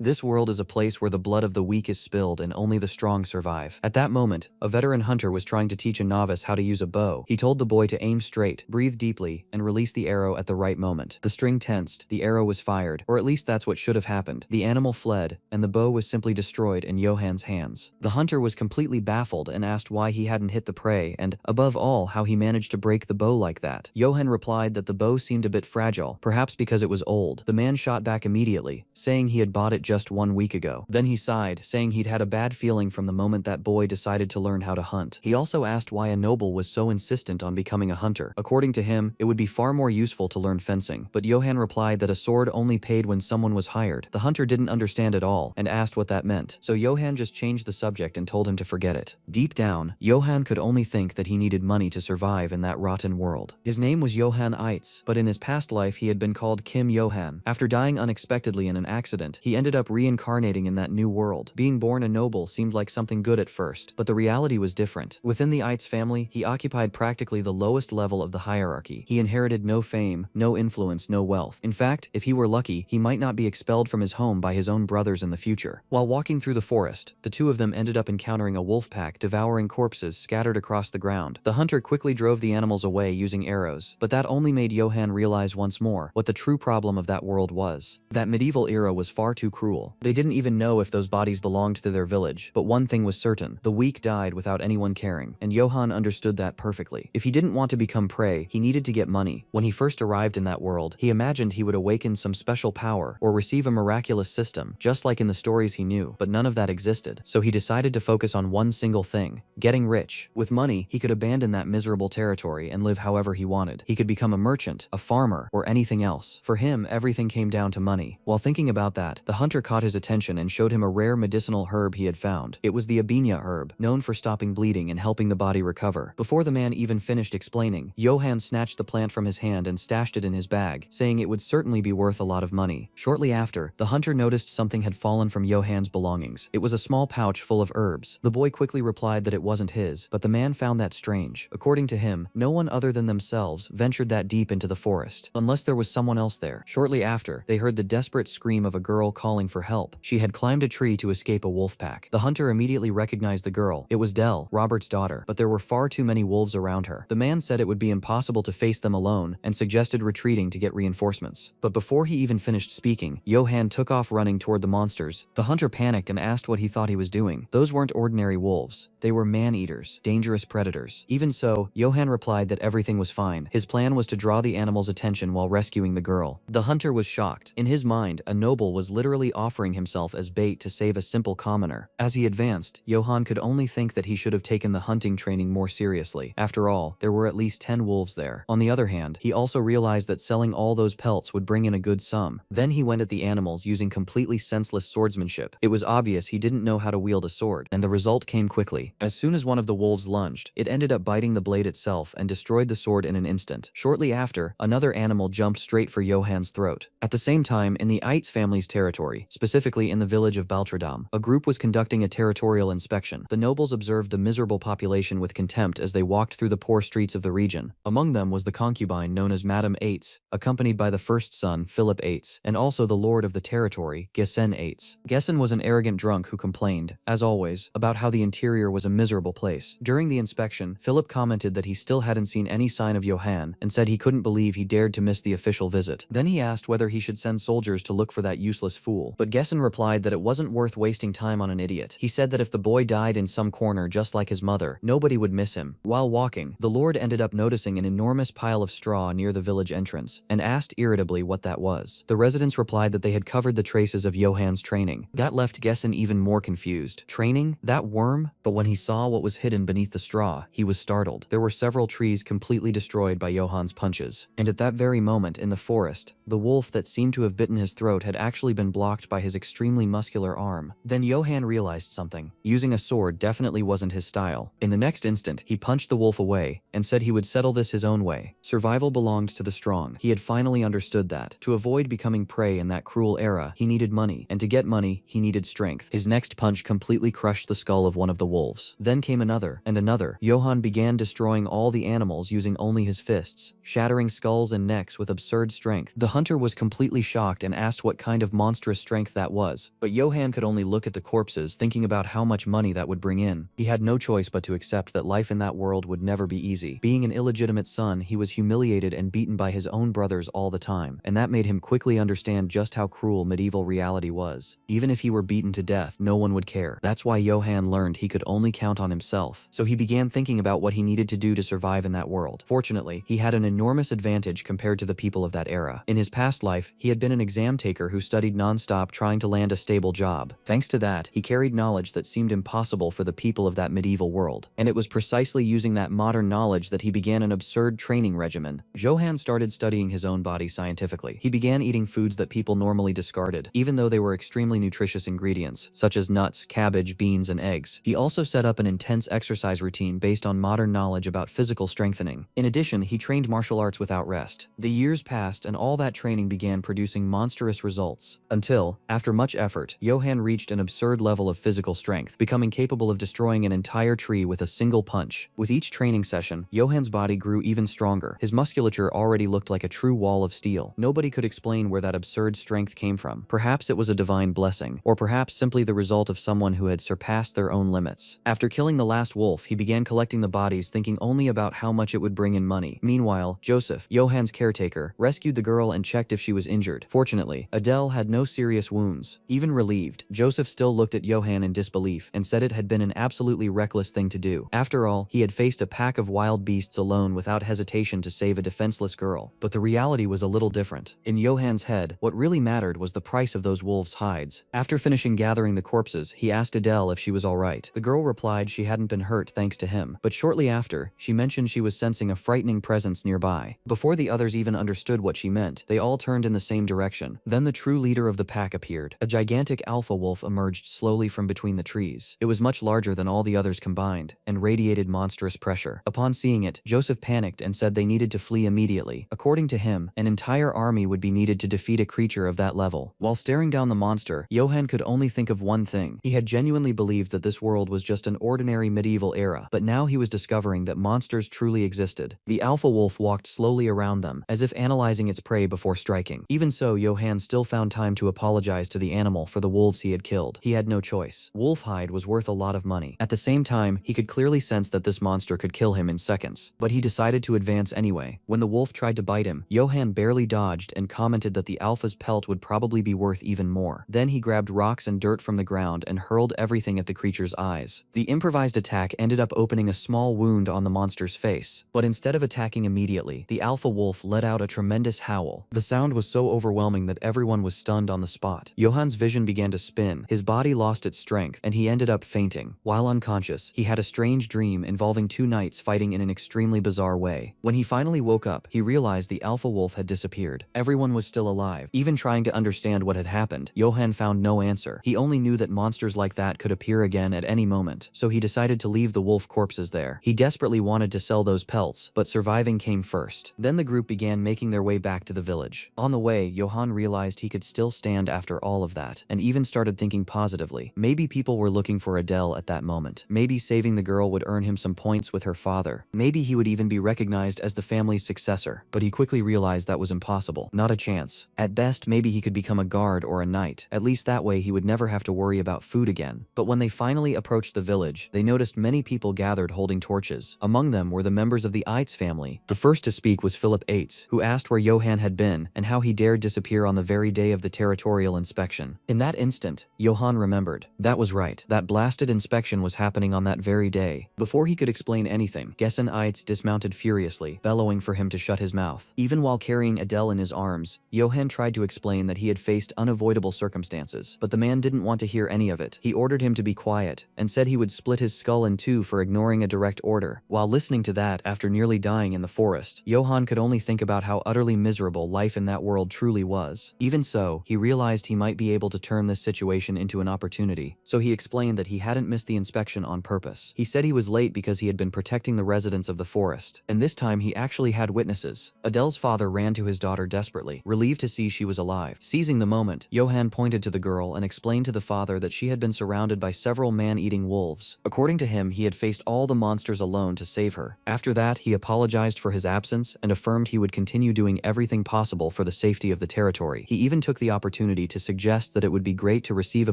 This world is a place where the blood of the weak is spilled and only the strong survive. At that moment, a veteran hunter was trying to teach a novice how to use a bow. He told the boy to aim straight, breathe deeply, and release the arrow at the right moment. The string tensed, the arrow was fired, or at least that's what should have happened. The animal fled, and the bow was simply destroyed in Johann's hands. The hunter was completely baffled and asked why he hadn't hit the prey and, above all, how he managed to break the bow like that. Johann replied that the bow seemed a bit fragile, perhaps because it was old. The man shot back immediately, saying he had bought it just 1 week ago. Then he sighed, saying he'd had a bad feeling from the moment that boy decided to learn how to hunt. He also asked why a noble was so insistent on becoming a hunter. According to him, it would be far more useful to learn fencing, but Johann replied that a sword only paid when someone was hired. The hunter didn't understand at all and asked what that meant, so Johann just changed the subject and told him to forget it. Deep down, Johann could only think that he needed money to survive in that rotten world. His name was Johann Eitz, but in his past life he had been called Kim Johann. After dying unexpectedly in an accident, he ended up reincarnating in that new world. Being born a noble seemed like something good at first, but the reality was different. Within the Eitz family, he occupied practically the lowest level of the hierarchy. He inherited no fame, no influence, no wealth. In fact, if he were lucky, he might not be expelled from his home by his own brothers in the future. While walking through the forest, the two of them ended up encountering a wolf pack devouring corpses scattered across the ground. The hunter quickly drove the animals away using arrows, but that only made Johann realize once more what the true problem of that world was. That medieval era was far too cruel. They didn't even know if those bodies belonged to their village, but one thing was certain: the weak died without anyone caring, and Johann understood that perfectly. If he didn't want to become prey, he needed to get money. When he first arrived in that world, he imagined he would awaken some special power or receive a miraculous system, just like in the stories he knew, but none of that existed. So he decided to focus on one single thing: getting rich. With money, he could abandon that miserable territory and live however he wanted. He could become a merchant, a farmer, or anything else. For him, everything came down to money. While thinking about that, the hunter caught his attention and showed him a rare medicinal herb he had found. It was the abinia herb, known for stopping bleeding and helping the body recover. Before the man even finished explaining, Johann snatched the plant from his hand and stashed it in his bag, saying it would certainly be worth a lot of money. Shortly after, the hunter noticed something had fallen from Johann's belongings. It was a small pouch full of herbs. The boy quickly replied that it wasn't his, but the man found that strange. According to him, no one other than themselves ventured that deep into the forest, unless there was someone else there. Shortly after, they heard the desperate scream of a girl calling for help. She had climbed a tree to escape a wolf pack. The hunter immediately recognized the girl. It was Dell, Robert's daughter, but there were far too many wolves around her. The man said it would be impossible to face them alone and suggested retreating to get reinforcements. But before he even finished speaking, Johann took off running toward the monsters. The hunter panicked and asked what he thought he was doing. Those weren't ordinary wolves. They were man-eaters, dangerous predators. Even so, Johann replied that everything was fine. His plan was to draw the animals' attention while rescuing the girl. The hunter was shocked. In his mind, a noble was literally offering himself as bait to save a simple commoner. As he advanced, Johann could only think that he should have taken the hunting training more seriously. After all, there were at least 10 wolves there. On the other hand, he also realized that selling all those pelts would bring in a good sum. Then he went at the animals using completely senseless swordsmanship. It was obvious he didn't know how to wield a sword, and the result came quickly. As soon as one of the wolves lunged, it ended up biting the blade itself and destroyed the sword in an instant. Shortly after, another animal jumped straight for Johann's throat. At the same time, in the Eitz family's territory, specifically in the village of Baltradam, a group was conducting a territorial inspection. The nobles observed the miserable population with contempt as they walked through the poor streets of the region. Among them was the concubine known as Madame Eitz, accompanied by the first son, Philip Eitz, and also the lord of the territory, Gessen Eitz. Gessen was an arrogant drunk who complained, as always, about how the interior was a miserable place. During the inspection, Philip commented that he still hadn't seen any sign of Johann and said he couldn't believe he dared to miss the official visit. Then he asked whether he should send soldiers to look for that useless fool, but Gessen replied that it wasn't worth wasting time on an idiot. He said that if the boy died in some corner just like his mother, nobody would miss him. While walking, the lord ended up noticing an enormous pile of straw near the village entrance and asked irritably what that was. The residents replied that they had covered the traces of Johann's training. That left Gessen even more confused. Training? That worm? But when he saw what was hidden beneath the straw, he was startled. There were several trees completely destroyed by Johann's punches. And at that very moment in the forest, the wolf that seemed to have bitten his throat had actually been blocked by his extremely muscular arm. Then Johann realized something. Using a sword definitely wasn't his style. In the next instant, he punched the wolf away and said he would settle this his own way. Survival belonged to the strong. He had finally understood that. To avoid becoming prey in that cruel era, he needed money, and to get money, he needed strength. His next punch completely crushed the skull of one of the wolves. Then came another, and another. Johann began destroying all the animals using only his fists, shattering skulls and necks with absurd strength. The hunter was completely shocked and asked what kind of monstrous strength that was, but Johann could only look at the corpses, thinking about how much money that would bring in. He had no choice but to accept that life in that world would never be easy. Being an illegitimate son, he was humiliated and beaten by his own brothers all the time, and that made him quickly understand just how cruel medieval reality was. Even if he were beaten to death, no one would care. That's why Johann learned he could only count on himself. So he began thinking about what he needed to do to survive in that world. Fortunately, he had an enormous advantage compared to the people of that era. In his past life, he had been an exam taker who studied non-stop trying to land a stable job. Thanks to that, he carried knowledge that seemed impossible for the people of that medieval world. And it was precisely using that modern knowledge that he began an absurd training regimen. Johann started studying his own body scientifically. He began eating foods that people normally discarded, even though they were extremely nutritious ingredients, such as nuts, cabbage, beans, and eggs. He also set up an intense exercise routine based on modern knowledge about physical strengthening. In addition, he trained martial arts without rest. The years passed and all that training began producing monstrous results. Until, after much effort, Johann reached an absurd level of physical strength, becoming capable of destroying an entire tree with a single punch. With each training session, Johann's body grew even stronger. His musculature already looked like a true wall of steel. Nobody could explain where that absurd strength came from. Perhaps it was a divine blessing, or perhaps simply the result of someone who had surpassed their own limits. After killing the last wolf, he began collecting the bodies, thinking only about how much it would bring in money. Meanwhile, Joseph, Johann's caretaker, rescued the girl and checked if she was injured. Fortunately, Adele had no serious wounds. Even relieved, Joseph still looked at Johann in disbelief and said it had been an absolutely reckless thing to do. After all, he had faced a pack of wild beasts alone without hesitation to save a defenseless girl. But the reality was a little different. In Johann's head, what really mattered was the price of those wolves' hides. After finishing gathering the corpses, he asked Adele if she was alright. The girl replied she hadn't been hurt thanks to him, but shortly after, she mentioned she was sensing a frightening presence nearby. Before the others even understood what she meant, they all turned in the same direction. Then the true leader of the pack appeared. A gigantic alpha wolf emerged slowly from between the trees. It was much larger than all the others combined, and radiated monstrous pressure. Upon seeing it, Joseph panicked and said they needed to flee immediately. According to him, an entire army would be needed to defeat a creature of that level. While staring down the monster, Johann could only think of one thing. He had genuinely believed that this world was just an ordinary medieval era, but now he was discovering that monsters truly existed. The alpha wolf walked slowly around them, as if analyzing its prey before striking. Even so, Johann still found time to apologize to the animal for the wolves he had killed. He had no choice. Wolf hide was worth a lot of money. At the same time, he could clearly sense that this monster could kill him in seconds. But he decided to advance anyway. When the wolf tried to bite him, Johann barely dodged and commented that the alpha's pelt would probably be worth even more. Then he grabbed rocks and dirt from the ground and hurled everything at the creature's eyes. The improvised attack ended up opening a small wound on the monster's face. But instead of attacking immediately, the alpha wolf let out a tremendous howl. The sound was so overwhelming that everyone was stunned on the spot. Johann's vision began to spin, his body lost its strength, and he ended up fainting. While unconscious, he had a strange dream involving two knights fighting in an extremely bizarre way. When he finally woke up, he realized the alpha wolf had disappeared. Everyone was still alive. Even trying to understand what had happened, Johann found no answer. He only knew that monsters like that could appear again at any moment, so he decided to leave the wolf corpses there. He desperately wanted to sell those pelts, but surviving came first. Then the group began making their way back to the village. On the way, Johann realized he could still stand after all of that, and even started thinking positively. Maybe people were looking for Adele at that moment. Maybe saving the girl would earn him some points with her father. Maybe he would even be recognized as the family's successor. But he quickly realized that was impossible. Not a chance. At best, maybe he could become a guard or a knight. At least that way he would never have to worry about food again. But when they finally approached the village, they noticed many people gathered holding torches. Among them were the members of the Eitz family. The first to speak was Philip Eitz, who asked where Johann had been and how he dared disappear on the very day of the territorial inspection. In that instant, Johann remembered. That was right. That blasted inspection was happening on that very day. Before he could explain anything, Gessen Eitz dismounted furiously, bellowing for him to shut his mouth. Even while carrying Adele in his arms, Johann tried to explain that he had faced unavoidable circumstances, but the man didn't want to hear any of it. He ordered him to be quiet, and said he would split his skull in two for ignoring a direct order. While listening to that after nearly dying in the forest, Johann could only think about how utterly miserable life in that world truly was. Even so, he realized he might be able to turn this situation into an opportunity, so he explained that he hadn't missed the inspection on purpose. He said he was late because he had been protecting the residents of the forest, and this time he actually had witnesses. Adele's father ran to his daughter desperately, relieved to see she was alive. Seizing the moment, Johann pointed to the girl and explained to the father that she had been surrounded by several man-eating wolves. According to him, he had faced all the monsters alone to save her. After that, he apologized for his absence and affirmed he would continue doing everything possible for the safety of the territory. He even took the opportunity opportunity to suggest that it would be great to receive a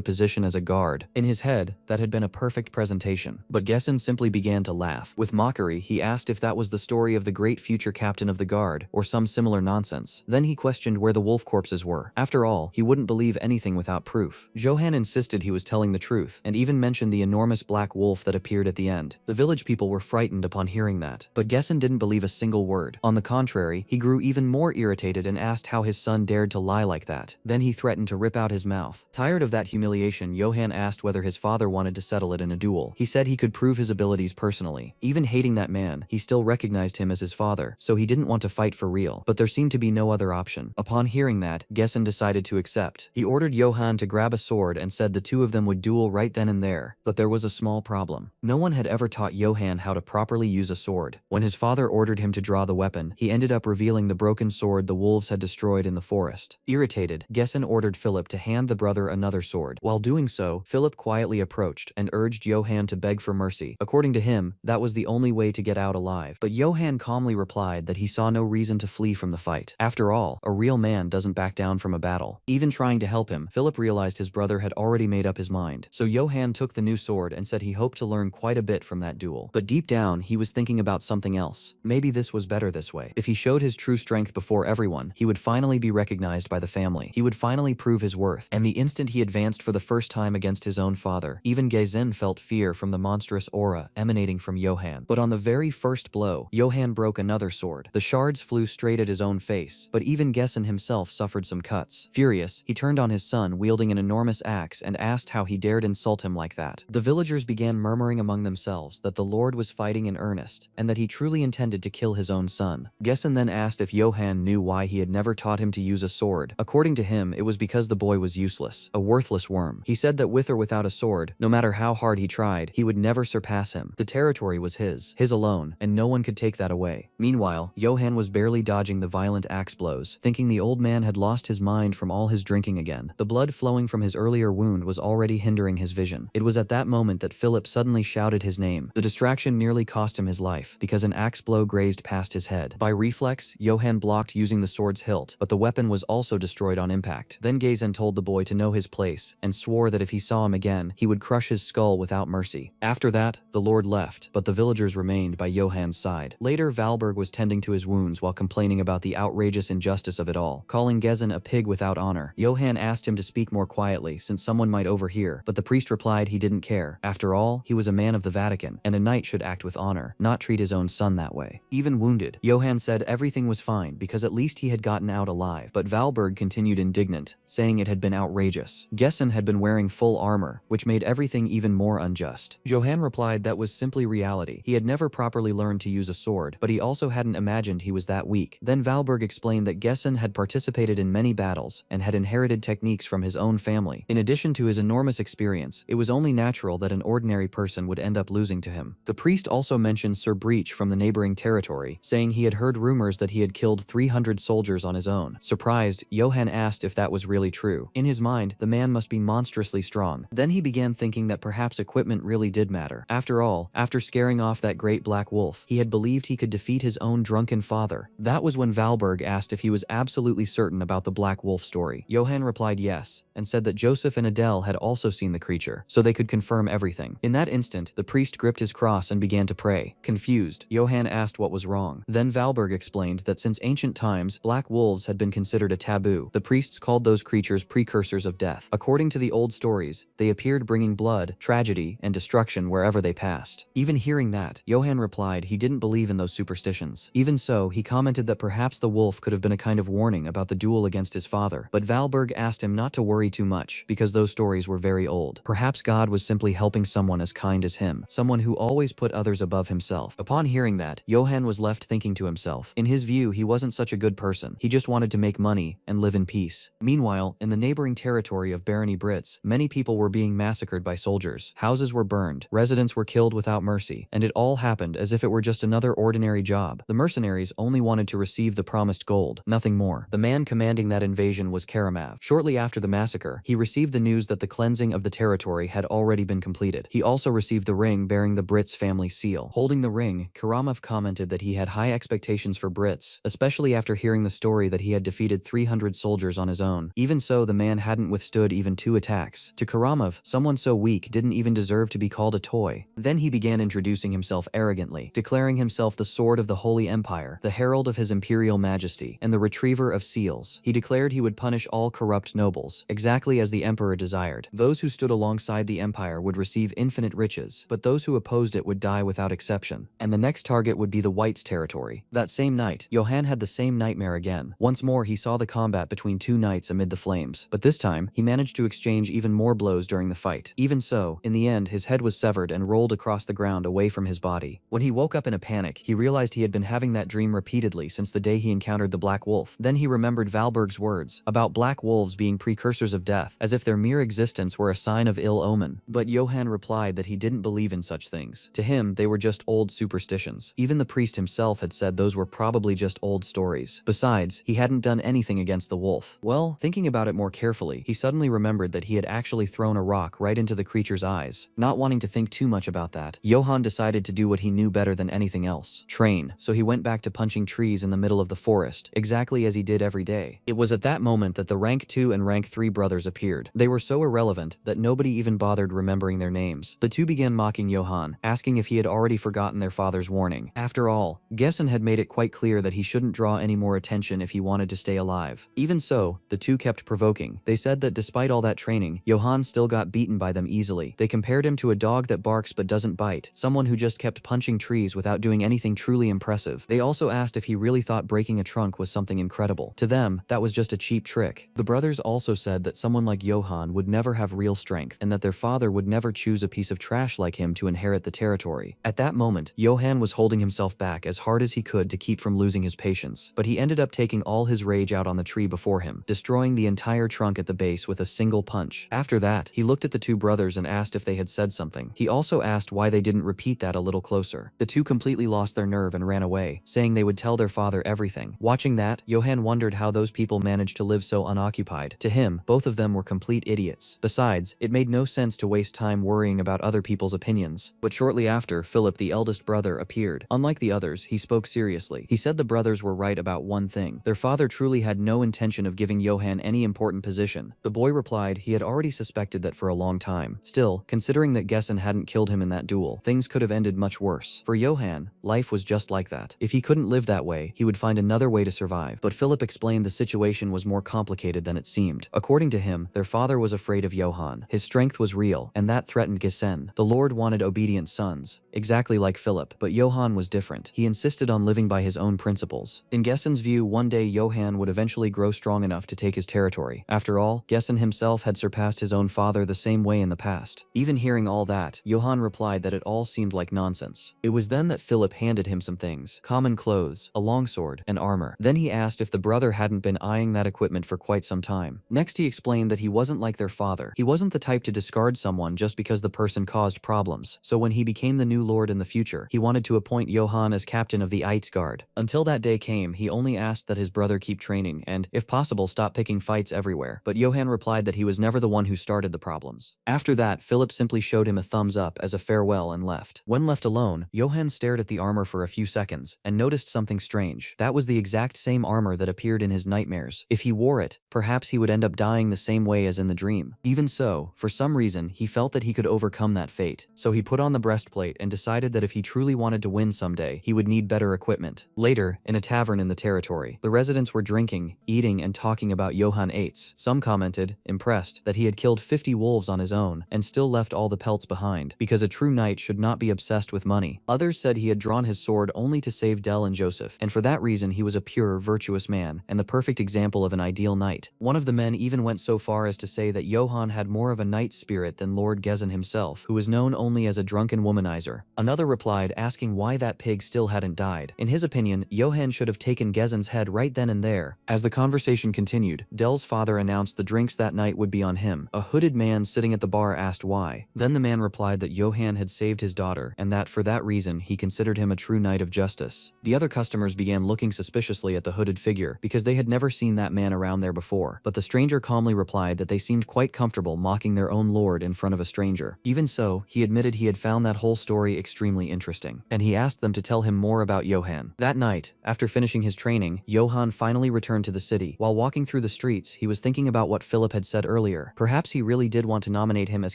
position as a guard. In his head, that had been a perfect presentation. But Gessen simply began to laugh. With mockery, he asked if that was the story of the great future captain of the guard, or some similar nonsense. Then he questioned where the wolf corpses were. After all, he wouldn't believe anything without proof. Johan insisted he was telling the truth, and even mentioned the enormous black wolf that appeared at the end. The village people were frightened upon hearing that. But Gessen didn't believe a single word. On the contrary, he grew even more irritated and asked how his son dared to lie like that. Then he threatened to rip out his mouth. Tired of that humiliation, Johan asked whether his father wanted to settle it in a duel. He said he could prove his abilities personally. Even hating that man, he still recognized him as his father, so he didn't want to fight for real. But there seemed to be no other option. Upon hearing that, Gessen decided to accept. He ordered Johan to grab a sword and said the two of them would duel right then and there. But there was a small problem. No one had ever taught Johan how to properly use a sword. When his father ordered him to draw the weapon, he ended up revealing the broken sword the wolves had destroyed in the forest. Irritated, Gessen ordered Philip to hand the brother another sword. While doing so, Philip quietly approached and urged Johan to beg for mercy. According to him, that was the only way to get out alive. But Johan calmly replied that he saw no reason to flee from the fight. After all, a real man doesn't back down from a battle. Even trying to help him, Philip realized his brother had already made up his mind. So Johan took the new sword and said he hoped to learn quite a bit from that duel. But deep down, he was thinking about something else. Maybe this was better this way. If he showed his true strength before everyone, he would finally be recognized by the family. He would finally prove his worth. And the instant he advanced for the first time against his own father, even Gessen felt fear from the monstrous aura emanating from Johan. But on the very first blow, Johan broke another sword. The shards flew straight at his own face, but even Gessen himself suffered some cuts. Furious, he turned on his son wielding an enormous axe and asked how he dared insult him like that. The villagers began murmuring among themselves that the Lord was fighting in earnest, and that he truly intended to kill his own son. Gessen then asked if Johan knew why he had never taught him to use a sword. According to him, it was because the boy was useless, a worthless worm. He said that with or without a sword, no matter how hard he tried, he would never surpass him. The territory was his alone, and no one could take that away. Meanwhile, Johan was barely dodging the violent axe blows, thinking the old man had lost his mind from all his drinking again. The blood flowing from his earlier wound was already hindering his vision. It was at that moment that Philip suddenly shouted his name. The distraction nearly cost him his life, because an axe blow grazed past his head. By reflex, Johan blocked using the sword's hilt, but the weapon was also destroyed on impact. Then Gessen told the boy to know his place, and swore that if he saw him again, he would crush his skull without mercy. After that, the Lord left, but the villagers remained by Johan's side. Later, Valberg was tending to his wounds while complaining about the outrageous injustice of it all, calling Gessen a pig without honor. Johan asked him to speak more quietly, since someone might overhear, but the priest replied he didn't care. After all, he was a man of the Vatican, and a knight should act with honor, not treat his own son that way. Even wounded, Johan said everything was fine because at least he had gotten out alive, but Valberg continued indignant, saying it had been outrageous. Gessen had been wearing full armor, which made everything even more unjust. Johan replied that was simply reality. He had never properly learned to use a sword, but he also hadn't imagined he was that weak. Then Valberg explained that Gessen had participated in many battles and had inherited techniques from his own family. In addition to his enormous experience, it was only natural that an ordinary person would end up losing to him. The priest also mentioned Sir Breach from the neighboring territory, saying he had heard rumors that he had killed 300 soldiers on his own. Surprised, Johan asked if that was really true. In his mind, the man must be monstrously strong. Then he began thinking that perhaps equipment really did matter. After all, after scaring off that great black wolf, he had believed he could defeat his own drunken father. That was when Valberg asked if he was absolutely certain about the black wolf story. Johan replied yes, and said that Joseph and Adele had also seen the creature, so they could confirm everything. In that instant, the priest gripped his cross and began to pray. Confused, Johan asked what was wrong. Then Valberg explained that since ancient times, black wolves had been considered a taboo. The priests called those creatures precursors of death. According to the old stories, they appeared bringing blood, tragedy, and destruction wherever they passed. Even hearing that, Johan replied he didn't believe in those superstitions. Even so, he commented that perhaps the wolf could have been a kind of warning about the duel against his father. But Valberg asked him not to worry too much, because those stories were very old. Perhaps God was simply helping someone as kind as him, someone who always put others above himself. Upon hearing that, Johan was left thinking to himself. In his view, he wasn't such a good person. He just wanted to make money and live in peace. Meanwhile, in the neighboring territory of Barony Brits, many people were being massacred by soldiers. Houses were burned, residents were killed without mercy, and it all happened as if it were just another ordinary job. The mercenaries only wanted to receive the promised gold, nothing more. The man commanding that invasion was Karamav. Shortly after the massacre, he received the news that the cleansing of the territory had already been completed. He also received the ring bearing the Brits family seal. Holding the ring, Karamav commented that he had high expectations for Brits, especially after hearing the story that he had defeated 300 soldiers on his own. Even so, the man hadn't withstood even 2 attacks. To Karamov, someone so weak didn't even deserve to be called a toy. Then he began introducing himself arrogantly, declaring himself the sword of the Holy Empire, the herald of his imperial majesty, and the retriever of seals. He declared he would punish all corrupt nobles, exactly as the emperor desired. Those who stood alongside the empire would receive infinite riches, but those who opposed it would die without exception. And the next target would be the Whites' territory. That same night, Johann had the same nightmare again. Once more, he saw the combat between 2 knights amid the flames, but this time, he managed to exchange even more blows during the fight. Even so, in the end, his head was severed and rolled across the ground away from his body. When he woke up in a panic, he realized he had been having that dream repeatedly since the day he encountered the Black Wolf. Then he remembered Valberg's words about black wolves being precursors of death, as if their mere existence were a sign of ill omen. But Johann replied that he didn't believe in such things. To him, they were just old superstitions. Even the priest himself had said those were probably just old stories. Besides, he hadn't done anything against the wolf. Well, thinking about it more carefully, he suddenly remembered that he had actually thrown a rock right into the creature's eyes. Not wanting to think too much about that, Johann decided to do what he knew better than anything else: train. So he went back to punching trees in the middle of the forest, exactly as he did every day. It was at that moment that the rank 2 and rank 3 brothers appeared. They were so irrelevant that nobody even bothered remembering their names. The 2 began mocking Johann, asking if he had already forgotten their father's warning. After all, Gessen had made it quite clear that he shouldn't draw any more attention if he wanted to stay alive. Even so, the 2 kept provoking. They said that despite all that training, Johann still got beaten by them easily. They compared him to a dog that barks but doesn't bite, someone who just kept punching trees without doing anything truly impressive. They also asked if he really thought breaking a trunk was something incredible. To them, that was just a cheap trick. The brothers also said that someone like Johann would never have real strength, and that their father would never choose a piece of trash like him to inherit the territory. At that moment, Johann was holding himself back as hard as he could to keep from losing his patience, but he ended up taking all his rage out on the tree before him, destroying the entire trunk at the base with a single punch. After that, he looked at the 2 brothers and asked if they had said something. He also asked why they didn't repeat that a little closer. The 2 completely lost their nerve and ran away, saying they would tell their father everything. Watching that, Johann wondered how those people managed to live so unoccupied. To him, both of them were complete idiots. Besides, it made no sense to waste time worrying about other people's opinions. But shortly after, Philip, the eldest brother, appeared. Unlike the others, he spoke seriously. He said the brothers were right about one thing: their father truly had no intention of giving Johann any important position. The boy replied he had already suspected that for a long time. Still, considering that Gessen hadn't killed him in that duel, things could have ended much worse. For Johann, life was just like that. If he couldn't live that way, he would find another way to survive. But Philip explained the situation was more complicated than it seemed. According to him, their father was afraid of Johann. His strength was real, and that threatened Gessen. The Lord wanted obedient sons, exactly like Philip, but Johann was different. He insisted on living by his own principles. In Gessen's view, one day Johann would eventually grow strong enough to take his territory. After all, Gessen himself had surpassed his own father the same way in the past. Even hearing all that, Johann replied that it all seemed like nonsense. It was then that Philip handed him some things: common clothes, a longsword, and armor. Then he asked if the brother hadn't been eyeing that equipment for quite some time. Next, he explained that he wasn't like their father. He wasn't the type to discard someone just because the person caused problems. So when he became the new lord in the future, he wanted to appoint Johann as captain of the Guard. Until that day came, he only asked that his brother keep training and, if possible, stop picking fights everywhere. But Johann replied that he was never the one who started the problems. After that, Philip simply showed him a thumbs up as a farewell and left. When left alone, Johann stared at the armor for a few seconds and noticed something strange. That was the exact same armor that appeared in his nightmares. If he wore it, perhaps he would end up dying the same way as in the dream. Even so, for some reason, he felt that he could overcome that fate. So he put on the breastplate and decided that if he truly wanted to win someday, he would need better equipment. Later, in a tavern in the territory, the residents were drinking, eating, and talking about Johann Eitz. Some commented, impressed, that he had killed 50 wolves on his own and still left all the pelts behind, because a true knight should not be obsessed with money. Others said he had drawn his sword only to save Del and Joseph, and for that reason he was a pure, virtuous man, and the perfect example of an ideal knight. One of the men even went so far as to say that Johann had more of a knight's spirit than Lord Gessen himself, who was known only as a drunken womanizer. Another replied, asking why that pig still hadn't died. In his opinion, Johann should have taken Gessen's head right then and there. As the conversation continued, Del's father announced the drinks that night would be on him. A hooded man sitting at the bar asked why. Then the man replied that Johann had saved his daughter, and that for that reason he considered him a true knight of justice. The other customers began looking suspiciously at the hooded figure, because they had never seen that man around there before, but the stranger calmly replied that they seemed quite comfortable mocking their own lord in front of a stranger. Even so, he admitted he had found that whole story story extremely interesting, and he asked them to tell him more about Johann. That night, after finishing his training, Johann finally returned to the city. While walking through the streets, he was thinking about what Philip had said earlier. Perhaps he really did want to nominate him as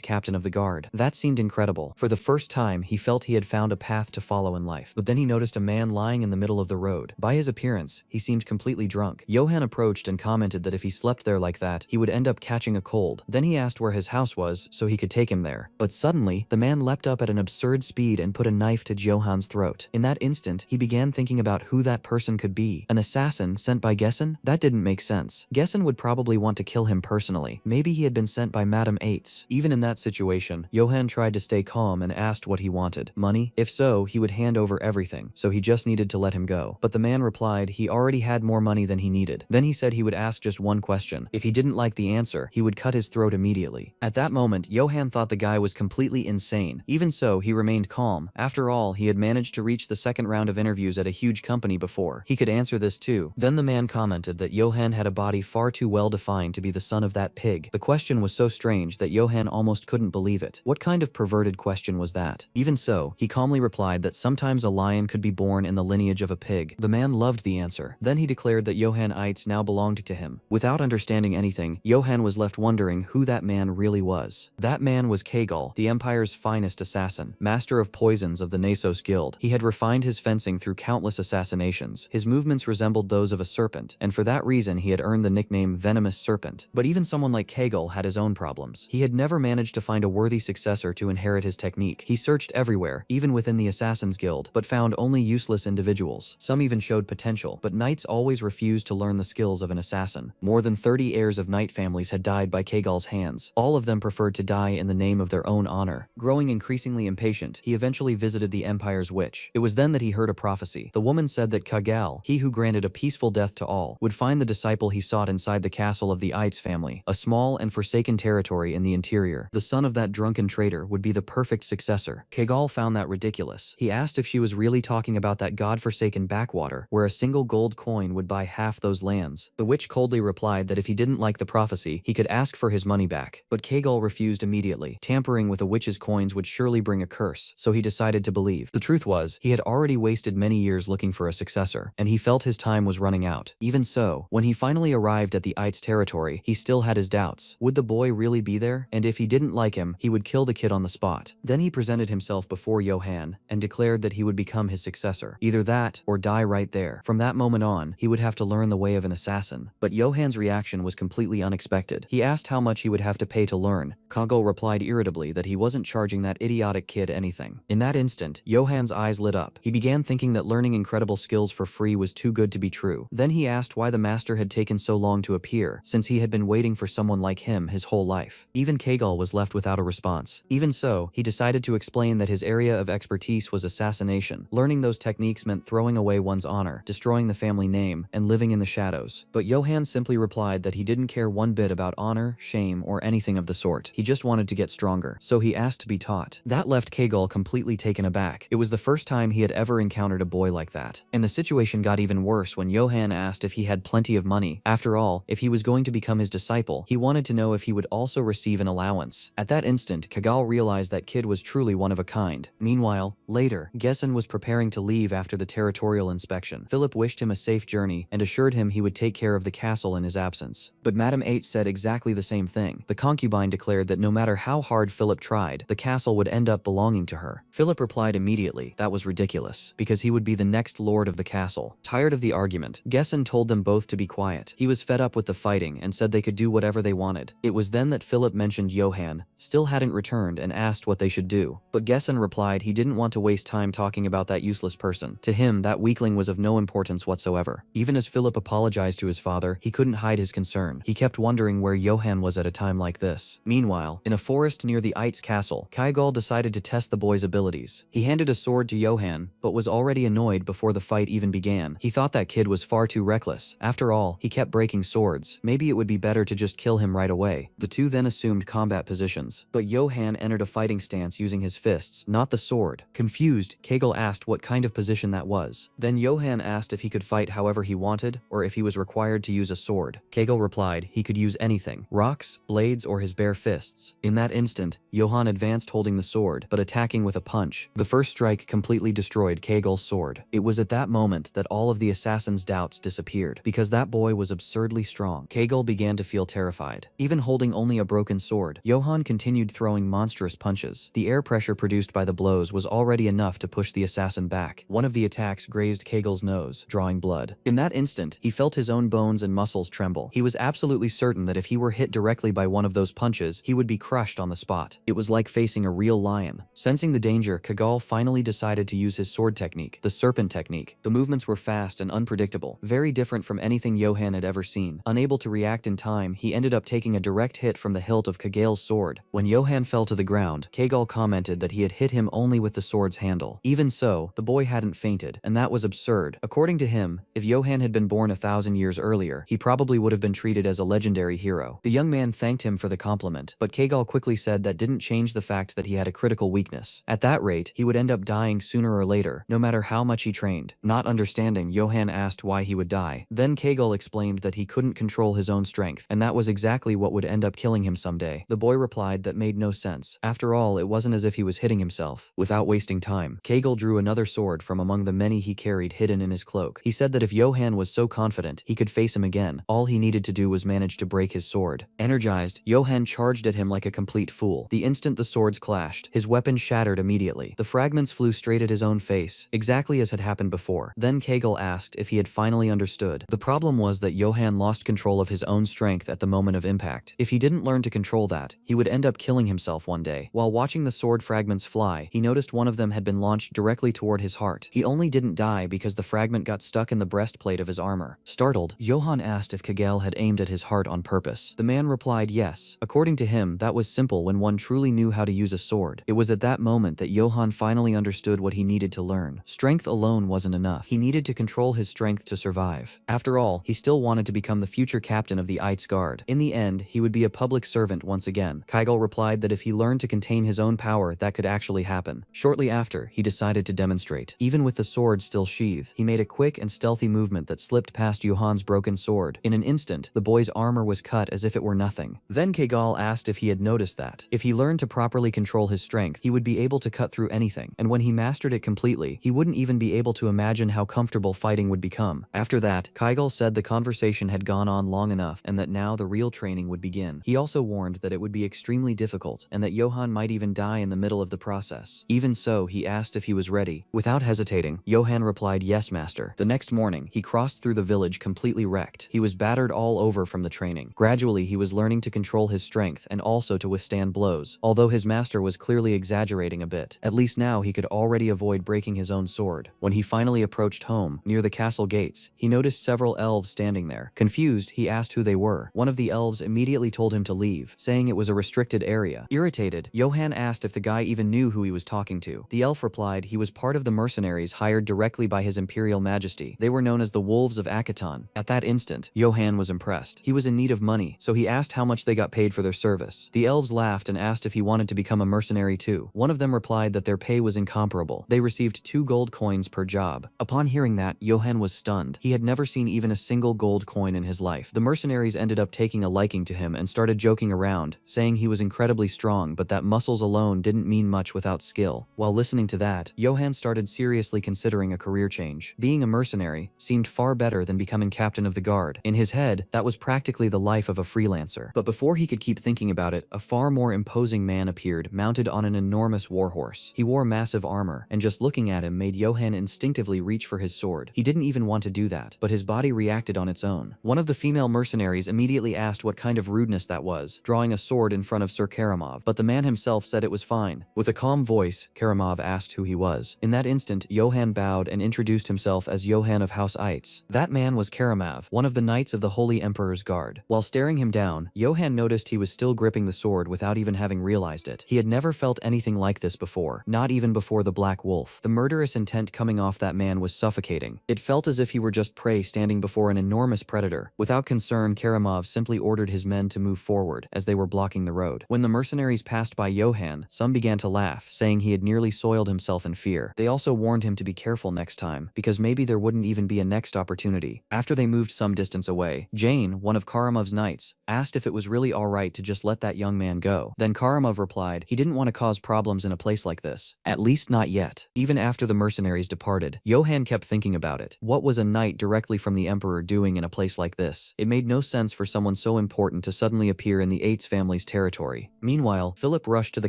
captain of the guard. That seemed incredible. For the first time, he felt he had found a path to follow in life. But then he noticed a man lying in the middle of the road. By his appearance, he seemed completely drunk. Johann approached and commented that if he slept there like that, he would end up catching a cold. Then he asked where his house was so he could take him there. But suddenly, the man leapt up at an absurd speed and put a knife to Johann's throat. In that instant, he began thinking about who that person could be. An assassin sent by Gessen? That didn't make sense. Gessen would probably want to kill him personally. Maybe he had been sent by Madame Ates. Even in that situation, Johann tried to stay calm and asked what he wanted. Money? If so, he would hand over everything, so he just needed to let him go. But the man replied he already had more money than he needed. Then he said he would ask just one question. If he didn't like the answer, he would cut his throat immediately. At that moment, Johann thought the guy was completely insane. Even so, he remained calm. After all, he had managed to reach the second round of interviews at a huge company before. He could answer this too. Then the man commented that Johann had a body far too well defined to be the son of that pig. The question was so strange that Johann almost couldn't believe it. What kind of perverted question was that? Even so, he calmly replied that sometimes a lion could be born in the lineage of a pig. The man loved the answer. Then he declared that Johann Eitz now belonged to him. Without understanding anything, Johann was left wondering who that man really was. That man was Kegel, the Empire's finest assassin, master of poisons of the Nasos Guild. He had refined his fencing through countless assassinations. His movements resembled those of a serpent, and for that reason he had earned the nickname Venomous Serpent. But even someone like Kegel had his own problems. He had never managed to find a worthy successor to inherit his technique. He searched everywhere, even within the Assassin's Guild, but found only useless individuals. Some even showed potential, but knights always refused to learn the skills of an assassin. More than 30 heirs of knight families had died by Kegel's hands. All of them preferred to die in the name of their own honor. Growing increasingly impatient, he eventually visited the Empire's witch. It was then that he heard a prophecy. The woman said that Kegel, he who granted a peaceful death to all, would find the disciple he sought inside the castle of the Eitz family, a small and forsaken territory in the interior. The son of that drunken traitor would be the perfect successor. Kegel found that ridiculous. He asked if she was really talking about that god-forsaken backwater, where a single gold coin would buy half those lands. The witch coldly replied that if he didn't like the prophecy, he could ask for his money back. But Kegel refused immediately. Tampering with a witch's coins would surely bring a curse, so he decided to believe. The truth was, he had already wasted many years looking for a successor, and he felt his time was running out. Even so, when he finally arrived at the Eitz territory, he still had his doubts. Would the boy really be there? And if he didn't like him, he would kill the kid on the spot. Then he presented himself before Johann and declared that he would become his successor. Either that, or die right there. From that moment on, he would have to learn the way of an assassin. But Johann's reaction was completely unexpected. He asked how much he would have to pay to learn. Kegel replied irritably that he wasn't charging that idiotic kid anything. In that instant, Johann's eyes lit up. He began thinking that learning incredible skills for free was too good to be true. Then he asked why the master had taken so long to appear, since he had been waiting for someone like him his whole life. Even Kegel was left without a response. Even so, he decided to explain that his area of expertise was assassination. Learning those techniques meant throwing away one's honor, destroying the family name, and living in the shadows. But Johann simply replied that he didn't care one bit about honor, shame, or anything of the sort. He just wanted to get stronger, so he asked to be taught. That left Kegel completely taken aback. It was the first time he had ever encountered a boy like that. And the situation got even worse when Johann asked if he had plenty of money. After all, if he was going to become his disciple, he wanted to know if he would also receive an allowance. At that instant, Kegel realized that kid was truly one of a kind. Meanwhile, later, Gessen was preparing to leave after the territorial inspection. Philip wished him a safe journey and assured him he would take care of the castle in his absence. But Madame Ates said exactly the same thing. The concubine declared that no matter how hard Philip tried, the castle would end up belonging to her. Philip replied immediately that was ridiculous, because he would be the next lord of the castle. Tired of the argument, Gessen told them both to be quiet. He was fed up with the fighting and said they could do whatever they wanted. It was then that Philip mentioned Johann still hadn't returned and asked what they should do. But Gessen replied he didn't want to waste time talking about that useless person. To him, that weakling was of no importance whatsoever. Even as Philip apologized to his father, he couldn't hide his concern. He kept wondering where Johann was at a time like this. Meanwhile, in a forest near the Eitz castle, Kegel decided to test the boy's abilities. He handed a sword to Johann, but was already annoyed before the fight even began. He thought that kid was far too reckless. After all, he kept breaking swords. Maybe it would be better to just kill him right away. The two then assumed combat positions, but Johann entered a fighting stance using his fists, not the sword. Confused, Kegel asked what kind of position that was. Then Johann asked if he could fight however he wanted, or if he was required to use a sword. Kegel replied he could use anything, rocks, blades, or his bare fists. In that instant, Johann advanced holding the sword, but attacking with with a punch. The first strike completely destroyed Kagel's sword. It was at that moment that all of the assassin's doubts disappeared. Because that boy was absurdly strong, Kegel began to feel terrified. Even holding only a broken sword, Johann continued throwing monstrous punches. The air pressure produced by the blows was already enough to push the assassin back. One of the attacks grazed Kegel's nose, drawing blood. In that instant, he felt his own bones and muscles tremble. He was absolutely certain that if he were hit directly by one of those punches, he would be crushed on the spot. It was like facing a real lion. Sensing the danger, Kegel finally decided to use his sword technique, the serpent technique. The movements were fast and unpredictable, very different from anything Johann had ever seen. Unable to react in time, he ended up taking a direct hit from the hilt of Kegel's sword. When Johann fell to the ground, Kegel commented that he had hit him only with the sword's handle. Even so, the boy hadn't fainted, and that was absurd. According to him, if Johann had been born 1,000 years earlier, he probably would have been treated as a legendary hero. The young man thanked him for the compliment, but Kegel quickly said that didn't change the fact that he had a critical weakness. At that rate, he would end up dying sooner or later, no matter how much he trained. Not understanding, Johann asked why he would die. Then Kegel explained that he couldn't control his own strength, and that was exactly what would end up killing him someday. The boy replied that made no sense. After all, it wasn't as if he was hitting himself. Without wasting time, Kegel drew another sword from among the many he carried hidden in his cloak. He said that if Johann was so confident he could face him again, all he needed to do was manage to break his sword. Energized, Johann charged at him like a complete fool. The instant the swords clashed, his weapon shattered immediately. The fragments flew straight at his own face, exactly as had happened before. Then Kegel asked if he had finally understood. The problem was that Johann lost control of his own strength at the moment of impact. If he didn't learn to control that, he would end up killing himself one day. While watching the sword fragments fly, he noticed one of them had been launched directly toward his heart. He only didn't die because the fragment got stuck in the breastplate of his armor. Startled, Johann asked if Kegel had aimed at his heart on purpose. The man replied yes. According to him, that was simple when one truly knew how to use a sword. It was at that moment that Johann finally understood what he needed to learn. Strength alone wasn't enough. He needed to control his strength to survive. After all, he still wanted to become the future captain of the Eights Guard. In the end, he would be a public servant once again. Kegel replied that if he learned to contain his own power, that could actually happen. Shortly after, he decided to demonstrate. Even with the sword still sheathed, he made a quick and stealthy movement that slipped past Johann's broken sword. In an instant, the boy's armor was cut as if it were nothing. Then Kegel asked if he had noticed that, if he learned to properly control his strength, he would be able to cut through anything, and when he mastered it completely, he wouldn't even be able to imagine how comfortable fighting would become. After that, Kegel said the conversation had gone on long enough, and that now the real training would begin. He also warned that it would be extremely difficult, and that Johann might even die in the middle of the process. Even so, he asked if he was ready. Without hesitating, Johann replied, "Yes, master." The next morning, he crossed through the village completely wrecked. He was battered all over from the training. Gradually, he was learning to control his strength and also to withstand blows, although his master was clearly exaggerating a bit. At least now he could already avoid breaking his own sword. When he finally approached home, near the castle gates, he noticed several elves standing there. Confused, he asked who they were. One of the elves immediately told him to leave, saying it was a restricted area. Irritated, Johann asked if the guy even knew who he was talking to. The elf replied he was part of the mercenaries hired directly by his Imperial Majesty. They were known as the Wolves of Akaton. At that instant, Johann was impressed. He was in need of money, so he asked how much they got paid for their service. The elves laughed and asked if he wanted to become a mercenary too. One of them replied that their pay was incomparable. They received 2 gold coins per job. Upon hearing that, Johann was stunned. He had never seen even a single gold coin in his life. The mercenaries ended up taking a liking to him and started joking around, saying he was incredibly strong but that muscles alone didn't mean much without skill. While listening to that, Johann started seriously considering a career change. Being a mercenary seemed far better than becoming captain of the guard. In his head, that was practically the life of a freelancer. But before he could keep thinking about it, a far more imposing man appeared, mounted on an enormous warhorse. He wore massive armor, and just looking at him made Johann instinctively reach for his sword. He didn't even want to do that, but his body reacted on its own. One of the female mercenaries immediately asked what kind of rudeness that was, drawing a sword in front of Sir Karamov, but the man himself said it was fine. With a calm voice, Karamov asked who he was. In that instant, Johann bowed and introduced himself as Johann of House Eitz. That man was Karamov, one of the knights of the Holy Emperor's Guard. While staring him down, Johann noticed he was still gripping the sword without even having realized it. He had never felt anything like this before, not even before the Black Wolf. The murderous intent coming off that man was suffocating. It felt as if he were just prey standing before an enormous predator. Without concern, Karamov simply ordered his men to move forward, as they were blocking the road. When the mercenaries passed by Johann, some began to laugh, saying he had nearly soiled himself in fear. They also warned him to be careful next time, because maybe there wouldn't even be a next opportunity. After they moved some distance away, Jane, one of Karamov's knights, asked if it was really alright to just let that young man go. Then Karamov replied he didn't want to cause problems in a place like this. At least not yet. Even after the mercenaries departed, Johann kept thinking about it. What was a knight directly from the Emperor doing in a place like this? It made no sense for someone so important to suddenly appear in the Eights family's territory. Meanwhile, Philip rushed to the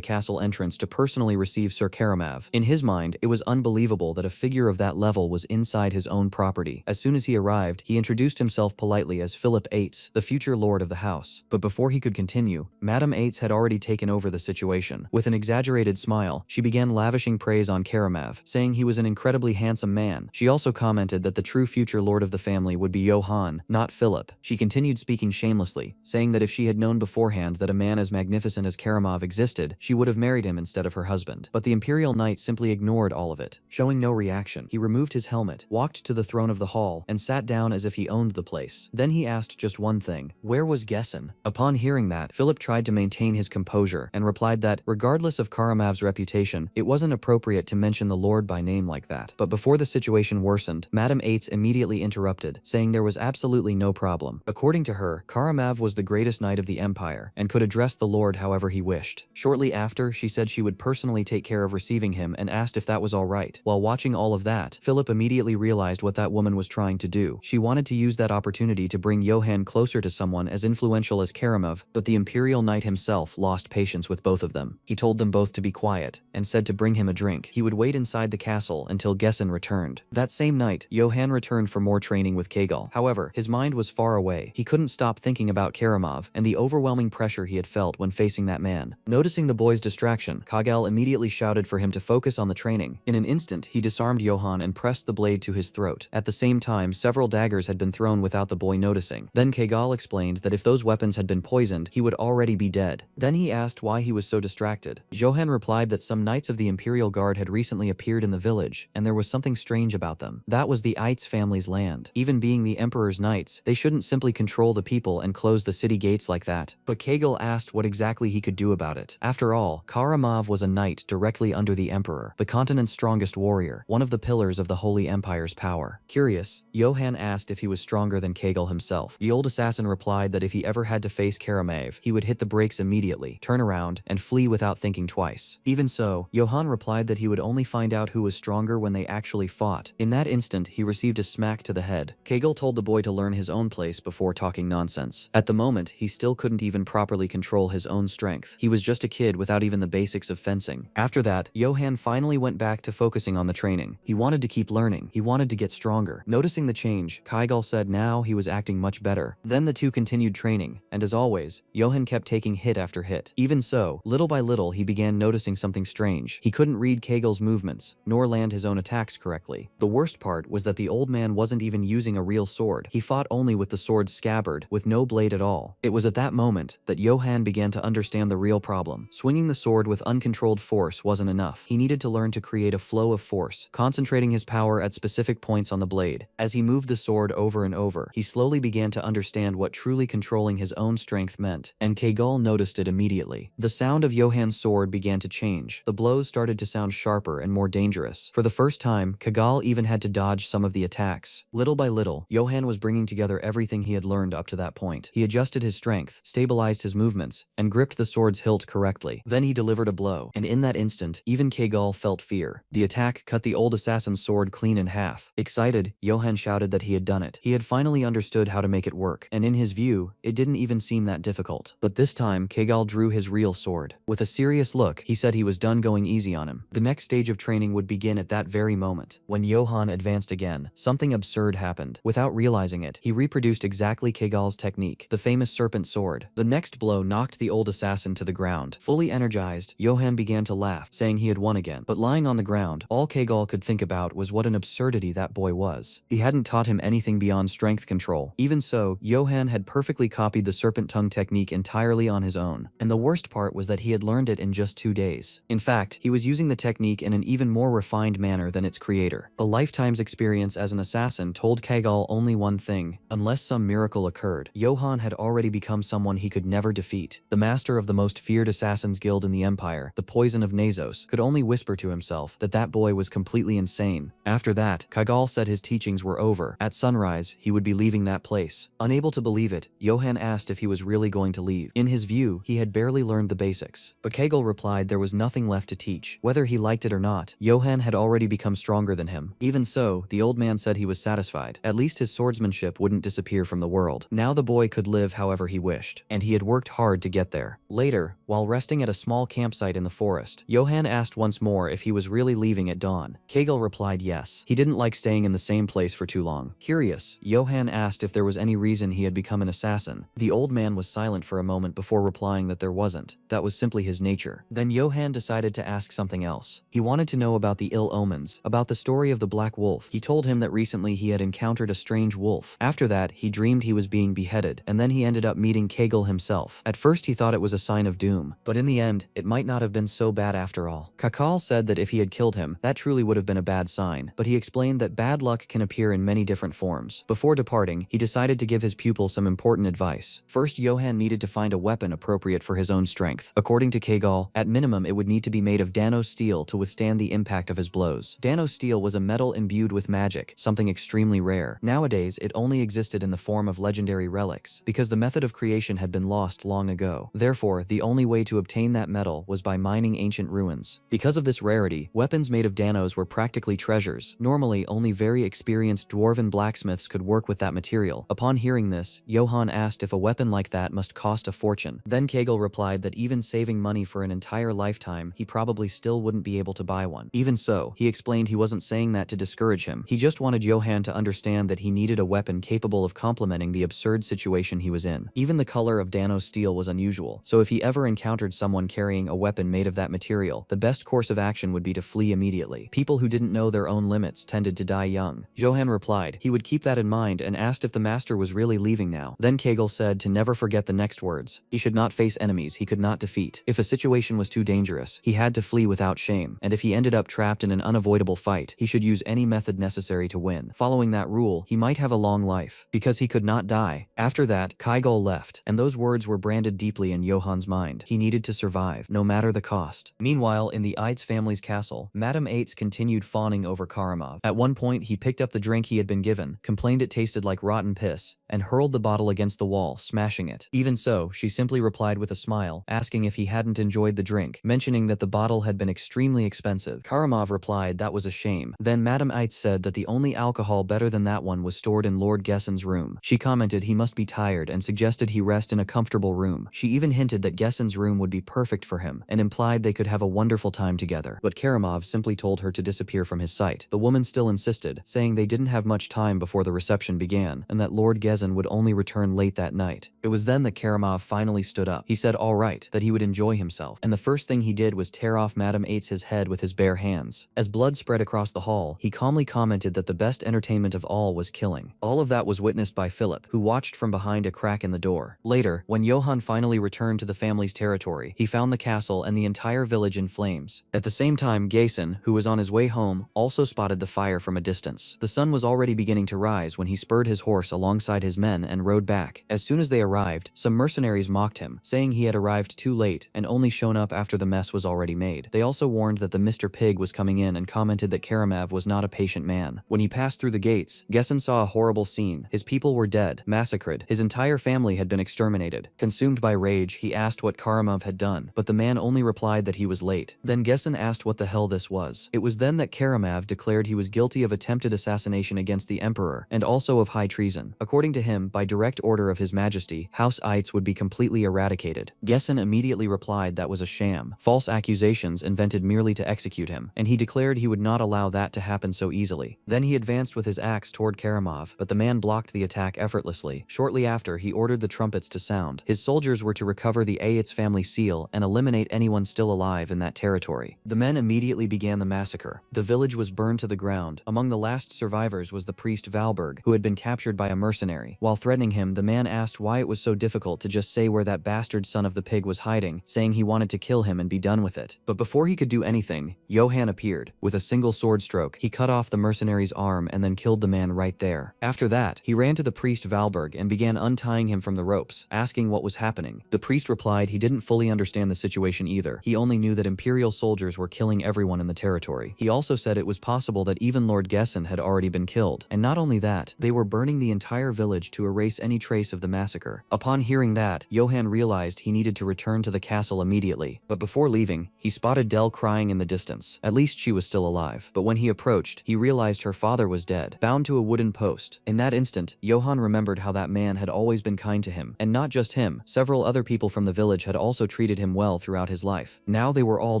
castle entrance to personally receive Sir Karamav. In his mind, it was unbelievable that a figure of that level was inside his own property. As soon as he arrived, he introduced himself politely as Philip Eights, the future lord of the house. But before he could continue, Madame Eights had already taken over the situation. With an exaggerated smile, she began lavishing praise on Karamav, saying he was an incredibly handsome man. She also commented that the true future lord of the family would be Johann, not Philip. She continued speaking shamelessly, saying that if she had known beforehand that a man as magnificent as Karamav existed, she would have married him instead of her husband. But the Imperial Knight simply ignored all of it. Showing no reaction, he removed his helmet, walked to the throne of the hall, and sat down as if he owned the place. Then he asked just one thing: where was Gessen? Upon hearing that, Philip tried to maintain his composure and replied that, regardless of Karamav's reputation, it wasn't appropriate to mention the lord by name like that. But before the situation worsened, Madame Eights immediately interrupted, saying there was absolutely no problem. According to her, Karamav was the greatest knight of the empire and could address the lord however he wished. Shortly after, she said she would personally take care of receiving him and asked if that was all right. While watching all of that, Philip immediately realized what that woman was trying to do. She wanted to use that opportunity to bring Johann closer to someone as influential as Karamav, but the Imperial Knight himself lost patience with both of them. He told them both to be quiet and said to bring him a drink. He would wait inside the castle until Gessen returned. That same night, Johann returned for more training with Kegel. However, his mind was far away. He couldn't stop thinking about Karamav and the overwhelming pressure he had felt when facing that man. Noticing the boy's distraction, Kegel immediately shouted for him to focus on the training. In an instant, he disarmed Johann and pressed the blade to his throat. At the same time, several daggers had been thrown without the boy noticing. Then Kegel explained that if those weapons had been poisoned, he would already be dead. Then he asked why he was so distracted. Johann replied that some knights of the Imperial Guard had recently appeared in the village, and there was something strange about them. That was the Eitz family's land. Even being the Emperor's knights, they shouldn't simply control the people and close the city gates like that. But Kegel asked what exactly he could do about it. After all, Karamav was a knight directly under the Emperor, the continent's strongest warrior, one of the pillars of the Holy Empire's power. Curious, Johann asked if he was stronger than Kegel himself. The old assassin replied that if he ever had to face Karamav, he would hit the brakes immediately, turn around, and flee without thinking twice. Even so, Johann replied that he would only find out who was stronger when they actually fought. In that instant, he received a smack to the head. Kegel told the boy to learn his own place before talking nonsense. At the moment, he still couldn't even properly control his own strength. He was just a kid without even the basics of fencing. After that, Johann finally went back to focusing on the training. He wanted to keep learning. He wanted to get stronger. Noticing the change, Kegel said now he was acting much better. Then the two continued training, and as always, Johann kept taking hit after hit. Even so, little by little he began noticing something strange. He couldn't read Kegel's movements, nor land his own attacks correctly. The worst part was that the old man wasn't even using a real sword. He fought only with the sword's scabbard, with no blade at all. It was at that moment that Johann began to understand the real problem. Swinging the sword with uncontrolled force wasn't enough. He needed to learn to create a flow of force, concentrating his power at specific points on the blade. As he moved the sword over and over, he slowly began to understand what truly controlling his own strength meant, and Kegel noticed it immediately. The sound of Johann's sword began to change. The blows started to sound sharper and more dangerous. For the first time, Kegel even had to dodge some of the attacks. Little by little, Johann was bringing together everything he had learned up to that point. He adjusted his strength, stabilized his movements, and gripped the sword's hilt correctly. Then he delivered a blow, and in that instant, even Kegel felt fear. The attack cut the old assassin's sword clean in half. Excited, Johann shouted that he had done it. He had finally understood how to make it work, and in his view, it didn't even seem that difficult. But this time, Kegel drew his real sword. With a serious look, he said he was done going easy on him. The next stage of training would begin at that very moment. When Johann advanced again, something absurd happened. Without realizing it, he reproduced exactly Kegel's technique, the famous serpent sword. The next blow knocked the old assassin to the ground. Fully energized, Johann began to laugh, saying he had won again. But lying on the ground, all Kegel could think about was what an absurdity that boy was. He hadn't taught him anything beyond strength control. Even so, Johann had perfectly copied the serpent tongue technique entirely on his own. And the worst part was that he had learned it in just 2 days. In fact, he was using the technique in an even more refined manner than its creator. A lifetime's experience as an assassin told Kegel only one thing: unless some miracle occurred, Johann had already become someone he could never defeat. The master of the most feared assassins guild in the empire, the Poison of Nazos, could only whisper to himself that that boy was completely insane. After that, Kegel said his teachings were over. At sunrise, he would be leaving that place. Unable to believe it, Johann asked if he was really going to leave. In his view, he had barely learned the basics. But Kegel replied there was was nothing left to teach. Whether he liked it or not, Johann had already become stronger than him. Even so, the old man said he was satisfied. At least his swordsmanship wouldn't disappear from the world. Now the boy could live however he wished, and he had worked hard to get there. Later, while resting at a small campsite in the forest, Johann asked once more if he was really leaving at dawn. Kegel replied yes. He didn't like staying in the same place for too long. Curious, Johann asked if there was any reason he had become an assassin. The old man was silent for a moment before replying that there wasn't. That was simply his nature. Then Johann decided to ask something else. He wanted to know about the ill omens, about the story of the black wolf. He told him that recently he had encountered a strange wolf. After that, he dreamed he was being beheaded, and then he ended up meeting Kegel himself. At first he thought it was a sign of doom, but in the end, it might not have been so bad after all. Kakal said that if he had killed him, that truly would have been a bad sign, but he explained that bad luck can appear in many different forms. Before departing, he decided to give his pupil some important advice. First, Johann needed to find a weapon appropriate for his own strength. According to Kegel, at minimum it would need to be made of Dano steel to withstand the impact of his blows. Dano steel was a metal imbued with magic, something extremely rare. Nowadays, it only existed in the form of legendary relics, because the method of creation had been lost long ago. Therefore, the only way to obtain that metal was by mining ancient ruins. Because of this rarity, weapons made of Danos were practically treasures. Normally, only very experienced dwarven blacksmiths could work with that material. Upon hearing this, Johann asked if a weapon like that must cost a fortune. Then Kegel replied that even saving money for an entire lifetime, he probably still wouldn't be able to buy one. Even so, he explained he wasn't saying that to discourage him. He just wanted Johann to understand that he needed a weapon capable of complementing the absurd situation he was in. Even the color of Dano steel was unusual, so if he ever encountered someone carrying a weapon made of that material, the best course of action would be to flee immediately. People who didn't know their own limits tended to die young. Johann replied he would keep that in mind and asked if the master was really leaving now. Then Kegel said to never forget the next words. He should not face enemies he could not defeat. If a situation was too dangerous, he had to flee without shame, and if he ended up trapped in an unavoidable fight, he should use any method necessary to win. Following that rule, he might have a long life, because he could not die. After that, Kegel left, and those words were branded deeply in Johann's mind. He needed to survive, no matter the cost. Meanwhile, in the Eitz family's castle, Madame Eitz continued fawning over Karamov. At one point, he picked up the drink he had been given, complained it tasted like rotten piss, and hurled the bottle against the wall, smashing it. Even so, she simply replied with a smile, asking if he hadn't enjoyed the drink, mentioning that the bottle had been extremely expensive. Karamov replied that was a shame. Then Madame Eitz said that the only alcohol better than that one was stored in Lord Gessen's room. She commented he must be tired and suggested he rest in a comfortable room. She even hinted that Gessen's room would be perfect for him, and implied they could have a wonderful time together. But Karamov simply told her to disappear from his sight. The woman still insisted, saying they didn't have much time before the reception began, and that Lord Gessen would only return late that night. It was then that Karamov finally stood up. He said all right, that he would enjoy himself, and the first thing he did was tear off Madame Eitz's head with his bare hands. As blood spread across the hall, he calmly commented that the best entertainment of all was killing. All of that was witnessed by Philip, who watched from behind a crack in the door. Later, when Johann finally returned to the family's territory, he found the castle and the entire village in flames. At the same time, Gessen, who was on his way home, also spotted the fire from a distance. The sun was already beginning to rise when he spurred his horse alongside his men and rode back. As soon as they arrived, some mercenaries mocked him, saying he had arrived too late and only shown up after the mess was already made. They also warned that the Mr. Pig was coming in and commented that Karamov was not a patient man. When he passed through the gates, Gessen saw a horrible scene. His people were dead, massacred. His entire family had been exterminated. Consumed by rage, he asked what Karamov had done, but the man only replied that he was late. Then Gessen asked what the hell this was. It was then that Karamov declared he was guilty of attempted assassination against the emperor, and also of high treason. According to him, by direct order of His Majesty, House Eitz would be completely eradicated. Gessen immediately replied that was a sham, false accusations invented merely to execute him, and he declared he would not allow that to happen so easily. Then he advanced with his axe toward Karamov, but the man blocked the attack effortlessly. Shortly after, he ordered the trumpets to sound. His soldiers were to recover the Eitz family seal and eliminate anyone still alive in that territory. The men immediately began the massacre. The village was burned to the ground. Among the last survivors was the priest Valberg, who had been captured by a mercenary. While threatening him, the man asked why it was so difficult to just say where that bastard son of the pig was hiding, saying he wanted to kill him and be done with it. But before he could do anything, Johann appeared. With a single sword stroke, he cut off the mercenary's arm and then killed the man right there. After that, he ran to the priest Valberg and began untying him from the ropes, asking what was happening. The priest replied he didn't fully understand the situation either. He only knew that imperial soldiers were killing everyone in the territory. He also said it was possible that even Lord Gessen had already been killed. And not only that, they were burning the entire village to erase any trace of the massacre. Upon hearing that, Johann realized he needed to return to the castle immediately. But before Before leaving, he spotted Dell crying in the distance. At least she was still alive. But when he approached, he realized her father was dead, bound to a wooden post. In that instant, Johann remembered how that man had always been kind to him. And not just him, several other people from the village had also treated him well throughout his life. Now they were all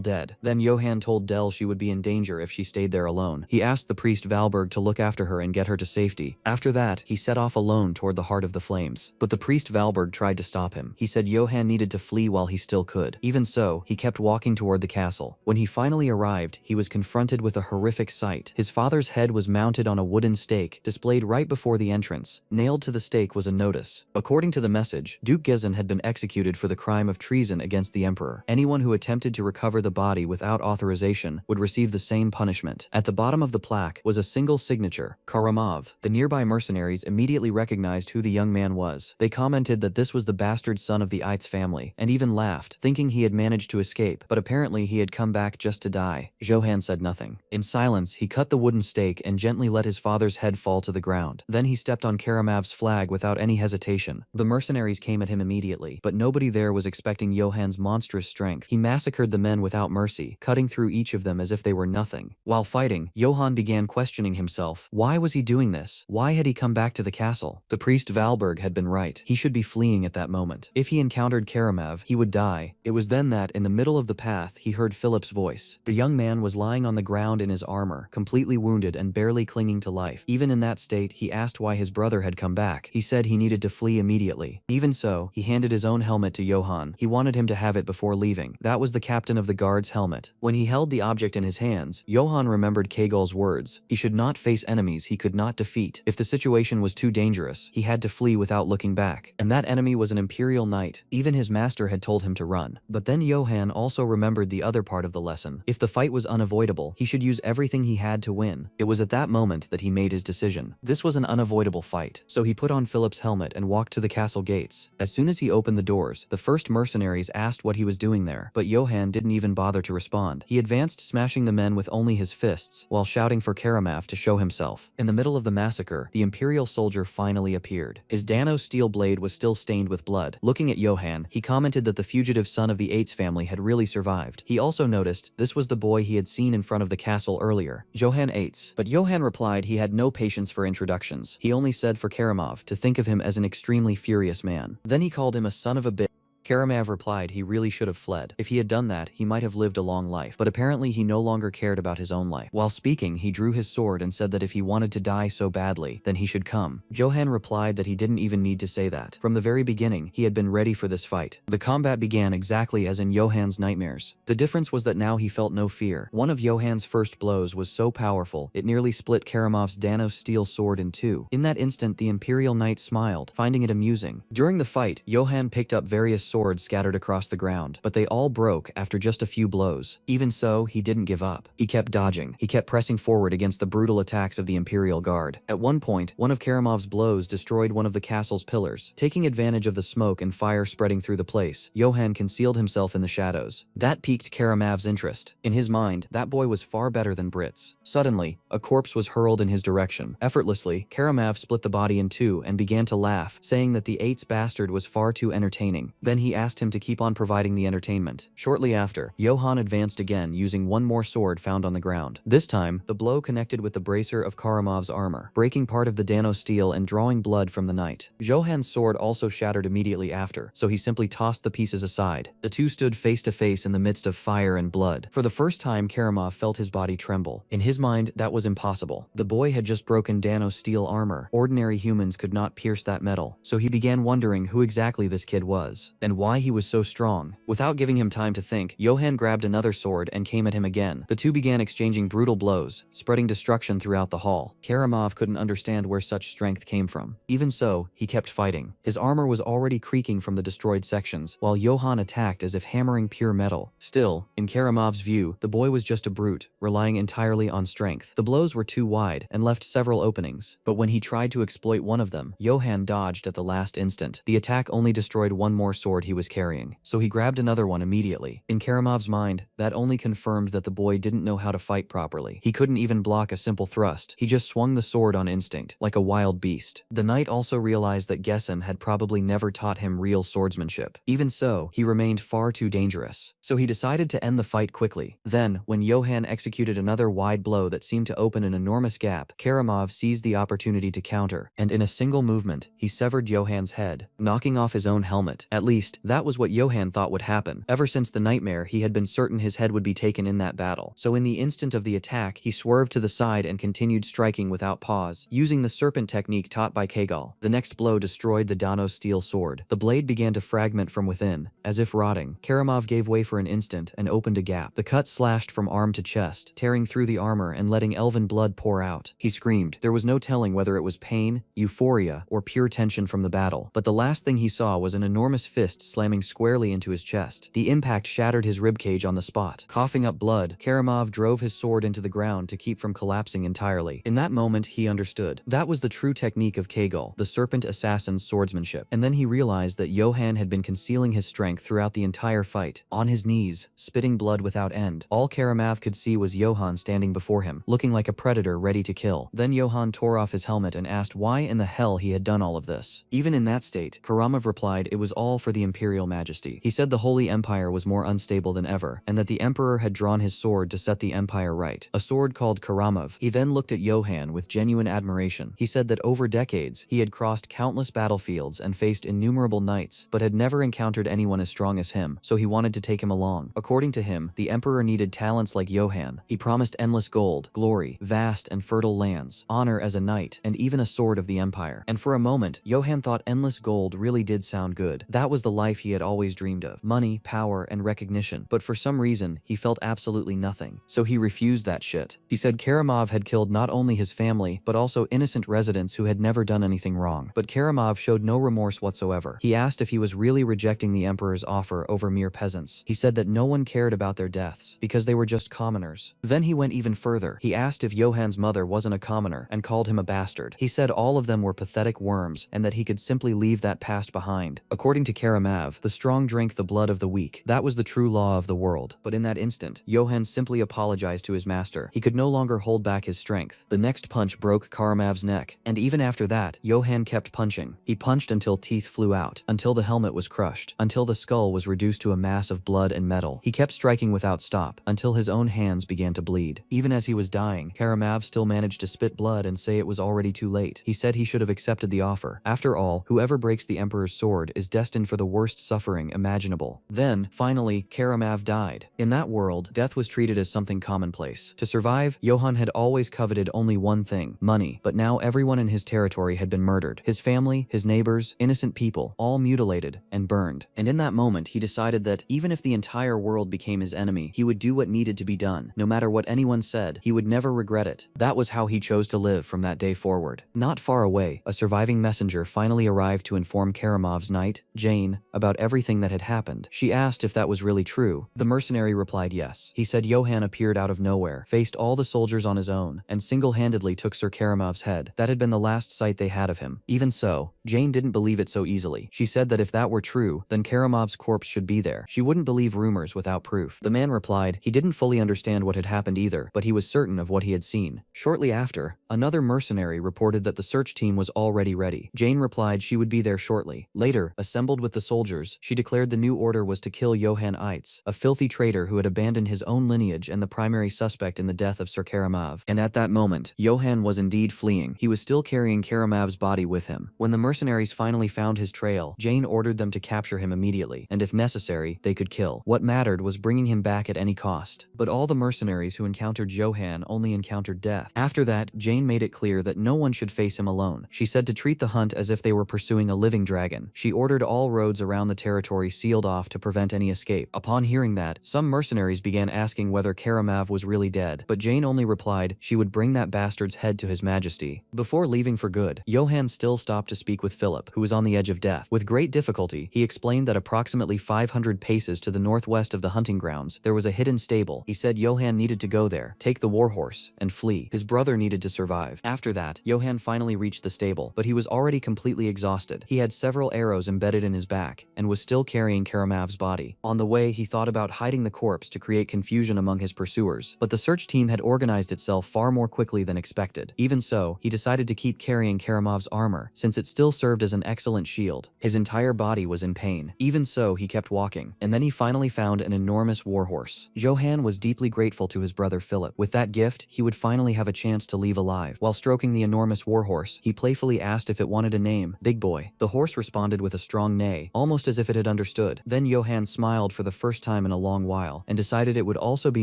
dead. Then Johann told Dell she would be in danger if she stayed there alone. He asked the priest Valberg to look after her and get her to safety. After that, he set off alone toward the heart of the flames. But the priest Valberg tried to stop him. He said Johann needed to flee while he still could. Even so, he kept walking toward the castle. When he finally arrived, he was confronted with a horrific sight. His father's head was mounted on a wooden stake, displayed right before the entrance. Nailed to the stake was a notice. According to the message, Duke Gezin had been executed for the crime of treason against the emperor. Anyone who attempted to recover the body without authorization would receive the same punishment. At the bottom of the plaque was a single signature, Karamov. The nearby mercenaries immediately recognized who the young man was. They commented that this was the bastard son of the Eitz family, and even laughed, thinking he had managed to escape, but apparently he had come back just to die. Johann said nothing. In silence, he cut the wooden stake and gently let his father's head fall to the ground. Then he stepped on Karamav's flag without any hesitation. The mercenaries came at him immediately, but nobody there was expecting Johann's monstrous strength. He massacred the men without mercy, cutting through each of them as if they were nothing. While fighting, Johann began questioning himself. Why was he doing this? Why had he come back to the castle? The priest Valberg had been right. He should be fleeing at that moment. If he encountered Karamav, he would die. It was then that, in the middle of the path, he heard Philip's voice. The young man was lying on the ground in his armor, completely wounded and barely clinging to life. Even in that state, he asked why his brother had come back. He said he needed to flee immediately. Even so, he handed his own helmet to Johann. He wanted him to have it before leaving. That was the captain of the guard's helmet. When he held the object in his hands, Johann remembered Kegol's words. He should not face enemies he could not defeat. If the situation was too dangerous, he had to flee without looking back. And that enemy was an imperial knight. Even his master had told him to run. But then Johann also remembered the other part of the lesson. If the fight was unavoidable, he should use everything he had to win. It was at that moment that he made his decision. This was an unavoidable fight, so he put on Philip's helmet and walked to the castle gates. As soon as he opened the doors, the first mercenaries asked what he was doing there, but Johann didn't even bother to respond. He advanced, smashing the men with only his fists, while shouting for Karamav to show himself. In the middle of the massacre, the imperial soldier finally appeared. His Dano steel blade was still stained with blood. Looking at Johann, he commented that the fugitive son of the Eitz family had really survived. He also noticed this was the boy he had seen in front of the castle earlier, Johann Eitz. But Johann replied he had no patience for introductions. He only said for Karamov to think of him as an extremely furious man. Then he called him a son of a bitch. Karamav replied he really should have fled. If he had done that, he might have lived a long life, but apparently he no longer cared about his own life. While speaking, he drew his sword and said that if he wanted to die so badly, then he should come. Johann replied that he didn't even need to say that. From the very beginning, he had been ready for this fight. The combat began exactly as in Johann's nightmares. The difference was that now he felt no fear. One of Johann's first blows was so powerful, it nearly split Karamov's Dano steel sword in two. In that instant, the Imperial Knight smiled, finding it amusing. During the fight, Johann picked up various swords scattered across the ground, but they all broke after just a few blows. Even so, he didn't give up. He kept dodging. He kept pressing forward against the brutal attacks of the Imperial Guard. At one point, one of Karamov's blows destroyed one of the castle's pillars. Taking advantage of the smoke and fire spreading through the place, Johann concealed himself in the shadows. That piqued Karamov's interest. In his mind, that boy was far better than Brits. Suddenly, a corpse was hurled in his direction. Effortlessly, Karamov split the body in two and began to laugh, saying that the Eitz bastard was far too entertaining. Then he asked him to keep on providing the entertainment. Shortly after, Johann advanced again using one more sword found on the ground. This time, the blow connected with the bracer of Karamov's armor, breaking part of the Dano steel and drawing blood from the knight. Johann's sword also shattered immediately after, so he simply tossed the pieces aside. The two stood face to face in the midst of fire and blood. For the first time, Karamov felt his body tremble. In his mind, that was impossible. The boy had just broken Dano steel armor. Ordinary humans could not pierce that metal, so he began wondering who exactly this kid was, and why he was so strong. Without giving him time to think, Johann grabbed another sword and came at him again. The two began exchanging brutal blows, spreading destruction throughout the hall. Karamov couldn't understand where such strength came from. Even so, he kept fighting. His armor was already creaking from the destroyed sections, while Johann attacked as if hammering pure metal. Still, in Karamov's view, the boy was just a brute, relying entirely on strength. The blows were too wide and left several openings, but when he tried to exploit one of them, Johann dodged at the last instant. The attack only destroyed one more sword sword he was carrying, so he grabbed another one immediately. In Karamov's mind, that only confirmed that the boy didn't know how to fight properly. He couldn't even block a simple thrust. He just swung the sword on instinct, like a wild beast. The knight also realized that Gessen had probably never taught him real swordsmanship. Even so, he remained far too dangerous. So he decided to end the fight quickly. Then, when Johann executed another wide blow that seemed to open an enormous gap, Karamov seized the opportunity to counter, and in a single movement, he severed Johann's head, knocking off his own helmet. At least, that was what Johann thought would happen. Ever since the nightmare, he had been certain his head would be taken in that battle. So in the instant of the attack, he swerved to the side and continued striking without pause, using the serpent technique taught by Kegal. The next blow destroyed the Dano's steel sword. The blade began to fragment from within, as if rotting. Karamov gave way for an instant and opened a gap. The cut slashed from arm to chest, tearing through the armor and letting elven blood pour out. He screamed. There was no telling whether it was pain, euphoria, or pure tension from the battle, but the last thing he saw was an enormous fist slamming squarely into his chest. The impact shattered his ribcage on the spot. Coughing up blood, Karamov drove his sword into the ground to keep from collapsing entirely. In that moment, he understood. That was the true technique of Kegal, the serpent assassin's swordsmanship. And then he realized that Johann had been concealing his strength throughout the entire fight. On his knees, spitting blood without end, all Karamov could see was Johann standing before him, looking like a predator ready to kill. Then Johann tore off his helmet and asked why in the hell he had done all of this. Even in that state, Karamov replied it was all for the Imperial Majesty. He said the Holy Empire was more unstable than ever, and that the Emperor had drawn his sword to set the Empire right. A sword called Karamov. He then looked at Johann with genuine admiration. He said that over decades, he had crossed countless battlefields and faced innumerable knights, but had never encountered anyone as strong as him, so he wanted to take him along. According to him, the Emperor needed talents like Johann. He promised endless gold, glory, vast and fertile lands, honor as a knight, and even a sword of the Empire. And for a moment, Johann thought endless gold really did sound good. That was the life he had always dreamed of. Money, power, and recognition. But for some reason, he felt absolutely nothing. So he refused that shit. He said Karamov had killed not only his family, but also innocent residents who had never done anything wrong. But Karamov showed no remorse whatsoever. He asked if he was really rejecting the Emperor's offer over mere peasants. He said that no one cared about their deaths, because they were just commoners. Then he went even further. He asked if Johann's mother wasn't a commoner, and called him a bastard. He said all of them were pathetic worms, and that he could simply leave that past behind. According to Karamov, the strong drink the blood of the weak. That was the true law of the world. But in that instant, Johann simply apologized to his master. He could no longer hold back his strength. The next punch broke Karamov's neck, and even after that, Johann kept punching. He punched until teeth flew out, until the helmet was crushed, until the skull was reduced to a mass of blood and metal. He kept striking without stop, until his own hands began to bleed. Even as he was dying, Karamov still managed to spit blood and say it was already too late. He said he should have accepted the offer. After all, whoever breaks the Emperor's sword is destined for the worst suffering imaginable. Then, finally, Karamov died. In that world, death was treated as something commonplace. To survive, Johann had always coveted only one thing, money. But now everyone in his territory had been murdered. His family, his neighbors, innocent people, all mutilated and burned. And in that moment, he decided that even if the entire world became his enemy, he would do what needed to be done. No matter what anyone said, he would never regret it. That was how he chose to live from that day forward. Not far away, a surviving messenger finally arrived to inform Karamov's knight, Jane, about everything that had happened. She asked if that was really true. The mercenary replied yes. He said Johann appeared out of nowhere, faced all the soldiers on his own, and single-handedly took Sir Karamov's head. That had been the last sight they had of him. Even so, Jane didn't believe it so easily. She said that if that were true, then Karamov's corpse should be there. She wouldn't believe rumors without proof. The man replied he didn't fully understand what had happened either, but he was certain of what he had seen. Shortly after, another mercenary reported that the search team was already ready. Jane replied she would be there shortly. Later, assembled with the soldiers, she declared the new order was to kill Johann Eitz, a filthy traitor who had abandoned his own lineage and the primary suspect in the death of Sir Karamov. And at that moment, Johann was indeed fleeing. He was still carrying Karamov's body with him. When the mercenaries finally found his trail, Jane ordered them to capture him immediately, and if necessary, they could kill. What mattered was bringing him back at any cost. But all the mercenaries who encountered Johann only encountered death. After that, Jane made it clear that no one should face him alone. She said to treat the hunt as if they were pursuing a living dragon. She ordered all roads around the territory sealed off to prevent any escape. Upon hearing that, some mercenaries began asking whether Karamov was really dead, but Jane only replied she would bring that bastard's head to his majesty. Before leaving for good, Johann still stopped to speak with Philip, who was on the edge of death. With great difficulty, he explained that approximately 500 paces to the northwest of the hunting grounds, there was a hidden stable. He said Johann needed to go there, take the warhorse, and flee. His brother needed to survive. After that, Johann finally reached the stable, but he was already completely exhausted. He had several arrows embedded in his back, back and was still carrying Karamav's body. On the way, he thought about hiding the corpse to create confusion among his pursuers, but the search team had organized itself far more quickly than expected. Even so, he decided to keep carrying Karamav's armor, since it still served as an excellent shield. His entire body was in pain. Even so, he kept walking, and then he finally found an enormous warhorse. Johann was deeply grateful to his brother Philip. With that gift, he would finally have a chance to leave alive. While stroking the enormous warhorse, he playfully asked if it wanted a name. Big Boy. The horse responded with a strong neigh, almost as if it had understood. Then Johann smiled for the first time in a long while, and decided it would also be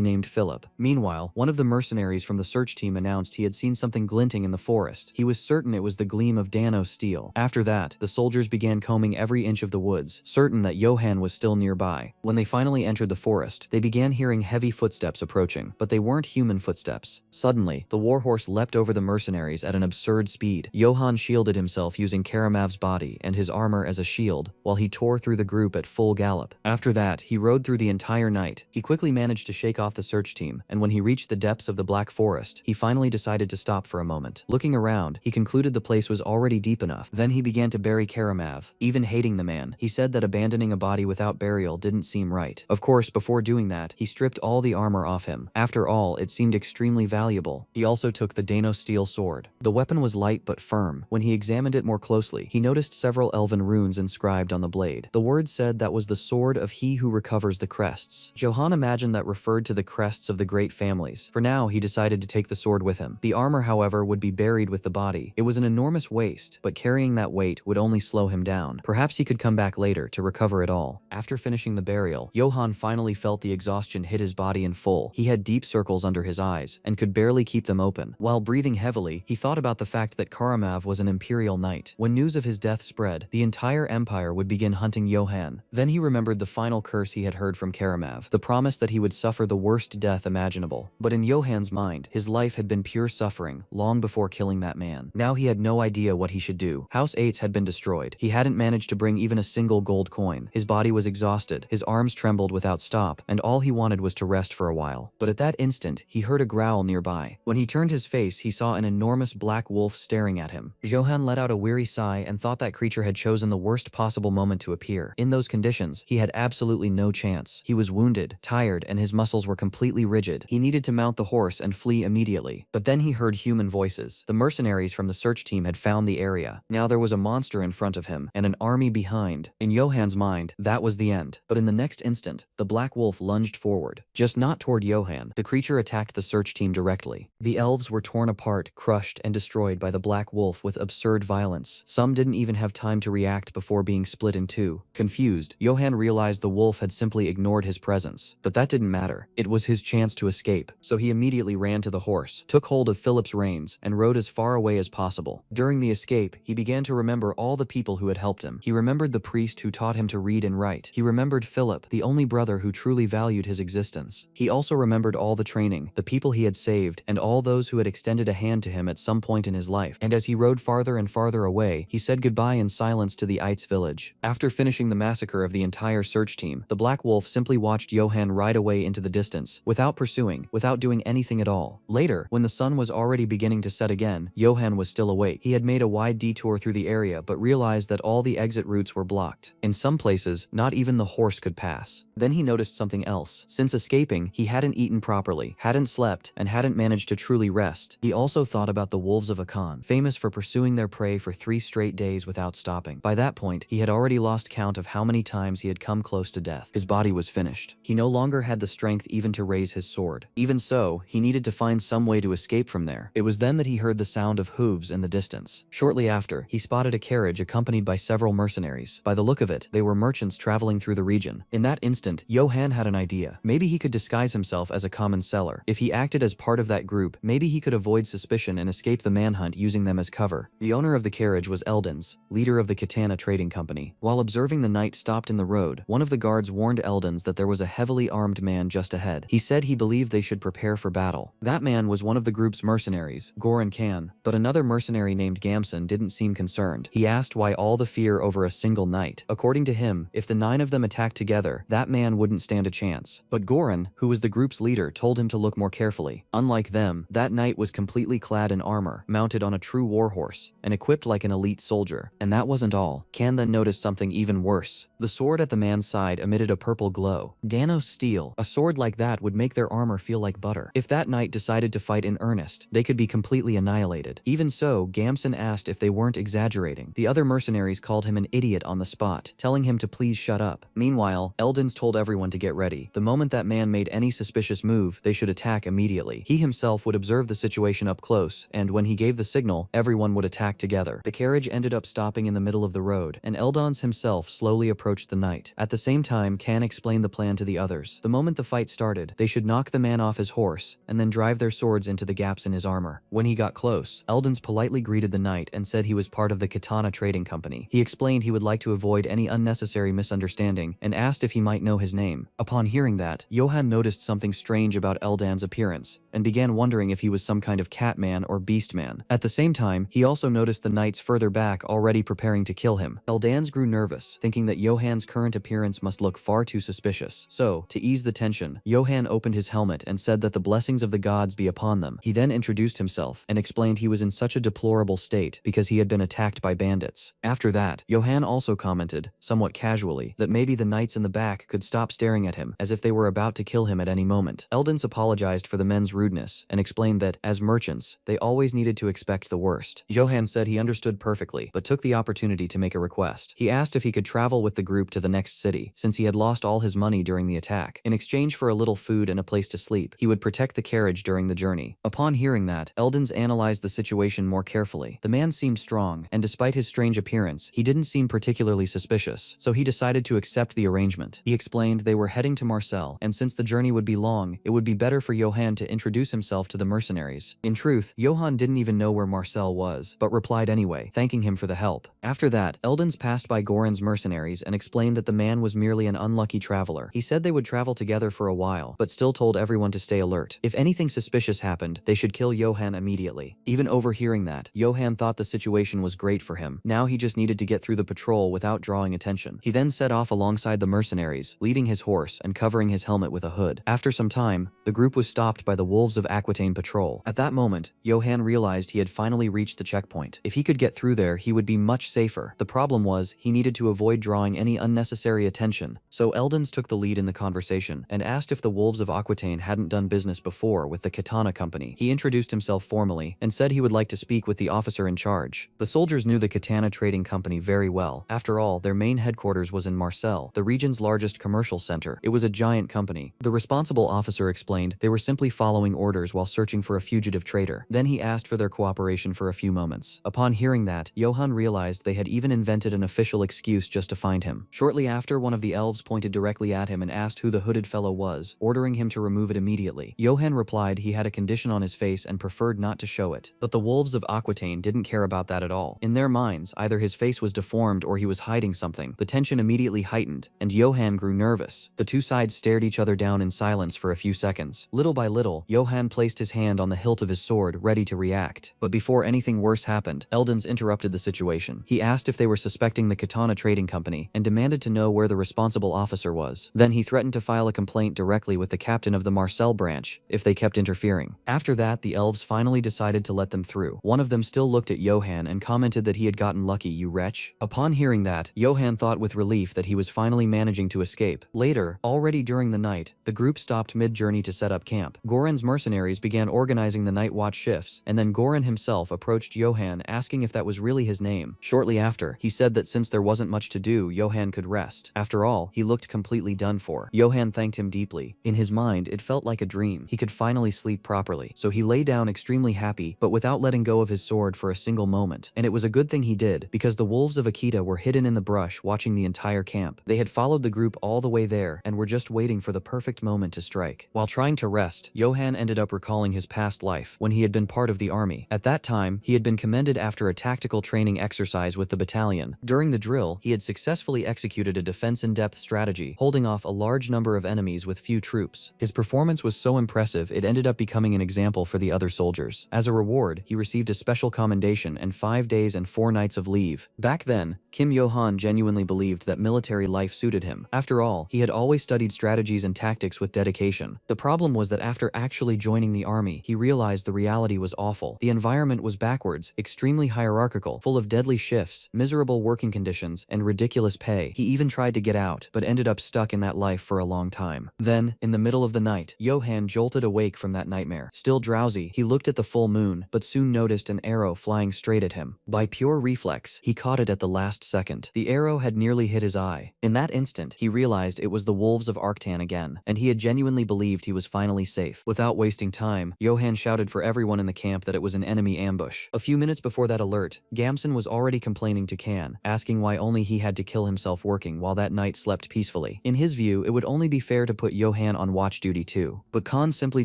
named Philip. Meanwhile, one of the mercenaries from the search team announced he had seen something glinting in the forest. He was certain it was the gleam of Dano's steel. After that, the soldiers began combing every inch of the woods, certain that Johann was still nearby. When they finally entered the forest, they began hearing heavy footsteps approaching, but they weren't human footsteps. Suddenly, the warhorse leapt over the mercenaries at an absurd speed. Johann shielded himself using Karamav's body and his armor as a shield, while he tore through the group at full gallop. After that, he rode through the entire night. He quickly managed to shake off the search team, and when he reached the depths of the Black Forest, he finally decided to stop for a moment. Looking around, he concluded the place was already deep enough. Then he began to bury Karamav, even hating the man. He said that abandoning a body without burial didn't seem right. Of course, before doing that, he stripped all the armor off him. After all, it seemed extremely valuable. He also took the Dano steel sword. The weapon was light but firm. When he examined it more closely, he noticed several elven runes inscribed on the blade. The word said that was the sword of he who recovers the crests. Johann imagined that referred to the crests of the great families. For now, he decided to take the sword with him. The armor, however, would be buried with the body. It was an enormous waste, but carrying that weight would only slow him down. Perhaps he could come back later to recover it all. After finishing the burial, Johann finally felt the exhaustion hit his body in full. He had deep circles under his eyes and could barely keep them open. While breathing heavily, he thought about the fact that Karamav was an imperial knight. When news of his death spread, the entire empire would begin hunting Johann. Then he remembered the final curse he had heard from Karamav, the promise that he would suffer the worst death imaginable. But in Johann's mind, his life had been pure suffering long before killing that man. Now he had no idea what he should do. House 8 had been destroyed. He hadn't managed to bring even a single gold coin. His body was exhausted, his arms trembled without stop, and all he wanted was to rest for a while. But at that instant, he heard a growl nearby. When he turned his face, he saw an enormous black wolf staring at him. Johann let out a weary sigh and thought that creature had chosen the worst possible moment to appear. In those conditions, he had absolutely no chance. He was wounded, tired, and his muscles were completely rigid. He needed to mount the horse and flee immediately. But then he heard human voices. The mercenaries from the search team had found the area. Now there was a monster in front of him and an army behind. In Johann's mind, that was the end. But in the next instant, the black wolf lunged forward. Just not toward Johann. The creature attacked the search team directly. The elves were torn apart, crushed, and destroyed by the black wolf with absurd violence. Some didn't even have time to react before being split in two. Confused, Johann realized the wolf had simply ignored his presence. But that didn't matter. It was his chance to escape. So he immediately ran to the horse, took hold of Philip's reins, and rode as far away as possible. During the escape, he began to remember all the people who had helped him. He remembered the priest who taught him to read and write. He remembered Philip, the only brother who truly valued his existence. He also remembered all the training, the people he had saved, and all those who had extended a hand to him at some point in his life. And as he rode farther and farther away, he said goodbye in silence to the Eites village. After finishing the massacre of the entire search team, the black wolf simply watched Johann ride away into the distance, without pursuing, without doing anything at all. Later, when the sun was already beginning to set again, Johann was still awake. He had made a wide detour through the area but realized that all the exit routes were blocked. In some places, not even the horse could pass. Then he noticed something else. Since escaping, he hadn't eaten properly, hadn't slept, and hadn't managed to truly rest. He also thought about the wolves of Akan, famous for pursuing their prey for 3 straight days without stopping. By that point, he had already lost count of how many times he had come close to death. His body was finished. He no longer had the strength even to raise his sword. Even so, he needed to find some way to escape from there. It was then that he heard the sound of hooves in the distance. Shortly after, he spotted a carriage accompanied by several mercenaries. By the look of it, they were merchants traveling through the region. In that instant, Johann had an idea. Maybe he could disguise himself as a common seller. If he acted as part of that group, maybe he could avoid suspicion and escape the manhunt using them as cover. The owner of the carriage was Eldens, leader of the Katana Trading Company. While observing the knight stopped in the road, one of the guards warned Eldens that there was a heavily armed man just ahead. He said he believed they should prepare for battle. That man was one of the group's mercenaries, Goran Khan, but another mercenary named Gamson didn't seem concerned. He asked why all the fear over a single knight. According to him, if the 9 of them attacked together, that man wouldn't stand a chance. But Goran, who was the group's leader, told him to look more carefully. Unlike them, that knight was completely clad in armor, mounted on a true warhorse, and equipped like an elite soldier. And that wasn't all. Khan then noticed something something even worse. The sword at the man's side emitted a purple glow. Danos steel. A sword like that would make their armor feel like butter. If that knight decided to fight in earnest, they could be completely annihilated. Even so, Gamson asked if they weren't exaggerating. The other mercenaries called him an idiot on the spot, telling him to please shut up. Meanwhile, Eldons told everyone to get ready. The moment that man made any suspicious move, they should attack immediately. He himself would observe the situation up close, and when he gave the signal, everyone would attack together. The carriage ended up stopping in the middle of the road, and Eldons himself slowly approached the knight. At the same time, Can explained the plan to the others. The moment the fight started, they should knock the man off his horse, and then drive their swords into the gaps in his armor. When he got close, Eldons politely greeted the knight and said he was part of the Katana Trading Company. He explained he would like to avoid any unnecessary misunderstanding and asked if he might know his name. Upon hearing that, Johann noticed something strange about Eldan's appearance and began wondering if he was some kind of catman or beastman. At the same time, he also noticed the knights further back already preparing to kill him. Eldans grew nervous, thinking that Johann's current appearance must look far too suspicious. So, to ease the tension, Johann opened his helmet and said that the blessings of the gods be upon them. He then introduced himself and explained he was in such a deplorable state because he had been attacked by bandits. After that, Johann also commented, somewhat casually, that maybe the knights in the back could stop staring at him as if they were about to kill him at any moment. Eldons apologized for the men's rudeness and explained that, as merchants, they always needed to expect the worst. Johann said he understood perfectly, but took the opportunity to make a request. He asked if he could travel with the group to the next city, since he had lost all his money during the attack. In exchange for a little food and a place to sleep, he would protect the carriage during the journey. Upon hearing that, Eldons analyzed the situation more carefully. The man seemed strong, and despite his strange appearance, he didn't seem particularly suspicious, so he decided to accept the arrangement. He explained they were heading to Marseille, and since the journey would be long, it would be better for Johann to introduce himself to the mercenaries. In truth, Johann didn't even know where Marseille was, but replied anyway, thanking him for the help. After that, Eldons passed by Goran's mercenaries and explained that the man was merely an unlucky traveler. He said they would travel together for a while, but still told everyone to stay alert. If anything suspicious happened, they should kill Johann immediately. Even overhearing that, Johann thought the situation was great for him. Now he just needed to get through the patrol without drawing attention. He then set off alongside the mercenaries, leading his horse and covering his helmet with a hood. After some time, the group was stopped by the Wolves of Aquitaine patrol. At that moment, Johann realized he had finally reached the checkpoint. If he could get through there, he would be much safer. The problem was, he needed to avoid drawing any unnecessary attention. So Eldons took the lead in the conversation and asked if the Wolves of Aquitaine hadn't done business before with the Katana Company. He introduced himself formally and said he would like to speak with the officer in charge. The soldiers knew the Katana Trading Company very well. After all, their main headquarters was in Marseille, the region's largest commercial center. It was a giant company. The responsible officer explained they were simply following orders while searching for a fugitive trader. Then he asked for their cooperation for a few moments. Upon hearing that, Johann realized they had even invented an official excuse just to find him. Shortly after, one of the elves pointed directly at him and asked who the hooded fellow was, ordering him to remove it immediately. Johann replied he had a condition on his face and preferred not to show it. But the Wolves of Aquitaine didn't care about that at all. In their minds, either his face was deformed or he was hiding something. The tension immediately heightened, and Johann grew nervous. The two sides stared each other down in silence for a few seconds. Little by little, Johann placed his hand on the hilt of his sword, ready to react. But before anything worse happened, Eldons interrupted the situation. He asked if they were suspecting the Katana Trading Company and demanded to know where the responsible officer was. Then he threatened to file a complaint directly with the captain of the Marseille branch if they kept interfering. After that, the elves finally decided to let them through. One of them still looked at Johann and commented that he had gotten lucky, you wretch. Upon hearing that, Johann thought with relief that he was finally managing to escape. Later, already during the night, the group stopped mid-journey to set up camp. Goran's mercenaries began organizing the night watch shifts, and then Goran himself approached Johann asking if that was really his name. Shortly after, he said that since there wasn't much to do, Johann could rest. After all, he looked completely done for. Johann thanked him deeply. In his mind, it felt like a dream. He could finally sleep properly. So he lay down extremely happy, but without letting go of his sword for a single moment. And it was a good thing he did, because the Wolves of Akita were hidden in the brush watching the entire camp. They had followed the group all the way there and were just waiting for the perfect moment to strike. While trying to rest, Johann ended up recalling his past life when he had been part of the army. At that time, he had been commended after a tactical training exercise with the battalion. During the drill, he had successfully executed a defense-in-depth strategy, holding off a large number of enemies with few troops. His performance was so impressive, it ended up becoming an example for the other soldiers. As a reward, he received a special commendation and 5 days and 4 nights of leave. Back then, Kim Johann genuinely believed that military life suited him. After all, he had always studied strategies and tactics with dedication. The problem was that after actually joining the army, he realized the reality was awful. The environment was backwards, extremely hierarchical, full of deadly shifts, miserable working conditions, restrictions and ridiculous pay. He even tried to get out, but ended up stuck in that life for a long time. Then, in the middle of the night, Johan jolted awake from that nightmare. Still drowsy, he looked at the full moon, but soon noticed an arrow flying straight at him. By pure reflex, he caught it at the last second. The arrow had nearly hit his eye. In that instant, he realized it was the wolves of Arctan again, and he had genuinely believed he was finally safe. Without wasting time, Johan shouted for everyone in the camp that it was an enemy ambush. A few minutes before that alert, Gamson was already complaining to Kan, asking why only he had to kill himself working while that knight slept peacefully. In his view, it would only be fair to put Johan on watch duty too. But Khan simply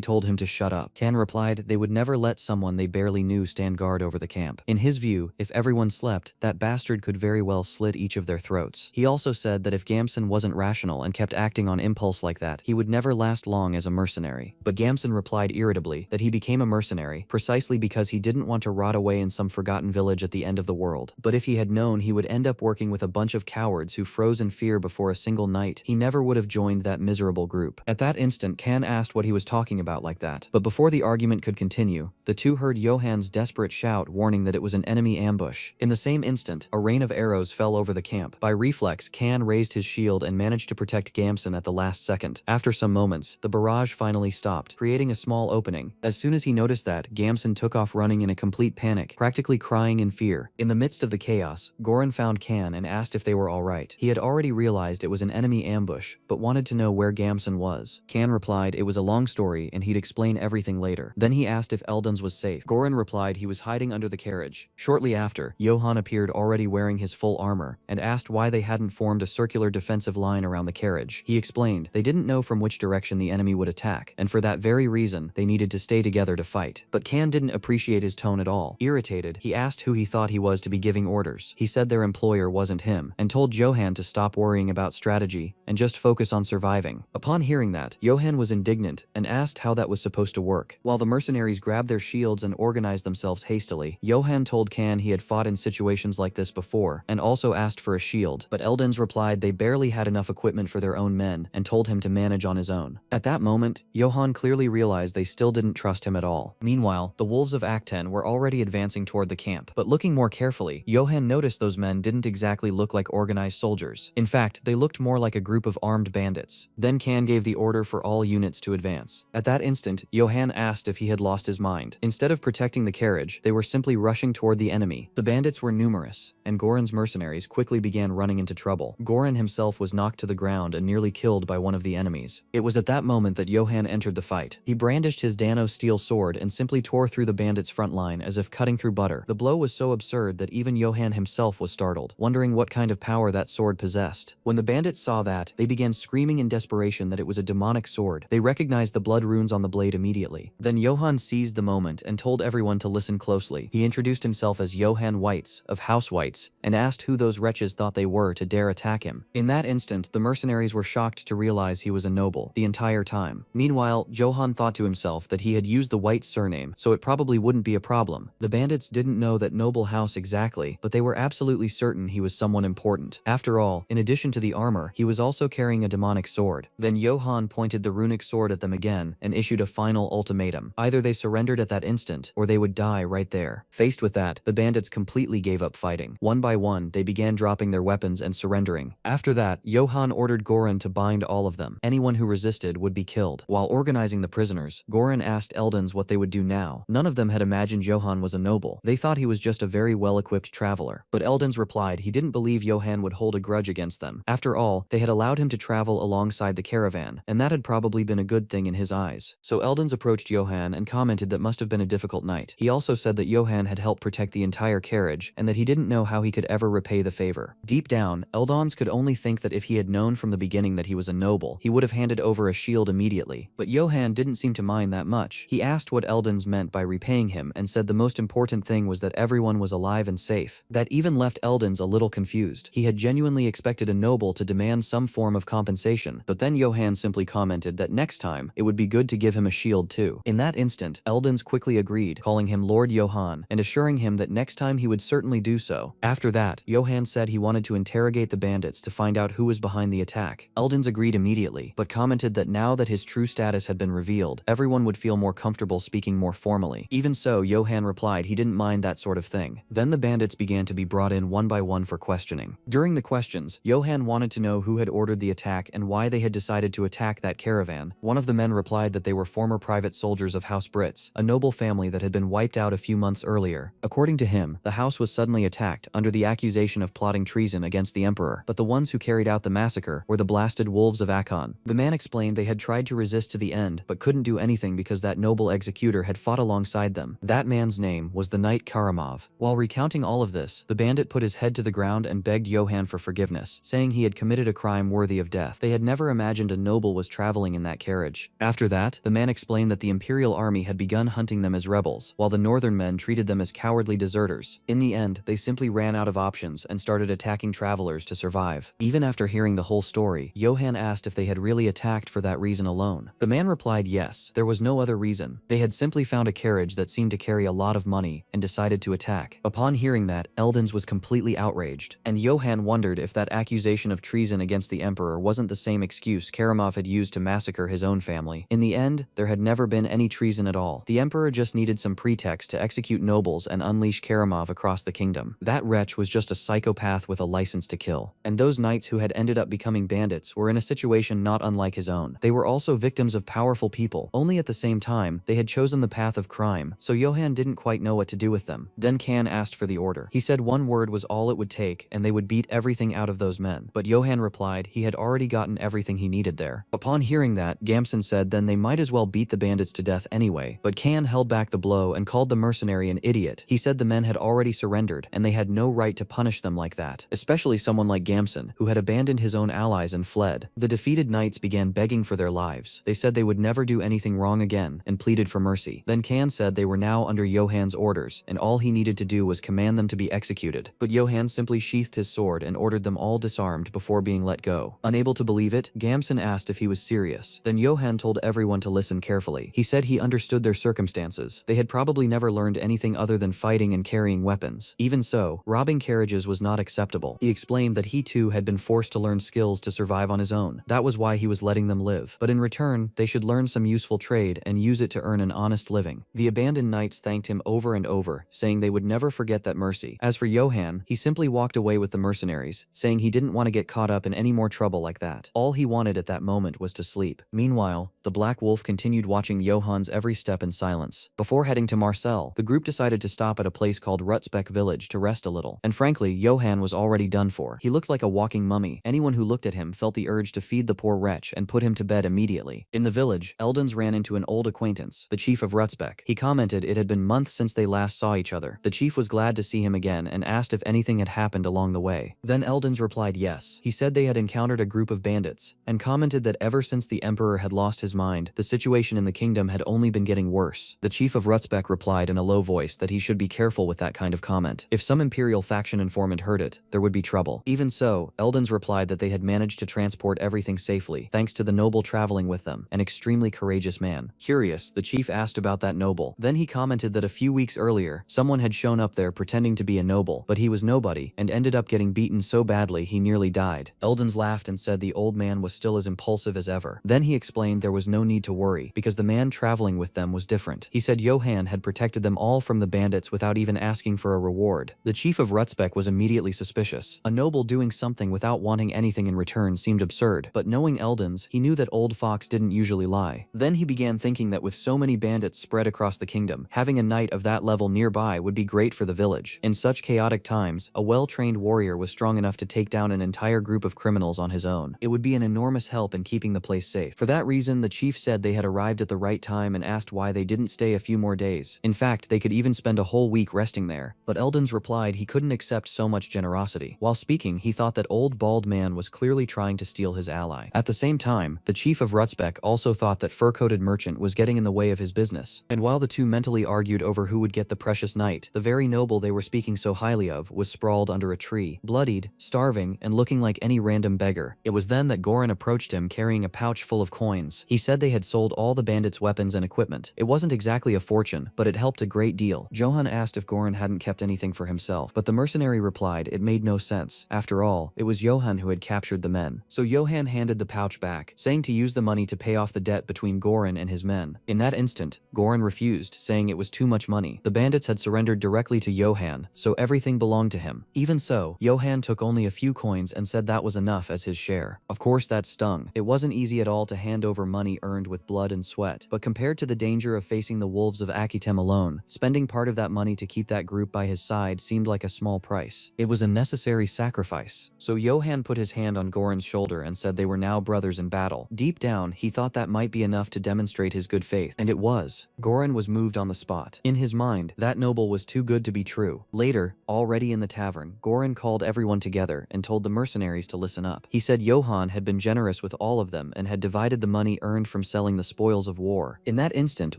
told him to shut up. Kan replied they would never let someone they barely knew stand guard over the camp. In his view, if everyone slept, that bastard could very well slit each of their throats. He also said that if Gamson wasn't rational and kept acting on impulse like that, he would never last long as a mercenary. But Gamson replied irritably that he became a mercenary precisely because he didn't want to rot away in some forgotten village at the end of the world. But if he had known he would end up working with a bunch of cowards who froze in fear before a single night, he never would have joined that miserable group. At that instant, Kan asked what he was talking about like that. But before the argument could continue, the two heard Johan's desperate shout warning that it was an enemy ambush. In the same instant, a rain of arrows fell over the camp. By reflex, Kan raised his shield and managed to protect Gamson at the last second. After some moments, the barrage finally stopped, creating a small opening. As soon as he noticed that, Gamson took off running in a complete panic, practically crying in fear. In the midst of the chaos, Goran found Kan and asked if they were alright. He had already realized it was an enemy ambush, but wanted to know where Gamson was. Kan replied it was a long story and he'd explain everything later. Then he asked if Eldons was safe. Goran replied he was hiding under the carriage. Shortly after, Johan appeared already wearing his full armor, and asked why they hadn't formed a circular defensive line around the carriage. He explained they didn't know from which direction the enemy would attack, and for that very reason, they needed to stay together to fight. But Kan didn't appreciate his tone at all. Irritated, he asked who he thought he was to be giving orders. He said their employer wasn't him, and told Johan to stop worrying about strategy and just focus on surviving. Upon hearing that, Johan was indignant and asked how that was supposed to work. While the mercenaries grabbed their shields and organized themselves hastily, Johan told Kan he had fought in situations like this before, and also asked for a shield, but Eldons replied they barely had enough equipment for their own men and told him to manage on his own. At that moment, Johan clearly realized they still didn't trust him at all. Meanwhile, the wolves of Acten were already advancing toward the camp, but looking more carefully, Johan noticed those men didn't exactly look like organized soldiers. In fact, they looked more like a group of armed bandits. Then Kan gave the order for all units to advance. At that instant, Johan asked if he had lost his mind. Instead of protecting the carriage, they were simply rushing toward the enemy. The bandits were numerous, and Goran's mercenaries quickly began running into trouble. Goran himself was knocked to the ground and nearly killed by one of the enemies. It was at that moment that Johan entered the fight. He brandished his Dano steel sword and simply tore through the bandits' front line as if cutting through butter. The blow was so absurd that even Johan himself was startled, wondering what kind of power that sword possessed. When the bandits saw that, they began screaming in desperation that it was a demonic sword. They recognized the blood runes on the blade immediately. Then Johan seized the moment and told everyone to listen closely. He introduced himself as Johan Whites, of House Whites, and asked who those wretches thought they were to dare attack him. In that instant, the mercenaries were shocked to realize he was a noble the entire time. Meanwhile, Johan thought to himself that he had used the White surname, so it probably wouldn't be a problem. The bandits didn't know that noble house exactly, but they were absolutely certain he was someone important. After all, in addition to the armor, he was also carrying a demonic sword. Then Johan pointed the runic sword at them again and issued a final ultimatum. Either they surrendered at that instant, or they would die right there. Faced with that, the bandits completely gave up fighting. One by one, they began dropping their weapons and surrendering. After that, Johan ordered Goran to bind all of them. Anyone who resisted would be killed. While organizing the prisoners, Goran asked Eldons what they would do now. None of them had imagined Johan was a noble. They thought he was just a very well-equipped traveler. But Eldons replied he didn't believe Johan would hold a grudge against them. After all, they had allowed him to travel alongside the caravan, and that had probably been a good thing in his eyes. So Eldons approached Johan and commented that must have been a difficult night. He also said that Johan had helped protect the entire carriage, and that he didn't know how he could ever repay the favor. Deep down, Eldons could only think that if he had known from the beginning that he was a noble, he would have handed over a shield immediately. But Johan didn't seem to mind that much. He asked what Eldons meant by repaying him and said the most important thing was that everyone was alive and safe. That even left Eldons a little confused. He had genuinely expected a noble to demand some form of compensation, but then Johan simply commented that next time, it would be good to give him a shield too. In that instant, Eldons quickly agreed, calling him Lord Johan and assuring him that next time he would certainly do so. After that, Johan said he wanted to interrogate the bandits to find out who was behind the attack. Eldons agreed immediately, but commented that now that his true status had been revealed, everyone would feel more comfortable speaking more formally. Even so, Johan replied he didn't mind that sort of thing. Then the bandits began to be brought in one by one for for questioning. During the questions, Johann wanted to know who had ordered the attack and why they had decided to attack that caravan. One of the men replied that they were former private soldiers of House Brits, a noble family that had been wiped out a few months earlier. According to him, the house was suddenly attacked under the accusation of plotting treason against the emperor, but the ones who carried out the massacre were the blasted wolves of Akon. The man explained they had tried to resist to the end but couldn't do anything because that noble executor had fought alongside them. That man's name was the Knight Karamov. While recounting all of this, the bandit put his head to the ground and begged Johann for forgiveness, saying he had committed a crime worthy of death. They had never imagined a noble was traveling in that carriage. After that, the man explained that the imperial army had begun hunting them as rebels, while the northern men treated them as cowardly deserters. In the end, they simply ran out of options and started attacking travelers to survive. Even after hearing the whole story, Johann asked if they had really attacked for that reason alone. The man replied yes, there was no other reason. They had simply found a carriage that seemed to carry a lot of money and decided to attack. Upon hearing that, Eldons was completely outraged, and Johann wondered if that accusation of treason against the emperor wasn't the same excuse Karamov had used to massacre his own family. In the end, there had never been any treason at all. The emperor just needed some pretext to execute nobles and unleash Karamov across the kingdom. That wretch was just a psychopath with a license to kill. And those knights who had ended up becoming bandits were in a situation not unlike his own. They were also victims of powerful people, only at the same time, they had chosen the path of crime, so Johann didn't quite know what to do with them. Then Kan asked for the order. He said one word was all it would take and they would beat everything out of those men. But Johann replied he had already gotten everything he needed there. Upon hearing that, Gamson said then they might as well beat the bandits to death anyway, but Kan held back the blow and called the mercenary an idiot. He said the men had already surrendered and they had no right to punish them like that, especially someone like Gamson, who had abandoned his own allies and fled. The defeated knights began begging for their lives. They said they would never do anything wrong again and pleaded for mercy. Then Kan said they were now under Johann's orders and all he needed to do was command them to be executed. But Johann simply sheathed his sword and ordered them all disarmed before being let go. Unable to believe it, Gamson asked if he was serious. Then Johann told everyone to listen carefully. He said he understood their circumstances. They had probably never learned anything other than fighting and carrying weapons. Even so, robbing carriages was not acceptable. He explained that he too had been forced to learn skills to survive on his own. That was why he was letting them live. But in return, they should learn some useful trade and use it to earn an honest living. The abandoned knights thanked him over and over, saying they would never forget that mercy. As for Johann, he simply walked away with the mercenaries, saying he didn't want to get caught up in any more trouble like that. All he wanted at that moment was to sleep. Meanwhile, the Black Wolf continued watching Johann's every step in silence. Before heading to Marcel, the group decided to stop at a place called Rutsbeck village to rest a little. And frankly, Johann was already done for. He looked like a walking mummy. Anyone who looked at him felt the urge to feed the poor wretch and put him to bed immediately. In the village, Eldons ran into an old acquaintance, the chief of Rutsbeck. He commented it had been months since they last saw each other. The chief was glad to see him again and asked if anything had happened along the way. Then Eldons replied yes. He said they had encountered a group of bandits, and commented that ever since the emperor had lost his mind, the situation in the kingdom had only been getting worse. The chief of Rutsbeck replied in a low voice that he should be careful with that kind of comment. If some imperial faction informant heard it, there would be trouble. Even so, Eldons replied that they had managed to transport everything safely, thanks to the noble traveling with them, an extremely courageous man. Curious, the chief asked about that noble. Then he commented that a few weeks earlier, someone had shown up there pretending to be a noble, but he was nobody, and ended up getting beaten so badly he nearly died. Eldons laughed and said the old man was still as impulsive as ever. Then he explained there was no need to worry, because the man traveling with them was different. He said Johann had protected them all from the bandits without even asking for a reward. The chief of Rutsbeck was immediately suspicious. A noble doing something without wanting anything in return seemed absurd, but knowing Eldons, he knew that Old Fox didn't usually lie. Then he began thinking that with so many bandits spread across the kingdom, having a knight of that level nearby would be great for the village. In such chaotic times, a well-trained warrior was strong enough to take down an entire group of criminals on his own. It would be an enormous help in keeping the place safe. For that reason, the chief said they had arrived at the right time and asked why they didn't stay a few more days. In fact, they could even spend a whole week resting there. But Eldons replied he couldn't accept so much generosity. While speaking, he thought that old bald man was clearly trying to steal his ally. At the same time, the chief of Rutsbeck also thought that fur-coated merchant was getting in the way of his business. And while the two mentally argued over who would get the precious knight, the very noble they were speaking so highly of was sprawled under a tree, bloodied, starving, and looking like any random beggar. It was then that Goran approached him carrying a pouch full of coins. He said they had sold all the bandits' weapons and equipment. It wasn't exactly a fortune, but it helped a great deal. Johann asked if Goran hadn't kept anything for himself, but the mercenary replied it made no sense. After all, it was Johann who had captured the men. So Johann handed the pouch back, saying to use the money to pay off the debt between Goran and his men. In that instant, Goran refused, saying it was too much money. The bandits had surrendered directly to Johann, so everything belonged to him. Even Even so, Johann took only a few coins and said that was enough as his share. Of course that stung. It wasn't easy at all to hand over money earned with blood and sweat, but compared to the danger of facing the wolves of Akitem alone, spending part of that money to keep that group by his side seemed like a small price. It was a necessary sacrifice. So Johann put his hand on Goran's shoulder and said they were now brothers in battle. Deep down, he thought that might be enough to demonstrate his good faith, and it was. Goran was moved on the spot. In his mind, that noble was too good to be true. Later, already in the tavern, Goran called everyone together and told the mercenaries to listen up. He said Johann had been generous with all of them and had divided the money earned from selling the spoils of war. In that instant,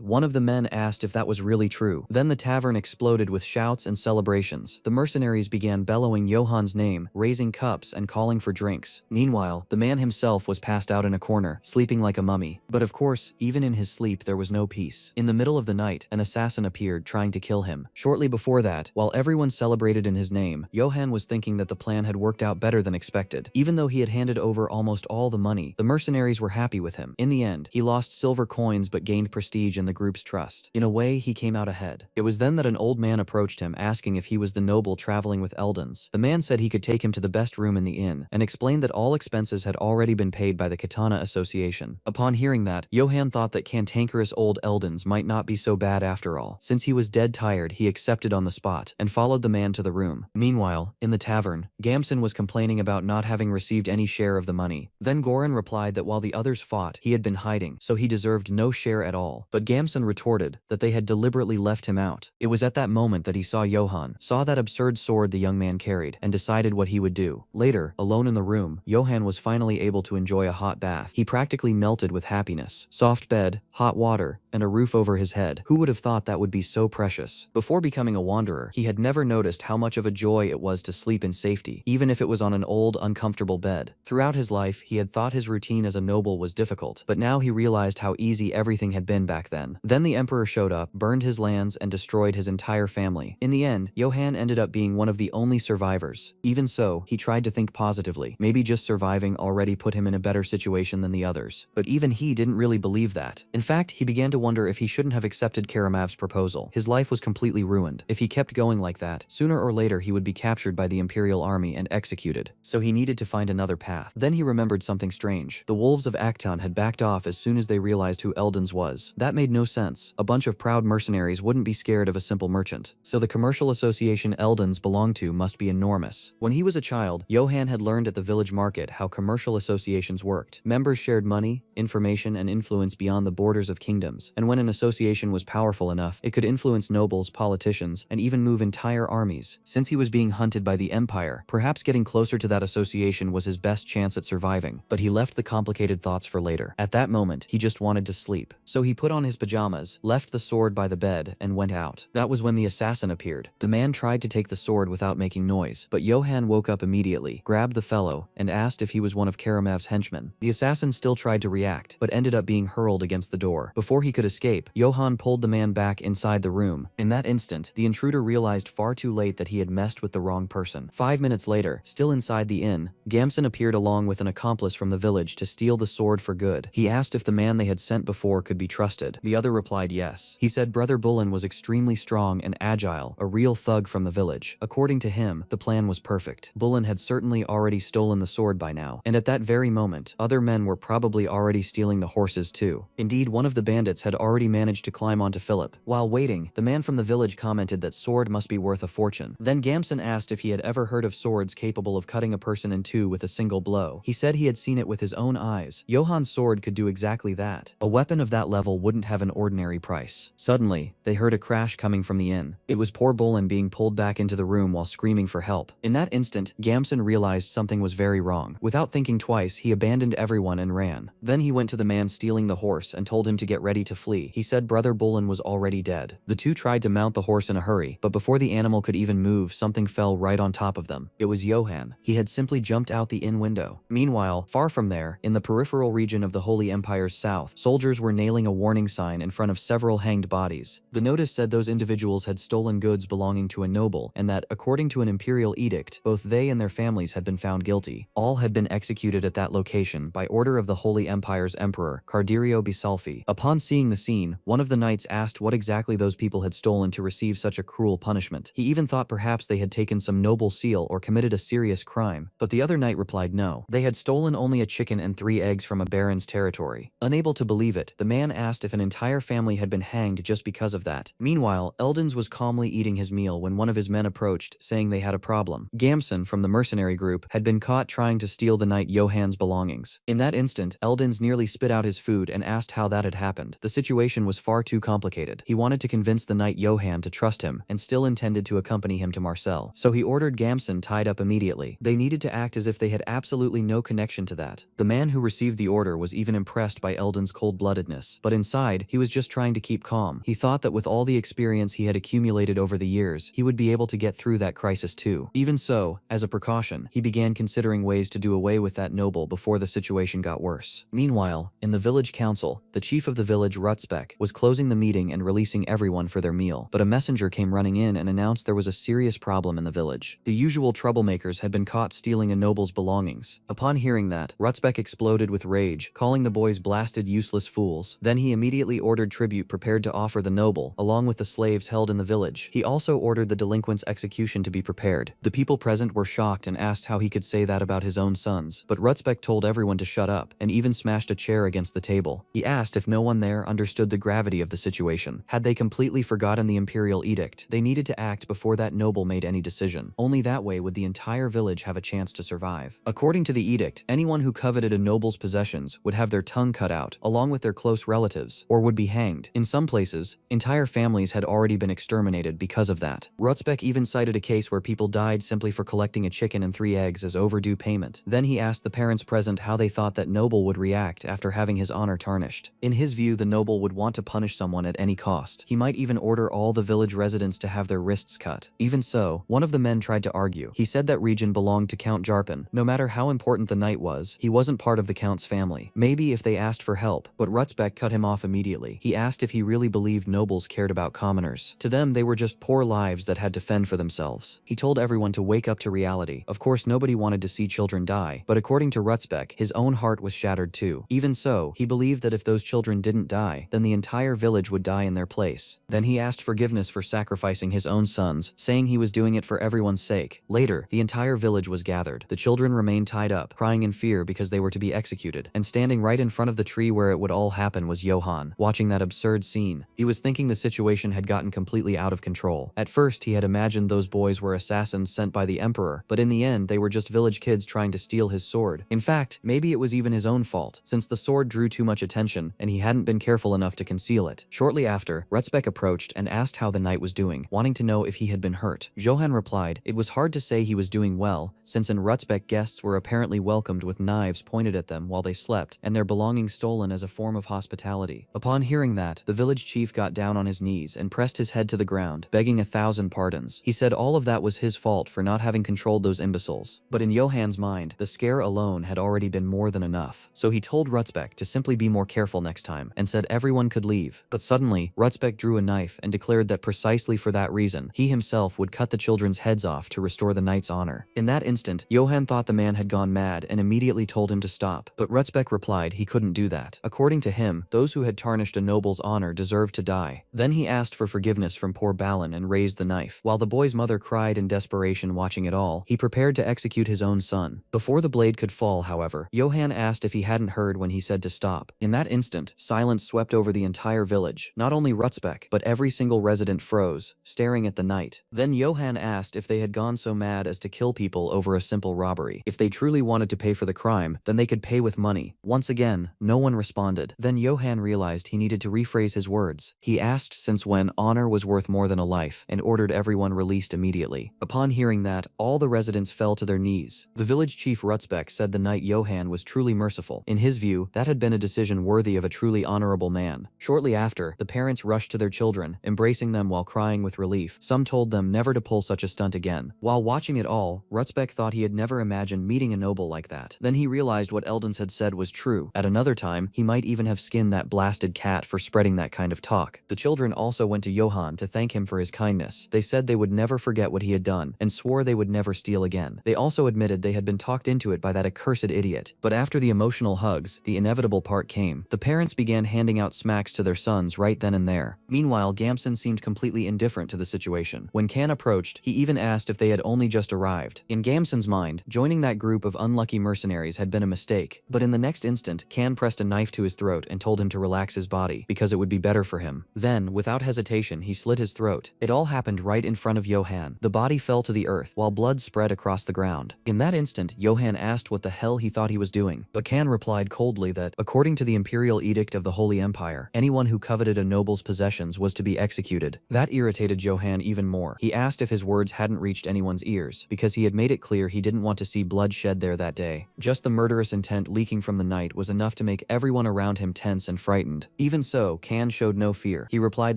one of the men asked if that was really true. Then the tavern exploded with shouts and celebrations. The mercenaries began bellowing Johann's name, raising cups and calling for drinks. Meanwhile, the man himself was passed out in a corner, sleeping like a mummy. But of course, even in his sleep there was no peace. In the middle of the night, an assassin appeared, trying to kill him. Shortly before that, while everyone celebrated in his name, Johann was thinking that the plan had worked out better than expected. Even though he had handed over almost all the money, the mercenaries were happy with him. In the end, he lost silver coins but gained prestige in the group's trust. In a way, he came out ahead. It was then that an old man approached him, asking if he was the noble traveling with Eldons. The man said he could take him to the best room in the inn, and explained that all expenses had already been paid by the Katana Association. Upon hearing that, Johann thought that cantankerous old Eldons might not be so bad after all. Since he was dead tired, he accepted on the spot, and followed the man to the room. Meanwhile, in the tavern, Gamson was complaining about not having received any share of the money. Then Goran replied that while the others fought, he had been hiding, so he deserved no share at all. But Gamson retorted that they had deliberately left him out. It was at that moment that he saw Johann, saw that absurd sword the young man carried, and decided what he would do. Later, alone in the room, Johann was finally able to enjoy a hot bath. He practically melted with happiness. Soft bed, hot water, and a roof over his head. Who would have thought that would be so precious? Before becoming a wanderer, he had never noticed how much of a joy it was to sleep in safety, even if it was on an old, uncomfortable bed. Throughout his life, he had thought his routine as a noble was difficult, but now he realized how easy everything had been back then. Then the emperor showed up, burned his lands, and destroyed his entire family. In the end, Johann ended up being one of the only survivors. Even so, he tried to think positively. Maybe just surviving already put him in a better situation than the others. But even he didn't really believe that. In fact, he began to wonder if he shouldn't have accepted Karamav's proposal. His life was completely ruined. If he kept going like that, sooner or later he would be captured by the Imperial army and executed. So he needed to find another path. Then he remembered something strange. The wolves of Acton had backed off as soon as they realized who Eldons was. That made no sense. A bunch of proud mercenaries wouldn't be scared of a simple merchant. So the commercial association Eldons belonged to must be enormous. When he was a child, Johann had learned at the village market how commercial associations worked. Members shared money, information, and influence beyond the borders of kingdoms, and when an association was powerful enough, it could influence nobles, politicians, and even move entire armies. Since he was being hunted by the Empire, perhaps getting closer to that association was his best chance at surviving. But he left the complicated thoughts for later. At that moment, he just wanted to sleep. So he put on his pajamas, left the sword by the bed, and went out. That was when the assassin appeared. The man tried to take the sword without making noise, but Johann woke up immediately, grabbed the fellow, and asked if he was one of Karamav's henchmen. The assassin still tried to react, but ended up being hurled against the door. Before he could escape, Johann pulled the man back inside the room. In that instant, the intruder realized far too late that he had messed with the wrong person. 5 minutes later, still inside the inn, Gamson appeared along with an accomplice from the village to steal the sword for good. He asked if the man they had sent before could be trusted. The other replied yes. He said Brother Bullen was extremely strong and agile, a real thug from the village. According to him, the plan was perfect. Bullen had certainly already stolen the sword by now, and at that very moment, other men were probably already stealing the horses too. Indeed, one of the bandits had already managed to climb onto Philip. While waiting, the man from the village commented that sword must be worth a fortune. Then Gamson asked if he had ever heard of swords capable of cutting a person in two with a single blow. He said he had seen it with his own eyes. Johann's sword could do exactly that. A weapon of that level wouldn't have an ordinary price. Suddenly, they heard a crash coming from the inn. It was poor Bullen being pulled back into the room while screaming for help. In that instant, Gamson realized something was very wrong. Without thinking twice, he abandoned everyone and ran. Then he went to the man stealing the horse and told him to get ready to flee. He said Brother Bullen was already dead. The two tried to mount the horse in a hurry, but before the animal could even move, something fell right on top of them. It was Johann. He had simply jumped out the inn window. Meanwhile, far from there, in the peripheral region of the Holy Empire's south, soldiers were nailing a warning sign in front of several hanged bodies. The notice said those individuals had stolen goods belonging to a noble, and that, according to an imperial edict, both they and their families had been found guilty. All had been executed at that location by order of the Holy Empire's emperor, Cardirio Bisalfi. Upon seeing the scene, one of the knights asked what exactly those people had stolen to receive such a cruel punishment. He even thought perhaps they had taken taken some noble seal or committed a serious crime, but the other knight replied no. They had stolen only a chicken and 3 eggs from a baron's territory. Unable to believe it, the man asked if an entire family had been hanged just because of that. Meanwhile, Eldons was calmly eating his meal when one of his men approached, saying they had a problem. Gamson, from the mercenary group, had been caught trying to steal the knight Johann's belongings. In that instant, Eldons nearly spit out his food and asked how that had happened. The situation was far too complicated. He wanted to convince the knight Johann to trust him and still intended to accompany him to Marcel, so he ordered Gamson tied up immediately. They needed to act as if they had absolutely no connection to that. The man who received the order was even impressed by Eldon's cold-bloodedness, but inside, he was just trying to keep calm. He thought that with all the experience he had accumulated over the years, he would be able to get through that crisis too. Even so, as a precaution, he began considering ways to do away with that noble before the situation got worse. Meanwhile, in the village council, the chief of the village, Rutzbeck, was closing the meeting and releasing everyone for their meal, but a messenger came running in and announced there was a serious problem in the village. The usual troublemakers had been caught stealing a noble's belongings. Upon hearing that, Rutzbeck exploded with rage, calling the boys blasted useless fools. Then he immediately ordered tribute prepared to offer the noble, along with the slaves held in the village. He also ordered the delinquent's execution to be prepared. The people present were shocked and asked how he could say that about his own sons, but Rutzbeck told everyone to shut up, and even smashed a chair against the table. He asked if no one there understood the gravity of the situation. Had they completely forgotten the imperial edict? They needed to act before that noble made any decision. Only that way would the entire village have a chance to survive. According to the edict, anyone who coveted a noble's possessions would have their tongue cut out, along with their close relatives, or would be hanged. In some places, entire families had already been exterminated because of that. Rutzbeck even cited a case where people died simply for collecting a chicken and 3 eggs as overdue payment. Then he asked the parents present how they thought that noble would react after having his honor tarnished. In his view, the noble would want to punish someone at any cost. He might even order all the village residents to have their wrists cut. Even so, one of the men tried to argue. He said that region belonged to Count Jarpen. No matter how important the knight was, he wasn't part of the Count's family. Maybe if they asked for help, but Rutzbeck cut him off immediately. He asked if he really believed nobles cared about commoners. To them, they were just poor lives that had to fend for themselves. He told everyone to wake up to reality. Of course, nobody wanted to see children die, but according to Rutzbeck, his own heart was shattered too. Even so, he believed that if those children didn't die, then the entire village would die in their place. Then he asked forgiveness for sacrificing his own sons, saying he was doing it for everyone's sake. Later, the entire village was gathered. The children remained tied up, crying in fear because they were to be executed, and standing right in front of the tree where it would all happen was Johann, watching that absurd scene. He was thinking the situation had gotten completely out of control. At first, he had imagined those boys were assassins sent by the emperor, but in the end, they were just village kids trying to steal his sword. In fact, maybe it was even his own fault, since the sword drew too much attention and he hadn't been careful enough to conceal it. Shortly after, Rutzbeck approached and asked how the knight was doing, wanting to know if he had been hurt. Johann replied, it was hard to say he was doing well, since in Rutzbeck guests were apparently welcomed with knives pointed at them while they slept, and their belongings stolen as a form of hospitality. Upon hearing that, the village chief got down on his knees and pressed his head to the ground, begging 1,000 pardons. He said all of that was his fault for not having controlled those imbeciles. But in Johann's mind, the scare alone had already been more than enough. So he told Rutzbeck to simply be more careful next time, and said everyone could leave. But suddenly, Rutzbeck drew a knife and declared that precisely for that reason, he himself would cut the children's heads off to restore the knight's honor. In that instant, Johann thought the man had gone mad and immediately told him to stop. But Rutzbeck replied he couldn't do that. According to him, those who had tarnished a noble's honor deserved to die. Then he asked for forgiveness from poor Balin and raised the knife. While the boy's mother cried in desperation watching it all, he prepared to execute his own son. Before the blade could fall, however, Johann asked if he hadn't heard when he said to stop. In that instant, silence swept over the entire village. Not only Rutzbeck, but every single resident froze, staring at the knight. Then Johann asked if they had gone so mad as to kill people over a simple robbery. If they truly wanted to pay for the crime, then they could pay with money. Once again, no one responded. Then Johann realized he needed to rephrase his words. He asked since when honor was worth more than a life, and ordered everyone released immediately. Upon hearing that, all the residents fell to their knees. The village chief Rutzbeck said the knight Johann was truly merciful. In his view, that had been a decision worthy of a truly honorable man. Shortly after, the parents rushed to their children, embracing them while crying with relief. Some told them never to pull such a stunt again. While watching it all, Rutzbeck thought he had never imagined meeting a noble like that. Then he realized what Eldons had said was true. At another time, he might even have skinned that blasted cat for spreading that kind of talk. The children also went to Johann to thank him for his kindness. They said they would never forget what he had done, and swore they would never steal again. They also admitted they had been talked into it by that accursed idiot. But after the emotional hugs, the inevitable part came. The parents began handing out smacks to their sons right then and there. Meanwhile, Gamson seemed completely indifferent to the situation. When Can approached, he even even asked if they had only just arrived. In Gamson's mind, joining that group of unlucky mercenaries had been a mistake, but in the next instant, Kan pressed a knife to his throat and told him to relax his body, because it would be better for him. Then, without hesitation, he slit his throat. It all happened right in front of Johan. The body fell to the earth, while blood spread across the ground. In that instant, Johan asked what the hell he thought he was doing, but Kan replied coldly that, according to the imperial edict of the Holy Empire, anyone who coveted a noble's possessions was to be executed. That irritated Johan even more. He asked if his words hadn't reached anyone's ears, because he had made it clear he didn't want to see blood shed there that day. Just the murderous intent leaking from the night was enough to make everyone around him tense and frightened. Even so, Kan showed no fear. He replied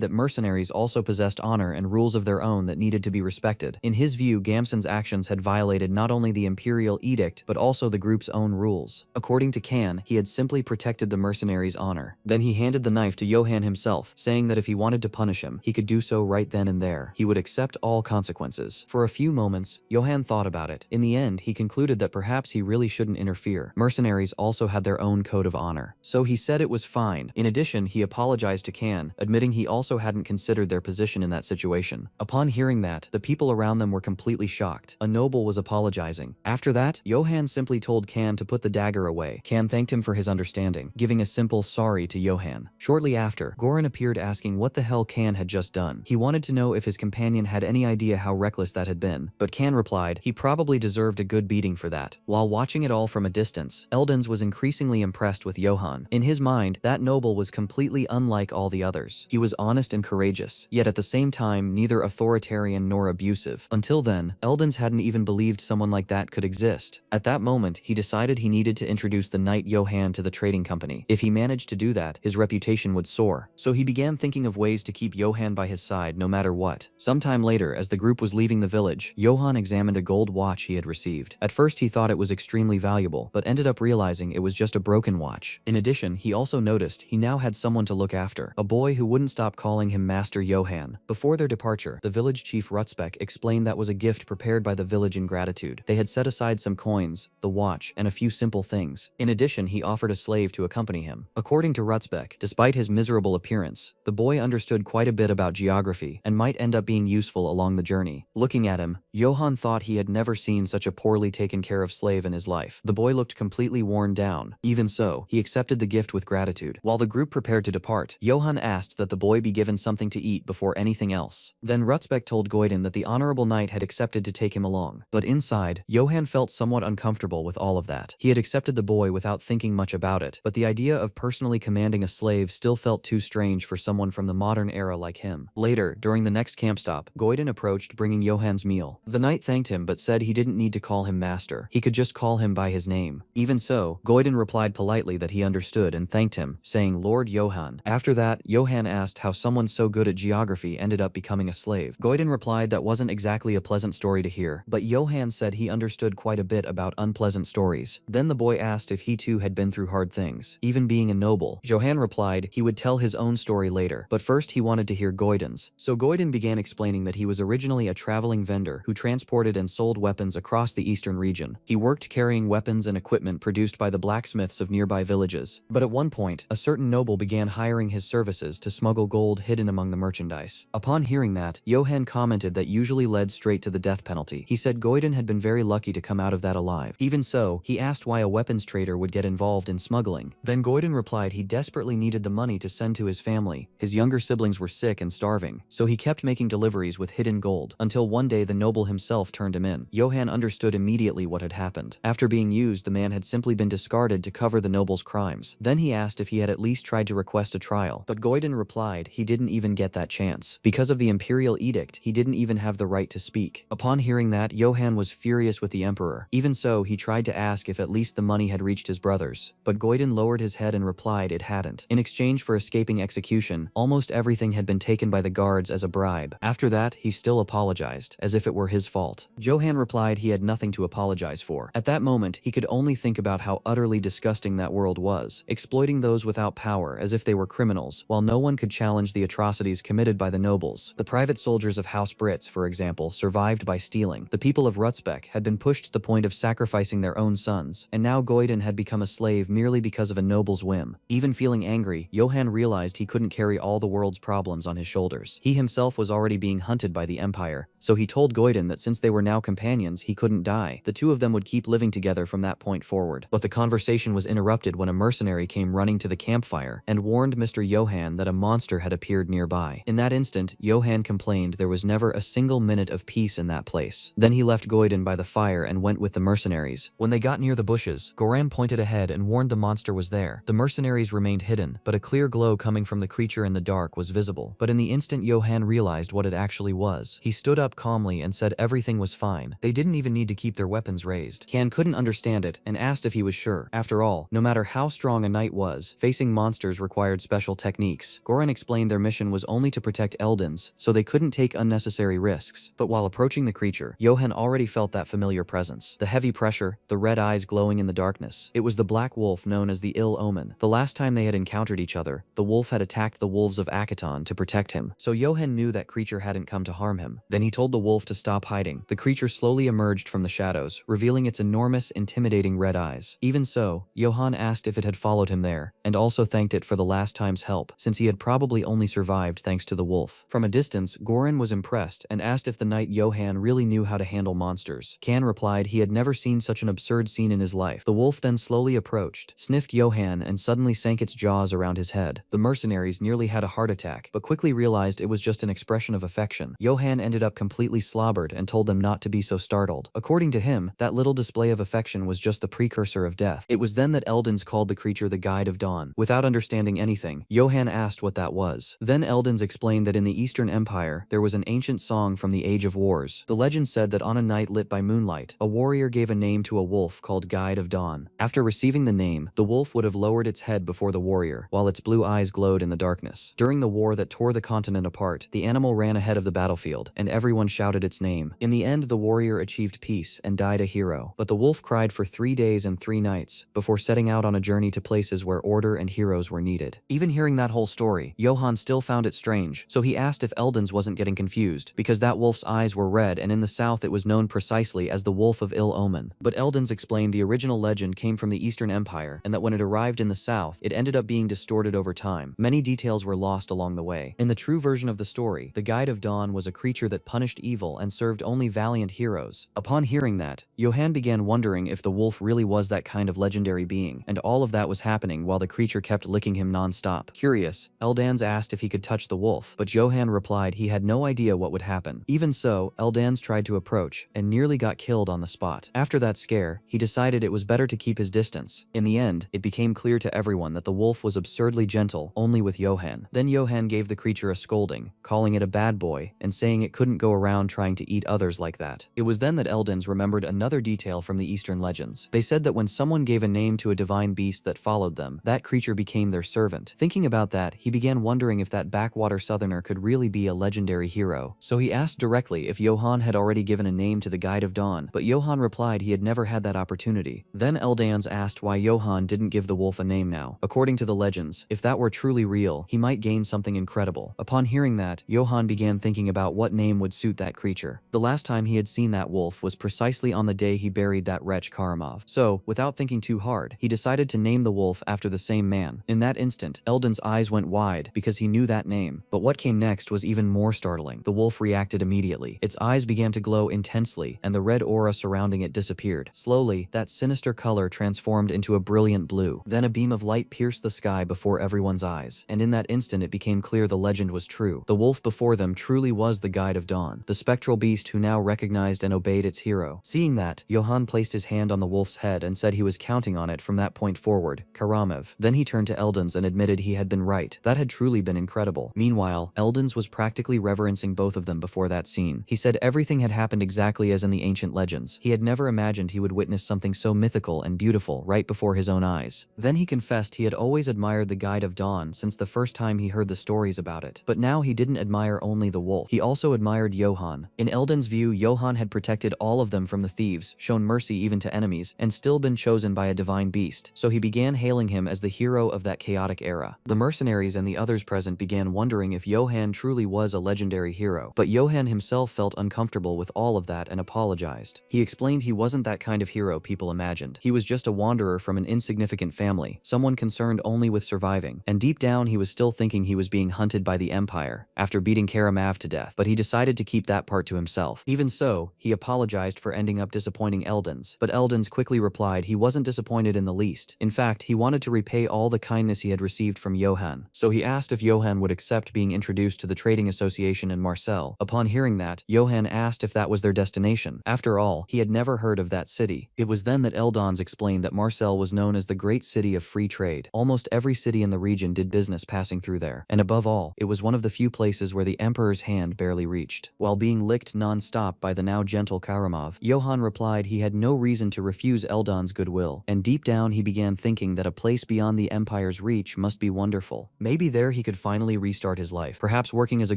that mercenaries also possessed honor and rules of their own that needed to be respected. In his view, Gamson's actions had violated not only the imperial edict, but also the group's own rules. According to Kan, he had simply protected the mercenaries' honor. Then he handed the knife to Johan himself, saying that if he wanted to punish him, he could do so right then and there. He would accept all consequences. For a few moments, Johan thought about it. In the end, he concluded that perhaps he really shouldn't interfere. Mercenaries also had their own code of honor. So he said it was fine. In addition, he apologized to Kan, admitting he also hadn't considered their position in that situation. Upon hearing that, the people around them were completely shocked. A noble was apologizing. After that, Johan simply told Kan to put the dagger away. Kan thanked him for his understanding, giving a simple sorry to Johan. Shortly after, Goran appeared asking what the hell Kan had just done. He wanted to know if his companion had any idea how reckless that had been, but Kan replied he probably deserved a good beating for that. While watching it all from a distance, Eldens was increasingly impressed with Johan. In his mind, that noble was completely unlike all the others. He was honest and courageous, yet at the same time neither authoritarian nor abusive. Until then, Eldens hadn't even believed someone like that could exist. At that moment, he decided he needed to introduce the knight Johan to the trading company. If he managed to do that, his reputation would soar. So he began thinking of ways to keep Johan by his side no matter what. Sometime later, as the group was leaving the village, Johan examined a gold watch he had received. At first he thought it was extremely valuable, but ended up realizing it was just a broken watch. In addition, he also noticed he now had someone to look after, a boy who wouldn't stop calling him Master Johan. Before their departure, the village chief Rutzbeck explained that was a gift prepared by the village in gratitude. They had set aside some coins, the watch, and a few simple things. In addition, he offered a slave to accompany him. According to Rutzbeck, despite his miserable appearance, the boy understood quite a bit about geography and might end up being useful along the journey. Looking at him, Johan thought he had never seen such a poorly taken care of slave in his life. The boy looked completely worn down. Even so, he accepted the gift with gratitude. While the group prepared to depart, Johan asked that the boy be given something to eat before anything else. Then Rutzbeck told Goiden that the honorable knight had accepted to take him along. But inside, Johan felt somewhat uncomfortable with all of that. He had accepted the boy without thinking much about it, but the idea of personally commanding a slave still felt too strange for someone from the modern era like him. Later, during the next camp stop, Goiden approached bringing Johan's meal. The knight thanked him but said he didn't need to call him master. He could just call him by his name. Even so, Goiden replied politely that he understood and thanked him, saying Lord Johan. After that, Johan asked how someone so good at geography ended up becoming a slave. Goiden replied that wasn't exactly a pleasant story to hear, but Johan said he understood quite a bit about unpleasant stories. Then the boy asked if he too had been through hard things, even being a noble. Johan replied he would tell his own story later, but first he wanted to hear Goiden's. So Goiden began explaining that he was originally a traveling vendor who transported and sold weapons across the eastern region. He worked carrying weapons and equipment produced by the blacksmiths of nearby villages. But at one point, a certain noble began hiring his services to smuggle gold hidden among the merchandise. Upon hearing that, Johan commented that usually led straight to the death penalty. He said Goiden had been very lucky to come out of that alive. Even so, he asked why a weapons trader would get involved in smuggling. Then Goiden replied he desperately needed the money to send to his family. His younger siblings were sick and starving, so he kept making deliveries with hidden gold, until one day the noble himself turned him in. Johan understood immediately what had happened. After being used, the man had simply been discarded to cover the noble's crimes. Then he asked if he had at least tried to request a trial, but Goiden replied he didn't even get that chance. Because of the imperial edict, he didn't even have the right to speak. Upon hearing that, Johan was furious with the emperor. Even so, he tried to ask if at least the money had reached his brothers, but Goiden lowered his head and replied it hadn't. In exchange for escaping execution, almost everything had been taken by the guards as a bribe. After that, he still apologized, as if it were his fault. Johan replied he had nothing to apologize for. At that moment, he could only think about how utterly disgusting that world was, exploiting those without power as if they were criminals, while no one could challenge the atrocities committed by the nobles. The private soldiers of House Brits, for example, survived by stealing. The people of Rutzbeck had been pushed to the point of sacrificing their own sons, and now Goiden had become a slave merely because of a noble's whim. Even feeling angry, Johan realized he couldn't carry all the world's problems on his shoulders. He himself was already being hunted by the Empire, so he told Goiden that since they were now companions, he couldn't die. The two of them would keep living together from that point forward. But the conversation was interrupted when a mercenary came running to the campfire and warned Mr. Johann that a monster had appeared nearby. In that instant, Johann complained there was never a single minute of peace in that place. Then he left Goiden by the fire and went with the mercenaries. When they got near the bushes, Goran pointed ahead and warned the monster was there. The mercenaries remained hidden, but a clear glow coming from the creature in the dark was visible. But in the instant Johann realized what it actually was, he stood up calmly and said everything was fine. They didn't even need to keep their weapons raised. Can couldn't understand it and asked if he was sure. After all, no matter how strong a knight was, facing monsters required special techniques. Goran explained their mission was only to protect Eldons, so they couldn't take unnecessary risks. But while approaching the creature, Johann already felt that familiar presence. The heavy pressure, the red eyes glowing in the darkness. It was the black wolf known as the Ill Omen. The last time they had encountered each other, the wolf had attacked the wolves of Akaton to protect him. So Johann knew that creature hadn't come to harm him. Then he told the wolf to stop hiding. The creature slowly emerged from the shadows, revealing its enormous, intimidating red eyes. Even so, Johann asked if it had followed him there, and also thanked it for the last time's help, since he had probably only survived thanks to the wolf. From a distance, Goran was impressed and asked if the knight Johann really knew how to handle monsters. Kan replied he had never seen such an absurd scene in his life. The wolf then slowly approached, sniffed Johann, and suddenly sank its jaws around his head. The mercenaries nearly had a heart attack, but quickly realized it was just an expression of affection. Johann ended up completely slobbered and told them not to be so startled. According to him, that little display of affection was just the precursor of death. It was then that Eldons called the creature the Guide of Dawn. Without understanding anything, Johann asked what that was. Then Eldons explained that in the Eastern Empire, there was an ancient song from the Age of Wars. The legend said that on a night lit by moonlight, a warrior gave a name to a wolf called Guide of Dawn. After receiving the name, the wolf would have lowered its head before the warrior, while its blue eyes glowed in the darkness. During the war that tore the continent apart, the animal ran ahead of the battlefield, and everyone shouted its name. In the end, the warrior achieved peace and died a hero. But the wolf cried for 3 days and 3 nights, before setting out on a journey to places where order and heroes were needed. Even hearing that whole story, Johann still found it strange, so he asked if Eldons wasn't getting confused, because that wolf's eyes were red and in the south it was known precisely as the Wolf of Ill Omen. But Eldons explained the original legend came from the Eastern Empire, and that when it arrived in the south, it ended up being distorted over time. Many details were lost along the way. In the true version of the story, the Guide of Dawn was a creature that punished evil and served only valiant heroes. Upon hearing that, Johann began wondering if the wolf really was that kind of legendary being, and all of that was happening while the creature kept licking him non-stop. Curious, Eldans asked if he could touch the wolf, but Johann replied he had no idea what would happen. Even so, Eldans tried to approach, and nearly got killed on the spot. After that scare, he decided it was better to keep his distance. In the end, it became clear to everyone that the wolf was absurdly gentle, only with Johann. Then Johann gave the creature a scolding, calling it a bad boy, and saying it couldn't go around trying to eat others like that. It was then that Eldans remembered another detail from the Eastern legends. They said that when someone gave a name to a divine beast that followed them, that creature became their servant. Thinking about that, he began wondering if that backwater southerner could really be a legendary hero. So he asked directly if Johann had already given a name to the Guide of Dawn, but Johann replied he had never had that opportunity. Then Eldans asked why Johann didn't give the wolf a name now. According to the legends, if that were truly real, he might gain something incredible. Upon hearing that, Johann began thinking about what name would suit that creature. The last time he had seen that wolf was precisely on the day he buried that wretch Karamov. So, without thinking too hard, he decided to name the wolf after the same man. In that instant, Eldon's eyes went wide because he knew that name. But what came next was even more startling. The wolf reacted immediately. Its eyes began to glow intensely, and the red aura surrounding it disappeared. Slowly, that sinister color transformed into a brilliant blue. Then a beam of light pierced the sky before everyone's eyes, and in that instant it became clear the legend was true. The wolf before them truly was the Guide of Dawn, the spectral beast who now recognized and obeyed its hero. Seeing that, Johann placed his hand on the wolf's head and said he was counting on it from that point forward, Karamev. Then he turned to Eldons and admitted he had been right. That had truly been incredible. Meanwhile, Eldons was practically reverencing both of them before that scene. He said everything had happened exactly as in the ancient legends. He had never imagined he would witness something so mythical and beautiful right before his own eyes. Then he confessed he had always admired the Guide of Dawn since the first time he heard the stories about it. But now he didn't admire only the wolf. He also admired Johann. In Eldon's view, Johann had protected all of them from the thieves, shown mercy even to enemies, and still been chosen by a divine beast. So he began hailing him as the hero of that chaotic era. The mercenaries and the others present began wondering if Johann truly was a legendary hero. But Johann himself felt uncomfortable with all of that and apologized. He explained he wasn't that kind of hero people imagined. He was just a wanderer from an insignificant family, someone concerned only with surviving. And deep down he was still thinking he was being hunted by the Empire, after beating Karamav to death. But he decided to keep that part to himself. Even so, he apologized for ending up disappointing Eldons, but Eldons quickly replied he wasn't disappointed in the least. In fact, he wanted to repay all the kindness he had received from Johann. So he asked if Johann would accept being introduced to the trading association in Marseille. Upon hearing that, Johann asked if that was their destination. After all, he had never heard of that city. It was then that Eldons explained that Marseille was known as the great city of free trade. Almost every city in the region did business passing through there, and above all, it was one of the few places where the emperor's hand barely reached. While being licked non-stop by the now gentle Karamov, Johann replied he had no reason to refuse Eldon's goodwill, and deep down he began thinking that a place beyond the empire's reach must be wonderful. Maybe there he could finally restart his life, perhaps working as a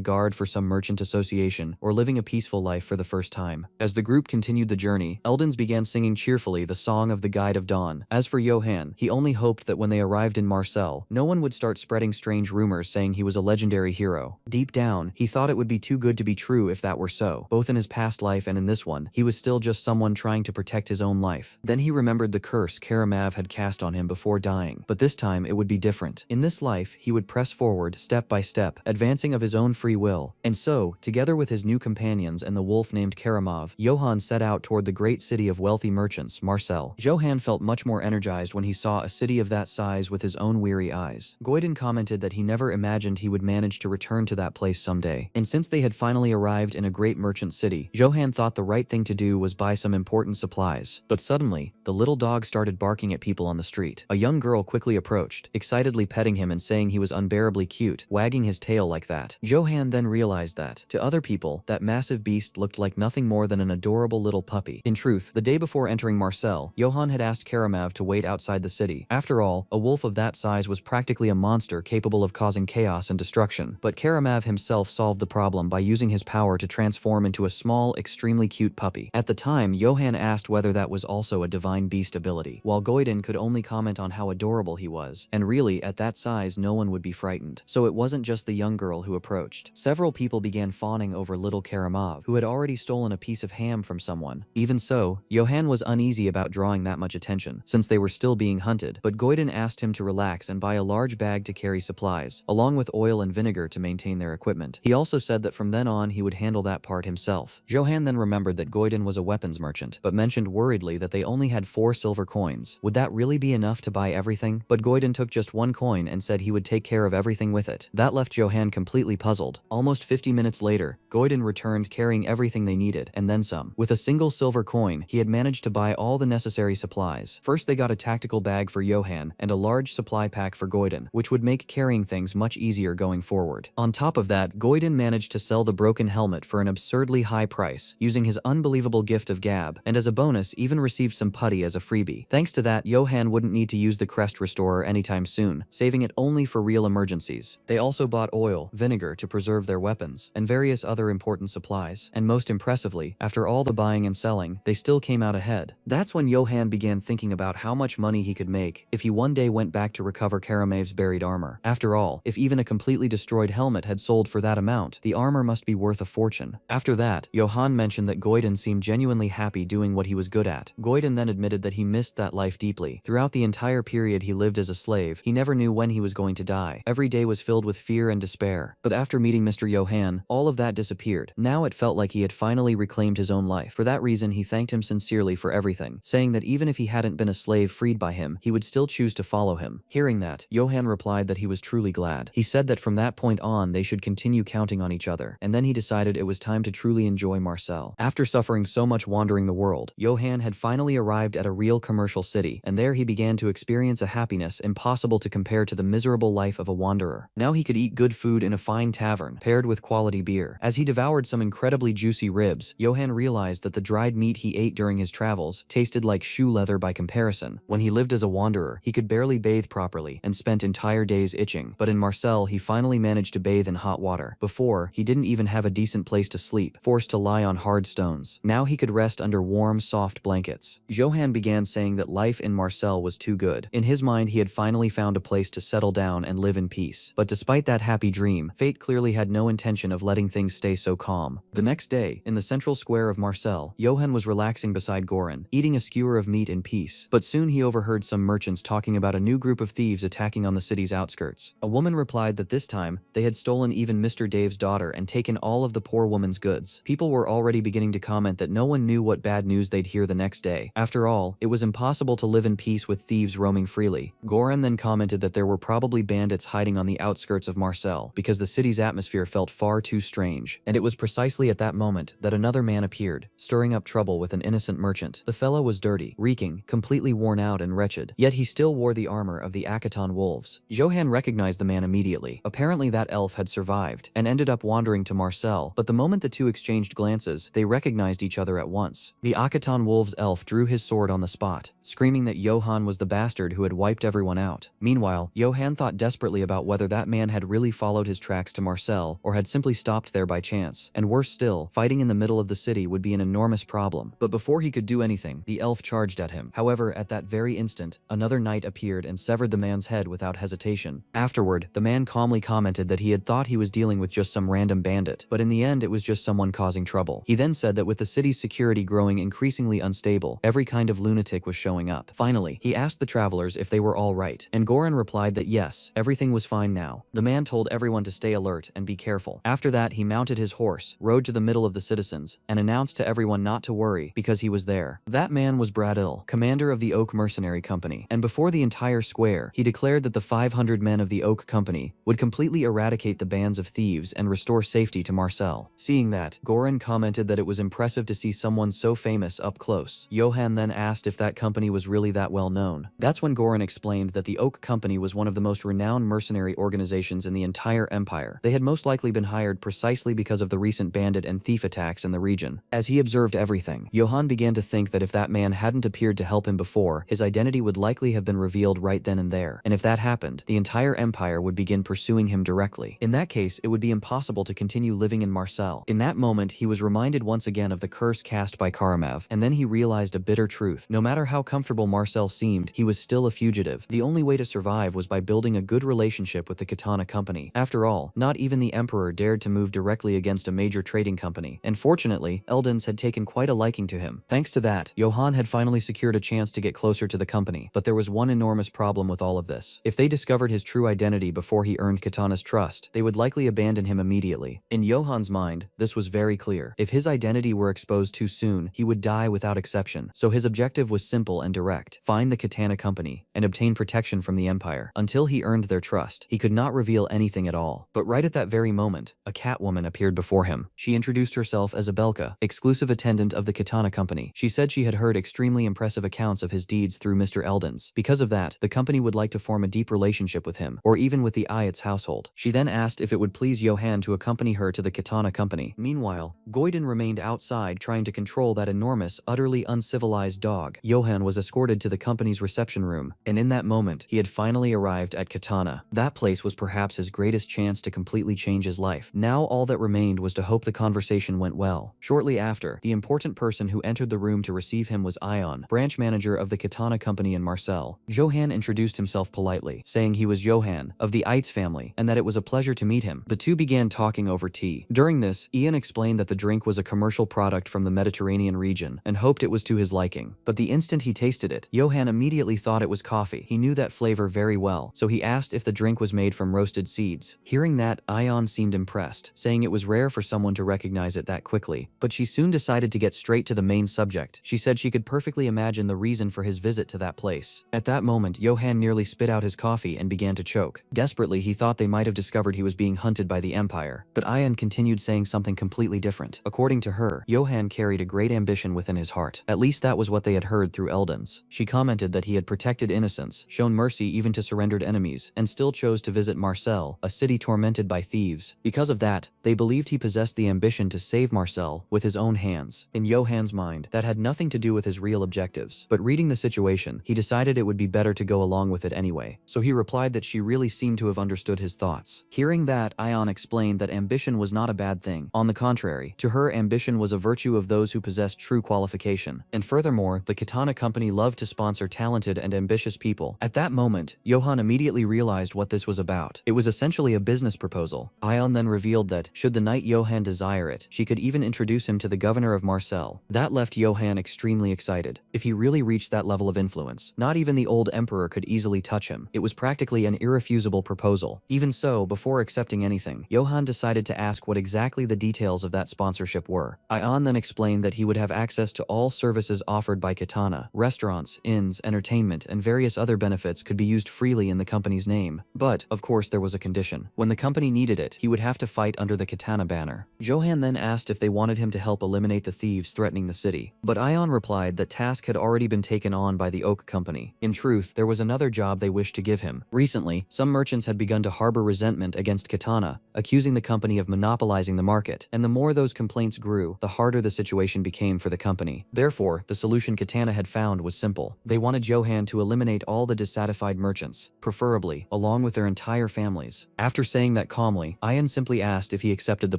guard for some merchant association, or living a peaceful life for the first time. As the group continued the journey, Eldons began singing cheerfully the song of the Guide of Dawn. As for Johann, he only hoped that when they arrived in Marseille, no one would start spreading strange rumors saying he was a legendary hero. Deep down, he thought it would be too good to be true if that were so. Both in his past life and in this one, he was still just someone trying to protect his own life. Then he remembered the curse Karamov had cast on him before dying, but this time it would be different. In this life, he would press forward step by step, advancing of his own free will. And so, together with his new companions and the wolf named Karamov, Johann set out toward the great city of wealthy merchants, Marseille. Johann felt much more energized when he saw a city of that size with his own weary eyes. Goiden commented that he never imagined he would manage to return to that place someday. And since they had finally arrived in a great merchant city, Johann thought the right thing to do was buy some important supplies. But suddenly, the little dog started barking at people on the street. A young girl quickly approached, excitedly petting him and saying he was unbearably cute, wagging his tail like that. Johann then realized that, to other people, that massive beast looked like nothing more than an adorable little puppy. In truth, the day before entering Marseille, Johann had asked Karamov to wait outside the city. After all, a wolf of that size was practically a monster capable of causing chaos and destruction. But Karamov himself solved the problem by using his power to transform into a small, extremely cute puppy. At the time, Johann asked whether that was also a divine beast ability, while Goiden could only comment on how adorable he was. And really, at that size, no one would be frightened. So it wasn't just the young girl who approached. Several people began fawning over little Karamov, who had already stolen a piece of ham from someone. Even so, Johann was uneasy about drawing that much attention, since they were still being hunted, but Goiden asked him to relax and buy a large bag to carry supplies, along with oil and vinegar to maintain their equipment. He also said that from then on he would handle that part himself. Johann then remembered that Goiden was a weapons merchant, but mentioned worriedly that they only had 4 silver coins. Would that really be enough to buy everything? But Goiden took just 1 coin and said he would take care of everything with it. That left Johann completely puzzled. Almost 50 minutes later, Goiden returned carrying everything they needed, and then some. With a single silver coin, he had managed to buy all the necessary supplies. First they got a tactical bag for Johann and a large supply pack for Goiden, which would make carrying things much easier going forward. On top of that, Goiden managed to sell the broken helmet for an absurdly high price, using his unbelievable gift of gab, and as a bonus even received some putty as a freebie. Thanks to that, Johann wouldn't need to use the crest restorer anytime soon, saving it only for real emergencies. They also bought oil, vinegar to preserve their weapons, and various other important supplies. And most impressively, after all the buying and selling, they still came out ahead. That's when Johann began thinking about how much money he could make if he one day went back to recover Karamov's buried armor. After all, if even a completely destroyed helmet had sold for that amount, the armor must be worth a fortune. After that, Johann mentioned that Goiden seemed genuinely happy doing what he was good at. Goiden then admitted that he missed that life deeply. Throughout the entire period he lived as a slave, he never knew when he was going to die. Every day was filled with fear and despair. But after meeting Mr. Johann, all of that disappeared. Now it felt like he had finally reclaimed his own life. For that reason, he thanked him sincerely for everything, saying that even if he hadn't been a slave freed by him, he would still choose to follow him. Hearing that, Johann replied that he was truly glad. He said that from that point on, they should continue counting on each other, and then he decided it was time to truly enjoy Marseille. After suffering so much wandering the world, Johann had finally arrived at a real commercial city, and there he began to experience a happiness impossible to compare to the miserable life of a wanderer. Now he could eat good food in a fine tavern, paired with quality beer. As he devoured some incredibly juicy ribs, Johann realized that the dried meat he ate during his travels tasted like shoe leather by comparison. When he lived as a wanderer, he could barely bathe properly and spent entire days itching. But in Marseille, he finally managed to bathe in hot water. Before, he didn't even have a decent place to sleep, forced to lie on hard stones. Now he could rest under warm, soft blankets. Johann began saying that life in Marseille was too good. In his mind, he had finally found a place to settle down and live in peace. But despite that happy dream, fate clearly had no intention of letting things stay so calm. The next day, in the central square of Marseille, Johann was relaxing beside Goran, eating a skewer of meat in peace. But soon he overheard some merchants talking about a new group of thieves attacking on the city's outskirts. A woman replied that this time, they had stolen even Mr. Dave's daughter and taken all of the poor woman's goods. People were already beginning to comment that no one knew what bad news they'd hear the next day. After all, it was impossible to live in peace with thieves roaming freely. Goran then commented that there were probably bandits hiding on the outskirts of Marseille because the city's atmosphere felt far too strange. And it was precisely at that moment that another man appeared, stirring up trouble with an innocent merchant. The fellow was dirty, reeking, completely worn out and wretched, yet he still wore the armor of the Akaton wolves. Johan recognized the man immediately. Apparently that elf had survived and ended up wandering to Marseille, but the moment the two exchanged glances, they recognized each other at once. The Akaton wolves elf drew his sword on the spot, screaming that Johan was the bastard who had wiped everyone out. Meanwhile, Johan thought desperately about whether that man had really followed his tracks to Marseille or had simply stopped there by chance. And worse still, fighting in the middle of the city would be an enormous problem. But before he could do anything, the elf charged at him. However, at that very instant, another knight appeared and severed the man's head without hesitation. Afterward, the man calmly commented that he had thought he was dealing with just some random bandit, but in the end it was just someone causing trouble. He then said that with the city's security growing increasingly unstable, every kind of lunatic was showing up. Finally, he asked the travelers if they were all right, and Goran replied that yes, everything was fine now. The man told everyone to stay alert and be careful. After that, he mounted his horse, rode to the middle of the citizens, and announced to everyone not to worry because he was there. That man was Bradil, commander of the Oak Mercenary Company, and before the entire square, he declared that the 500 men of the Oak Company would completely eradicate the bands of thieves and restore safety to Marseille. Seeing that, Goran commented that it was impressive to see someone so famous up close. Johan then asked if that company was really that well known. That's when Goran explained that the Oak Company was one of the most renowned mercenary organizations in the entire empire. They had most likely been hired precisely because of the recent bandit and thief attacks in the region. As he observed everything, Johan began to think that if that man hadn't appeared to help him before, his identity would likely have been revealed right then and there. And if that happened, the entire empire would begin pursuing him directly. In that case, it would be impossible to continue living in Marseille. In that moment, he was reminded once again of the curse cast by Karamav, and then he realized a bitter truth. No matter how comfortable Marseille seemed, he was still a fugitive. The only way to survive was by building a good relationship with the Katana Company. After all, not even the Emperor dared to move directly against a major trading company, and fortunately, Eldons had taken quite a liking to him. Thanks to that, Johan had finally secured a chance to get closer to the company, but there was one enormous problem with all of this. If they discovered his true identity before he earned Katana's trust, they would likely abandon him immediately. In Johan's mind, this was very clear. If his identity were exposed too soon, he would die without exception. So his objective was simple and direct: find the Katana Company and obtain protection from the Empire. Until he earned their trust, he could not reveal anything at all. But right at that very moment, a Catwoman appeared before him. She introduced herself as Abelka, exclusive attendant of the Katana Company. She said she had heard extremely impressive accounts of his deeds through Mr. Eldons. Because of that, the company would like to form a deep relationship with him, or even with the Ayat's household. She then asked if it would please Johan to accompany her to the Katana Company. Meanwhile, Goiden remained outside trying to control that enormous, utterly uncivilized dog. Johan was escorted to the company's reception room, and in that moment, he had finally arrived at Katana. That place was perhaps his greatest chance to completely change his life. Now all that remained was to hope the conversation went well. Shortly after, the important person who entered the room to receive him was Ion, branch manager of the Katana Company in Marseille. Johan introduced himself politely, saying he was Johan, of the Eitz family, and that it was a pleasure to meet him. The two began talking over tea. During this, Ian explained that the drink was a commercial product from the Mediterranean region, and hoped it was to his liking. But the instant he tasted it, Johan immediately thought it was coffee. He knew that flavor very well, so he asked if the drink was made from roasted seeds. Hearing that, Ion seemed impressed, saying it was rare for someone to recognize it that quickly. But she soon decided to get straight to the main subject. She said she could perfectly imagine the reason for his visit to that place. At that moment, Johan nearly spit out his coffee and began to choke. Desperately, he thought they might have discovered he was being hunted by the Empire. But Ion continued saying something completely different. According to her, Johan carried a great ambition within his heart. At least that was what they had heard through Eldons. She commented that he had protected innocents, shown mercy even to surrendered enemies, and still chose to visit Marseille, a city tormented by thieves. Because of that, they believed he possessed the ambition to save Marseille with his own hands. In Johan's mind, that had nothing to do with his real objectives. But reading the situation, he decided it would be better to go along with it anyway. So he replied that she really seemed to have understood his thoughts. Hearing that, Ion explained that ambition was not a bad thing. On the contrary, to her, ambition was a virtue of those who possessed true qualification. And furthermore, the Katana Company loved to sponsor talented and ambitious people. At that moment, Johan immediately realized what this was about. It was essentially a business proposal. Ion then revealed that, should the knight Johan desire it, she could even introduce him to the governor of Marseille. That left Johan extremely excited. If he really reached that level of influence, not even the old emperor could easily touch him. It was practically an irrefusable proposal. Even so, before accepting anything, Johan decided to ask what exactly exactly the details of that sponsorship were. Ion then explained that he would have access to all services offered by Katana, restaurants, inns, entertainment, and various other benefits could be used freely in the company's name. But, of course, there was a condition. When the company needed it, he would have to fight under the Katana banner. Johan then asked if they wanted him to help eliminate the thieves threatening the city. But Ion replied that task had already been taken on by the Oak Company. In truth, there was another job they wished to give him. Recently, some merchants had begun to harbor resentment against Katana, accusing the company of monopolizing the market, and the more those complaints grew, the harder the situation became for the company. Therefore, the solution Katana had found was simple. They wanted Johan to eliminate all the dissatisfied merchants, preferably, along with their entire families. After saying that calmly, Ion simply asked if he accepted the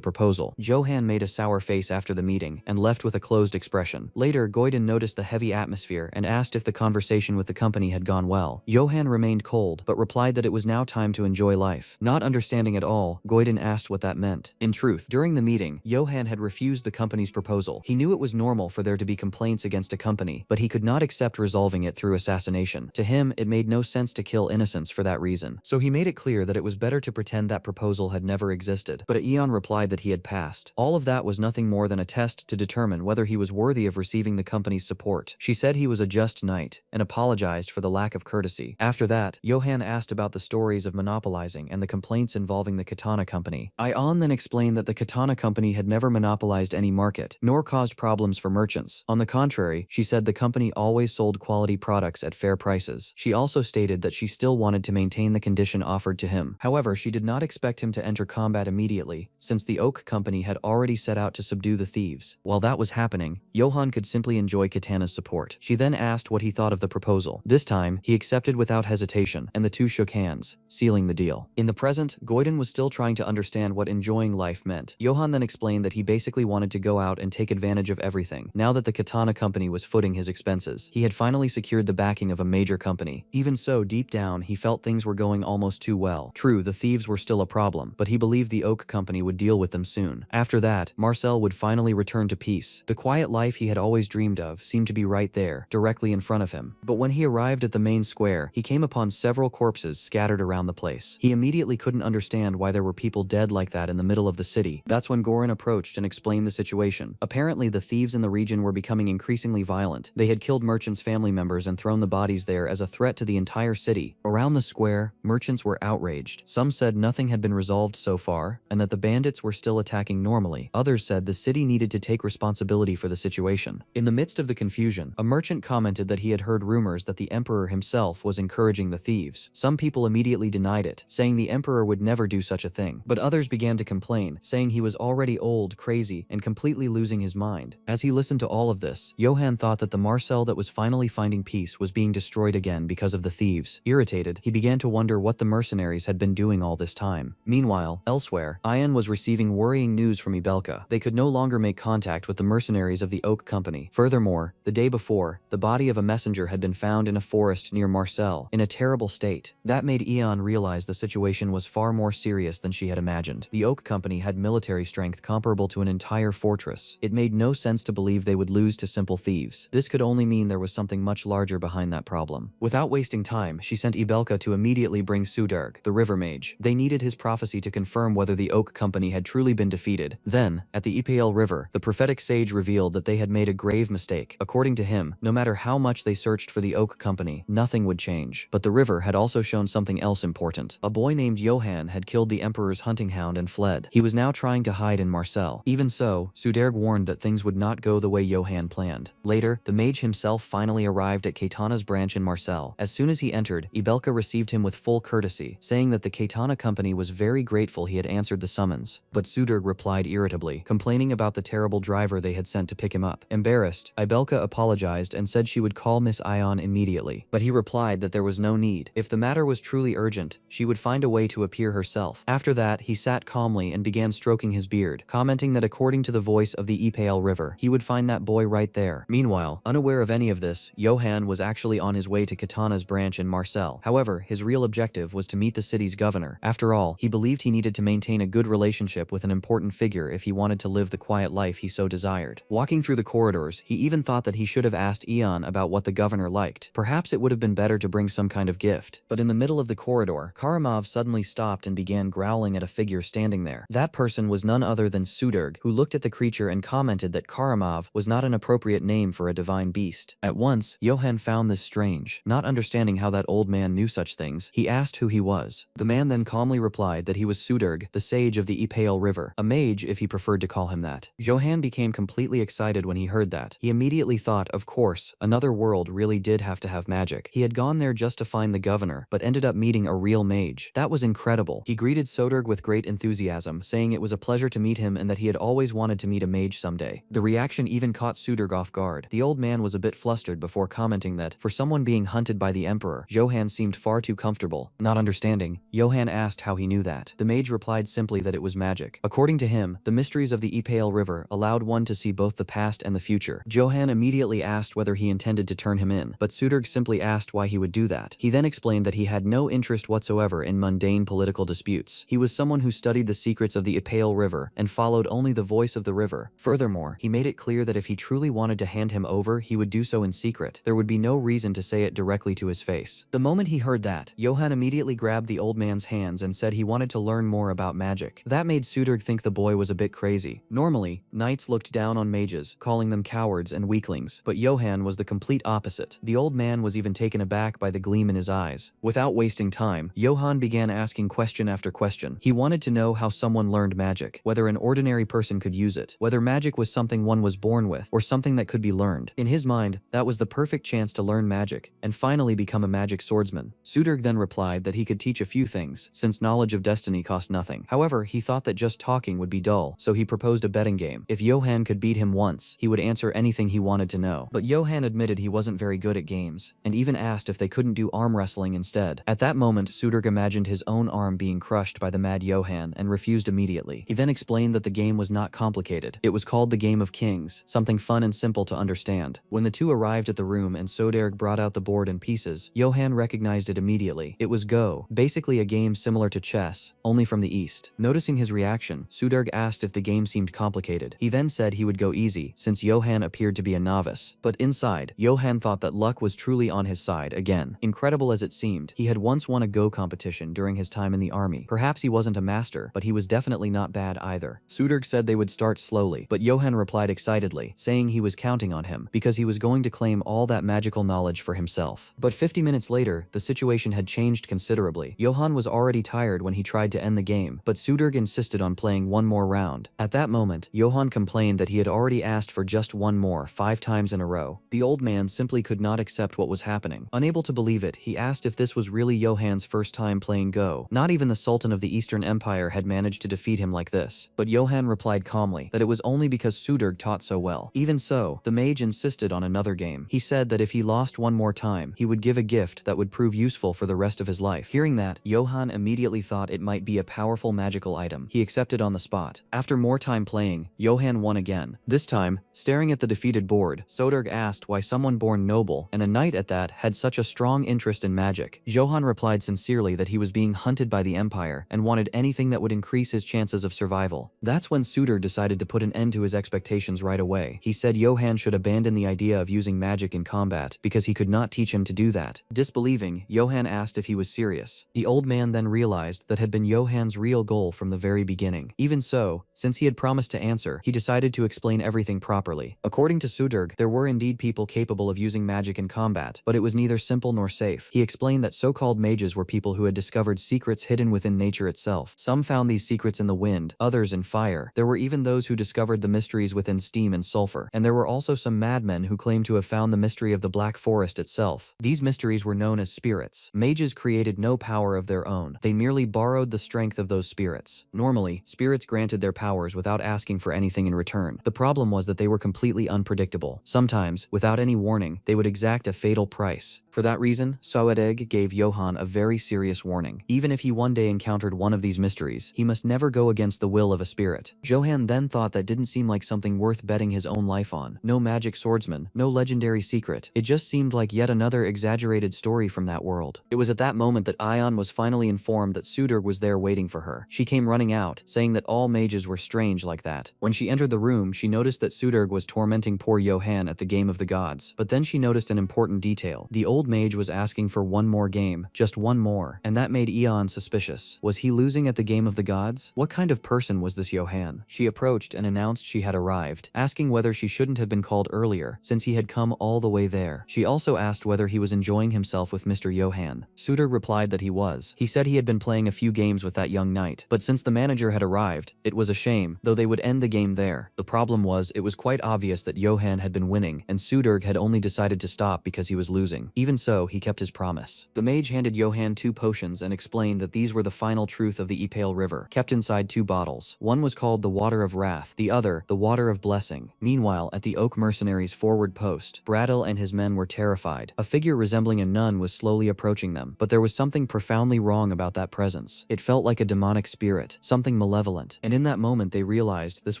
proposal. Johan made a sour face after the meeting and left with a closed expression. Later, Goiden noticed the heavy atmosphere and asked if the conversation with the company had gone well. Johan remained cold, but replied that it was now time to enjoy life. Not understanding at all, Goiden asked what that meant. In truth, during the meeting, Johan had refused the company's proposal. He knew it was normal for there to be complaints against a company, but he could not accept resolving it through assassination. To him, it made no sense to kill innocents for that reason. So he made it clear that it was better to pretend that proposal had never existed. But Eon replied that he had passed. All of that was nothing more than a test to determine whether he was worthy of receiving the company's support. She said he was a just knight, and apologized for the lack of courtesy. After that, Johan asked about the stories of monopolizing and the complaints involving the Katana Company. Ion then explained that the Katana Company had never monopolized any market, nor caused problems for merchants. On the contrary, she said the company always sold quality products at fair prices. She also stated that she still wanted to maintain the condition offered to him. However, she did not expect him to enter combat immediately, since the Oak Company had already set out to subdue the thieves. While that was happening, Johan could simply enjoy Katana's support. She then asked what he thought of the proposal. This time, he accepted without hesitation, and the two shook hands, sealing the deal. In the present, Goiden was still trying to understand what enjoying life meant. Johan then explained that he basically wanted to go out and take advantage of everything. Now that the Katana Company was footing his expenses, he had finally secured the backing of a major company. Even so, deep down, he felt things were going almost too well. True, the thieves were still a problem, but he believed the Oak Company would deal with them soon. After that, Marcel would finally return to peace. The quiet life he had always dreamed of seemed to be right there, directly in front of him. But when he arrived at the main square, he came upon several corpses scattered around the place. He immediately couldn't understand why there were people dead like that in the middle of the city. That's when Gorin approached and explained the situation. Apparently, the thieves in the region were becoming increasingly violent. They had killed merchants' family members and thrown the bodies there as a threat to the entire city. Around the square, merchants were outraged. Some said nothing had been resolved so far, and that the bandits were still attacking normally. Others said the city needed to take responsibility for the situation. In the midst of the confusion, a merchant commented that he had heard rumors that the emperor himself was encouraging the thieves. Some people immediately denied it, saying the emperor would never do such a thing. But others began to complain, saying he was already old, crazy, and completely losing his mind. As he listened to all of this, Johan thought that the Marcel that was finally finding peace was being destroyed again because of the thieves. Irritated, he began to wonder what the mercenaries had been doing all this time. Meanwhile, elsewhere, Ian was receiving worrying news from Ibelka. They could no longer make contact with the mercenaries of the Oak Company. Furthermore, the day before, the body of a messenger had been found in a forest near Marcel, in a terrible state. That made Eon realize the situation was far more serious than she had imagined. The Oak Company had military strength comparable to an entire fortress. It made no sense to believe they would lose to simple thieves. This could only mean there was something much larger behind that problem. Without wasting time, she sent Ibelka to immediately bring Suderg, the river mage. They needed his prophecy to confirm whether the Oak Company had truly been defeated. Then, at the Ipel River, the prophetic sage revealed that they had made a grave mistake. According to him, no matter how much they searched for the Oak Company, nothing would change. But the river had also shown something else important. A boy named Johan had killed the Emperor's hunting hound and fled. He was now trying to hide in Marcel. Even so, Suderg warned that things would not go the way Johan planned. Later, the mage himself finally arrived at Keitana's branch in Marcel. As soon as he entered, Ibelka received him with full courtesy, saying that the Keitana Company was very grateful he had answered the summons. But Suderg replied irritably, complaining about the terrible driver they had sent to pick him up. Embarrassed, Ibelka apologized and said she would call Miss Ion immediately. But he replied that there was no need. If the matter was truly urgent, she would find a way to appear herself. After that, he sat calmly and began stroking his beard, commenting that according to the voice of the Ipel River, he would find that boy right there. Meanwhile, unaware of any of this, Johan was actually on his way to Katana's branch in Marcel. However, his real objective was to meet the city's governor. After all, he believed he needed to maintain a good relationship with an important figure if he wanted to live the quiet life he so desired. Walking through the corridors, he even thought that he should have asked Eon about what the governor liked. Perhaps it would have been better to bring some kind of gift. But in the middle of the corridor, Karamov suddenly stopped and began growling at a figure standing there. That person was none other than Sudurg, who looked at the creature and commented that Karamov was not an appropriate name for a divine beast. At once, Johann found this strange. Not understanding how that old man knew such things, he asked who he was. The man then calmly replied that he was Sudurg, the sage of the Ipale River, a mage if he preferred to call him that. Johann became completely excited when he heard that. He immediately thought, of course, another world really did have to have magic. He had gone there just to find the governor, but ended up meeting a real mage. That was incredible. He greeted Sudurg with great enthusiasm, saying it was a pleasure to meet him and that he had always wanted to meet a mage someday. The reaction even caught Sudurg off guard. The old man was a bit flustered before commenting that, for someone being hunted by the emperor, Johann seemed far too comfortable. Not understanding, Johann asked how he knew that. The mage replied simply that it was magic. According to him, the mysteries of the Ipale River allowed one to see both the past and the future. Johann immediately asked whether he intended to turn him in, but Sudurg simply asked why he would do that. He then explained that he had no interest whatsoever in mundane political disputes. He was someone who studied the secrets of the Ipale River and followed only the voice of the river. Furthermore, he made it clear that if he truly wanted to hand him over, he would do so in secret. There would be no reason to say it directly to his face. The moment he heard that, Johann immediately grabbed the old man's hands and said he wanted to learn more about magic. That made Sudurg think the boy was a bit crazy. Normally, knights looked down on mages, calling them cowards and weaklings, but Johann was the complete opposite. The old man was even taken aback by the gleam in his eyes. Without wasting time, Johann began asking question after question. He wanted to know how someone learned magic, whether an ordinary person could use it, whether magic was something one was born with, or something that could be learned. In his mind, that was the perfect chance to learn magic, and finally become a magic swordsman. Sudurg then replied that he could teach a few things, since knowledge of destiny cost nothing. However, he thought that just talking would be dull, so he proposed a betting game. If Johann could beat him once, he would answer anything he wanted to know. But Johann admitted he wasn't very good at games, and even asked if they couldn't do arm wrestling instead. At that moment, Sudurg imagined his own arm being crushed by the mad Johann and refused immediately. He then explained that the game was not complicated. It was called the Game of Kings, something fun and simple to understand. When the two arrived at the room and Sudurg brought out the board in pieces, Johann recognized it immediately. It was Go, basically a game similar to chess, only from the East. Noticing his reaction, Sudurg asked if the game seemed complicated. He then said he would go easy, since Johann appeared to be a novice. But inside, Johann thought that luck was truly on his side again. Incredible as it seemed, he had once won a Go competition during his time in the army. Perhaps he wasn't a master, but he was definitely not bad either. Sudurg said they would start slowly, but Johann replied excitedly, saying he was counting on him, because he was going to claim all that magical knowledge for himself. But 50 minutes later, the situation had changed considerably. Johann was already tired when he tried to end the game, but Sudurg insisted on playing one more round. At that moment, Johann complained that he had already asked for just one more 5 times in a row. The old man simply could not accept what was happening. Unable to believe it, he asked if this was really Johann's first time playing Go. Not even the Sultan of the Eastern Empire had managed to defeat him like this, but Johann replied calmly that it was only because Sudurg taught so well. Even so, the mage insisted on another game. He said that if he lost one more time, he would give a gift that would prove useful for the rest of his life. Hearing that, Johann immediately thought it might be a powerful magical item. He accepted on the spot. After more time playing, Johann won again. This time, staring at the defeated board, Sudurg asked why someone born noble, and a knight at that, had such a strong interest in magic. Johann replied sincerely that he was being hunted by the Empire and wanted anything that would increase his chances of survival. That's when Sudurg decided to put an end to his expectations right away. He said Johann should abandon the idea of using magic in combat because he could not teach him to do that. Disbelieving, Johann asked if he was serious. The old man then realized that had been Johann's real goal from the very beginning. Even so, since he had promised to answer, he decided to explain everything properly. According to Sudurg, there were indeed people capable of using magic in combat, but it was neither simple nor safe. He explained that so-called mages were people who had discovered secrets hidden within nature itself. Some found these secrets in the wind, others in fire. There were even those who discovered the mysteries within steam and sulfur, and there were also some madmen who claimed to have found the mystery of the Black Forest itself. These mysteries were known as spirits. Mages created no power of their own. They merely borrowed the strength of those spirits. Normally, spirits granted their powers without asking for anything in return. The problem was that they were completely unpredictable. Sometimes, without any warning, they would exact a fatal price. For that reason, Sudurg gave Johann a very serious warning. Even if he one day encountered one of these mysteries, he must never go against the will of a spirit. Johann then thought that didn't seem like something worth betting his own life on. No magic swordsman, no legendary secret. It just seemed like yet another exaggerated story from that world. It was at that moment that Ion was finally informed that Sudurg was there waiting for her. She came running out, saying that all mages were strange like that. When she entered the room, she noticed that Sudurg was tormenting poor Johann at the Game of the Gods. But then she noticed an important detail. The old old mage was asking for one more game, just one more, and that made Eon suspicious. Was he losing at the game of the gods? What kind of person was this Johan? She approached and announced she had arrived, asking whether she shouldn't have been called earlier, since he had come all the way there. She also asked whether he was enjoying himself with Mr. Johan. Sudurg replied that he was. He said he had been playing a few games with that young knight, but since the manager had arrived, it was a shame, though they would end the game there. The problem was, it was quite obvious that Johan had been winning, and Sudurg had only decided to stop because he was losing. Even so, he kept his promise. The mage handed Johan 2 potions and explained that these were the final truth of the Epale River, kept inside 2 bottles. One was called the Water of Wrath, the other, the Water of Blessing. Meanwhile, at the Oak Mercenaries' forward post, Bradel and his men were terrified. A figure resembling a nun was slowly approaching them, but there was something profoundly wrong about that presence. It felt like a demonic spirit, something malevolent, and in that moment they realized this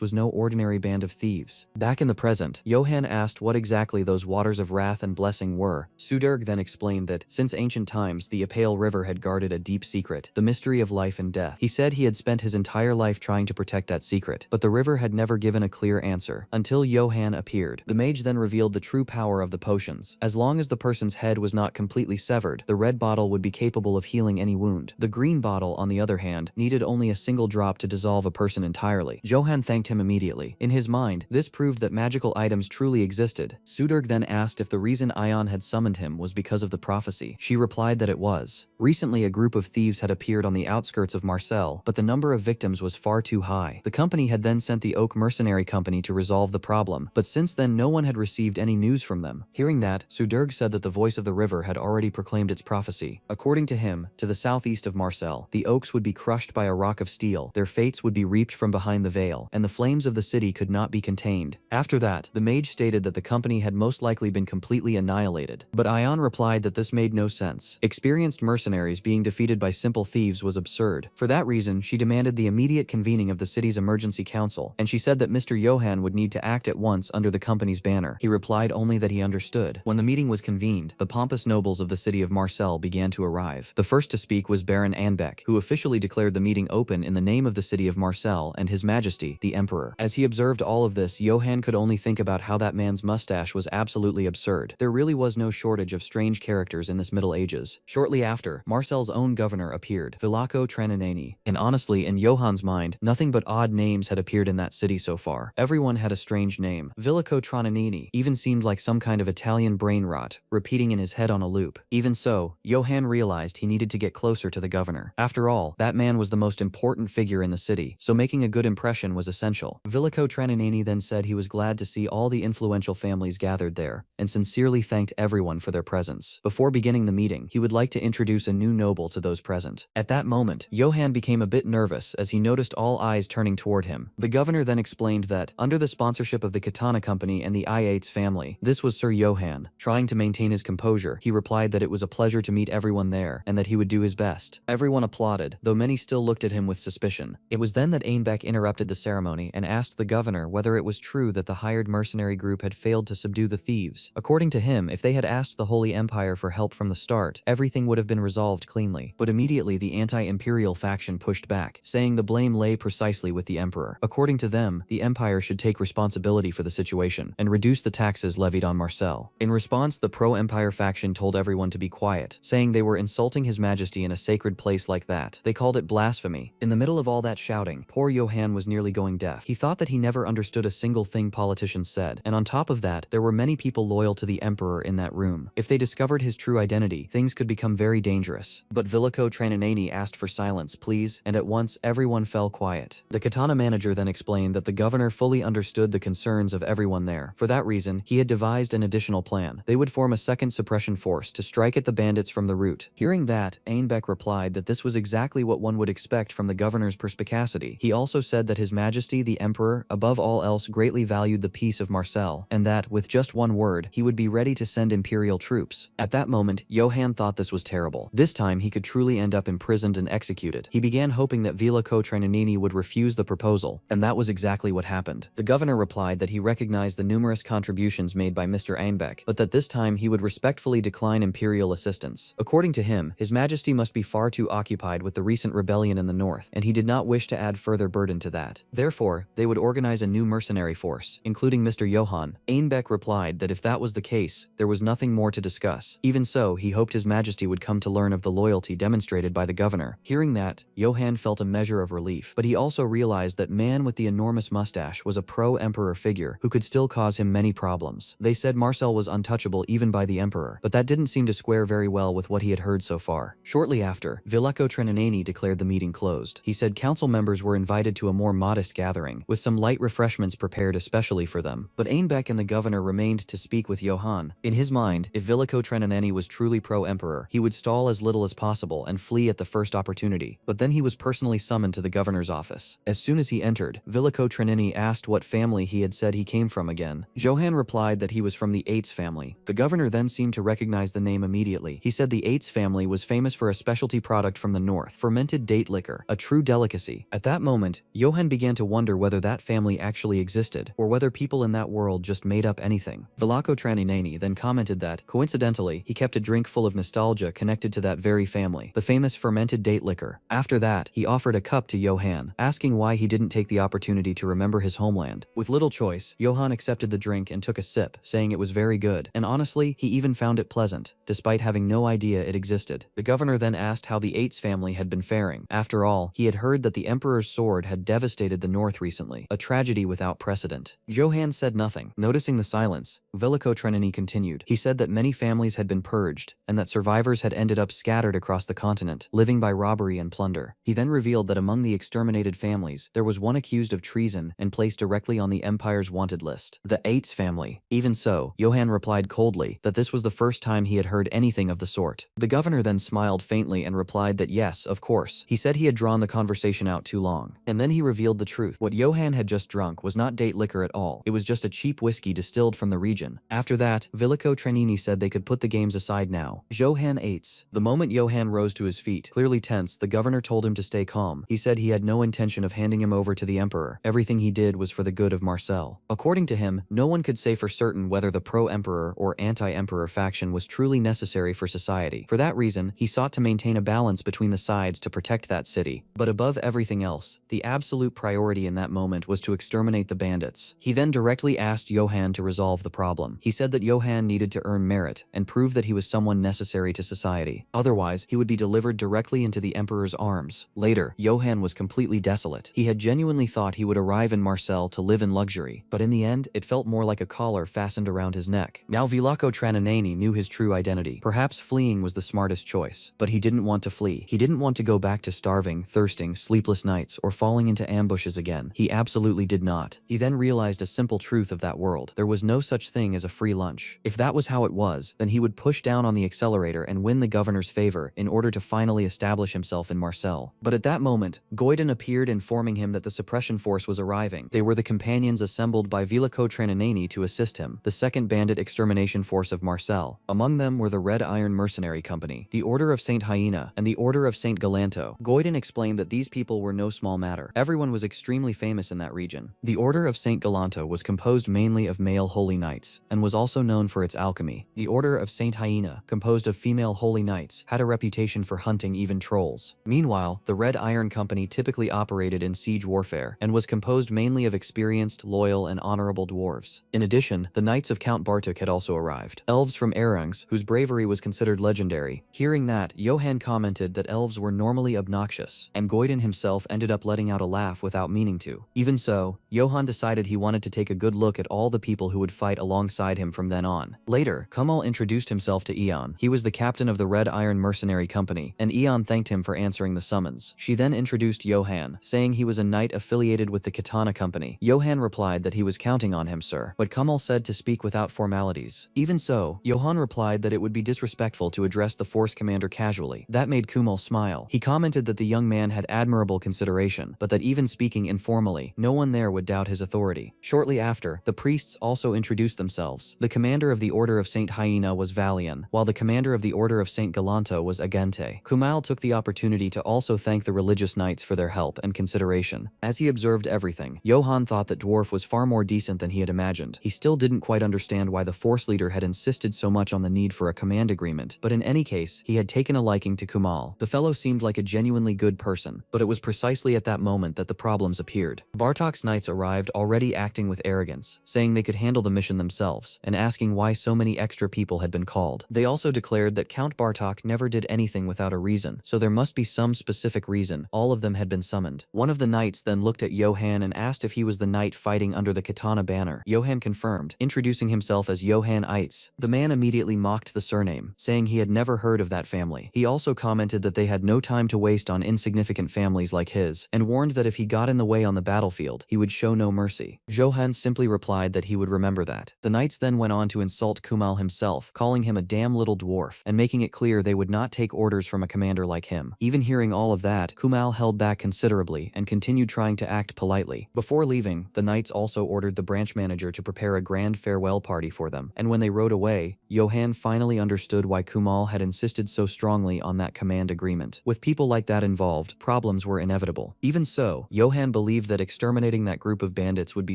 was no ordinary band of thieves. Back in the present, Johan asked what exactly those Waters of Wrath and Blessing were. Sudurg then explained that, since ancient times, the Epale River had guarded a deep secret, the mystery of life and death. He said he had spent his entire life trying to protect that secret, but the river had never given a clear answer, until Johan appeared. The mage then revealed the true power of the potions. As long as the person's head was not completely severed, the red bottle would be capable of healing any wound. The green bottle, on the other hand, needed only a single drop to dissolve a person entirely. Johan thanked him immediately. In his mind, this proved that magical items truly existed. Sudurg then asked if the reason Ion had summoned him was because of the prophecy. She replied that it was. Recently, a group of thieves had appeared on the outskirts of Marseille, but the number of victims was far too high. The company had then sent the Oak Mercenary Company to resolve the problem, but since then no one had received any news from them. Hearing that, Sudurg said that the voice of the river had already proclaimed its prophecy. According to him, to the southeast of Marseille, the oaks would be crushed by a rock of steel, their fates would be reaped from behind the veil, and the flames of the city could not be contained. After that, the mage stated that the company had most likely been completely annihilated. But Ion replied that this made no sense. Experienced mercenaries being defeated by simple thieves was absurd. For that reason, she demanded the immediate convening of the city's emergency council, and she said that Mr. Johan would need to act at once under the company's banner. He replied only that he understood. When the meeting was convened, the pompous nobles of the city of Marseille began to arrive. The first to speak was Baron Anbeck, who officially declared the meeting open in the name of the city of Marseille and His Majesty, the Emperor. As he observed all of this, Johan could only think about how that man's mustache was absolutely absurd. There really was no shortage of strange characters in this Middle Ages. Shortly after, Marseille's own governor appeared, Villaco Trananani. And honestly, in Johan's mind, nothing but odd names had appeared in that city so far. Everyone had a strange name. Villaco Trananani even seemed like some kind of Italian brain rot, repeating in his head on a loop. Even so, Johan realized he needed to get closer to the governor. After all, that man was the most important figure in the city, so making a good impression was essential. Villaco Trananani then said he was glad to see all the influential families gathered there, and sincerely thanked everyone for their presence. Before beginning the meeting, he would like to introduce a new noble to those present. At that moment, Johan became a bit nervous as he noticed all eyes turning toward him. The governor then explained that, under the sponsorship of the Katana Company and the I-8's family, this was Sir Johan. Trying to maintain his composure, he replied that it was a pleasure to meet everyone there, and that he would do his best. Everyone applauded, though many still looked at him with suspicion. It was then that Anbeck interrupted the ceremony and asked the governor whether it was true that the hired mercenary group had failed to subdue the thieves. According to him, if they had asked the Holy Empire for help from the start, everything would have been resolved cleanly. But immediately the anti-imperial faction pushed back, saying the blame lay precisely with the emperor. According to them, the empire should take responsibility for the situation and reduce the taxes levied on Marseille. In response, the pro-empire faction told everyone to be quiet, saying they were insulting His Majesty in a sacred place like that. They called it blasphemy. In the middle of all that shouting, poor Johan was nearly going deaf. He thought that he never understood a single thing politicians said, and on top of that, there were many people loyal to the emperor in that room. If they discovered his true identity, things could become very dangerous. But Villaco Trananani asked for silence, please, and at once everyone fell quiet. The Katana manager then explained that the governor fully understood the concerns of everyone there. For that reason, he had devised an additional plan. They would form a second suppression force to strike at the bandits from the root. Hearing that, Anbeck replied that this was exactly what one would expect from the governor's perspicacity. He also said that His Majesty the Emperor, above all else, greatly valued the peace of Marseille, and that, with just one word, he would be ready to send imperial troops. At that moment, Johan thought this was terrible. This time, he could truly end up imprisoned and executed. He began hoping that Villaco Trananani would refuse the proposal, and that was exactly what happened. The governor replied that he recognized the numerous contributions made by Mr. Anbeck, but that this time he would respectfully decline imperial assistance. According to him, His Majesty must be far too occupied with the recent rebellion in the north, and he did not wish to add further burden to that. Therefore, they would organize a new mercenary force, including Mr. Johan. Anbeck replied that if that was the case, there was nothing more to discuss. discuss. Even so, he hoped His Majesty would come to learn of the loyalty demonstrated by the governor. Hearing that, Johann felt a measure of relief, but he also realized that man with the enormous mustache was a pro-emperor figure who could still cause him many problems. They said Marcel was untouchable even by the emperor, but that didn't seem to square very well with what he had heard so far. Shortly after, Villako Trenanani declared the meeting closed. He said council members were invited to a more modest gathering, with some light refreshments prepared especially for them, but Einbeck and the governor remained to speak with Johann. In his mind, if Villako Trenanani was truly pro-emperor, he would stall as little as possible and flee at the first opportunity. But then he was personally summoned to the governor's office. As soon as he entered, Villako Trenani asked what family he had said he came from again. Johann replied that he was from the Ates family. The governor then seemed to recognize the name immediately. He said the Ates family was famous for a specialty product from the north, fermented date liquor, a true delicacy. At that moment, Johann began to wonder whether that family actually existed, or whether people in that world just made up anything. Villako Trenanani then commented that, coincidentally, he kept a drink full of nostalgia connected to that very family, the famous fermented date liquor. After that, he offered a cup to Johann, asking why he didn't take the opportunity to remember his homeland. With little choice, Johann accepted the drink and took a sip, saying it was very good, and honestly, he even found it pleasant, despite having no idea it existed. The governor then asked how the Ates family had been faring. After all, he had heard that the emperor's sword had devastated the north recently, a tragedy without precedent. Johann said nothing. Noticing the silence, Villako Trenani continued. He said that many families had been purged, and that survivors had ended up scattered across the continent, living by robbery and plunder. He then revealed that among the exterminated families, there was one accused of treason and placed directly on the empire's wanted list, the Ates family. Even so, Johann replied coldly that this was the first time he had heard anything of the sort. The governor then smiled faintly and replied that yes, of course. He said he had drawn the conversation out too long. And then he revealed the truth. What Johann had just drunk was not date liquor at all. It was just a cheap whiskey distilled from the region. After that, Villako Trenani said they could put the games aside now. Johann Ates. The moment Johann rose to his feet, clearly tense, the governor told him to stay calm. He said he had no intention of handing him over to the emperor. Everything he did was for the good of Marcel. According to him, no one could say for certain whether the pro-emperor or anti-emperor faction was truly necessary for society. For that reason, he sought to maintain a balance between the sides to protect that city. But above everything else, the absolute priority in that moment was to exterminate the bandits. He then directly asked Johann to resolve the problem. He said that Johann needed to earn merit and prove that he was someone necessary to society. Otherwise, he would be delivered directly into the emperor's arms. Later, Johann was completely desolate. He had genuinely thought he would arrive in Marcel to live in luxury, but in the end, it felt more like a collar fastened around his neck. Now Villako Trenanani knew his true identity. Perhaps fleeing was the smartest choice, but he didn't want to flee. He didn't want to go back to starving, thirsting, sleepless nights, or falling into ambushes again. He absolutely did not. He then realized a simple truth of that world. There was no such thing as a free lunch. If that was how it was, then he would push down on the accelerator and win the governor's favor in order to finally establish himself in Marcel. But at that moment, Goiden appeared informing him that the suppression force was arriving. They were the companions assembled by Villako Trenanani to assist him, the second bandit extermination force of Marcel. Among them were the Red Iron Mercenary Company, the Order of Saint Hyena, and the Order of Saint Galanto. Goiden explained that these people were no small matter. Everyone was extremely famous in that region. The Order of Saint Galanto was composed mainly of male holy knights, and was also known for its alchemy. The Order of Saint Hyena, composed of female holy knights, had a reputation for hunting even trolls. Meanwhile, the Red Iron Company typically operated in siege warfare, and was composed mainly of experienced, loyal, and honorable dwarves. In addition, the Knights of Count Bartok had also arrived. Elves from Erangs, whose bravery was considered legendary. Hearing that, Johann commented that elves were normally obnoxious, and Goiden himself ended up letting out a laugh without meaning to. Even so, Johann decided he wanted to take a good look at all the people who would fight alongside him from then on. Later, Kumal introduced himself to Eon. He was the captain of the Red Iron Mercenary Company, and Eon thanked him for answering the summons. She then introduced Johann, saying he was a knight affiliated with the Katana Company. Johann replied that he was counting on him, sir, but Kumal said to speak without formalities. Even so, Johann replied that it would be disrespectful to address the force commander casually. That made Kumal smile. He commented that the young man had admirable consideration, but that even speaking informally, no one there would doubt his authority. Shortly after, the priests also introduced themselves. The commander of the Order of Saint Hyena was Valian, while the commander of the Order of Saint Galanto was Agente. Kumal took the opportunity to also thank the religious knights for their help and consideration. As he observed everything, Johann thought that Dwarf was far more decent than he had imagined. He still didn't quite understand why the force leader had insisted so much on the need for a command agreement, but in any case, he had taken a liking to Kumal. The fellow seemed like a genuinely good person, but it was precisely at that moment that the problems appeared. Bartok's knights arrived already acting with arrogance, saying they could handle the mission themselves, and asking why so many extra people had been called. They also declared that Count Bartok never did anything without a reason, so there must be some specific reason all of them had been summoned. One of the knights then looked at Johann and asked if he was the knight fighting under the katana banner. Johann confirmed, introducing himself as Johann Eitz. The man immediately mocked the surname, saying he had never heard of that family. He also commented that they had no time to waste on insignificant families like his, and warned that if he got in the way on the battlefield, he would show no mercy. Johann simply replied that he would remember that. The knights then went on to insult Kumal himself, calling him a damn little dwarf, and making it clear they would not take orders from a commander like him. Even hearing all of that, Kumal held back considerably and continued trying to act politely. Before leaving, the knights also ordered the branch manager to prepare a grand farewell party for them, and when they rode away, Johann finally understood why Kumal had insisted so strongly on that command agreement. With people like that involved, problems were inevitable. Even so, Johann believed that exterminating that group of bandits would be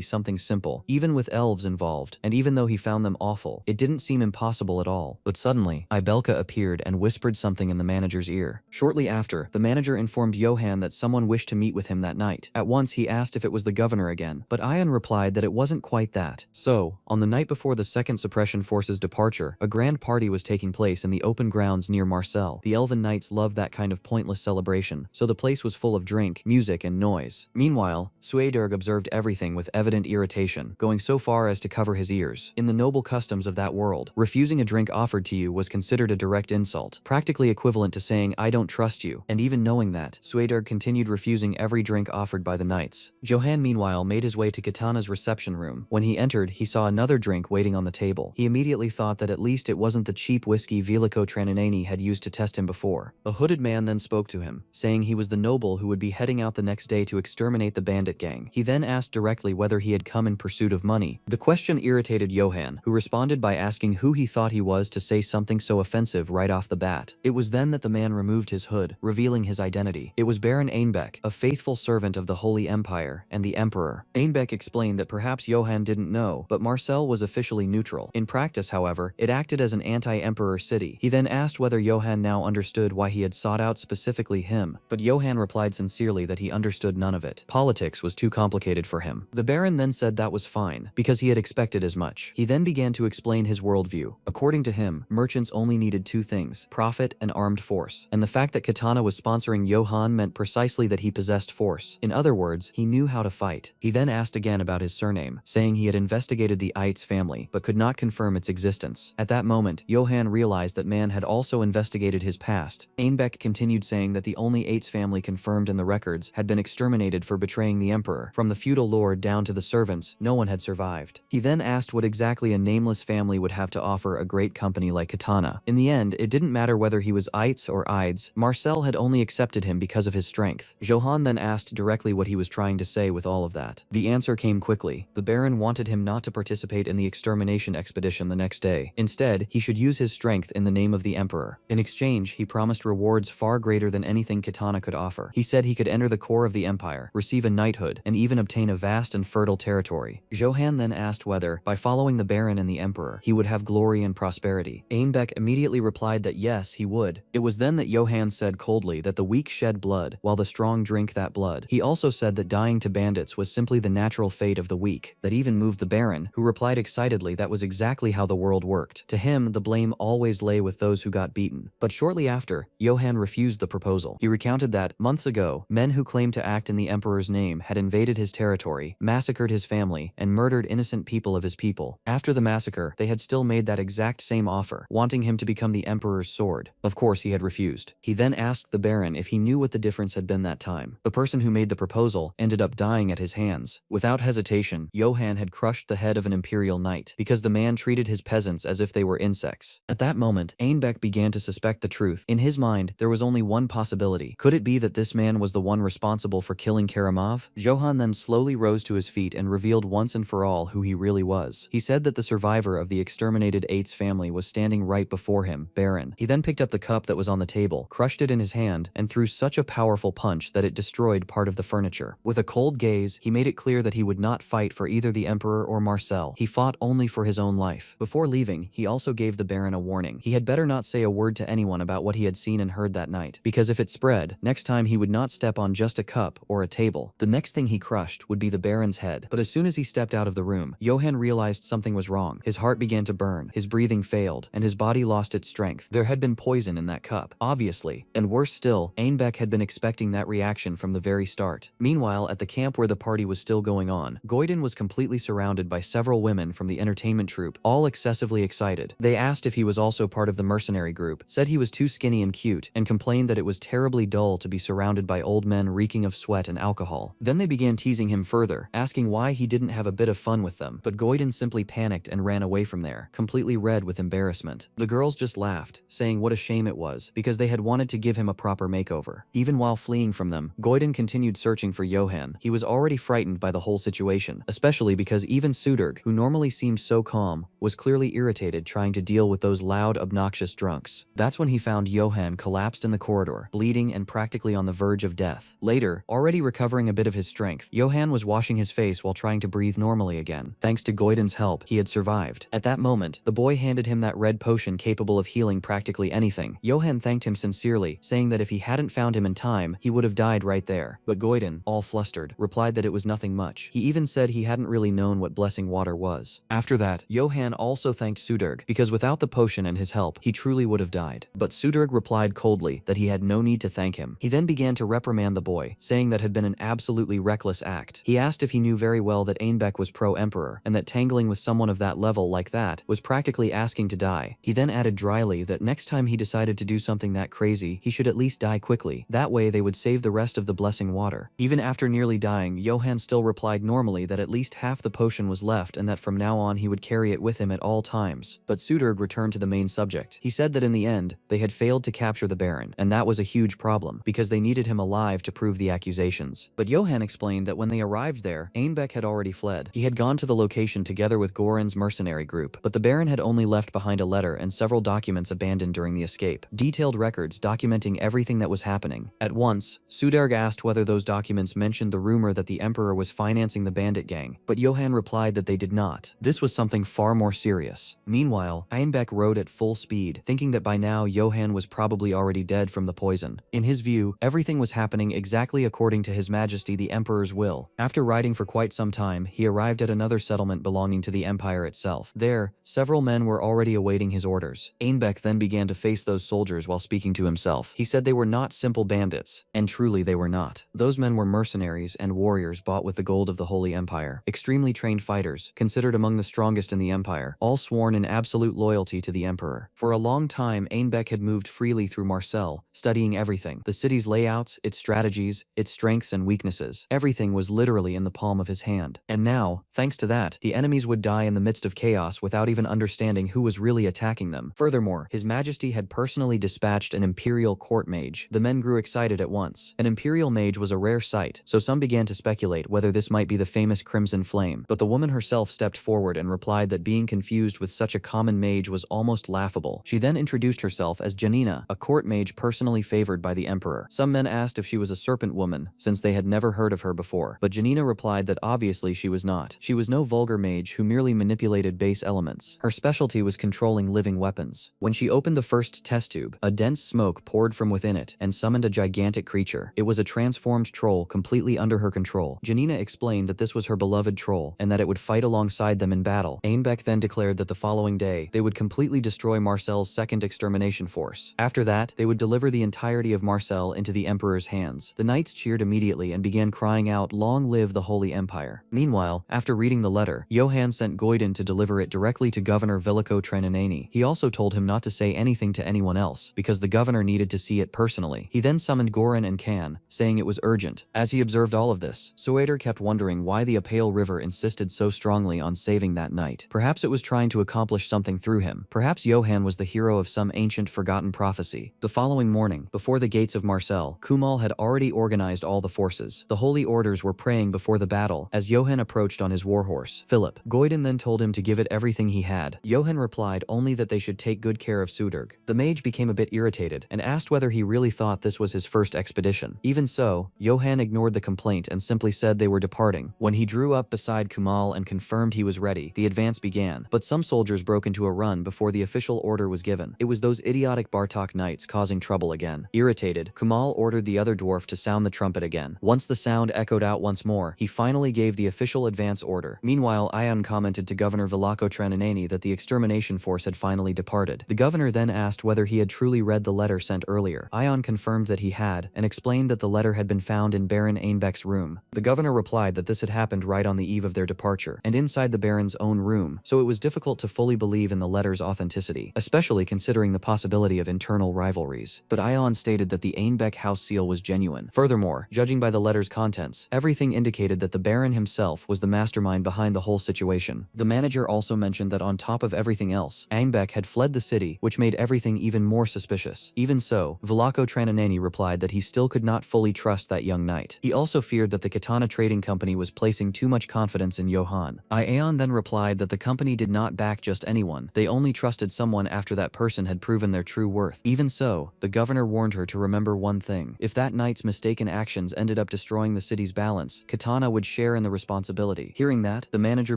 something simple, even with elves involved, and even though he found them awful, it didn't seem impossible at all. But suddenly, Ibelka appeared and whispered something in the manager's ear. Shortly after, the manager informed Johann that someone wished to meet with him that night. At once, he asked if it was the governor again, but Ion replied that it wasn't quite that. So, on the night before the Second Suppression Force's departure, a grand party was taking place in the open grounds near Marcel. The Elven Knights loved that kind of pointless celebration, so the place was full of drink, music, and noise. Meanwhile, Suederg observed everything with evident irritation, going so far as to cover his ears. In the noble customs of that world, refusing a drink offered to you was considered a direct insult, practically equivalent to saying, "I don't trust you," and even knowing that, Suederg continued refusing every drink offered by the knights. Johann meanwhile made his way to Katana's reception room. When he entered, he saw another drink waiting on the table. He immediately thought that at least it wasn't the cheap whiskey Veliko Traninani had used to test him before. A hooded man then spoke to him, saying he was the noble who would be heading out the next day to exterminate the bandit gang. He then asked directly whether he had come in pursuit of money. The question irritated Johann, who responded by asking who he thought he was to say something so offensive right off the bat. It was then that the man removed his hood, revealing his identity. It was Baron Einbeck, a faithful servant of the Holy Empire and the Emperor. Einbeck explained that perhaps Johann didn't know, but Marcel was officially neutral. In practice, however, it acted as an anti-emperor city. He then asked whether Johann now understood why he had sought out specifically him, but Johann replied sincerely that he understood none of it. Politics was too complicated for him. The Baron then said that was fine, because he had expected as much. He then began to explain his worldview. According to him, merchants only needed two things: profit and armed force. And the fact that Katana was sponsoring Johann meant precisely that he possessed force. In other words, he knew how to fight. He then asked again about his surname, saying he had investigated the Eitz family, but could not confirm its existence. At that moment, Johann realized that man had also investigated his past. Einbeck continued saying that the only Eitz family confirmed in the records had been exterminated for betraying the emperor. From the feudal lord down to the servants, no one had survived. He then asked what exactly a nameless family would have to offer a great company like Katana. In the end, it didn't matter whether he was Eitz or Eids. Marcel had only accepted him because of his strength. Johann then asked directly what he was trying to say with all of that. The answer came quickly. The Baron wanted him not to participate in the extermination expedition the next day. Instead, he should use his strength in the name of the emperor. In exchange, he promised rewards far greater than anything Katana could offer. He said he could enter the core of the empire, receive a knighthood, and even obtain a vast and fertile territory. Johann then asked whether, by following the Baron and the emperor, he would have glory and prosperity. Einbeck immediately replied that yes, he would. It was then that Johann said coldly that the weak shed blood, while the strong drink that blood. He also said that dying to bandits was simply the natural fate of the weak. That even moved the Baron, who replied excitedly that was exactly how the world worked. To him, the blame always lay with those who got beaten. But shortly after, Johann refused the proposal. He recounted that, months ago, men who claimed to act in the emperor's name had invaded his territory, massacred his family, and murdered innocent people of his people. After the massacre, they had still made that exact same offer, wanting him to become the emperor's sword. Of course, he had refused. He then asked the Baron if he knew what the difference had been that time. The person who made the proposal ended up dying at his hands. Without hesitation, Johann had crushed the head of an imperial knight, because the man treated his peasants as if they were insects. At that moment, Einbeck began to suspect the truth. In his mind, there was only one possibility. Could it be that this man was the one responsible for killing Karamov? Johann then slowly rose to his feet and revealed once and for all who he really was. He said that the survivor of the exterminated Eitz family was standing right before him, Baron. He then picked up the cup that was on the table, crushed it in his hand, and threw such a powerful punch that it destroyed part of the furniture. With a cold gaze, he made it clear that he would not fight for either the Emperor or Marcel. He fought only for his own life. Before leaving, he also gave the Baron a warning. He had better not say a word to anyone about what he had seen and heard that night, because if it spread, next time he would not step on just a cup or a table. The next thing he crushed would be the Baron's head. But as soon as he stepped out of the room, Johann realized something was wrong. His heart began to burn. his breathing failed, and his body lost its strength. There had been poison in that cup, obviously, and worse still, Ainbeck had been expecting that reaction from the very start. Meanwhile, at the camp where the party was still going on, Goiden was completely surrounded by several women from the entertainment troupe, all excessively excited. They asked if he was also part of the mercenary group, said he was too skinny and cute, and complained that it was terribly dull to be surrounded by old men reeking of sweat and alcohol. Then they began teasing him further, asking why he didn't have a bit of fun with them, but Goiden simply panicked and ran away from there, completely red with embarrassment. The girls just laughed, saying what a shame it was, because they had wanted to give him a proper makeover. Even while fleeing from them, Goiden continued searching for Johan. He was already frightened by the whole situation, especially because even Sudurg, who normally seemed so calm, was clearly irritated trying to deal with those loud, obnoxious drunks. That's when he found Johan collapsed in the corridor, bleeding and practically on the verge of death. Later, already recovering a bit of his strength, Johan was washing his face while trying to breathe normally again. Thanks to Goiden's help, he had survived. At that moment, the boy handed him that red potion capable of healing practically anything. Johan thanked him sincerely, saying that if he hadn't found him in time, he would have died right there. But Goiden, all flustered, replied that it was nothing much. He even said he hadn't really known what blessing water was. After that, Johan also thanked Sudurg, because without the potion and his help, he truly would have died. But Sudurg replied coldly that he had no need to thank him. He then began to reprimand the boy, saying that had been an absolutely reckless act. He asked if he knew very well that Ainbeck was pro-emperor, and that tangling with someone of that level like that was practically asking to die. He then added dryly that next time he decided to do something that crazy, he should at least die quickly. That way they would save the rest of the blessing water. Even after nearly dying, Johan still replied normally that at least half the potion was left and that from now on he would carry it with him at all times. But Sudurg returned to the main subject. He said that in the end, they had failed to capture the Baron, and that was a huge problem, because they needed him alive to prove the accusations. But Johan explained that when they arrived there, Ainbeck had already fled. He had gone to the location together with Goran's mercenary group, but the Baron had only left behind a letter and several documents abandoned during the escape. Detailed records documenting everything that was happening. At once, Sudurg asked whether those documents mentioned the rumor that the Emperor was financing the bandit gang, but Johan replied that they did not. This was something far more serious. Meanwhile, Ainbeck rode at full speed, thinking that by now Johan was probably already dead from the poison. In his view, everything was happening exactly according to His Majesty the Emperor's will. After riding for quite some time, he arrived at another settlement belonging to the Empire itself. There, several men were already awaiting his orders. Ainbeck then began to face those soldiers while speaking to himself. He said they were not simple bandits, and truly they were not. Those men were mercenaries and warriors bought with the gold of the Holy Empire. Extremely trained fighters, considered among the strongest in the Empire, all sworn in absolute loyalty to the Emperor. For a long time, Ainbeck had moved freely through Marseille, studying everything. The city's layouts, its strategies, its strengths and weaknesses. Everything was literally in the palm of his hand. And now, thanks to that, the enemies would die in the midst of chaos without even understanding who was really attacking them. Furthermore, His Majesty had personally dispatched an Imperial court mage. The men grew excited at once. An Imperial mage was a rare sight, so some began to speculate whether this might be the famous Crimson Flame. But the woman herself stepped forward and replied that being confused with such a common mage was almost laughable. She then introduced herself as Janina, a court mage personally favored by the Emperor. Some men asked if she was a serpent woman, since they had never heard of her before, but Janina replied that obviously she was not. She was no vulgar mage who merely manipulated base elements. Her specialty was controlling living weapons. When she opened the first test tube, a dense smoke poured from within it and summoned a gigantic creature. It was a transformed troll completely under her control. Janina explained that this was her beloved troll and that it would fight alongside them in battle. Ainbeck then declared that the following day, they would completely destroy Marcel's second extermination force. After that, they would deliver the entirety of Marcel into the Emperor's hands. The knights cheered immediately and began crying out, "Long live the Holy Empire." Meanwhile, after reading the letter, Johan sent Goiden to deliver it directly to Governor Villico Trenanani. He also told him not to say anything to anyone else, because the governor needed to see it personally. He then summoned Goran and Kan, saying it was urgent. As he observed all of this, Suader kept wondering why the Apale River insisted so strongly on saving that knight. Perhaps it was trying to accomplish something through him. Perhaps Johan was the hero of some ancient forgotten prophecy. The following morning, before the gates of Marcel, Kumal had already organized all the forces. The holy orders were praying before the battle as Johan approached on his warhorse, Philip. Goiden then told him to give it everything he had. Johan replied only that they should take good care of Sudurg. The mage became a bit irritated and asked whether he really thought this was his first expedition. Even so, Johan ignored the complaint and simply said they were departing. When he drew up beside Kumal and confirmed he was ready, the advance began. But some soldiers broke into a run before the official order was given. It was those idiotic Bartok knights causing trouble again. Irritated, Kumal ordered the other dwarf to sound the trumpet again. Once the sound echoed out once more, he finally gave the official advance order. Meanwhile, Ion commented to Governor Villico Trenanani that that the extermination force had finally departed. The governor then asked whether he had truly read the letter sent earlier. Ion confirmed that he had, and explained that the letter had been found in Baron Ainbeck's room. The governor replied that this had happened right on the eve of their departure, and inside the Baron's own room, so it was difficult to fully believe in the letter's authenticity, especially considering the possibility of internal rivalries. But Ion stated that the Ainbeck house seal was genuine. Furthermore, judging by the letter's contents, everything indicated that the Baron himself was the mastermind behind the whole situation. The manager also mentioned that on top of everything else, Ainbeck had fled the city, which made everything even more suspicious. Even so, Vlaco Trananeni replied that he still could not fully trust that young knight. He also feared that the Katana Trading Company was placing too much confidence in Johann. Ion then replied that the company did not back just anyone, they only trusted someone after that person had proven their true worth. Even so, the governor warned her to remember one thing: if that knight's mistaken actions ended up destroying the city's balance, Katana would share in the responsibility. Hearing that, the manager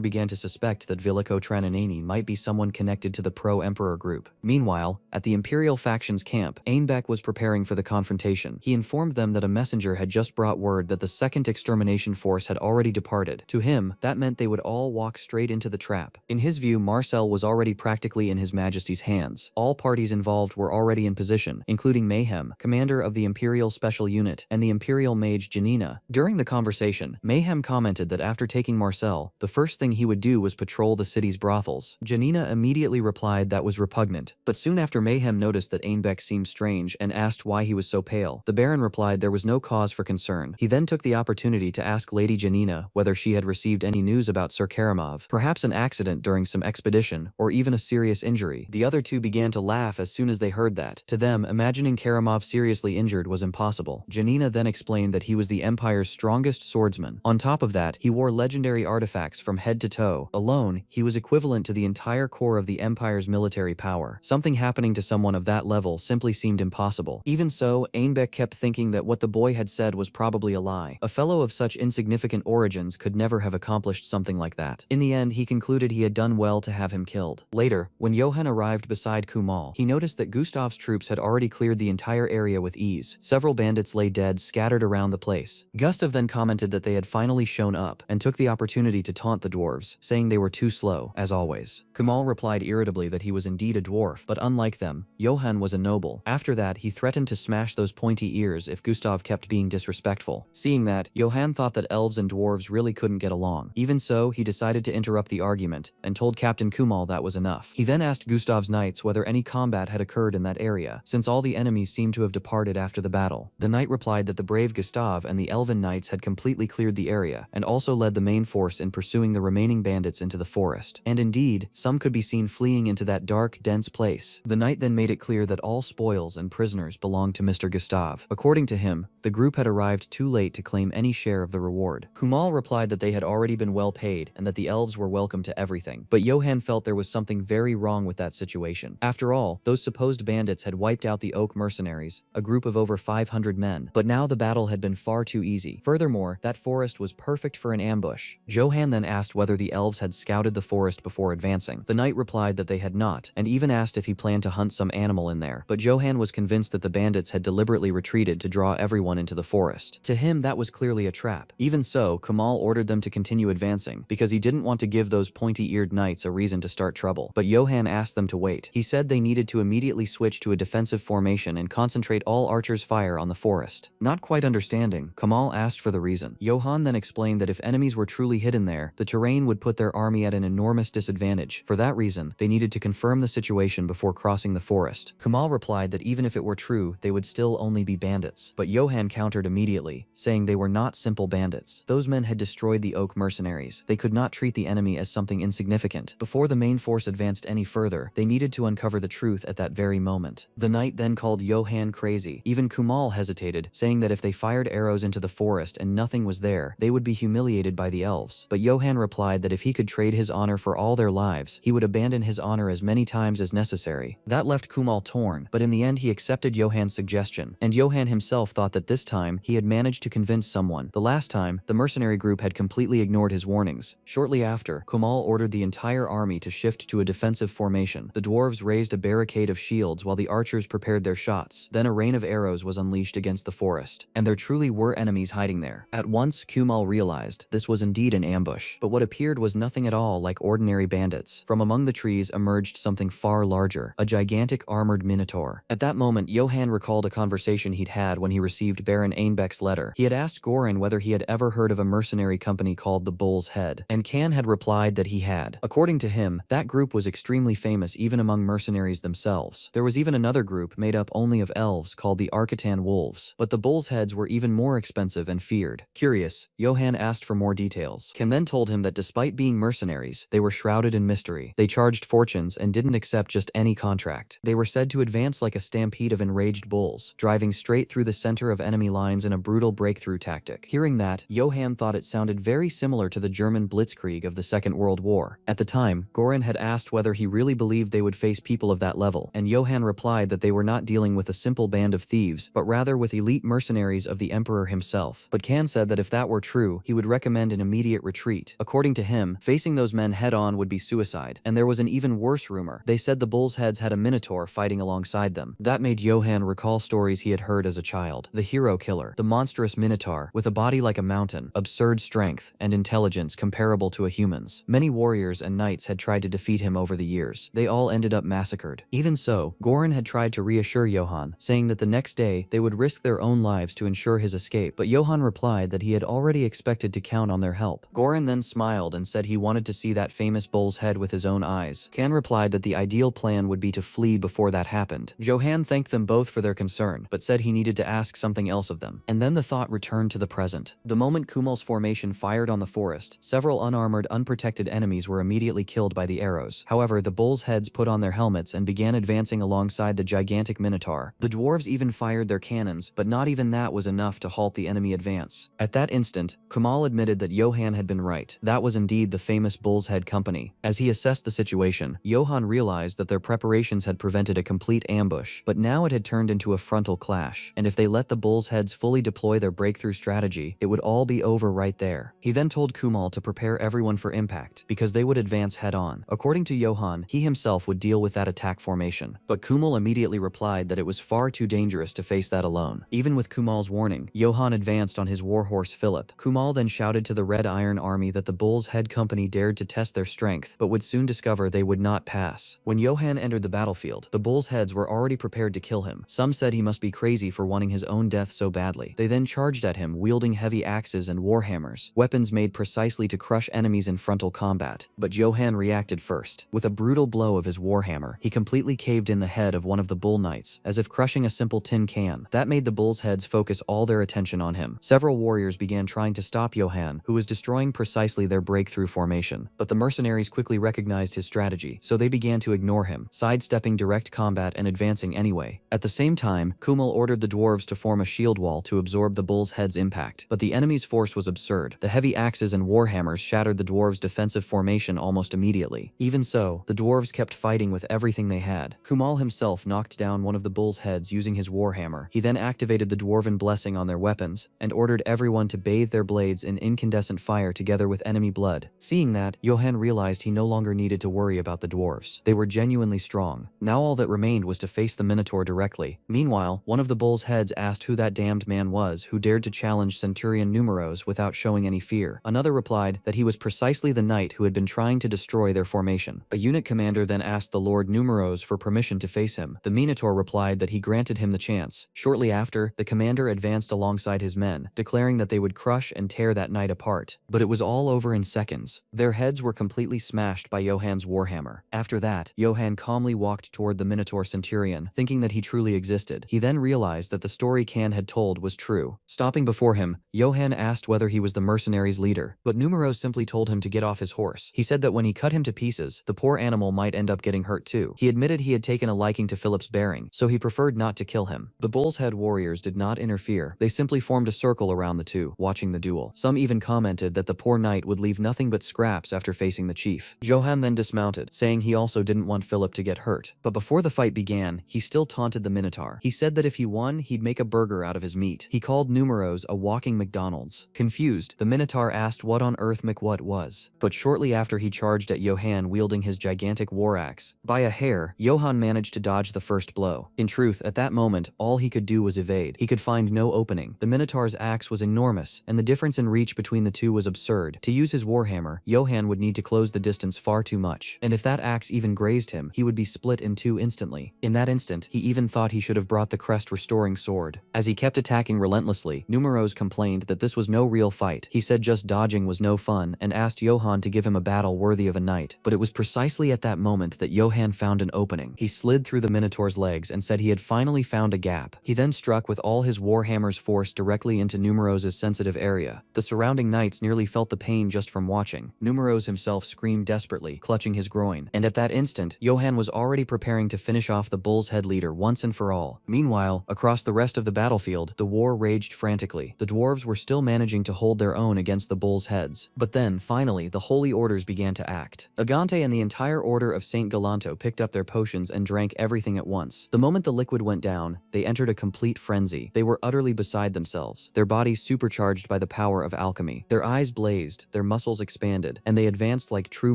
began to suspect that Vlaco Trananeni might be someone connected to the pro-emperor group. Meanwhile, at the Imperial faction's camp, Ainbeck was preparing for the confrontation. He informed them that a messenger had just brought word that the second extermination force had already departed. To him, that meant they would all walk straight into the trap. In his view, Marcel was already practically in His Majesty's hands. All parties involved were already in position, including Mayhem, commander of the Imperial Special Unit, and the Imperial mage Janina. During the conversation, Mayhem commented that after taking Marcel, the first thing he would do was patrol the city's brothels. Janina immediately replied that was repugnant, but soon after Mayhem noticed that Ainbeck seemed strange and asked why he was so pale. The Baron replied there was no cause for concern. He then took the opportunity to ask Lady Janina whether she had received any news about Sir Karamov, perhaps an accident during some expedition, or even a serious injury. The other two began to laugh as soon as they heard that. To them, imagining Karamov seriously injured was impossible. Janina then explained that he was the Empire's strongest swordsman. On top of that, he wore legendary artifacts from head to toe. Alone, he was equivalent to the entire core of the Empire's military power. Something happening to someone of that level simply seemed impossible. Even so, Ainbeck kept thinking that what the boy had said was probably a lie. A fellow of such insignificant origins could never have accomplished something like that. In the end, he concluded he had done well to have him killed. Later, when Johann arrived beside Kumal, he noticed that Gustav's troops had already cleared the entire area with ease. Several bandits lay dead scattered around the place. Gustav then commented that they had finally shown up, and took the opportunity to taunt the dwarves, saying they were too slow, as always. Kumal replied irritably that he was indeed a dwarf, but unlike them, Johann was a noble. After that, he threatened to smash those pointy ears if Gustav kept being disrespectful. Seeing that, Johann thought that elves and dwarves really couldn't get along. Even so, he decided to interrupt the argument, and told Captain Kumal that was enough. He then asked Gustav's knights whether any combat had occurred in that area, since all the enemies seemed to have departed after the battle. The knight replied that the brave Gustav and the elven knights had completely cleared the area, and also led the main force in pursuing the remaining bandits into the forest. And indeed, some could be seen fleeing into that dark, dense place. The knight then made it clear that all spoils and prisoners belonged to Mr. Gustav. According to him, the group had arrived too late to claim any share of the reward. Kumal replied that they had already been well paid and that the elves were welcome to everything, but Johann felt there was something very wrong with that situation. After all, those supposed bandits had wiped out the Oak mercenaries, a group of over 500 men, but now the battle had been far too easy. Furthermore, that forest was perfect for an ambush. Johann then asked whether the elves had scouted the forest before advancing. The knight replied that they had not, and even asked if he planned to hunt some animal in there, but Johann was convinced that the bandits had deliberately retreated to draw everyone into the forest. To him, that was clearly a trap. Even so, Kumal ordered them to continue advancing, because he didn't want to give those pointy-eared knights a reason to start trouble. But Johann asked them to wait. He said they needed to immediately switch to a defensive formation and concentrate all archers' fire on the forest. Not quite understanding, Kumal asked for the reason. Johann then explained that if enemies were truly hidden there, the terrain would put their army at an enormous disadvantage. For that reason, they needed to confirm the situation before crossing the forest. Kumal replied that even if it were true, they would still only be bandits. But Johann countered immediately, saying they were not simple bandits. Those men had destroyed the Oak mercenaries. They could not treat the enemy as something insignificant. Before the main force advanced any further, they needed to uncover the truth at that very moment. The knight then called Johann crazy. Even Kumal hesitated, saying that if they fired arrows into the forest and nothing was there, they would be humiliated by the elves. But Johann replied that if he could trade his honor for all their lives, he would abandon his honor as many times as necessary. That left Kumal torn, but in the end he accepted Johann's suggestion, and Johann himself thought that this time he had managed to convince someone. The last time, the mercenary group had completely ignored his warnings. Shortly after, Kumal ordered the entire army to shift to a defensive formation. The dwarves raised a barricade of shields while the archers prepared their shots. Then a rain of arrows was unleashed against the forest, and there truly were enemies hiding there. At once, Kumal realized this was indeed an ambush, but what appeared was nothing at all like ordinary bandits. distance. From among the trees emerged something far larger, a gigantic armored minotaur. At that moment, Johann recalled a conversation he'd had when he received Baron Einbeck's letter. He had asked Goran whether he had ever heard of a mercenary company called the Bull's Head, and Can had replied that he had. According to him, that group was extremely famous even among mercenaries themselves. There was even another group made up only of elves called the Arcatan Wolves, but the Bull's Heads were even more expensive and feared. Curious, Johann asked for more details. Can then told him that despite being mercenaries, they were shrouded in mystery. They charged fortunes and didn't accept just any contract. They were said to advance like a stampede of enraged bulls, driving straight through the center of enemy lines in a brutal breakthrough tactic. Hearing that, Johann thought it sounded very similar to the German Blitzkrieg of the Second World War. At the time, Goran had asked whether he really believed they would face people of that level, and Johann replied that they were not dealing with a simple band of thieves, but rather with elite mercenaries of the Emperor himself. But Can said that if that were true, he would recommend an immediate retreat. According to him, facing those men head-on would be suicide, and there was an even worse rumor. They said the Bull's Heads had a minotaur fighting alongside them. That made Johann recall stories he had heard as a child. The hero killer, the monstrous minotaur, with a body like a mountain, absurd strength, and intelligence comparable to a human's. Many warriors and knights had tried to defeat him over the years. They all ended up massacred. Even so, Goran had tried to reassure Johann, saying that the next day they would risk their own lives to ensure his escape, but Johann replied that he had already expected to count on their help. Goran then smiled and said he wanted to see that famous bull's head with his own eyes. Can replied that the ideal plan would be to flee before that happened. Johann thanked them both for their concern, but said he needed to ask something else of them. And then the thought returned to the present. The moment Kumal's formation fired on the forest, several unarmored, unprotected enemies were immediately killed by the arrows. However, the bulls' heads put on their helmets and began advancing alongside the gigantic minotaur. The dwarves even fired their cannons, but not even that was enough to halt the enemy advance. At that instant, Kumal admitted that Johann had been right. That was indeed the famous Bull's Head Company. As he assessed the situation, Johann realized that their preparations had prevented a complete ambush, but now it had turned into a frontal clash, and if they let the Bull's Heads fully deploy their breakthrough strategy, it would all be over right there. He then told Kumal to prepare everyone for impact, because they would advance head-on. According to Johann, he himself would deal with that attack formation, but Kumal immediately replied that it was far too dangerous to face that alone. Even with Kumal's warning, Johann advanced on his warhorse Philip. Kumal then shouted to the Red Iron Army that the Bull's Head Company dared to test their strength, but would soon discover they would not pass. When Johann entered the battlefield, the Bull's Heads were already prepared to kill him. Some said he must be crazy for wanting his own death so badly. They then charged at him, wielding heavy axes and warhammers, weapons made precisely to crush enemies in frontal combat. But Johann reacted first. With a brutal blow of his warhammer, he completely caved in the head of one of the bull knights, as if crushing a simple tin can. That made the Bull's Heads focus all their attention on him. Several warriors began trying to stop Johann, who was destroying precisely their breakthrough formation. But the mercenaries quickly recognized his strategy, so they began to ignore him, sidestepping direct combat and advancing anyway. At the same time, Kumal ordered the dwarves to form a shield wall to absorb the Bull's Head's impact. But the enemy's force was absurd. The heavy axes and warhammers shattered the dwarves' defensive formation almost immediately. Even so, the dwarves kept fighting with everything they had. Kumal himself knocked down one of the Bull's Heads using his warhammer. He then activated the dwarven blessing on their weapons, and ordered everyone to bathe their blades in incandescent fire together with enemy blood. Seeing that, Johann realized he no longer needed to worry about the dwarves. They were genuinely strong. Now all that remained was to face the Minotaur directly. Meanwhile, one of the Bull's Heads asked who that damned man was who dared to challenge Centurion Numeros without showing any fear. Another replied that he was precisely the knight who had been trying to destroy their formation. A unit commander then asked the Lord Numeros for permission to face him. The Minotaur replied that he granted him the chance. Shortly after, the commander advanced alongside his men, declaring that they would crush and tear that knight apart. But it was all over in seconds. Their heads were completely smashed by Johann's warhammer. After that, Johann calmly walked toward the Minotaur Centurion, thinking that he truly existed. He then realized that the story Can had told was true. Stopping before him, Johann asked whether he was the mercenaries' leader, but Numeros simply told him to get off his horse. He said that when he cut him to pieces, the poor animal might end up getting hurt too. He admitted he had taken a liking to Philip's bearing, so he preferred not to kill him. The Bull's Head warriors did not interfere. They simply formed a circle around the two, watching the duel. Some even commented that the poor knight would leave nothing but scraps after facing the chief. Johann then dismounted, saying he also didn't want Philip to get hurt. But before the fight began, he still taunted the Minotaur. He said that if he won, he'd make a burger out of his meat. He called Numeros a walking McDonald's. Confused, the Minotaur asked what on earth McWhat was. But shortly after he charged at Johann wielding his gigantic war axe. By a hair, Johann managed to dodge the first blow. In truth, at that moment, all he could do was evade. He could find no opening. The Minotaur's axe was enormous, and the difference in reach between the two was absurd. To use his warhammer, Johann would need to close the distance far too much, and if that axe even grazed him, he would be split in two instantly. In that instant, he even thought he should have brought the crest restoring sword. As he kept attacking relentlessly, Numeros complained that this was no real fight. He said just dodging was no fun and asked Johann to give him a battle worthy of a knight. But it was precisely at that moment that Johann found an opening. He slid through the Minotaur's legs and said he had finally found a gap. He then struck with all his warhammer's force directly into Numeros's sensitive area. The surrounding knights nearly felt the pain just from watching. Numeros himself screamed desperately, clutching his groin, and at that instant, Johann was already preparing to finish off the Bull's Head leader once and for all. Meanwhile, across the rest of the battlefield, the war raged frantically. The dwarves were still managing to hold their own against the Bull's Heads. But then, finally, the holy orders began to act. Agante and the entire order of Saint Galanto picked up their potions and drank everything at once. The moment the liquid went down, they entered a complete frenzy. They were utterly beside themselves, their bodies supercharged by the power of alchemy. Their eyes blazed, their muscles expanded, and they advanced like true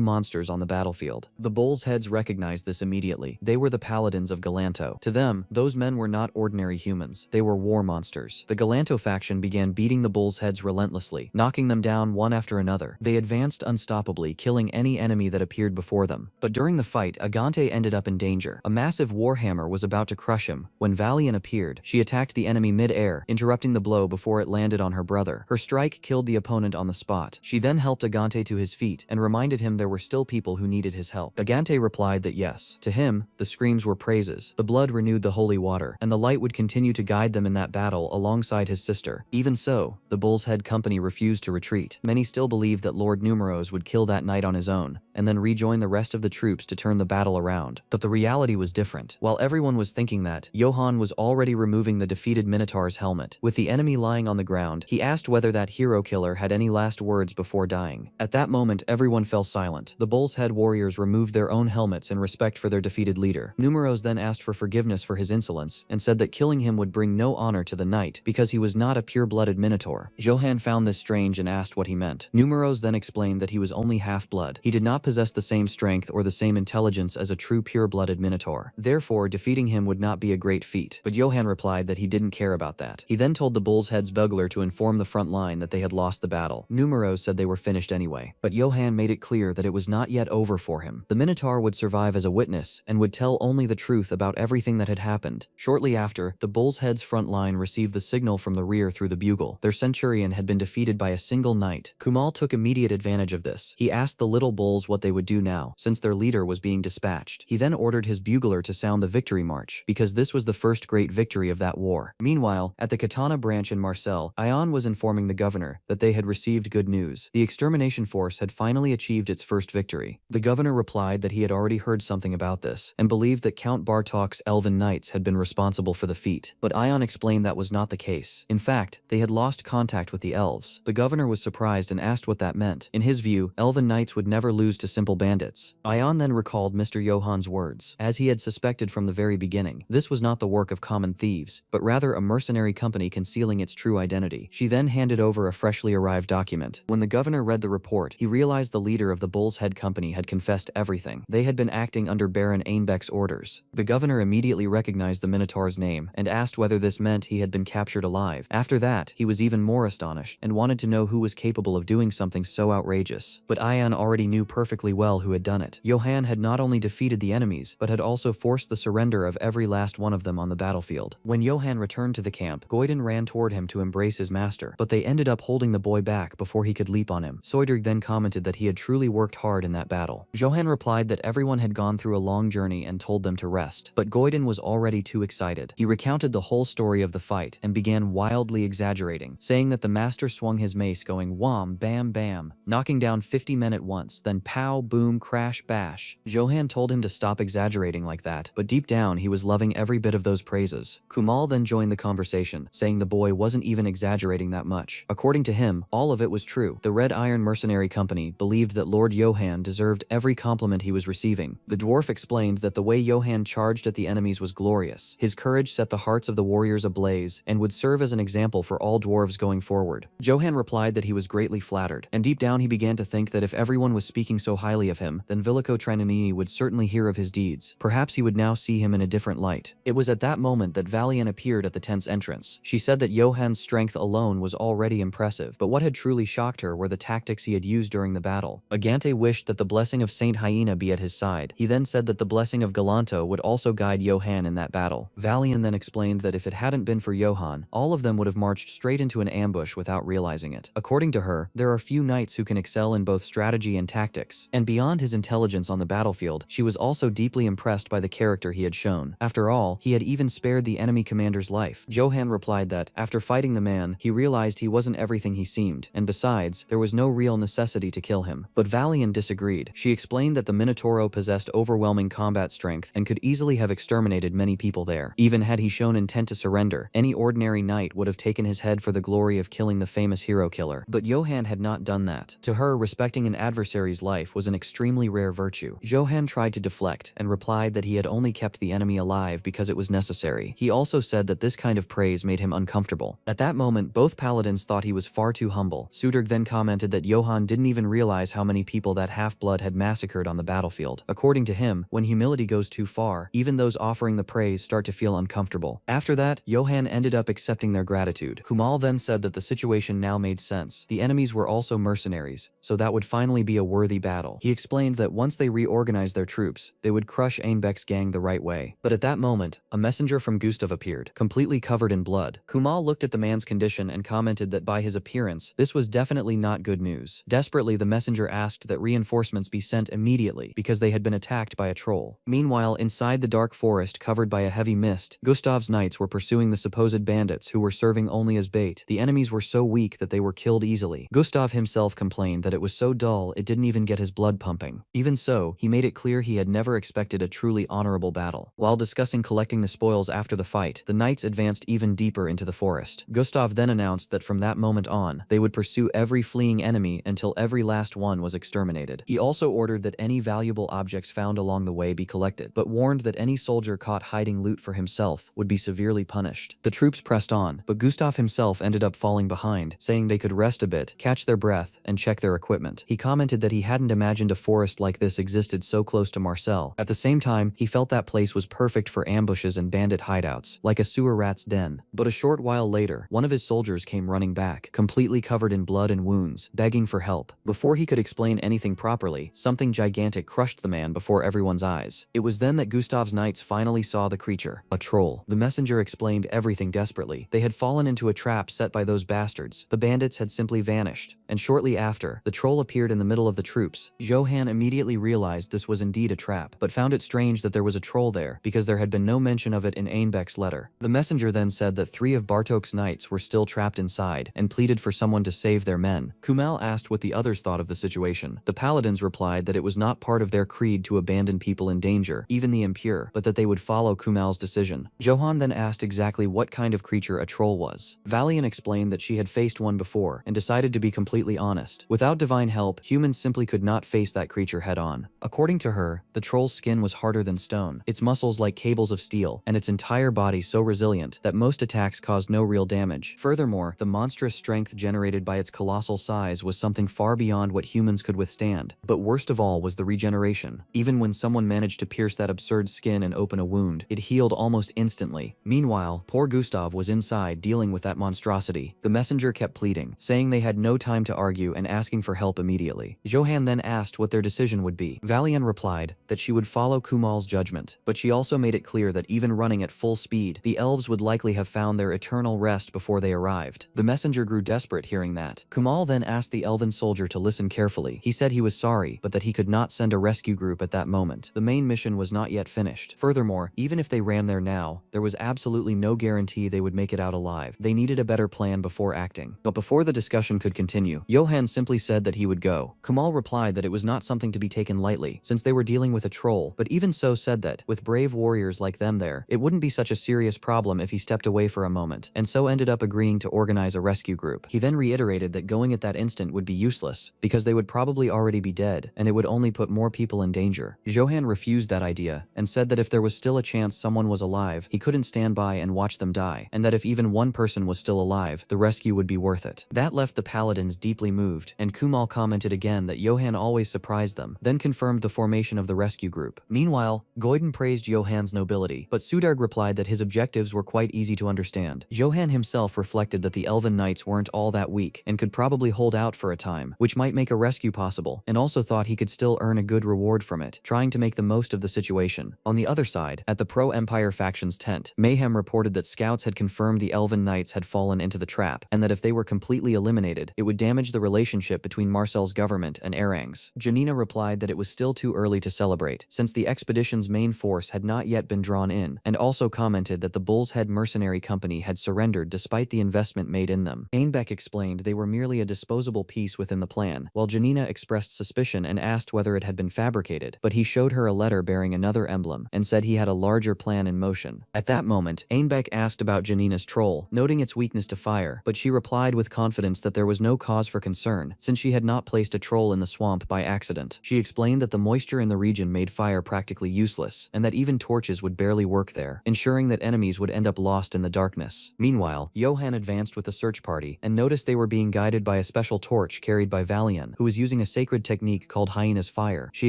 monsters on the battlefield. The Bull's Heads recognized this immediately. They were the paladins of Galanto. To them, those men were not ordinary humans. They were war monsters. The Galanto faction began beating the Bull's Heads relentlessly, knocking them down one after another. They advanced unstoppably, killing any enemy that appeared before them. But during the fight, Agante ended up in danger. A massive warhammer was about to crush him. When Valiant appeared, she attacked the enemy mid-air, interrupting the blow before it landed on her brother. Her strike killed the opponent on the spot. She then helped Agante to his feet and reminded him there were still people who needed his help. Agante replied that yes. To him, the screams were praises. The blood renewed the holy water, and the light would continue to guide them in that battle alongside his sister. Even so, the Bull's Head company refused to retreat. Many still believed that Lord Numeros would kill that night on his own, and then rejoin the rest of the troops to turn the battle around. But the reality was different. While everyone was thinking that, Johann was already removing the defeated Minotaur's helmet. With the enemy lying on the ground, he asked whether that hero killer had any last words before dying. At that moment, everyone fell silent. The Bull's Head warriors removed their own helmets in respect for their defeated leader. Numeros then asked for forgiveness for his insolence, and said that killing him would bring no honor to the knight, because he was not a pure-blooded Minotaur. Johann found this strange and asked what he meant. Numeros then explained that he was only half-blood. He did not possess the same strength or the same intelligence as a true pure-blooded Minotaur. Therefore, defeating him would not be a great feat. But Johann replied that he didn't care about that. He then told the Bull's Head's bugler to inform the front line that they had lost the battle. Numeros said they were finished anyway. But Johann made it clear that it was not yet over for him. The Minotaur would survive as a witness, and would tell only the truth about everything that had happened. Shortly after, the Bull's Head's front line received the signal from the rear through the bugle. Their centurion had been defeated by a single knight. Kumal took immediate advantage of this. He asked the little bulls what they would do now, since their leader was being dispatched. He then ordered his bugler to sound the victory march, because this was the first great victory of that war. Meanwhile, at the Katana branch in Marseille, Ion was informing the governor that they had received good news. The extermination force had finally achieved its first victory. The governor replied that he had already heard something about this, and believed that Count Bartok's elven knights had been responsible for the feat. But Ion explained that was not the case. In fact, they had lost contact with the elves. The governor was surprised and asked what that meant. In his view, elven knights would never lose to simple bandits. Ion then recalled Mr. Johann's words. As he had suspected from the very beginning, this was not the work of common thieves, but rather a mercenary company concealing its true identity. She then handed over a freshly arrived document. When the governor read the report, he realized the leader of the Bull's Head company had confessed everything. They had been acting under Baron Ainbeck's orders. The governor immediately recognized the Minotaur's name and asked whether this meant he had been captured alive. After that, he was even more astonished and wanted to know who was capable of doing something so outrageous. But Ion already knew perfectly well who had done it. Johann had not only defeated the enemies, but had also forced the surrender of every last one of them on the battlefield. When Johann returned to the camp, Goiden ran toward him to embrace his master, but they ended up holding the boy back before he could leap on him. Soydrug then commented that he had truly worked hard in that battle. Johann replied that everyone had gone through a long journey and told them to rest, but Goiden was already too excited. He recounted the whole story of the fight and began wildly exaggerating, saying that the master swung his mace going wham bam bam, knocking down 50 men at once, then pow boom crash bash. Johann told him to stop exaggerating like that, but deep down he was loving every bit of those praises. Kumal then joined the conversation, saying the boy wasn't even exaggerating that much. According to him, all of it was true. The Red Iron Mercenary Company believed that Lord Johann deserved every compliment he was receiving. The dwarf explained that the way Johann charged at the enemies was glorious. His courage set the hearts of the warriors ablaze and would serve as an example for all dwarves going forward. Johann replied that he was greatly flattered, and deep down he began to think that if everyone was speaking so highly of him, then Villico Tranini would certainly hear of his deeds. Perhaps he would now see him in a different light. It was at that moment that Valiant appeared at the tent's entrance. She said that Johann's strength alone was already impressive, but what had truly shocked her were the tactics he had used during the battle. Agante wished wished that the blessing of Saint Hyena be at his side. He then said that the blessing of Galanto would also guide Johann in that battle. Valian then explained that if it hadn't been for Johann, all of them would have marched straight into an ambush without realizing it. According to her, there are few knights who can excel in both strategy and tactics, and beyond his intelligence on the battlefield, she was also deeply impressed by the character he had shown. After all, he had even spared the enemy commander's life. Johann replied that, after fighting the man, he realized he wasn't everything he seemed, and besides, there was no real necessity to kill him. But Valian disagreed. She explained that the Minotauro possessed overwhelming combat strength and could easily have exterminated many people there. Even had he shown intent to surrender, any ordinary knight would have taken his head for the glory of killing the famous hero killer. But Johann had not done that. To her, respecting an adversary's life was an extremely rare virtue. Johann tried to deflect and replied that he had only kept the enemy alive because it was necessary. He also said that this kind of praise made him uncomfortable. At that moment, both paladins thought he was far too humble. Sudurg then commented that Johann didn't even realize how many people that half-blood had massacred on the battlefield. According to him, when humility goes too far, even those offering the praise start to feel uncomfortable. After that, Johann ended up accepting their gratitude. Kumal then said that the situation now made sense. The enemies were also mercenaries, so that would finally be a worthy battle. He explained that once they reorganized their troops, they would crush Einbeck's gang the right way. But at that moment, a messenger from Gustav appeared, completely covered in blood. Kumal looked at the man's condition and commented that by his appearance, this was definitely not good news. Desperately, the messenger asked that reinforcements be sent immediately because they had been attacked by a troll. Meanwhile, inside the dark forest covered by a heavy mist, Gustav's knights were pursuing the supposed bandits who were serving only as bait. The enemies were so weak that they were killed easily. Gustav himself complained that it was so dull it didn't even get his blood pumping. Even so, he made it clear he had never expected a truly honorable battle. While discussing collecting the spoils after the fight, the knights advanced even deeper into the forest. Gustav then announced that from that moment on, they would pursue every fleeing enemy until every last one was exterminated. He also ordered that any valuable objects found along the way be collected, but warned that any soldier caught hiding loot for himself would be severely punished. The troops pressed on, but Gustav himself ended up falling behind, saying they could rest a bit, catch their breath, and check their equipment. He commented that he hadn't imagined a forest like this existed so close to Marseille. At the same time, he felt that place was perfect for ambushes and bandit hideouts, like a sewer rat's den. But a short while later, one of his soldiers came running back, completely covered in blood and wounds, begging for help. Before he could explain anything properly, something gigantic crushed the man before everyone's eyes. It was then that Gustav's knights finally saw the creature, a troll. The messenger explained everything desperately. They had fallen into a trap set by those bastards. The bandits had simply vanished, and shortly after, the troll appeared in the middle of the troops. Johann immediately realized this was indeed a trap, but found it strange that there was a troll there, because there had been no mention of it in Einbeck's letter. The messenger then said that 3 of Bartok's knights were still trapped inside, and pleaded for someone to save their men. Kumal asked what the others thought of the situation. The paladins replied that it was not part of their creed to abandon people in danger, even the impure, but that they would follow Kumal's decision. Johann then asked exactly what kind of creature a troll was. Valian explained that she had faced one before, and decided to be completely honest. Without divine help, humans simply could not face that creature head-on. According to her, the troll's skin was harder than stone, its muscles like cables of steel, and its entire body so resilient that most attacks caused no real damage. Furthermore, the monstrous strength generated by its colossal size was something far beyond what humans could withstand. But worst of all was the regeneration. Even when someone managed to pierce that absurd skin and open a wound, it healed almost instantly. Meanwhile, poor Gustav was inside dealing with that monstrosity. The messenger kept pleading, saying they had no time to argue and asking for help immediately. Johann then asked what their decision would be. Valian replied that she would follow Kumal's judgment, but she also made it clear that even running at full speed, the elves would likely have found their eternal rest before they arrived. The messenger grew desperate hearing that. Kumal then asked the elven soldier to listen carefully. He said he was sorry, but that he could not send a rescue group at that moment. The main mission was not yet finished. Furthermore, even if they ran there now, there was absolutely no guarantee they would make it out alive. They needed a better plan before acting. But before the discussion could continue, Johann simply said that he would go. Kumal replied that it was not something to be taken lightly, since they were dealing with a troll, but even so said that, with brave warriors like them there, it wouldn't be such a serious problem if he stepped away for a moment, and so ended up agreeing to organize a rescue group. He then reiterated that going at that instant would be useless, because they would probably already be dead, and it would only put more people in danger. Johann refused that idea, and said that if there was still a chance someone was alive, he couldn't stand by and watch them die, and that if even one person was still alive, the rescue would be worth it. That left the paladins deeply moved, and Kumal commented again that Johann always surprised them, then confirmed the formation of the rescue group. Meanwhile, Goiden praised Johann's nobility, but Sudarg replied that his objectives were quite easy to understand. Johann himself reflected that the elven knights weren't all that weak, and could probably hold out for a time, which might make a rescue possible, and also thought he could still earn a good reward from it, trying to make the most of the situation. On the other side, at the pro-Empire faction's tent, Mayhem reported that scouts had confirmed the Elven Knights had fallen into the trap, and that if they were completely eliminated, it would damage the relationship between Marcel's government and Erang's. Janina replied that it was still too early to celebrate, since the expedition's main force had not yet been drawn in, and also commented that the Bull's Head mercenary company had surrendered despite the investment made in them. Ainbeck explained they were merely a disposable piece within the plan, while Janina expressed suspicion and asked whether it had been fabricated, but he showed her a letter bearing another emblem and said he had a larger plan in motion. At that moment, Ainbeck asked about Janina's troll, noting its weakness to fire, but she replied with confidence that there was no cause for concern, since she had not placed a troll in the swamp by accident. She explained that the moisture in the region made fire practically useless, and that even torches would barely work there, ensuring that enemies would end up lost in the darkness. Meanwhile, Johann advanced with the search party and noticed they were being guided by a special torch carried by Valian, who was using a sacred technique called Hyena's Fire. She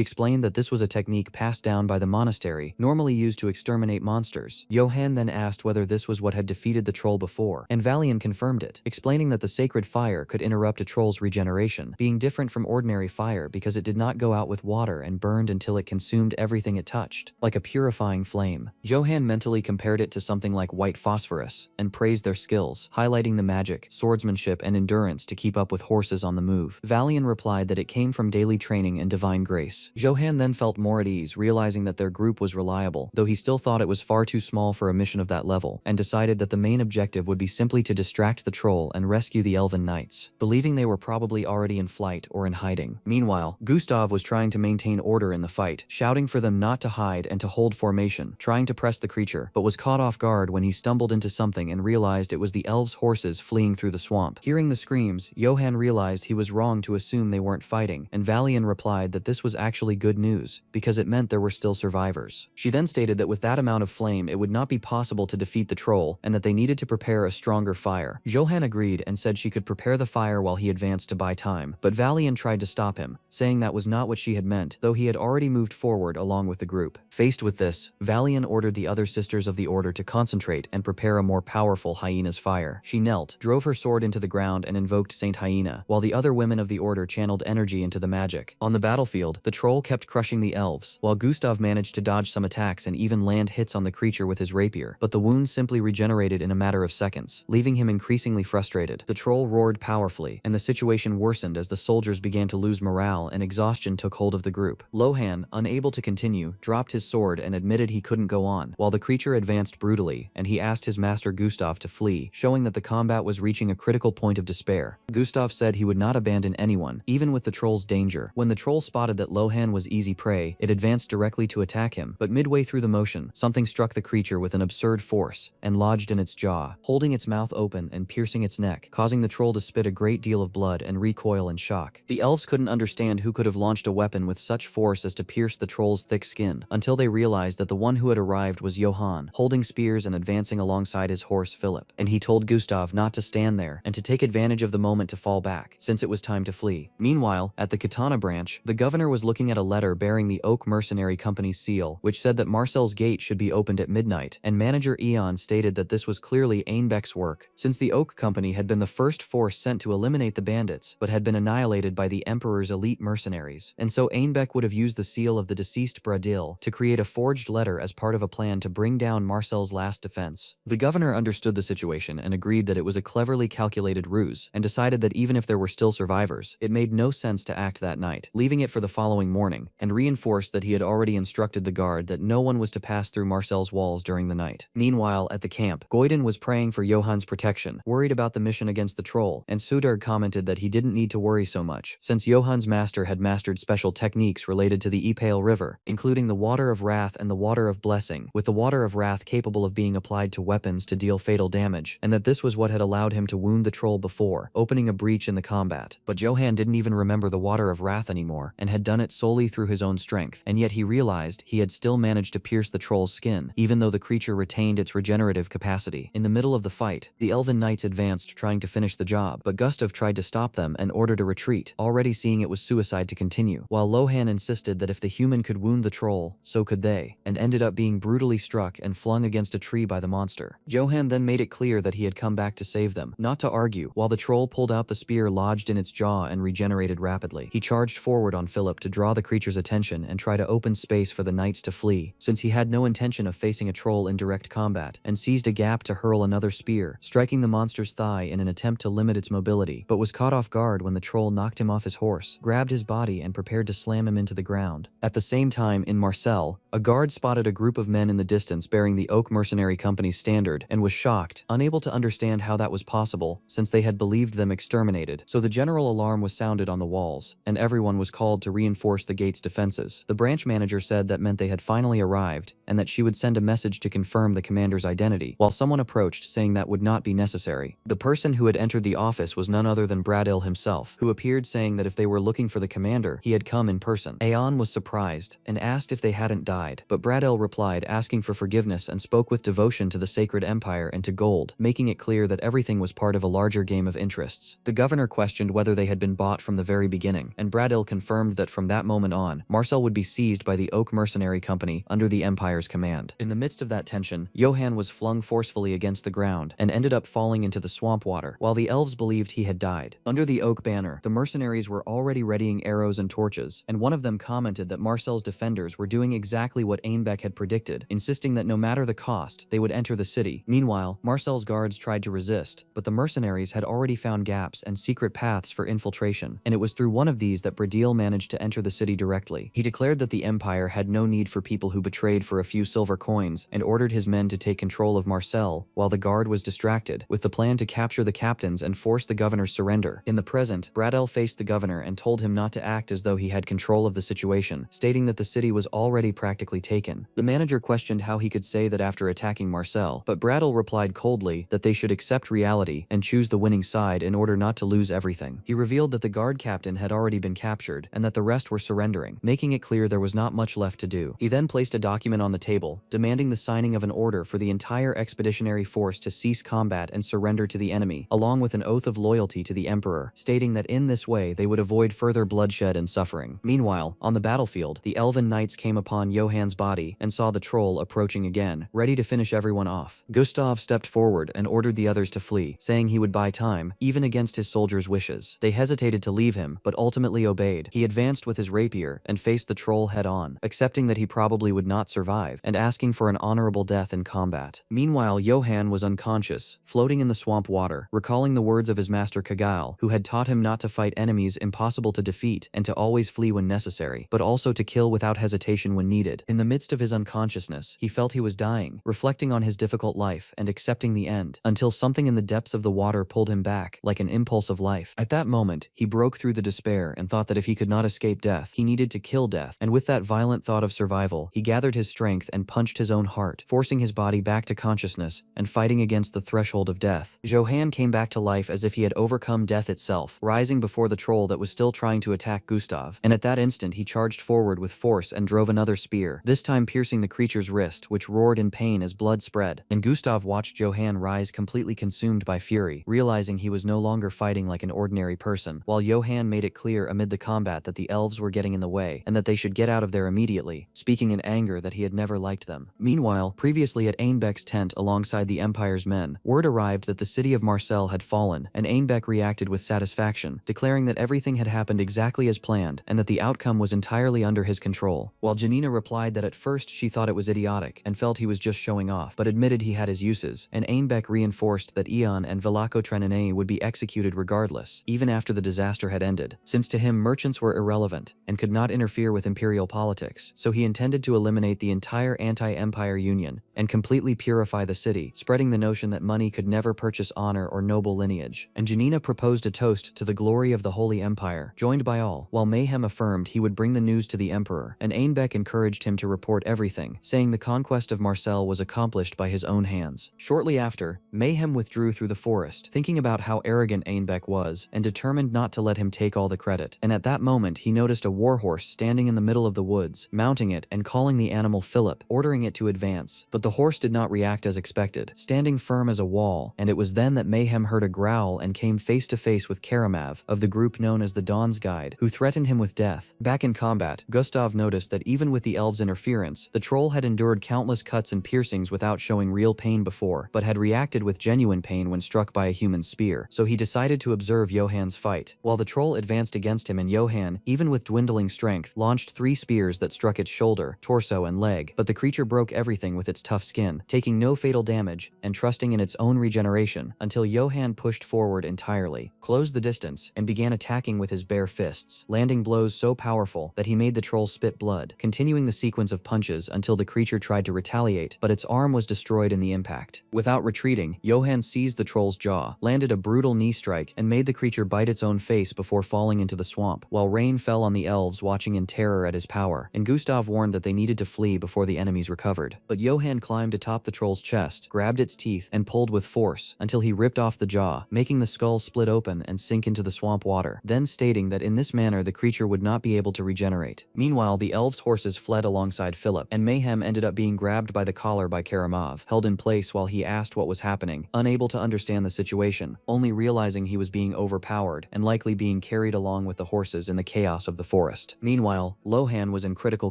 explained that this was a technique passed down by the monastery, normally used to exterminate monsters. Johann then asked whether this was what had defeated the troll before, and Valian confirmed it, explaining that the sacred fire could interrupt a troll's regeneration, being different from ordinary fire because it did not go out with water and burned until it consumed everything it touched, like a purifying flame. Johann mentally compared it to something like white phosphorus, and praised their skills, highlighting the magic, swordsmanship, and endurance to keep up with horses on the move. Valian replied that it came from daily training and divine grace. Johann then felt more at ease, realizing that their group was reliable, though he still thought it was far too small for a mission of that level, and decided that the main objective would be simply to distract the troll and rescue the Elven Knights, believing they were probably already in flight or in hiding. Meanwhile, Gustav was trying to maintain order in the fight, shouting for them not to hide and to hold formation, trying to press the creature, but was caught off guard when he stumbled into something and realized it was the elves' horses fleeing through the swamp. Hearing the screams, Johann realized he was wrong to assume they weren't fighting, and Valian replied that this was actually good news, because it meant there were still survivors. She then stated that with that amount of flame it would not be possible to defeat the troll, and that they needed to prepare a stronger fire. Johann agreed and said she could prepare the fire while he advanced to buy time, but Valian tried to stop him, saying that was not what she had meant, though he had already moved forward along with the group. Faced with this, Valian ordered the other sisters of the order to concentrate and prepare a more powerful Hyena's Fire. She knelt, drove her sword into the ground and invoked Saint Hyena, while the other women of the order channeled energy into the magic. On the battlefield, the troll kept crushing the elves, while Gustav managed to dodge some attacks and even land hits on the creature with his rapier, but the wounds simply regenerated in a matter of seconds, leaving him increasingly frustrated. The troll roared powerfully, and the situation worsened as the soldiers began to lose morale and exhaustion took hold of the group. Lohan, unable to continue, dropped his sword and admitted he couldn't go on, while the creature advanced brutally, and he asked his master Gustav to flee, showing that the combat was reaching a critical point of despair. Gustav said he would not abandon anyone, even with the troll's danger. When the troll spotted that Lohan was easy prey, it advanced directly to attack him, but midway through the motion, something struck the creature with an absurd force, and lodged in its jaw, holding its mouth open and piercing its neck, causing the troll to spit a great deal of blood and recoil in shock. The elves couldn't understand who could have launched a weapon with such force as to pierce the troll's thick skin, until they realized that the one who had arrived was Johann, holding spears and advancing alongside his horse Philip, and he told Gustav not to stand there and to take advantage of the moment to fall back, since it was time to flee. Meanwhile, at the Katana branch, the governor was looking at a letter bearing the Oak Mercenary Company's seal, which said that Marcel's gate should be opened at midnight, and manager Eon stated that this was clearly Ainbeck's work, since the Oak Company had been the first force sent to eliminate the bandits, but had been annihilated by the Emperor's elite mercenaries, and so Ainbeck would have used the seal of the deceased Bradil to create a forged letter as part of a plan to bring down Marcel's last defense. The governor understood the situation and agreed that it was a cleverly calculated ruse, and decided that even if there were still survivors, it made no sense to act that night, leaving it for the following morning, and reinforced that he had already instructed the guard that no one was to pass through Marcel's walls during the night. Meanwhile, at the camp, Goiden was praying for Johann's protection, worried about the mission against the troll, and Sudarg commented that he didn't need to worry so much, since Johann's master had mastered special techniques related to the Epale River, including the Water of Wrath and the Water of Blessing, with the Water of Wrath capable of being applied to weapons to deal fatal damage, and that this was what had allowed him to wound the troll before, opening a breach in the combat. But Johann didn't even remember the Water of Wrath anymore, and had done it solely through his own strength, and yet he realized he had still managed to pierce the troll's skin, even though the creature retained its regenerative capacity. In the middle of the fight, the Elven Knights advanced trying to finish the job, but Gustav tried to stop them and ordered a retreat, already seeing it was suicide to continue, while Lohan insisted that if the human could wound the troll, so could they, and ended up being brutally struck and flung against a tree by the monster. Johann then made it clear that he had come back to save them, not to argue, while the troll pulled out the spear lodged in its jaw and regenerated rapidly. instantly. He charged forward on Philip to draw the creature's attention and try to open space for the knights to flee, since he had no intention of facing a troll in direct combat, and seized a gap to hurl another spear, striking the monster's thigh in an attempt to limit its mobility, but was caught off guard when the troll knocked him off his horse, grabbed his body and prepared to slam him into the ground. At the same time, in Marseille, a guard spotted a group of men in the distance bearing the Oak Mercenary Company's standard and was shocked, unable to understand how that was possible, since they had believed them exterminated. So the general alarm was sounded on the walls, and everyone was called to reinforce the gate's defenses. The branch manager said that meant they had finally arrived, and that she would send a message to confirm the commander's identity, while someone approached saying that would not be necessary. The person who had entered the office was none other than Bradil himself, who appeared saying that if they were looking for the commander, he had come in person. Aeon was surprised, and asked if they hadn't died, but Bradil replied, asking for forgiveness, and spoke with devotion to the Sacred Empire and to gold, making it clear that everything was part of a larger game of interests. The governor questioned whether they had been bought from the very beginning, and Bradil confirmed that from that moment on, Marseille would be seized by the Oak Mercenary Company under the Empire's command. In the midst of that tension, Johann was flung forcefully against the ground and ended up falling into the swamp water, while the elves believed he had died. Under the Oak banner, the mercenaries were already readying arrows and torches, and one of them commented that Marcel's defenders were doing exactly what Einbeck had predicted, insisting that no matter the cost, they would enter the city. Meanwhile, Marcel's guards tried to resist, but the mercenaries had already found gaps and secret paths for infiltration, and it was through one of these that Bradil managed to enter the city directly. He declared that the Empire had no need for people who betrayed for a few silver coins, and ordered his men to take control of Marseille, while the guard was distracted, with the plan to capture the captains and force the governor's surrender. In the present, Bradil faced the governor and told him not to act as though he had control of the situation, stating that the city was already practically taken. The manager questioned how he could say that after attacking Marseille, but Bradil replied coldly that they should accept reality and choose the winning side in order not to lose everything. He revealed that the guard captain had already been captured and that the rest were surrendering, making it clear there was not much left to do. He then placed a document on the table, demanding the signing of an order for the entire expeditionary force to cease combat and surrender to the enemy, along with an oath of loyalty to the emperor, stating that in this way they would avoid further bloodshed and suffering. Meanwhile, on the battlefield, the elven knights came upon Johann's body and saw the troll approaching again, ready to finish everyone off. Gustav stepped forward and ordered the others to flee, saying he would buy time, even against his soldiers' wishes. They hesitated to leave him, but ultimately obeyed. He advanced with his rapier and faced the troll head-on, accepting that he probably would not survive, and asking for an honorable death in combat. Meanwhile, Johann was unconscious, floating in the swamp water, recalling the words of his master Kagail, who had taught him not to fight enemies impossible to defeat and to always flee when necessary, but also to kill without hesitation when needed. In the midst of his unconsciousness, he felt he was dying, reflecting on his difficult life and accepting the end, until something in the depths of the water pulled him back, like an impulse of life. At that moment, he broke through the despair and thought that if he could not escape death, he needed to kill death, and with that violent thought of survival, he gathered his strength and punched his own heart, forcing his body back to consciousness and fighting against the threshold of death. Johann came back to life as if he had overcome death itself, rising before the troll that was still trying to attack Gustav, and at that instant he charged forward with force and drove another spear, this time piercing the creature's wrist, which roared in pain as blood spread, and Gustav watched Johann rise completely consumed by fury, realizing he was no longer fighting like an ordinary person, while Johann made it clear amid the combat that the elves were getting in the way, and that they should get out of there immediately, speaking in anger that he had never liked them. Meanwhile, previously at Einbeck's tent alongside the Empire's men, word arrived that the city of Marseille had fallen, and Einbeck reacted with satisfaction, declaring that everything had happened exactly as planned, and that the outcome was entirely under his control, while Janina replied that at first she thought it was idiotic, and felt he was just showing off, but admitted he had his uses, and Einbeck reinforced that Eon and Velako Trenene would be executed regardless, even after the disaster had ended, since to him merchants were irrelevant, and could not interfere with imperial politics, so he intended to eliminate the entire anti-empire union, and completely purify the city, spreading the notion that money could never purchase honor or noble lineage. And Janina proposed a toast to the glory of the Holy Empire, joined by all, while Mayhem affirmed he would bring the news to the emperor, and Einbeck encouraged him to report everything, saying the conquest of Marseille was accomplished by his own hands. Shortly after, Mayhem withdrew through the forest, thinking about how arrogant Einbeck was, and determined not to let him take all the credit. And at that moment he noticed a warhorse standing in the middle of the woods, mounting it and calling the animal Philip, ordering it to advance. But the horse did not react as expected, standing firm as a wall, and it was then that Mayhem heard a growl and came face to face with Karamav, of the group known as the Dawn's Guide, who threatened him with death. Back in combat, Gustav noticed that even with the elves' interference, the troll had endured countless cuts and piercings without showing real pain before, but had reacted with genuine pain when struck by a human spear, so he decided to observe Johann's fight. While the troll advanced pressed against him and Johann, even with dwindling strength, launched 3 spears that struck its shoulder, torso, and leg, but the creature broke everything with its tough skin, taking no fatal damage and trusting in its own regeneration until Johann pushed forward entirely, closed the distance, and began attacking with his bare fists, landing blows so powerful that he made the troll spit blood, continuing the sequence of punches until the creature tried to retaliate, but its arm was destroyed in the impact. Without retreating, Johann seized the troll's jaw, landed a brutal knee strike, and made the creature bite its own face before falling into the swamp, while rain fell on the elves watching in terror at his power, and Gustav warned that they needed to flee before the enemies recovered. But Johann climbed atop the troll's chest, grabbed its teeth, and pulled with force until he ripped off the jaw, making the skull split open and sink into the swamp water, then stating that in this manner the creature would not be able to regenerate. Meanwhile, the elves' horses fled alongside Philip, and Mayhem ended up being grabbed by the collar by Karamov, held in place while he asked what was happening, unable to understand the situation, only realizing he was being overpowered and likely being carried along with the horses in the chaos of the forest. Meanwhile, Lohan was in critical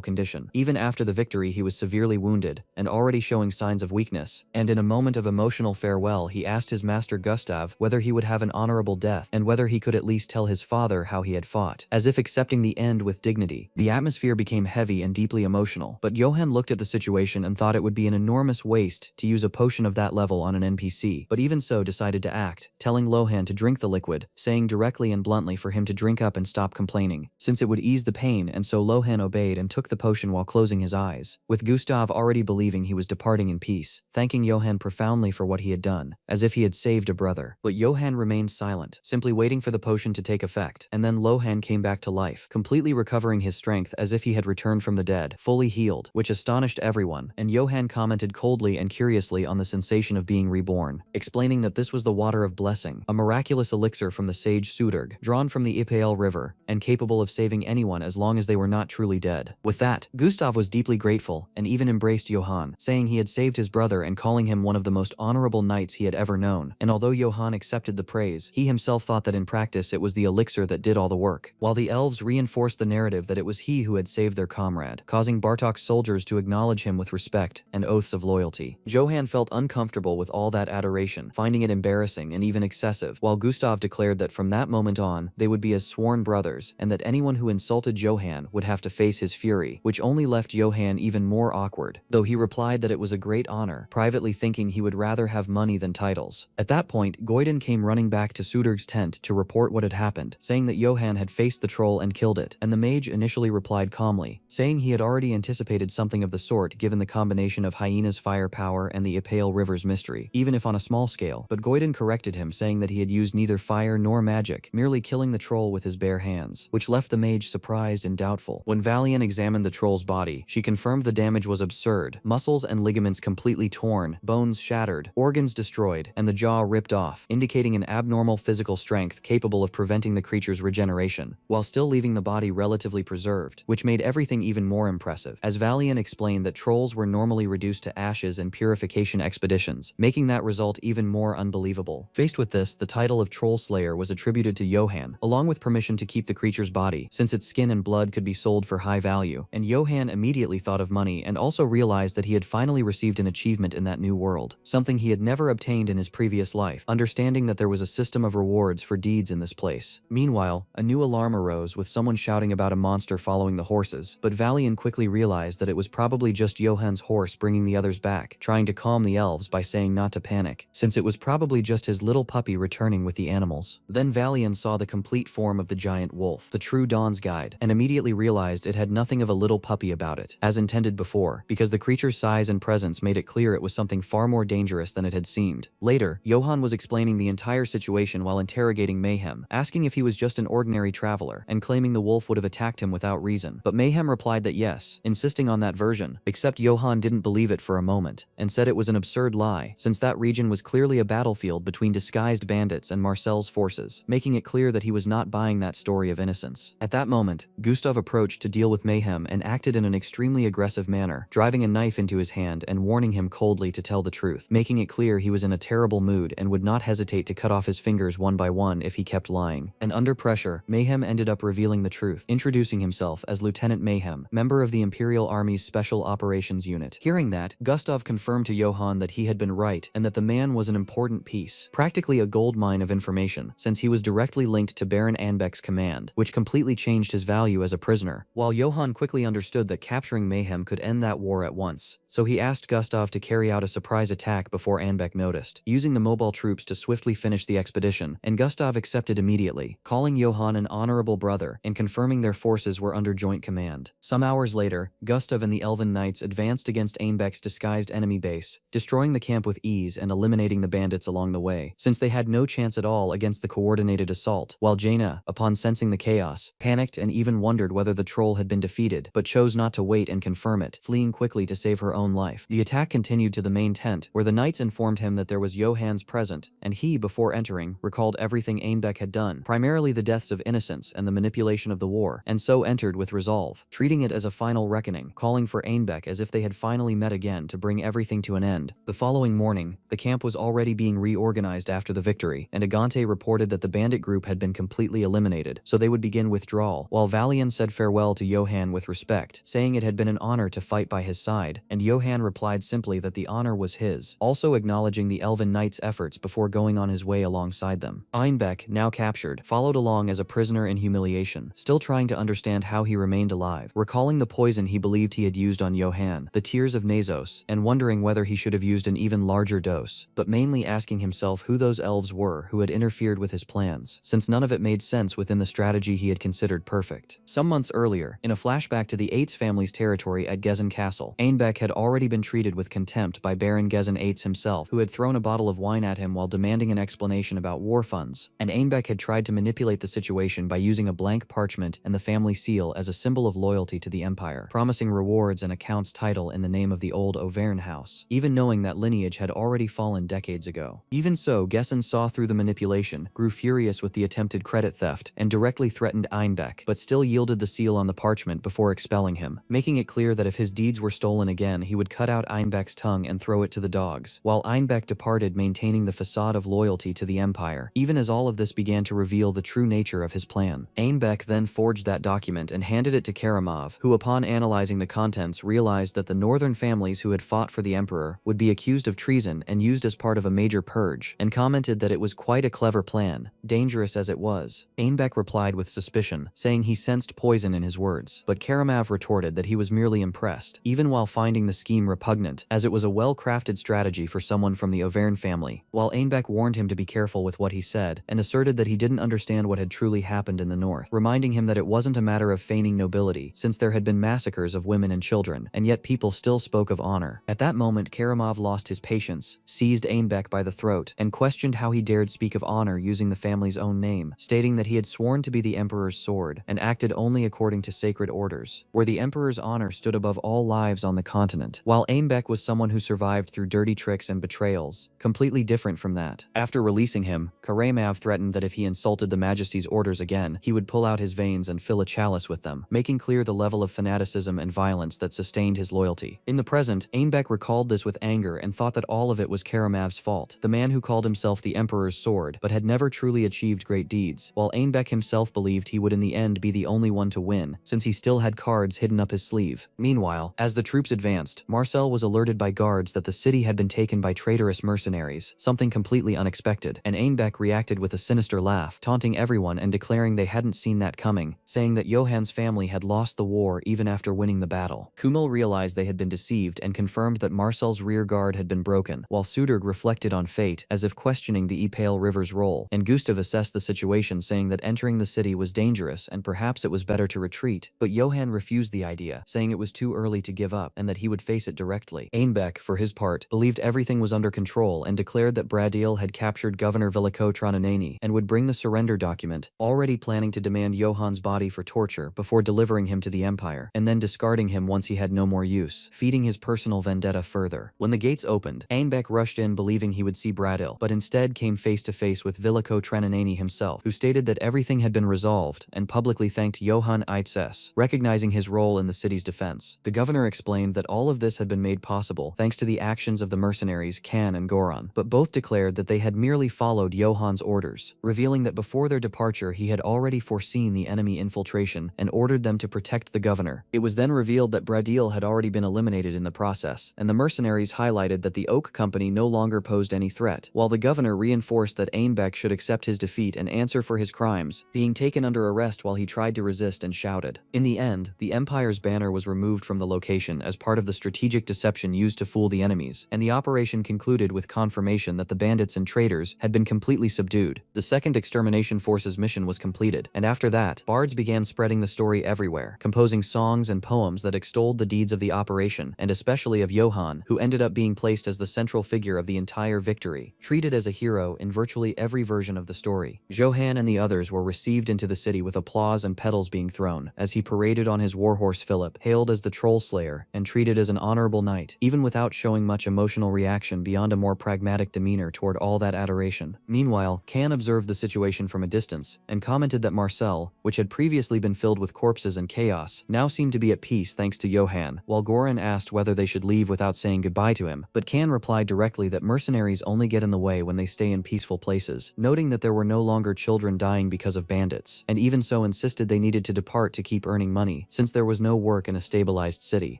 condition. Even after the victory, he was severely wounded and already showing signs of weakness, and in a moment of emotional farewell, he asked his master Gustav whether he would have an honorable death and whether he could at least tell his father how he had fought, as if accepting the end with dignity. The atmosphere became heavy and deeply emotional, but Johann looked at the situation and thought it would be an enormous waste to use a potion of that level on an NPC, but even so decided to act, telling Lohan to drink the liquid, saying directly and bluntly for him to drink up and stop complaining, since it would ease the pain, and so Lohan obeyed and took the potion while closing his eyes, with Gustav already believing he was departing in peace, thanking Johann profoundly for what he had done, as if he had saved a brother. But Johann remained silent, simply waiting for the potion to take effect, and then Lohan came back to life, completely recovering his strength as if he had returned from the dead, fully healed, which astonished everyone, and Johann commented coldly and curiously on the sensation of being reborn, explaining that this was the water of blessing, a miraculous elixir from the sage Sudurg, drawn from the Ipael River, and capable of saving anyone as long as they were not truly dead. With that, Gustav was deeply grateful, and even embraced Johann, saying he had saved his brother and calling him one of the most honorable knights he had ever known, and although Johann accepted the praise, he himself thought that in practice it was the elixir that did all the work, while the elves reinforced the narrative that it was he who had saved their comrade, causing Bartok's soldiers to acknowledge him with respect and oaths of loyalty. Johann felt uncomfortable with all that adoration, finding it embarrassing and even excessive, while Gustav declared that from that moment on, they would be as sworn brothers, and that anyone who insulted Johann would have to face his fury, which only left Johann even more awkward, though he replied that it was a great honor, privately thinking he would rather have money than titles. At that point, Goiden came running back to Sudurg's tent to report what had happened, saying that Johann had faced the troll and killed it, and the mage initially replied calmly, saying he had already anticipated something of the sort given the combination of Hyena's firepower and the Ipael River's mystery, even if on a small scale, but Goiden corrected him, saying that he had used neither fire nor magic, merely killing the troll with his bare hands, which left the mage surprised and doubtful. When Valian examined the troll's body, she confirmed the damage was absurd, muscles and ligaments completely torn, bones shattered, organs destroyed, and the jaw ripped off, indicating an abnormal physical strength capable of preventing the creature's regeneration, while still leaving the body relatively preserved, which made everything even more impressive, as Valian explained that trolls were normally reduced to ashes and purification expeditions, making that result even more unbelievable. Faced with this, the title of Troll Slayer was attributed to Johann, along with permission to keep the creature's body, since its skin and blood could be sold for high value, and Johann immediately thought of money and also realized that he had finally received an achievement in that new world, something he had never obtained in his previous life, understanding that there was a system of rewards for deeds in this place. Meanwhile, a new alarm arose with someone shouting about a monster following the horses, but Valian quickly realized that it was probably just Johann's horse bringing the others back, trying to calm the elves by saying not to panic, since it was probably just his little puppy returning with the animals. Then Valian saw the complete form of the giant wolf, the true Dawn's Guide, and immediately realized it had nothing of a little puppy about it, as intended before, because the creature's size and presence made it clear it was something far more dangerous than it had seemed. Later, Johann was explaining the entire situation while interrogating Mayhem, asking if he was just an ordinary traveler, and claiming the wolf would have attacked him without reason, but Mayhem replied that yes, insisting on that version, except Johann didn't believe it for a moment, and said it was an absurd lie, since that region was clearly a battlefield between disguised bandits and Marcel's forces, making it clear that he was not buying that story of innocence. At that moment, Gustav approached to deal with Mayhem and acted in an extremely aggressive manner, driving a knife into his hand and warning him coldly to tell the truth, making it clear he was in a terrible mood and would not hesitate to cut off his fingers one by one if he kept lying. And under pressure, Mayhem ended up revealing the truth, introducing himself as Lieutenant Mayhem, member of the Imperial Army's Special Operations Unit. Hearing that, Gustav confirmed to Johann that he had been right and that the man was an important piece, practically a gold mine of information, since he was directly linked to Baron Anbek's command, which completely changed his value as a prisoner, while Johann quickly understood that capturing Mayhem could end that war at once. So he asked Gustav to carry out a surprise attack before Anbek noticed, using the mobile troops to swiftly finish the expedition, and Gustav accepted immediately, calling Johann an honorable brother and confirming their forces were under joint command. Some hours later, Gustav and the Elven Knights advanced against Anbek's disguised enemy base, destroying the camp with ease and eliminating the bandits along the way, since they had no chance at all against the coordinated assault, while Jaina, upon sensing the chaos, panicked and even wondered whether the troll had been defeated, but chose not to wait and confirm it, fleeing quickly to save her own life. The attack continued to the main tent, where the knights informed him that there was Johann's present, and he, before entering, recalled everything Anbek had done, primarily the deaths of innocents and the manipulation of the war, and so entered with resolve, treating it as a final reckoning, calling for Anbek as if they had finally met again to bring everything to an end. The following morning, the camp was already being reorganized after the victory, and Agante reported that the bandit group had been completely eliminated, so they would begin withdrawal, while Valian said farewell to Johann with respect, saying it had been an honor to fight by his side, and Johann replied simply that the honor was his, also acknowledging the Elven Knight's efforts before going on his way alongside them. Einbeck, now captured, followed along as a prisoner in humiliation, still trying to understand how he remained alive, recalling the poison he believed he had used on Johann, the tears of Nazos, and wondering whether he should have used an even larger dose, but mainly asking himself who those elves were who had interfered with his plans, since none of it made sense within the strategy he had considered perfect. Some months earlier, in a flashback to the Ates family's territory at Gezen Castle, Einbeck had already been treated with contempt by Baron Gezen Ates himself, who had thrown a bottle of wine at him while demanding an explanation about war funds, and Einbeck had tried to manipulate the situation by using a blank parchment and the family seal as a symbol of loyalty to the Empire, promising rewards and a count's title in the name of the old Auvergne house, even knowing that lineage had already fallen decades ago. Even so, Gessen saw through the manipulation, grew furious with the attempted credit theft, and directly threatened Einbeck, but still yielded the seal on the parchment before expelling him, making it clear that if his deeds were stolen again, he would cut out Einbeck's tongue and throw it to the dogs, while Einbeck departed maintaining the facade of loyalty to the Empire, even as all of this began to reveal the true nature of his plan. Einbeck then forged that document and handed it to Karamov, who upon analyzing the contents realized that the northern families who had fought for the Emperor would be accused of treason and used as part of a major purge, and commented that it was quite a clever plan, dangerous as it was. Einbeck replied with suspicion, saying he sensed poison in his words, but Karamov retorted that he was merely impressed, even while finding the scheme repugnant, as it was a well-crafted strategy for someone from the Auvergne family, while Einbeck warned him to be careful with what he said, and asserted that he didn't understand what had truly happened in the north, reminding him that it wasn't a matter of feigning nobility, since there had been massacres of women and children, and yet people still spoke of honor. At that moment, Karamov lost his patience, seized Einbeck by the throat, and questioned how he dared speak of honor using the family's own name, stating that he had sworn to be the Emperor's sword, and acted only according to sacred orders, where the Emperor's honor stood above all lives on the continent, while Einbeck was someone who survived through dirty tricks and betrayals, completely different from that. After releasing him, Karamov threatened that if he insulted the Majesty's orders again, he would pull out his veins and fill a chalice with them, making clear the level of fanaticism and violence that sustained his loyalty. In the present, Einbeck recalled this with anger and thought that all of it was Karamov's fault, the man who called himself the Emperor's sword but had never truly achieved great deeds, while Einbeck himself believed he would in the end be the only one to win, since he still had cards hidden up his sleeve. Meanwhile, as the troops advanced, Marcel was alerted by guards that the city had been taken by traitorous mercenaries, something completely unexpected, and Einbeck reacted with a sinister laugh, taunting everyone and declaring they hadn't seen that coming, saying that Johann's family had lost the war even after winning the battle. Kummel realized they had been deceived and confirmed that Marcel's rear guard had been broken, while Suderg reflected on fate as if questioning the Epale River's role, and Gustav assessed the situation, saying that entering the city was dangerous and perhaps it was better to retreat, but Johann refused the idea, saying it was too early to give up and that he would face it directly. Einbeck, for his part, believed everything was under control and declared that Bradil had captured Governor Veliko Trananeni and would bring the surrender document, already planning to demand Johann's body for torture before delivering him to the Empire, and then discarding him once he had no more use, feeding his personal vendetta further. When the gates opened, Einbeck rushed in believing he would see Bradil, but instead came face to face with Veliko Trananeni himself, who stated that everything had been resolved and publicly thanked Johann Eitzes, recognizing his role in the city's defense. The governor explained that all of this had been made possible thanks to the actions of the mercenaries Kan and Goran, but both declared that they had merely followed Johann's orders, revealing that before their departure he had already foreseen the enemy infiltration and ordered them to protect the governor. It was then revealed that Bradil had already been eliminated in the process, and the mercenaries highlighted that the Oak Company no longer posed any threat, while the governor reinforced that Einbeck should accept his defeat and answer for his crimes crimes, being taken under arrest while he tried to resist and shouted. In the end, the Empire's banner was removed from the location as part of the strategic deception used to fool the enemies, and the operation concluded with confirmation that the bandits and traitors had been completely subdued. The second extermination force's mission was completed, and after that, bards began spreading the story everywhere, composing songs and poems that extolled the deeds of the operation, and especially of Johann, who ended up being placed as the central figure of the entire victory, treated as a hero in virtually every version of the story. Johann and the others were received into the city with applause and petals being thrown, as he paraded on his warhorse Philip, hailed as the Troll Slayer, and treated as an honorable knight, even without showing much emotional reaction beyond a more pragmatic demeanor toward all that adoration. Meanwhile, Can observed the situation from a distance, and commented that Marcel, which had previously been filled with corpses and chaos, now seemed to be at peace thanks to Johann, while Goran asked whether they should leave without saying goodbye to him, but Can replied directly that mercenaries only get in the way when they stay in peaceful places, noting that there were no longer children dying because of bandits, and even so insisted they needed to depart to keep earning money, since there was no work in a stabilized city.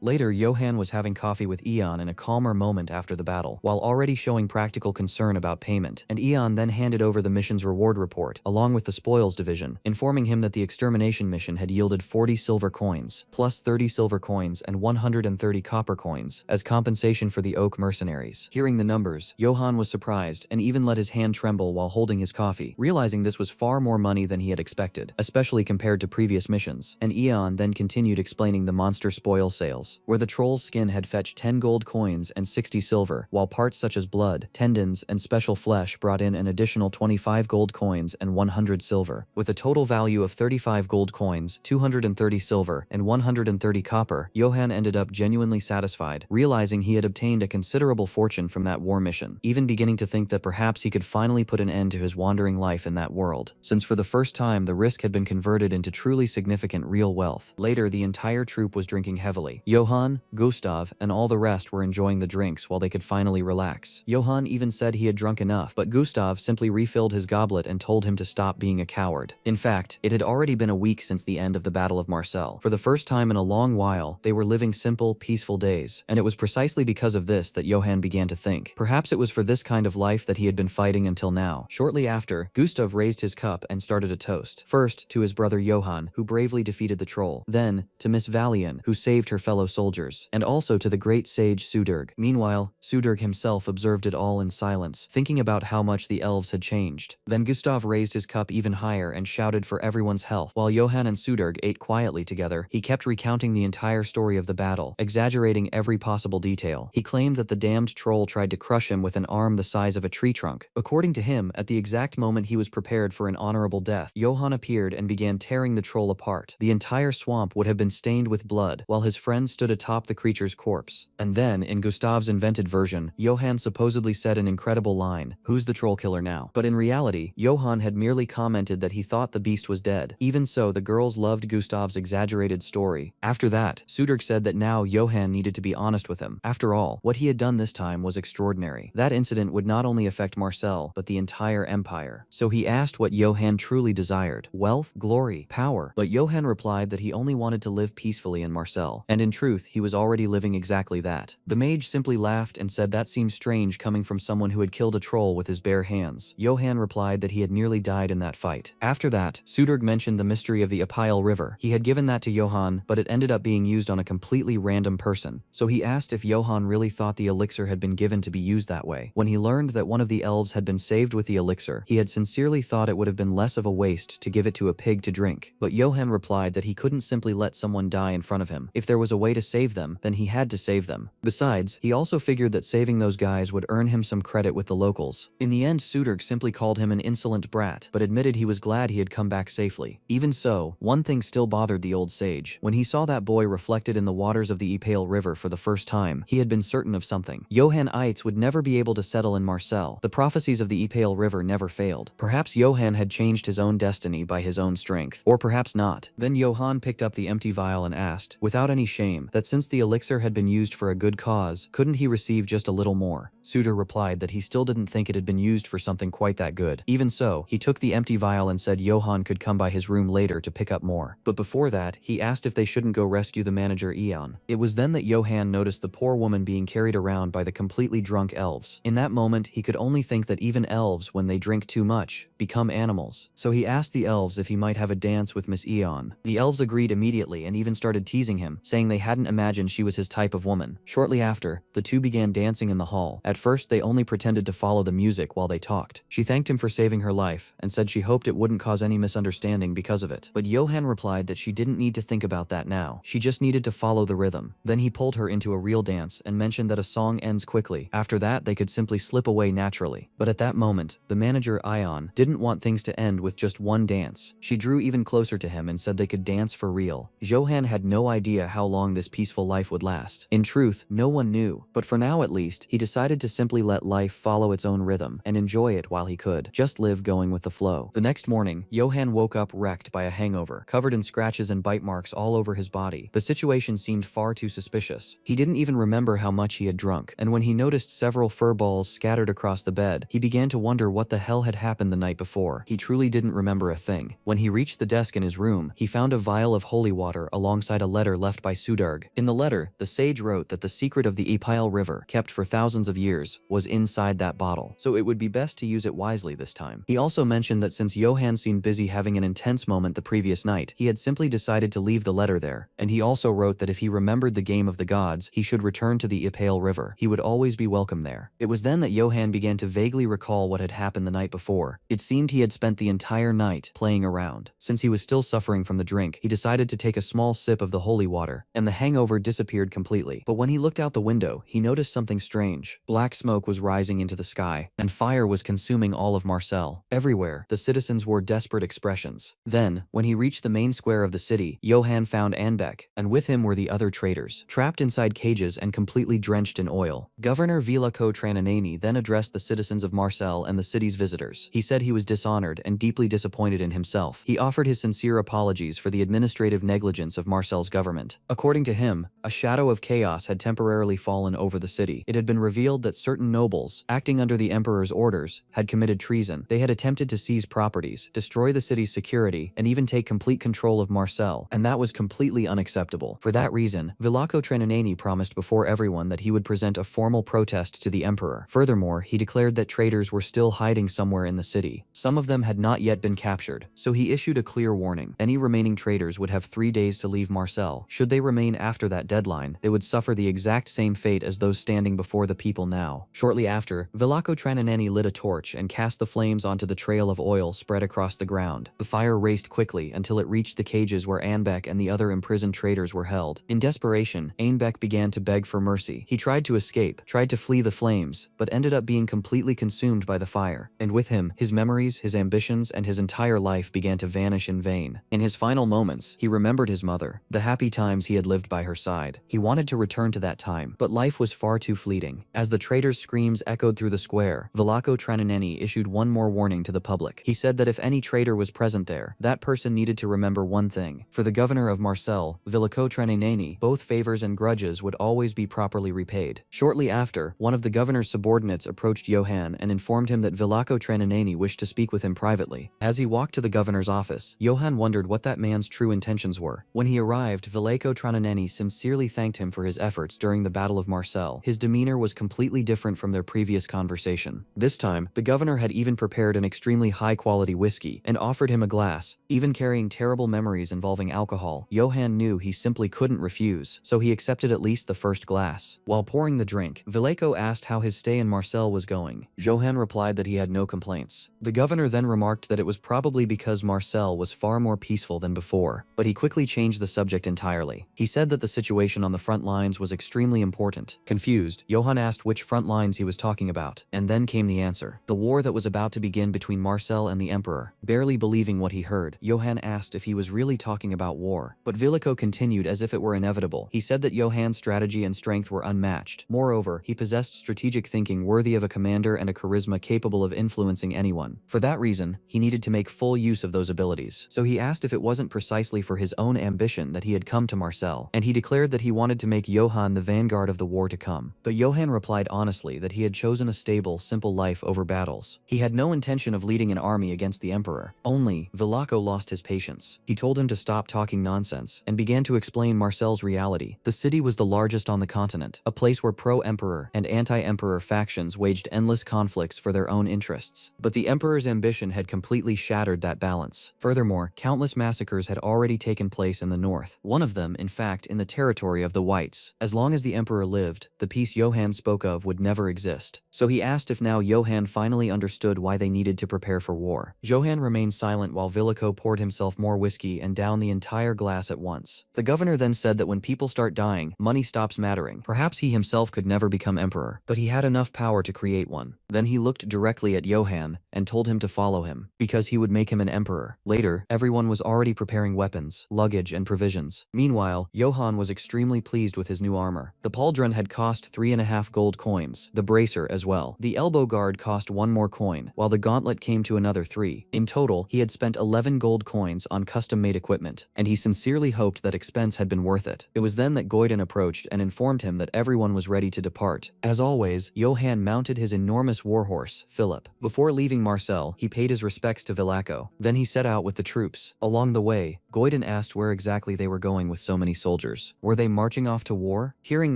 Later, Johann was having coffee with Eon in a calmer moment after the battle, while already showing practical concern about payment, and Eon then handed over the mission's reward report, along with the spoils division, informing him that the extermination mission had yielded 40 silver coins, plus 30 silver coins and 130 copper coins, as compensation for the Oak mercenaries. Hearing the numbers, Johann was surprised and even let his hand tremble while holding his coffee, realizing this was far more money than he had expected, especially compared to previous missions, and Eon then continued explaining the monster spoil sales, where the troll's skin had fetched 10 gold coins and 60 silver, while parts such as blood, tendons, and special flesh brought in an additional 25 gold coins and 100 silver. With a total value of 35 gold coins, 230 silver, and 130 copper, Johann ended up genuinely satisfied, realizing he had obtained a considerable fortune from that war mission, even beginning to think that perhaps he could finally put an end to his wandering life in that world, since for the first time the risk had been converted into truly significant real wealth. Later, the entire troop was drinking heavily. Johann, Gustav, and all the rest were enjoying the drinks while they could finally relax. Johann even said he had drunk enough, but Gustav simply refilled his goblet and told him to stop being a coward. In fact, it had already been a week since the end of the Battle of Marcel. For the first time in a long while, they were living simple, peaceful days, and it was precisely because of this that Johann began to think. Perhaps it was for this kind of life that he had been fighting until now. Shortly after, Gustav raised his cup and started a toast. First, to his brother Johann, who bravely defeated the troll. Then, to Miss Valian, who saved her fellow soldiers. And also to the great sage Sudurg. Meanwhile, Sudurg himself observed it all in silence, thinking about how much the elves had changed. Then Gustav raised his cup even higher and shouted for everyone's health. While Johann and Sudurg ate quietly together, he kept recounting the entire story of the battle, exaggerating every possible detail. He claimed that the damned troll tried to crush him with an arm the size of a tree trunk. According to him, at the exact moment he was prepared for an honorable death, Johann appeared and began tearing the troll apart. The entire swamp would have been stained with blood, while his friend stood atop the creature's corpse. And then, in Gustav's invented version, Johann supposedly said an incredible line, "Who's the troll killer now?" But in reality, Johann had merely commented that he thought the beast was dead. Even so, the girls loved Gustav's exaggerated story. After that, Sudurg said that now Johann needed to be honest with him. After all, what he had done this time was extraordinary. That incident would not only affect Marcel, but the entire empire. So he asked what Johann truly desired: wealth, glory, power. But Johann replied that he only wanted to live peacefully in Marcel, and in truth, he was already living exactly that. The mage simply laughed and said that seemed strange coming from someone who had killed a troll with his bare hands. Johann replied that he had nearly died in that fight. After that, Sudurg mentioned the mystery of the Apile River. He had given that to Johann, but it ended up being used on a completely random person. So he asked if Johann really thought the elixir had been given to be used that way. When he learned that one of the elves had been saved with the elixir, he had sincerely thought it would have been less of a waste to give it to a pig to drink. But Johann replied that he couldn't simply let someone die in front of him. If there was a way to save them, then he had to save them. Besides, he also figured that saving those guys would earn him some credit with the locals. In the end, Sudurg simply called him an insolent brat, but admitted he was glad he had come back safely. Even so, one thing still bothered the old sage. When he saw that boy reflected in the waters of the Ipale River for the first time, he had been certain of something. Johann Eitz would never be able to settle in Marcel. The prophecies of the Ipale River never failed. Perhaps Johann had changed his own destiny by his own strength. Or perhaps not. Then Johann picked up the empty vial and asked, without any shame, that since the elixir had been used for a good cause, couldn't he receive just a little more? Sudurg replied that he still didn't think it had been used for something quite that good. Even so, he took the empty vial and said Johann could come by his room later to pick up more. But before that, he asked if they shouldn't go rescue the manager Eon. It was then that Johann noticed the poor woman being carried around by the completely drunk elves. In that moment, he could only think that even elves, when they drink too much, become animals. smiles. So he asked the elves if he might have a dance with Miss Eon. The elves agreed immediately and even started teasing him, saying they hadn't imagined she was his type of woman. Shortly after, the two began dancing in the hall. At first, they only pretended to follow the music while they talked. She thanked him for saving her life and said she hoped it wouldn't cause any misunderstanding because of it. But Johan replied that she didn't need to think about that now. She just needed to follow the rhythm. Then he pulled her into a real dance and mentioned that a song ends quickly. After that, they could simply slip away naturally. But at that moment, the manager Ion didn't want things to end with just one dance. She drew even closer to him and said they could dance for real. Johan had no idea how long this peaceful life would last. In truth, no one knew. But for now at least, he decided to simply let life follow its own rhythm and enjoy it while he could. Just live going with the flow. The next morning, Johan woke up wrecked by a hangover, covered in scratches and bite marks all over his body. The situation seemed far too suspicious. He didn't even remember how much he had drunk, and when he noticed several fur balls scattered across the bed, he began to wonder what the hell had happened the night before. He truly didn't remember a thing. When he reached the desk in his room, he found a vial of holy water alongside a letter left by Sudarg. In the letter, the sage wrote that the secret of the Epile River, kept for thousands of years, was inside that bottle, so it would be best to use it wisely this time. He also mentioned that since Johan seemed busy having an intense moment the previous night, he had simply decided to leave the letter there, and he also wrote that if he remembered the game of the gods, he should return to the Epile River. He would always be welcome there. It was then that Johan began to vaguely recall what had happened the night before. It seemed he had spent the entire night playing around. Since he was still suffering from the drink, he decided to take a small sip of the holy water, and the hangover disappeared completely. But when he looked out the window, he noticed something strange. Black smoke was rising into the sky, and fire was consuming all of Marseille. Everywhere, the citizens wore desperate expressions. Then, when he reached the main square of the city, Johan found Anbeck, and with him were the other traitors, trapped inside cages and completely drenched in oil. Governor Vilaco Trananani then addressed the citizens of Marseille and the city's visitors. He said he was dishonored and deeply disappointed in himself. He offered his sincere apologies for the administrative negligence of Marseille's government. According to him, a shadow of chaos had temporarily fallen over the city. It had been revealed that certain nobles, acting under the emperor's orders, had committed treason. They had attempted to seize properties, destroy the city's security, and even take complete control of Marseille, and that was completely unacceptable. For that reason, Vilaco Trananani promised before everyone that he would present a formal protest to the emperor. Furthermore, he declared that traitors were still hiding somewhere in the city. Some of them had not yet been captured, so he issued a clear warning. Any remaining traitors would have 3 days to leave Marseille. Should they remain after that deadline, they would suffer the exact same fate as those standing before the people now. Shortly after, Vilaco Trananani lit a torch and cast the flames onto the trail of oil spread across the ground. The fire raced quickly until it reached the cages where Anbeck and the other imprisoned traitors were held. In desperation, Anbeck began to beg for mercy. He tried to escape, tried to flee the flames, but ended up being completely consumed by the fire. And with him, his memories, his ambitions, and his entire life began to vanish in vain. In his final moments, he remembered his mother, the happy times he had lived by her side. He wanted to return to that time, but life was far too fleeting. As the traitors' screams echoed through the square, Vilaco Trananani issued one more warning to the public. He said that if any traitor was present there, that person needed to remember one thing. For the governor of Marseille, Vilaco Trananani, both favors and grudges would always be properly repaid. Shortly after, one of the governor's subordinates approached Johan and informed him that Vilaco Trananani wished to speak with him privately. As he walked to the governor's office, Johan wondered what that man's true intentions were. When he arrived, Vilaco Trananani sincerely thanked him for his efforts during the Battle of Marseille. His demeanor was completely different from their previous conversation. This time, the governor had even prepared an extremely high-quality whiskey and offered him a glass. Even carrying terrible memories involving alcohol, Johan knew he simply couldn't refuse, so he accepted at least the first glass. While pouring the drink, Vilaco asked how his stay in Marseille was going. Johan replied that he had no complaints. The governor then remarked that it was probably because Marseille was far more peaceful than before, but he quickly changed the subject entirely. He said that the situation on the front lines was extremely important. Confused, Johan asked which front lines he was talking about, and then came the answer: the war that was about to begin between Marseille and the emperor. Barely believing what he heard, Johan asked if he was really talking about war, but Vilaco continued as if it were inevitable. He said that Johan's strategy and strength were unmatched. Moreover, he possessed strategic thinking worthy of a commander and a charisma capable of influencing anyone. For that reason, he needed to make full use of those abilities. So he asked if it wasn't precisely for his own ambition that he had come to Marseille, and he declared that he wanted to make Johan the vanguard of the war to come. But Johan replied honestly that he had chosen a stable, simple life over battles. He had no intention of leading an army against the emperor. Only, Vilaco lost his patience. He told him to stop talking nonsense and began to explain Marseille's reality. The city was the largest on the continent, a place where pro-emperor and anti-emperor factions waged endless conflicts for their own interests. But the emperor's ambition had completely shattered that balance. Furthermore, countless massacres had already taken place in the north. One of them, in fact, in the territory of the whites. As long as the emperor lived, the peace Johann spoke of would never exist. So he asked if now Johann finally understood why they needed to prepare for war. Johann remained silent while Vilico poured himself more whiskey and downed the entire glass at once. The governor then said that when people start dying, money stops mattering. Perhaps he himself could never become emperor, but he had enough power to create one. Then he looked directly at Johann and told him to follow him, because he would make him an emperor. Later, everyone was already preparing weapons, luggage, and provisions. Meanwhile, Johann was extremely pleased with his new armor. The pauldron had cost 3.5 gold coins, the bracer as well. The elbow guard cost 1 more coin, while the gauntlet came to another 3. In total, he had spent 11 gold coins on custom-made equipment, and he sincerely hoped that expense had been worth it. It was then that Goiden approached and informed him that everyone was ready to depart. As always, Johann mounted his enormous warhorse, Philip. Before leaving Marcel, he paid his respects to Villaco. Then he set out with the troops. Along the way, Goiden asked where exactly they were going with so many soldiers. Were they marching off to war? Hearing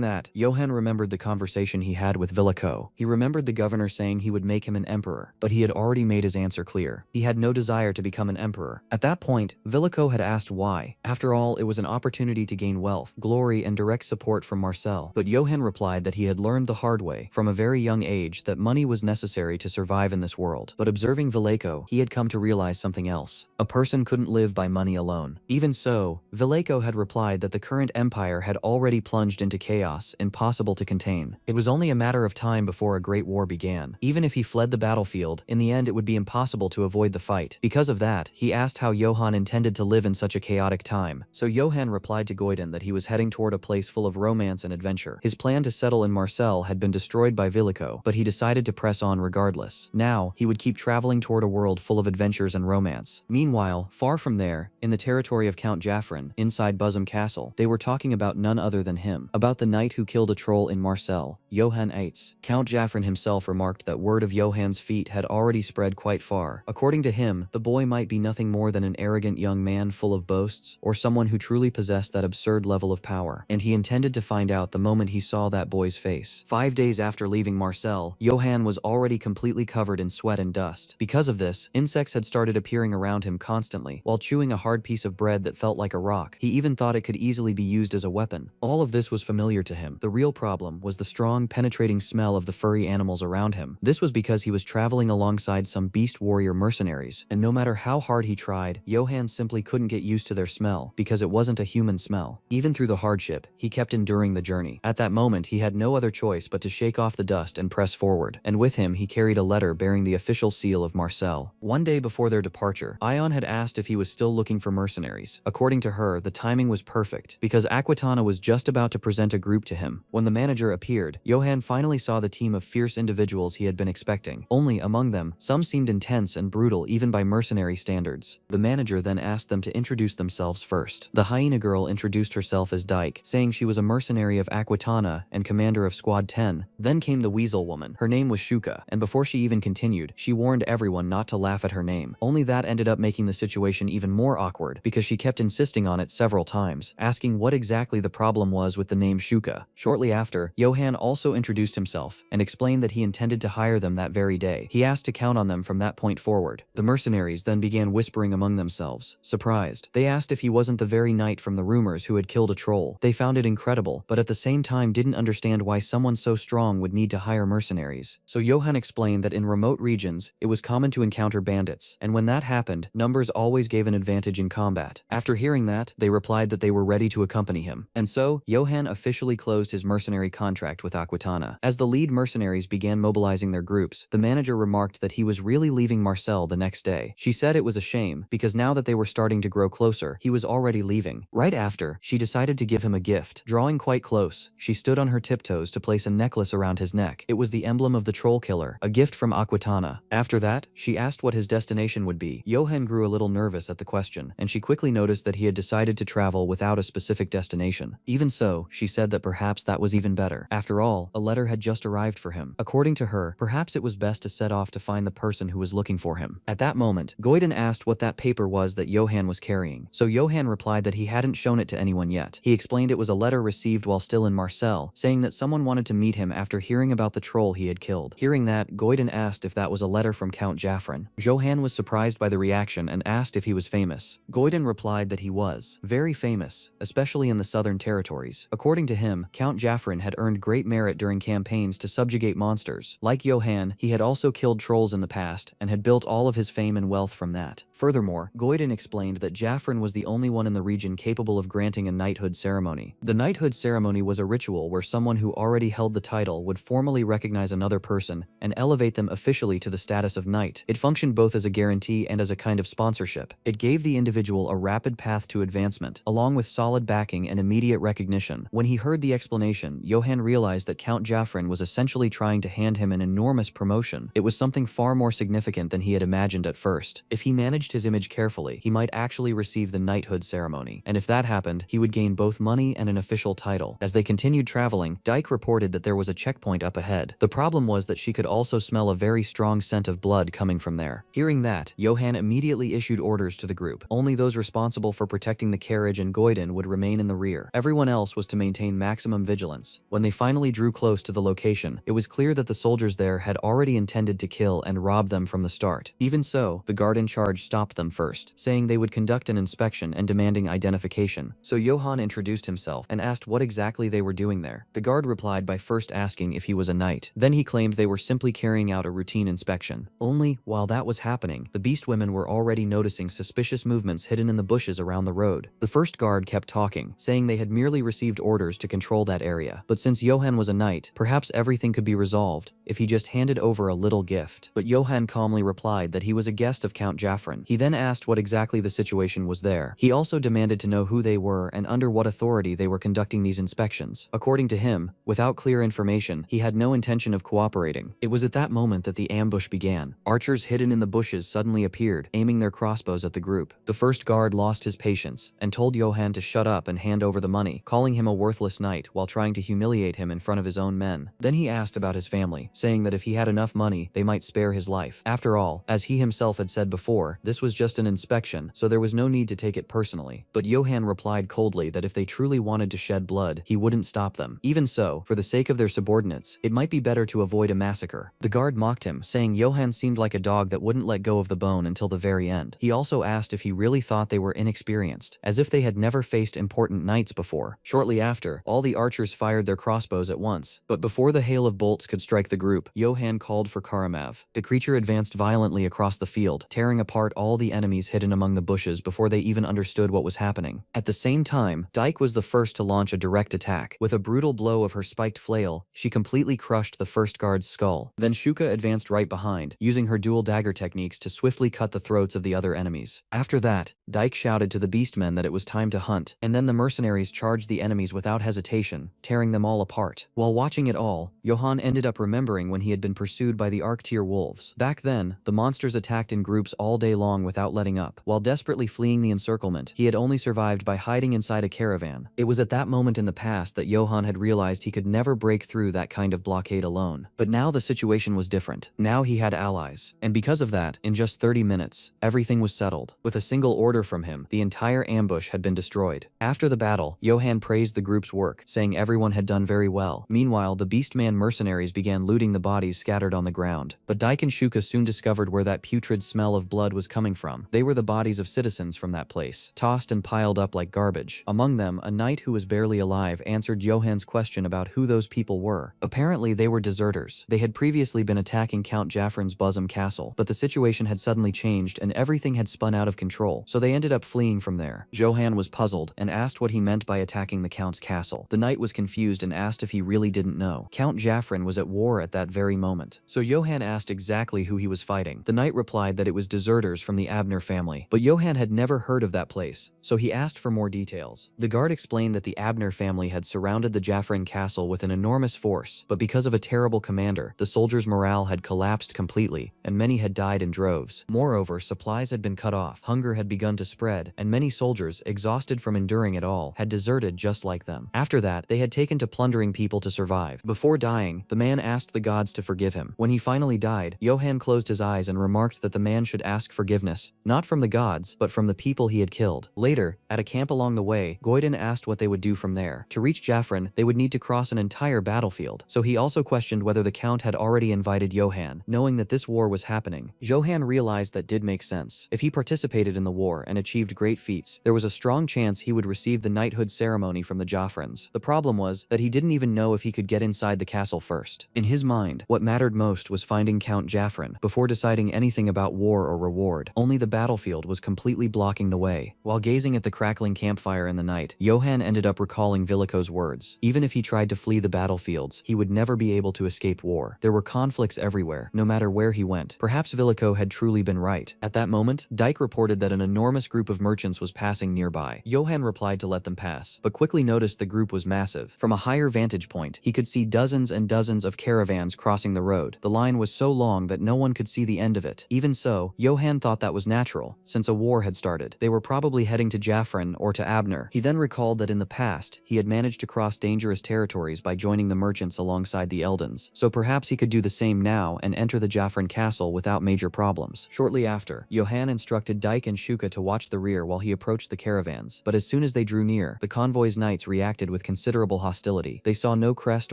that, Johann remembered the conversation he had with Villaco. He remembered the governor saying he would make him an emperor, but he had already made his answer clear. He had no desire to become an emperor. At that point, Villaco had asked why. After all, it was an opportunity to gain wealth, glory, and direct support from Marcel. But Johann replied that he had learned the hard way, from a very young age, that money was necessary to survive in this world. But observing Villaco, he had come to realize something else. A person couldn't live by money alone. Even so, Villaco had replied that the current empire had already plunged into chaos, impossible to contain. It was only a matter of time before a great war began. Even if he fled the battlefield, in the end it would be impossible to avoid the fight. Because of that, he asked how Johann intended to live in such a chaotic time. So Johann replied to Goiden that he was heading toward a place full of romance and adventure. His plan to settle in Marcel had been destroyed by Villaco, but he decided to press on regardless. Now, he would keep traveling toward a world full of adventures and romance. Meanwhile, far from there, in the territory of Count Jaffrin, inside Bosom Castle, they were talking about none other than him. About the knight who killed a troll in Marcel, Johann Eitz. Count Jaffrin himself remarked that word of Johann's feat had already spread quite far. According to him, the boy might be nothing more than an arrogant young man full of boasts, or someone who truly possessed that absurd level of power, and he intended to find out the moment he saw that boy's face. 5 days after leaving Marcel, Johann was already completely covered in sweat and dust. Because of this, insects had started appearing around him constantly, while chewing a hard piece of bread that felt like a rock. He even thought it could easily be used as a weapon. All of this was familiar to him. The real problem was the strong, penetrating smell of the furry animals around him. This was because he was traveling alongside some beast warrior mercenaries, and no matter how hard he tried, Johann simply couldn't get used to their smell, because it wasn't a human smell. Even through the hardship, he kept enduring the journey. At that moment, he had no other choice but to shake off the dust and press forward, and with him he carried a letter bearing the official seal of Marcel. One day before their departure, Ion had asked if he was still looking for mercenaries. According to her, the timing was perfect, because Aquitana was just about to present a group to him. When the manager appeared, Johann finally saw the team of fierce individuals he had been expecting. Only, among them, some seemed intense and brutal even by mercenary standards. The manager then asked them to introduce themselves first. The hyena girl introduced herself as Dyke, saying she was a mercenary of Aquitana and commander of Squad 10. Then came the weasel woman. Her name was Shuka, and before she even continued, she warned everyone not to laugh at her name. Only that ended up making the situation even more awkward, because she kept insisting on it several times, asking what exactly the problem was with the name Shuka. Shortly after, Johann also introduced himself, and explained that he intended to hire them that very day. He asked to count on them from that point forward. The mercenaries then began whispering among themselves, surprised. They asked if he wasn't the very knight from the rumors who had killed a troll. They found it incredible, but at the same time didn't understand why someone so strong would need to hire mercenaries. So Johann explained that in remote regions, it was common to encounter bandits, and when that happened, numbers always gave an advantage in combat. After hearing that, they replied that they were ready to accompany him. And so, Johann officially closed his mercenary contract with Aquitana. As the lead mercenaries began mobilizing their groups, the manager remarked that he was really leaving Marcel the next day. She said it was a shame, because now that they were starting to grow closer, he was already leaving. Right after, she decided to give him a gift. Drawing quite close, she stood on her tiptoes to place a necklace around his neck. It was the emblem of the troll killer, a gift from Aquitana. After that, she asked what his destination would be. Johann grew a little nervous at the question, and she quickly noticed that he had decided to travel without a specific destination. Even so, she said that perhaps that was even better. After all, all, a letter had just arrived for him. According to her, perhaps it was best to set off to find the person who was looking for him. At that moment, Goiden asked what that paper was that Johan was carrying. So Johan replied that he hadn't shown it to anyone yet. He explained it was a letter received while still in Marseille, saying that someone wanted to meet him after hearing about the troll he had killed. Hearing that, Goiden asked if that was a letter from Count Jaffrin. Johan was surprised by the reaction and asked if he was famous. Goiden replied that he was very famous, especially in the southern territories. According to him, Count Jaffrin had earned great merit during campaigns to subjugate monsters. Like Johan, he had also killed trolls in the past and had built all of his fame and wealth from that. Furthermore, Goiden explained that Jaffrin was the only one in the region capable of granting a knighthood ceremony. The knighthood ceremony was a ritual where someone who already held the title would formally recognize another person and elevate them officially to the status of knight. It functioned both as a guarantee and as a kind of sponsorship. It gave the individual a rapid path to advancement, along with solid backing and immediate recognition. When he heard the explanation, Johan realized that Count Jaffrin was essentially trying to hand him an enormous promotion. It was something far more significant than he had imagined at first. If he managed his image carefully, he might actually receive the knighthood ceremony, and if that happened, he would gain both money and an official title. As they continued traveling, Dyke reported that there was a checkpoint up ahead. The problem was that she could also smell a very strong scent of blood coming from there. Hearing that, Johan immediately issued orders to the group. Only those responsible for protecting the carriage and Goiden would remain in the rear. Everyone else was to maintain maximum vigilance. When they finally drew close to the location, it was clear that the soldiers there had already intended to kill and rob them from the start. Even so, the guard in charge stopped them first, saying they would conduct an inspection and demanding identification. So Johan introduced himself and asked what exactly they were doing there. The guard replied by first asking if he was a knight. Then he claimed they were simply carrying out a routine inspection. Only, while that was happening, the beast women were already noticing suspicious movements hidden in the bushes around the road. The first guard kept talking, saying they had merely received orders to control that area. But since Johan was a knight, perhaps everything could be resolved if he just handed over a little gift. But Johan calmly replied that he was a guest of Count Jaffrin. He then asked what exactly the situation was there. He also demanded to know who they were and under what authority they were conducting these inspections. According to him, without clear information, he had no intention of cooperating. It was at that moment that the ambush began. Archers hidden in the bushes suddenly appeared, aiming their crossbows at the group. The first guard lost his patience and told Johan to shut up and hand over the money, calling him a worthless knight while trying to humiliate him in front of his own men. Then he asked about his family, saying that if he had enough money, they might spare his life. After all, as he himself had said before, this was just an inspection, so there was no need to take it personally. But Johan replied coldly that if they truly wanted to shed blood, he wouldn't stop them. Even so, for the sake of their subordinates, it might be better to avoid a massacre. The guard mocked him, saying Johan seemed like a dog that wouldn't let go of the bone until the very end. He also asked if he really thought they were inexperienced, as if they had never faced important knights before. Shortly after, all the archers fired their crossbows at once. But before the hail of bolts could strike the group, Johan called for Karamav. The creature advanced violently across the field, tearing apart all the enemies hidden among the bushes before they even understood what was happening. At the same time, Dyke was the first to launch a direct attack. With a brutal blow of her spiked flail, she completely crushed the first guard's skull. Then Shuka advanced right behind, using her dual dagger techniques to swiftly cut the throats of the other enemies. After that, Dyke shouted to the beastmen that it was time to hunt, and then the mercenaries charged the enemies without hesitation, tearing them all apart. While watching it all, Johan ended up remembering when he had been pursued by the Arctier wolves. Back then, the monsters attacked in groups all day long without letting up. While desperately fleeing the encirclement, he had only survived by hiding inside a caravan. It was at that moment in the past that Johan had realized he could never break through that kind of blockade alone. But now the situation was different. Now he had allies. And because of that, in just 30 minutes, everything was settled. With a single order from him, the entire ambush had been destroyed. After the battle, Johan praised the group's work, saying everyone had done very well. Meanwhile, the Beastman mercenaries began looting the bodies scattered on the ground. But Dyke and Shuka soon discovered where that putrid smell of blood was coming from. They were the bodies of citizens from that place, tossed and piled up like garbage. Among them, a knight who was barely alive answered Johan's question about who those people were. Apparently, they were deserters. They had previously been attacking Count Jaffrin's bosom castle, but the situation had suddenly changed and everything had spun out of control, so they ended up fleeing from there. Johan was puzzled and asked what he meant by attacking the Count's castle. The knight was confused and asked if he really didn't know. Count Jaffrin was at war at that very moment, so Johan asked exactly who he was fighting. The knight replied that it was deserters from the Abner family, but Johan had never heard of that place, so he asked for more details. The guard explained that the Abner family had surrounded the Jaffrin castle with an enormous force, but because of a terrible commander, the soldiers' morale had collapsed completely, and many had died in droves. Moreover, supplies had been cut off, hunger had begun to spread, and many soldiers, exhausted from enduring it all, had deserted just like them. After that, they had taken to plundering people to to survive. Before dying, the man asked the gods to forgive him. When he finally died, Johann closed his eyes and remarked that the man should ask forgiveness, not from the gods, but from the people he had killed. Later, at a camp along the way, Goiden asked what they would do from there. To reach Jaffrin, they would need to cross an entire battlefield, so he also questioned whether the Count had already invited Johann, knowing that this war was happening. Johann realized that did make sense. If he participated in the war and achieved great feats, there was a strong chance he would receive the knighthood ceremony from the Jaffrins. The problem was that he didn't even know if he could get inside the castle first. In his mind, what mattered most was finding Count Jaffrin before deciding anything about war or reward. Only the battlefield was completely blocking the way. While gazing at the crackling campfire in the night, Johann ended up recalling Villico's words. Even if he tried to flee the battlefields, he would never be able to escape war. There were conflicts everywhere, no matter where he went. Perhaps Villico had truly been right. At that moment, Dyke reported that an enormous group of merchants was passing nearby. Johann replied to let them pass, but quickly noticed the group was massive. From a higher vantage point, he could see dozens and dozens of caravans crossing the road. The line was so long that no one could see the end of it. Even so, Johann thought that was natural, since a war had started. They were probably heading to Jaffrin or to Abner. He then recalled that in the past, he had managed to cross dangerous territories by joining the merchants alongside the Eldons, so perhaps he could do the same now and enter the Jaffrin castle without major problems. Shortly after, Johann instructed Dyke and Shuka to watch the rear while he approached the caravans, but as soon as they drew near, the convoy's knights reacted with considerable hostility. They saw no crest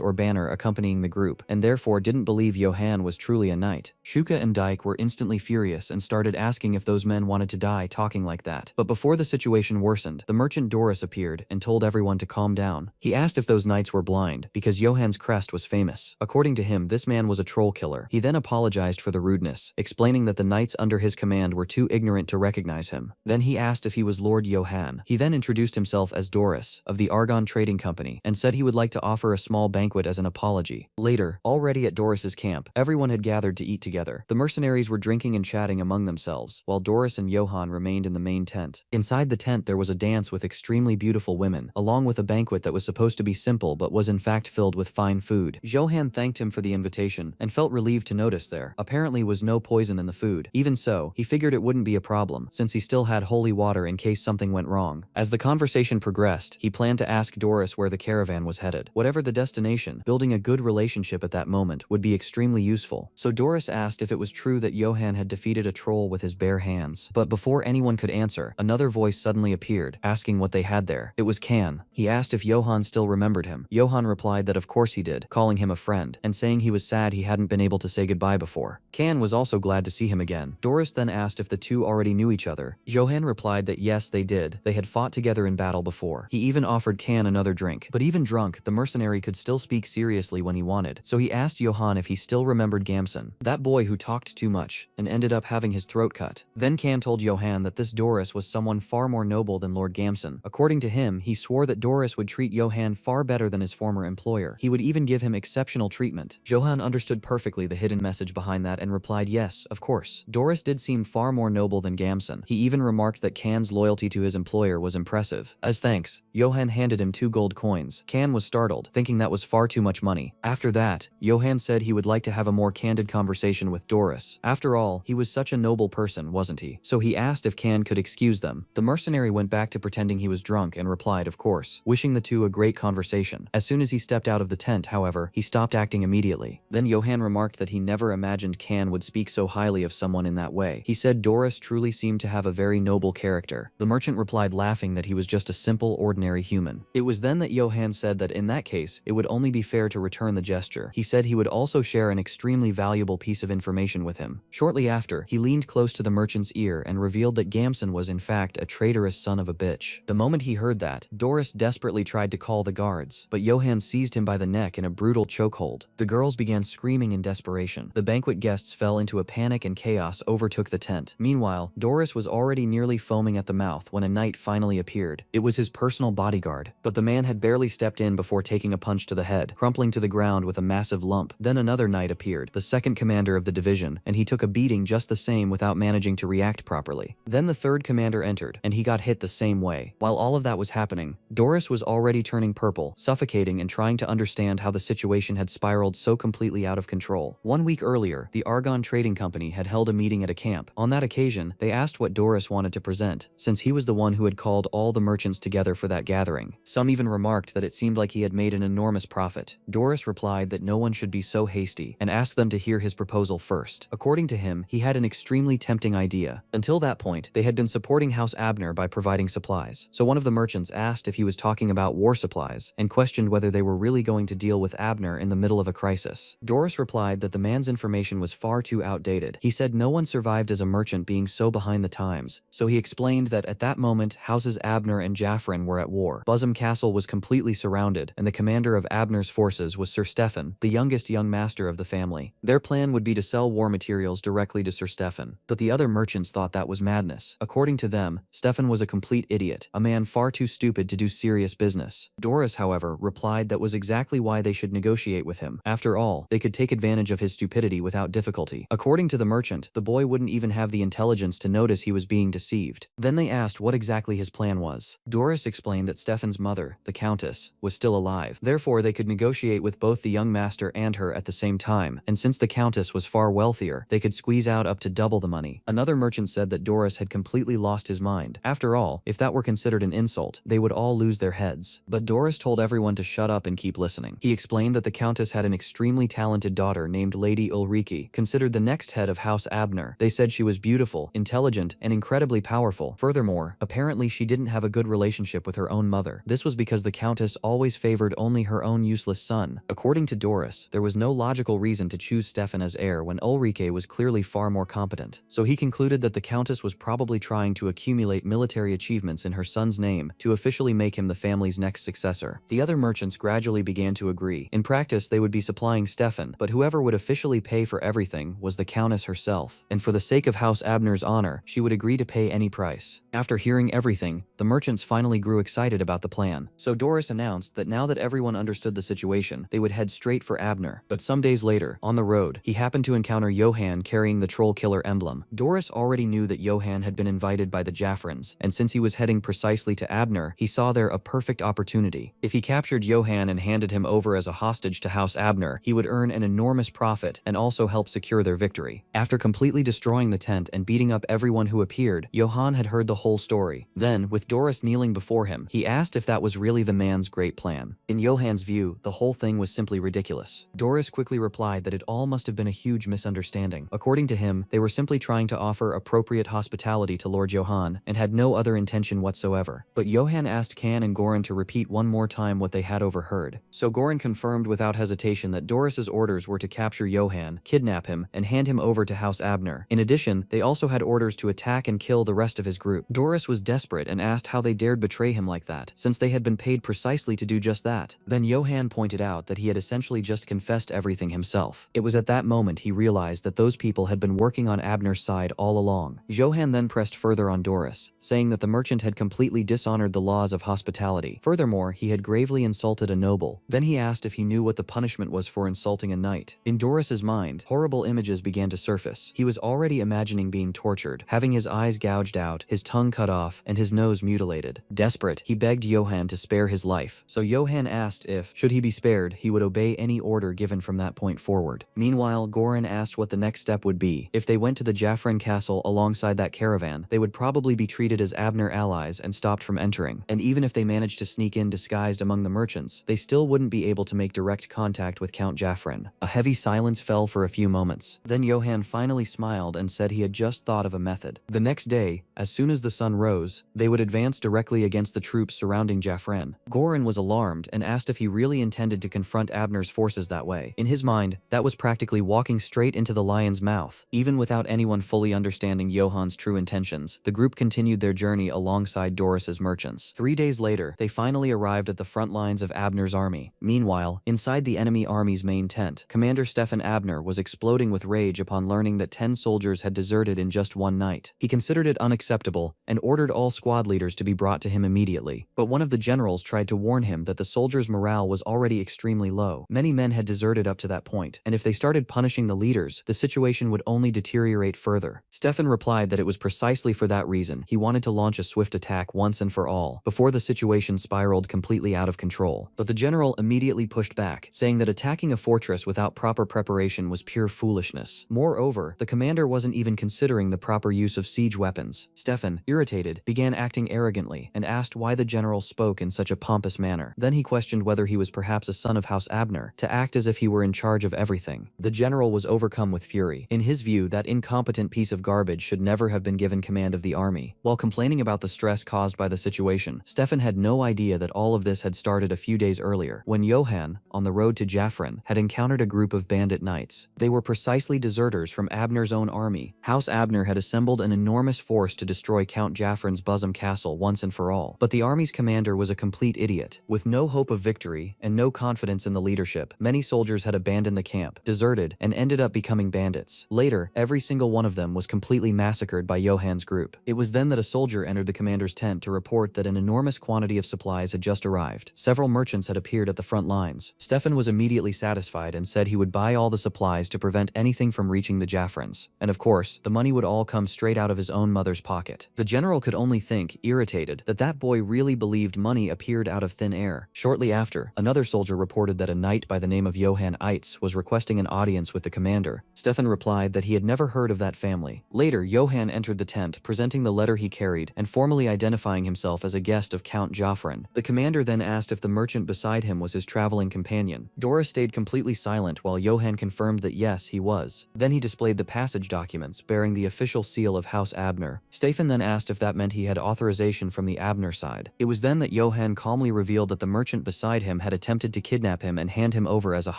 or banner accompanying the group, and therefore didn't believe Johann was truly a knight. Shuka and Dyke were instantly furious and started asking if those men wanted to die talking like that. But before the situation worsened, the merchant Doris appeared and told everyone to calm down. He asked if those knights were blind, because Johann's crest was famous. According to him, this man was a troll killer. He then apologized for the rudeness, explaining that the knights under his command were too ignorant to recognize him. Then he asked if he was Lord Johann. He then introduced himself as Doris, of the Argon Trading Company, and said he would like to offer a small banquet as an apology. Later, already at Doris's camp, everyone had gathered to eat together. The mercenaries were drinking and chatting among themselves, while Doris and Johann remained in the main tent. Inside the tent there was a dance with extremely beautiful women, along with a banquet that was supposed to be simple but was in fact filled with fine food. Johann thanked him for the invitation, and felt relieved to notice there apparently was no poison in the food. Even so, he figured it wouldn't be a problem, since he still had holy water in case something went wrong. As the conversation progressed, he planned to ask Doris where the caravan was headed. Whatever the destination, building a good relationship at that moment would be extremely useful. So Doris asked if it was true that Johann had defeated a troll with his bare hands. But before anyone could answer, another voice suddenly appeared, asking what they had there. It was Can. He asked if Johann still remembered him. Johann replied that of course he did, calling him a friend, and saying he was sad he hadn't been able to say goodbye before. Can was also glad to see him again. Doris then asked if the two already knew each other. Johann replied that yes, they did. They had fought together in battle before. He even offered Can another drink. But even drunk, the mercenary could still speak seriously when he wanted, so he asked Johann if he still remembered Gamson, that boy who talked too much and ended up having his throat cut. Then Can told Johann that this Doris was someone far more noble than Lord Gamson. According to him, he swore that Doris would treat Johann far better than his former employer. He would even give him exceptional treatment. Johann understood perfectly the hidden message behind that and replied yes, of course. Doris did seem far more noble than Gamson. He even remarked that Can's loyalty to his employer was impressive. As thanks, Johann handed him 2 gold coins. Can was startled, thinking that was far too much money. After that, Johann said he would like to have a more candid conversation with Doris. After all, he was such a noble person, wasn't he? So he asked if Can could excuse them. The mercenary went back to pretending he was drunk and replied of course, wishing the two a great conversation. As soon as he stepped out of the tent, however, he stopped acting immediately. Then Johann remarked that he never imagined Can would speak so highly of someone in that way. He said Doris truly seemed to have a very noble character. The merchant replied laughing that he was just a simple, ordinary human. It was then that Johann said that in that case, it would only be fair to return the gesture. He said he would also share an extremely valuable piece of information with him. Shortly after, he leaned close to the merchant's ear and revealed that Gamson was in fact a traitorous son of a bitch. The moment he heard that, Doris desperately tried to call the guards, but Johann seized him by the neck in a brutal chokehold. The girls began screaming in desperation. The banquet guests fell into a panic and chaos overtook the tent. Meanwhile, Doris was already nearly foaming at the mouth when a knight finally appeared. It was his personal bodyguard, but the man had barely stepped in before taking a punch to the head, crumpling to the ground with a massive lump. Then another knight appeared, the second commander of the division, and he took a beating just the same without managing to react properly. Then the third commander entered, and he got hit the same way. While all of that was happening, Doris was already turning purple, suffocating and trying to understand how the situation had spiraled so completely out of control. 1 week earlier, the Argon Trading Company had held a meeting at a camp. On that occasion, they asked what Doris wanted to present, since he was the one who had called all the merchants together for that gathering. Some even remarked that it seemed like he had made an enormous profit. Doris replied that no one should be so hasty and asked them to hear his proposal first. According to him, he had an extremely tempting idea. Until that point, they had been supporting House Abner by providing supplies. So one of the merchants asked if he was talking about war supplies and questioned whether they were really going to deal with Abner in the middle of a crisis. Doris replied that the man's information was far too outdated. He said no one survived as a merchant being so behind the times. So he explained that at that moment, houses Abner and Jaffrin were at war. Bosom Castle was completely surrounded, and the commander of Abner's forces was Sir Stephen, the youngest young master of the family. Their plan would be to sell war materials directly to Sir Stephen, but the other merchants thought that was madness. According to them, Stephen was a complete idiot, a man far too stupid to do serious business. Doris, however, replied that was exactly why they should negotiate with him. After all, they could take advantage of his stupidity without difficulty. According to the merchant, the boy wouldn't even have the intelligence to notice he was being deceived. Then they asked what exactly his plan was. Doris explained that Stephen's mother, the Countess, was still alive. Therefore, they could negotiate with both the young master and her at the same time, and since the Countess was far wealthier, they could squeeze out up to double the money. Another merchant said that Doris had completely lost his mind. After all, if that were considered an insult, they would all lose their heads. But Doris told everyone to shut up and keep listening. He explained that the Countess had an extremely talented daughter named Lady Ulrike, considered the next head of House Abner. They said she was beautiful, intelligent, and incredibly powerful. Furthermore, apparently she didn't have a good relationship with her own mother. This was because the Countess always favored only her own useless son. According to Doris, there was no logical reason to choose Stephen as heir when Ulrike was clearly far more competent. So he concluded that the Countess was probably trying to accumulate military achievements in her son's name to officially make him the family's next successor. The other merchants gradually began to agree. In practice, they would be supplying Stephen, but whoever would officially pay for everything was the Countess herself. And for the sake of House Abner's honor, she would agree to pay any price. After hearing everything, the merchants finally grew excited about the plan. So Doris announced that now that everyone understood the situation, they would head straight for Abner. But some days later, on the road, he happened to encounter Johann carrying the Troll Killer emblem. Doris already knew that Johann had been invited by the Jaffrins, and since he was heading precisely to Abner, he saw there a perfect opportunity. If he captured Johann and handed him over as a hostage to House Abner, he would earn an enormous profit and also help secure their victory. After completely destroying the tent and beating up everyone who appeared, Johann had heard the whole story. Then, with Doris kneeling before him, he asked if that was really the man's great plan. In Johann's view, the whole thing was simply ridiculous. Doris quickly replied that it all must have been a huge misunderstanding. According to him, they were simply trying to offer appropriate hospitality to Lord Johann and had no other intention whatsoever. But Johann asked Can and Goran to repeat one more time what they had overheard. So Goran confirmed without hesitation that Doris's orders were to capture Johann, kidnap him, and hand him over to House Abner. In addition, they also had orders to attack and kill the rest of his group. Doris was desperate and asked how they dared betray him like that, since they had been paid precisely to do just that. Then Johann pointed out that he had essentially just confessed everything himself. It was at that moment he realized that those people had been working on Abner's side all along. Johann then pressed further on Doris, saying that the merchant had completely dishonored the laws of hospitality. Furthermore, he had gravely insulted a noble. Then he asked if he knew what the punishment was for insulting a knight. In Doris's mind, horrible images began to surface. He was already imagining being tortured, having his eyes gouged out, his tongue cut off, and his nose mutilated. Desperate, he begged Johann to spare his life. So Johann asked if, should he be spared, he would obey any order given from that point forward. Meanwhile, Goran asked what the next step would be. If they went to the Jaffrin castle alongside that caravan, they would probably be treated as Abner allies and stopped from entering. And even if they managed to sneak in disguised among the merchants, they still wouldn't be able to make direct contact with Count Jaffrin. A heavy silence fell for a few moments. Then Johann finally smiled and said he had just thought of a method. The next day, as soon as the sun rose, they would advance directly against the troops surrounding Jaffrin. Goran was alarmed and asked if he really intended to confront Abner's forces that way. In his mind, that was practically walking straight into the lion's mouth. Even without anyone fully understanding Johann's true intentions, the group continued their journey alongside Doris's merchants. 3 days later, they finally arrived at the front lines of Abner's army. Meanwhile, inside the enemy army's main tent, Commander Stefan Abner was exploding with rage upon learning that 10 soldiers had deserted in just one night. He considered it unacceptable and ordered all squad leaders to be brought to him immediately. But one of the generals tried to warn him that the soldiers' morale was already extremely low. Many men had deserted up to that point, and if they started punishing the leaders, the situation would only deteriorate further. Stefan replied that it was precisely for that reason he wanted to launch a swift attack once and for all, before the situation spiraled completely out of control. But the general immediately pushed back, saying that attacking a fortress without proper preparation was pure foolishness. Moreover, the commander wasn't even considering the proper use of siege weapons. Stefan, irritated, began acting arrogantly and asked why the general spoke in such a pompous manner. Then he questioned whether he was perhaps a son of House Abner, to act as if he were in charge of everything. The general was overcome with fury. In his view, that incompetent piece of garbage should never have been given command of the army. While complaining about the stress caused by the situation, Stefan had no idea that all of this had started a few days earlier, when Johann, on the road to Jaffrin, had encountered a group of bandit knights. They were precisely deserters from Abner's own army. House Abner had assembled an enormous force to destroy Count Jaffrin's bosom castle once and for all, but the army's commander was a complete idiot. With no hope of victory and no confidence in the leadership, many soldiers had abandoned the camp, deserted, and ended up becoming bandits. Later, every single one of them was completely massacred by Johann's group. It was then that a soldier entered the commander's tent to report that an enormous quantity of supplies had just arrived. Several merchants had appeared at the front lines. Stefan was immediately satisfied and said he would buy all the supplies to prevent anything from reaching the Jaffrins. And of course, the money would all come straight out of his own mother's pocket. The general could only think, irritated, that that boy really believed money appeared out of thin air. Shortly after, another soldier reported that a knight by the name of Johann Eitz was requesting an audience with the commander. Stefan replied that he had never heard of that family. Later, Johann entered the tent, presenting the letter he carried and formally identifying himself as a guest of Count Jaffrin. The commander then asked if the merchant beside him was his traveling companion. Dora stayed completely silent while Johann confirmed that yes, he was. Then he displayed the passage documents bearing the official seal of House Abner. Stefan then asked if that meant he had authorization from the Abner side. It was then that Johann calmly revealed that the merchant beside him had attempted to kidnap him and hand him over as a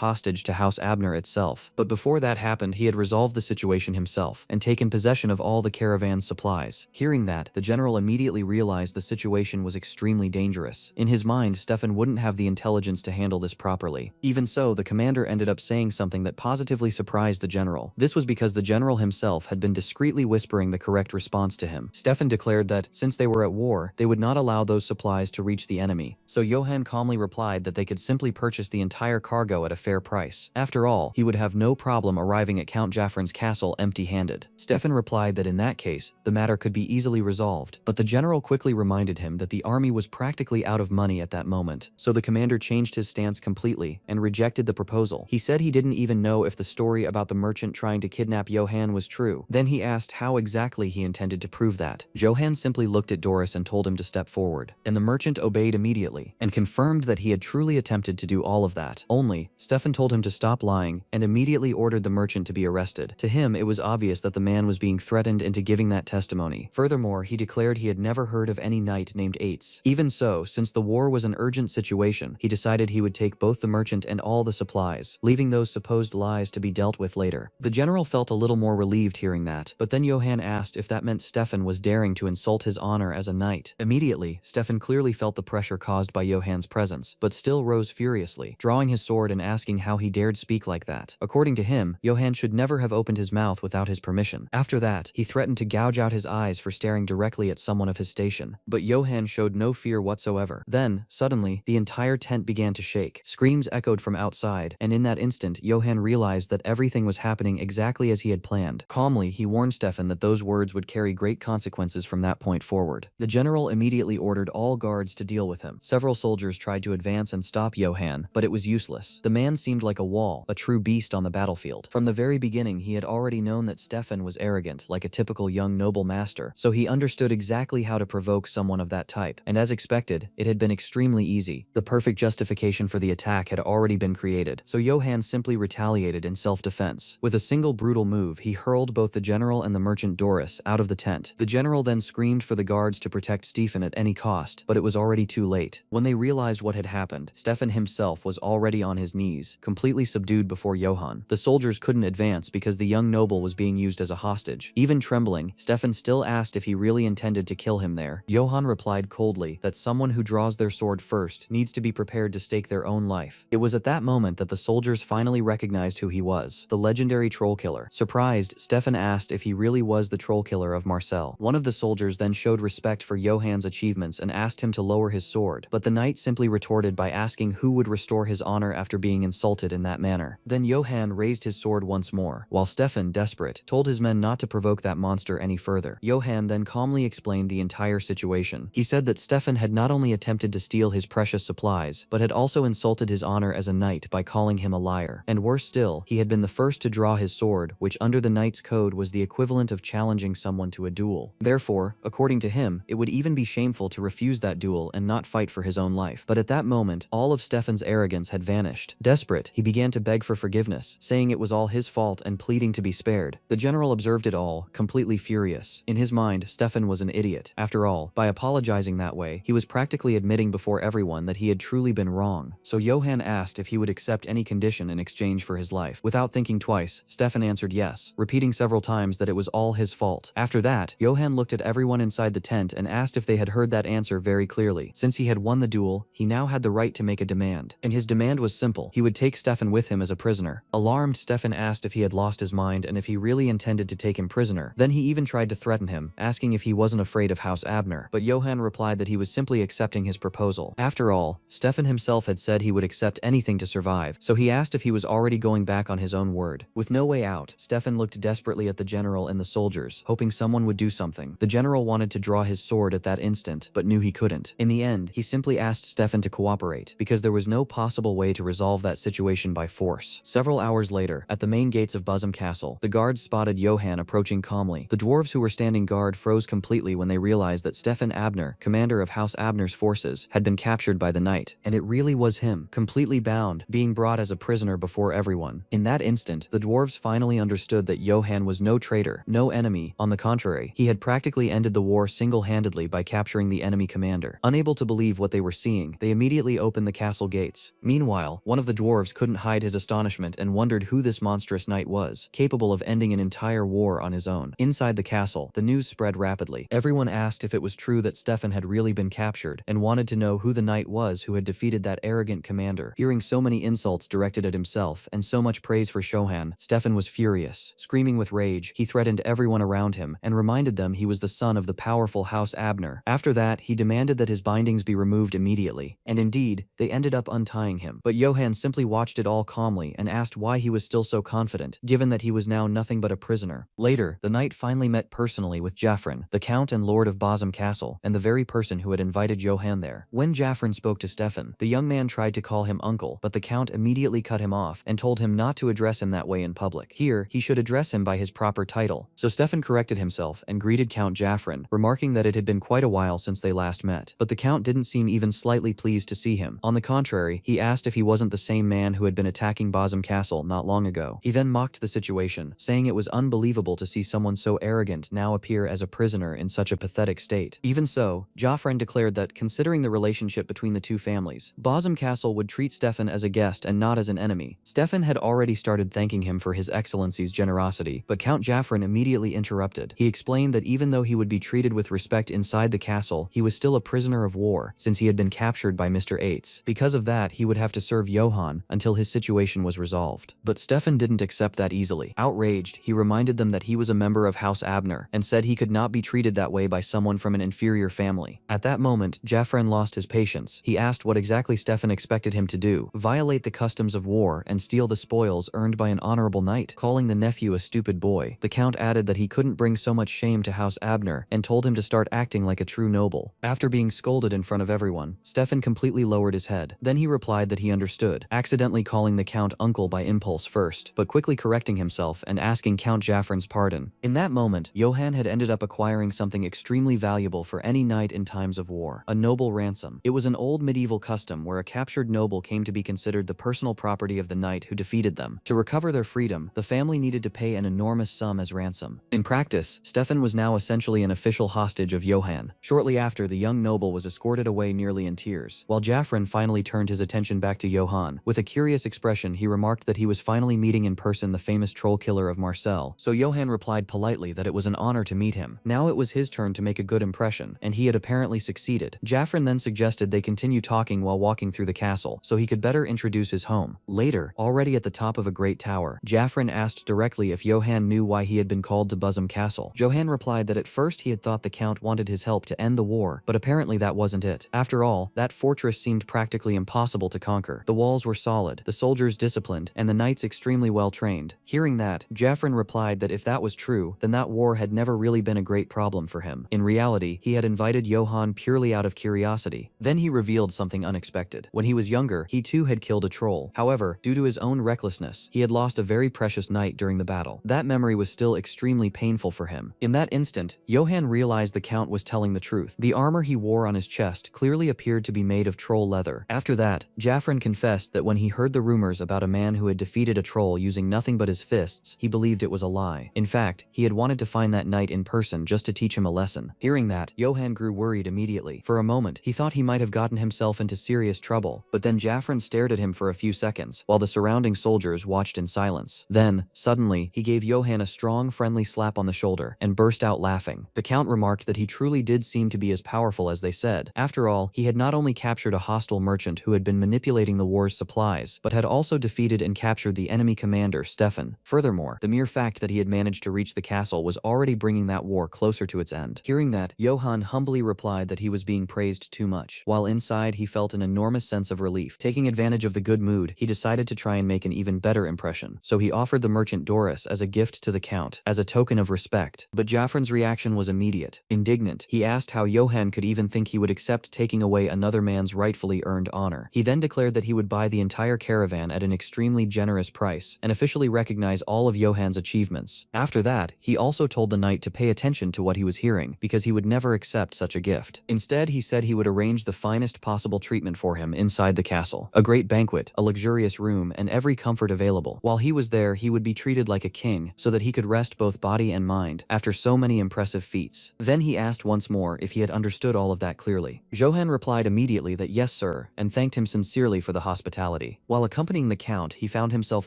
hostage to House Abner itself. But before that happened, he had resolved the situation himself and taken possession of all the caravan's supplies. Hearing that, the general immediately realized the situation was extremely dangerous. In his mind, Stefan wouldn't have the intelligence to handle this properly. Even so, the commander ended up saying something that positively surprised the general. This was because the general himself had been discreetly whispering the correct response to him. Stefan declared that, since they were at war, they would not allow those supplies to reach the enemy. So Johann calmly replied that they could simply purchase the entire cargo at a fair price. After all, he would have no problem arriving at Count Jaffrin's castle empty-handed. Stefan replied that in that case, the matter could be easily resolved, but the general quickly reminded him that the army was practically out of money at that moment, so the commander changed his stance completely and rejected the proposal. He said he didn't even know if the story about the merchant trying to kidnap Johann was true. Then he asked how exactly he intended to prove that. Johann simply looked at Doris and told him to step forward, and the merchant obeyed immediately and confirmed that he had truly attempted to do all of that. Only, Stefan told him to stop lying and immediately ordered the merchant to be arrested. To him, it was obvious that the man was being threatened into giving that testimony. Furthermore, he declared he had never heard of any knight named Eitz. Even so, since the war was an urgent situation, he decided he would take both the merchant and all the supplies, leaving those supposed lies to be dealt with later. The general felt a little more relieved hearing that, but then Johann asked if that meant Stefan was daring to insult his honor as a knight. Immediately, Stefan clearly felt the pressure caused by Johann's presence, but still rose furiously, drawing his sword and asking how he dared speak like that. According to him, Johann should never have opened his mouth without his permission. After that, he threatened to gouge out his eyes for staring directly at someone of his station, but Johann showed no fear whatsoever. Then, suddenly, the entire tent began to shake. Screams echoed from outside, and in that instant, Johann realized that everything was happening exactly as he had planned. Calmly, he warned Stefan that those words would carry great consequences from that point forward. The general immediately ordered all guards to deal with him. Several soldiers tried to advance and stop Johann, but it was useless. The man seemed like a wall, a true beast on the battlefield. From the very beginning, he had already known that Stefan was arrogant, like a typical young noble master, so he understood exactly how to provoke someone of that type, and as expected, it had been extremely easy. The perfect justification for the attack had already been created, so Johann simply retaliated in self-defense. With a single brutal move, he hurled both the general and the merchant Doris out of the tent. The general then screamed for the guards to protect Stefan at any cost, but it was already too late. When they realized what had happened, Stefan himself was already on his knees, completely subdued before Johann. The soldiers couldn't advance because the young noble was being used as a hostage. Even trembling, Stefan still asked if he really intended to kill him there. Johann replied coldly that someone who draws their sword first needs to be prepared to stake their own life. It was at that moment that the soldiers finally recognized who he was, the legendary troll killer. Surprised, Stefan asked if he really was the troll killer of Marcel. One of the soldiers then showed respect for Johann's achievements and asked him to lower his sword, but the knight simply retorted by asking who would restore his honor after being insulted in that manner. Then Johann raised his sword once more, while Stefan, desperate, told his men not to provoke that monster any further. Johann then calmly explained the entire situation. He said that Stefan had not only attempted to steal his precious supplies, but had also insulted his honor as a knight by calling him a liar. And worse still, he had been the first to draw his sword, which under the knight's code was the equivalent of challenging someone to a duel. Therefore, according to him, it would even be shameful to refuse that duel and not fight for his own life. But at that moment, moment, all of Stefan's arrogance had vanished. Desperate, he began to beg for forgiveness, saying it was all his fault and pleading to be spared. The general observed it all, completely furious. In his mind, Stefan was an idiot. After all, by apologizing that way, he was practically admitting before everyone that he had truly been wrong. So Johann asked if he would accept any condition in exchange for his life. Without thinking twice, Stefan answered yes, repeating several times that it was all his fault. After that, Johann looked at everyone inside the tent and asked if they had heard that answer very clearly. Since he had won the duel, he now had the right to make a demand. And his demand was simple. He would take Stefan with him as a prisoner. Alarmed, Stefan asked if he had lost his mind and if he really intended to take him prisoner. Then he even tried to threaten him, asking if he wasn't afraid of House Abner. But Johann replied that he was simply accepting his proposal. After all, Stefan himself had said he would accept anything to survive, so he asked if he was already going back on his own word. With no way out, Stefan looked desperately at the general and the soldiers, hoping someone would do something. The general wanted to draw his sword at that instant, but knew he couldn't. In the end, he simply asked Stefan to cooperate, because there was no possible way to resolve that situation by force. Several hours later, at the main gates of Bosom Castle, the guards spotted Johann approaching calmly. The dwarves who were standing guard froze completely when they realized that Stefan Abner, commander of House Abner's forces, had been captured by the knight. And it really was him, completely bound, being brought as a prisoner before everyone. In that instant, the dwarves finally understood that Johann was no traitor, no enemy. On the contrary, he had practically ended the war single-handedly by capturing the enemy commander. Unable to believe what they were seeing, they immediately opened the castle gates. Meanwhile, one of the dwarves couldn't hide his astonishment and wondered who this monstrous knight was, capable of ending an entire war on his own. Inside the castle, the news spread rapidly. Everyone asked if it was true that Stefan had really been captured, and wanted to know who the knight was who had defeated that arrogant commander. Hearing so many insults directed at himself, and so much praise for Johann, Stefan was furious. Screaming with rage, he threatened everyone around him, and reminded them he was the son of the powerful House Abner. After that, he demanded that his bindings be removed immediately. And indeed, they ended up untying him. But Johann simply watched it all calmly and asked why he was still so confident, given that he was now nothing but a prisoner. Later, the knight finally met personally with Jaffrin, the count and lord of Bosom Castle, and the very person who had invited Johann there. When Jaffrin spoke to Stefan, the young man tried to call him uncle, but the count immediately cut him off and told him not to address him that way in public. Here, he should address him by his proper title. So Stefan corrected himself and greeted Count Jaffrin, remarking that it had been quite a while since they last met. But the count didn't seem even slightly pleased to see him. On the contrary, he asked if he wasn't the same man who had been attacking Bosom Castle not long ago. He then mocked the situation, saying it was unbelievable to see someone so arrogant now appear as a prisoner in such a pathetic state. Even so, Jaffrin declared that, considering the relationship between the two families, Bosom Castle would treat Stefan as a guest and not as an enemy. Stefan had already started thanking him for his excellency's generosity, but Count Jaffrin immediately interrupted. He explained that even though he would be treated with respect inside the castle, he was still a prisoner of war, since he had been captured by Mr. Ates. Because of that, he would have to serve Johann until his situation was resolved. But Stefan didn't accept that easily. Outraged, he reminded them that he was a member of House Abner, and said he could not be treated that way by someone from an inferior family. At that moment, Jaffrin lost his patience. He asked what exactly Stefan expected him to do: violate the customs of war and steal the spoils earned by an honorable knight. Calling the nephew a stupid boy, the count added that he couldn't bring so much shame to House Abner, and told him to start acting like a true noble. After being scolded in front of everyone, Stefan completely lowered his head. Then he replied that he understood, accidentally calling the count uncle by impulse first, but quickly correcting himself and asking Count Jaffrin's pardon. In that moment, Johann had ended up acquiring something extremely valuable for any knight in times of war: a noble ransom. It was an old medieval custom where a captured noble came to be considered the personal property of the knight who defeated them. To recover their freedom, the family needed to pay an enormous sum as ransom. In practice, Stefan was now essentially an official hostage of Johann. Shortly after, the young noble was escorted away nearly in tears, while Jaffrin finally turned his attention back to Johann. With a curious expression, he remarked that he was finally meeting in person the famous troll killer of Marseille, so Johann replied politely that it was an honor to meet him. Now it was his turn to make a good impression, and he had apparently succeeded. Jaffrin then suggested they continue talking while walking through the castle, so he could better introduce his home. Later, already at the top of a great tower, Jaffrin asked directly if Johann knew why he had been called to Bosom Castle. Johann replied that at first he had thought the count wanted his help to end the war, but apparently that wasn't it. After all, that fortress seemed practically impossible to conquer. The walls were solid, the soldiers disciplined, and the knights extremely well trained. Hearing that, Jaffrin replied that if that was true, then that war had never really been a great problem for him. In reality, he had invited Johann purely out of curiosity. Then he revealed something unexpected. When he was younger, he too had killed a troll. However, due to his own recklessness, he had lost a very precious knight during the battle. That memory was still extremely painful for him. In that instant, Johann realized the count was telling the truth. The armor he wore on his chest clearly appeared to be made of troll leather. After that, Jaffrin confessed that when he heard the rumors about a man who had defeated a troll using nothing but his fists, he believed it was a lie. In fact, he had wanted to find that knight in person just to teach him a lesson. Hearing that, Johann grew worried immediately. For a moment, he thought he might have gotten himself into serious trouble, but then Jaffrin stared at him for a few seconds, while the surrounding soldiers watched in silence. Then, suddenly, he gave Johann a strong, friendly slap on the shoulder, and burst out laughing. The Count remarked that he truly did seem to be as powerful as they said. After all, he had not only captured a hostile merchant who had been manipulating the war's supplies, but had also defeated and captured the enemy commander, Stefan. Furthermore, the mere fact that he had managed to reach the castle was already bringing that war closer to its end. Hearing that, Johann humbly replied that he was being praised too much. While inside, he felt an enormous sense of relief. Taking advantage of the good mood, he decided to try and make an even better impression. So he offered the merchant Doris as a gift to the Count, as a token of respect. But Jaffrin's reaction was immediate. Indignant, he asked how Johann could even think he would accept taking away another man's rightfully earned honor. He then declared that he would buy the entire caravan at an extremely generous price, and officially recognize all of Johann's achievements. After that, he also told the knight to pay attention to what he was hearing, because he would never accept such a gift. Instead, he said he would arrange the finest possible treatment for him inside the castle. A great banquet, a luxurious room, and every comfort available. While he was there, he would be treated like a king, so that he could rest both body and mind, after so many impressive feats. Then he asked once more if he had understood all of that clearly. Johann replied immediately that yes sir, and thanked him sincerely for the hospitality. While accompanying the Count, he found himself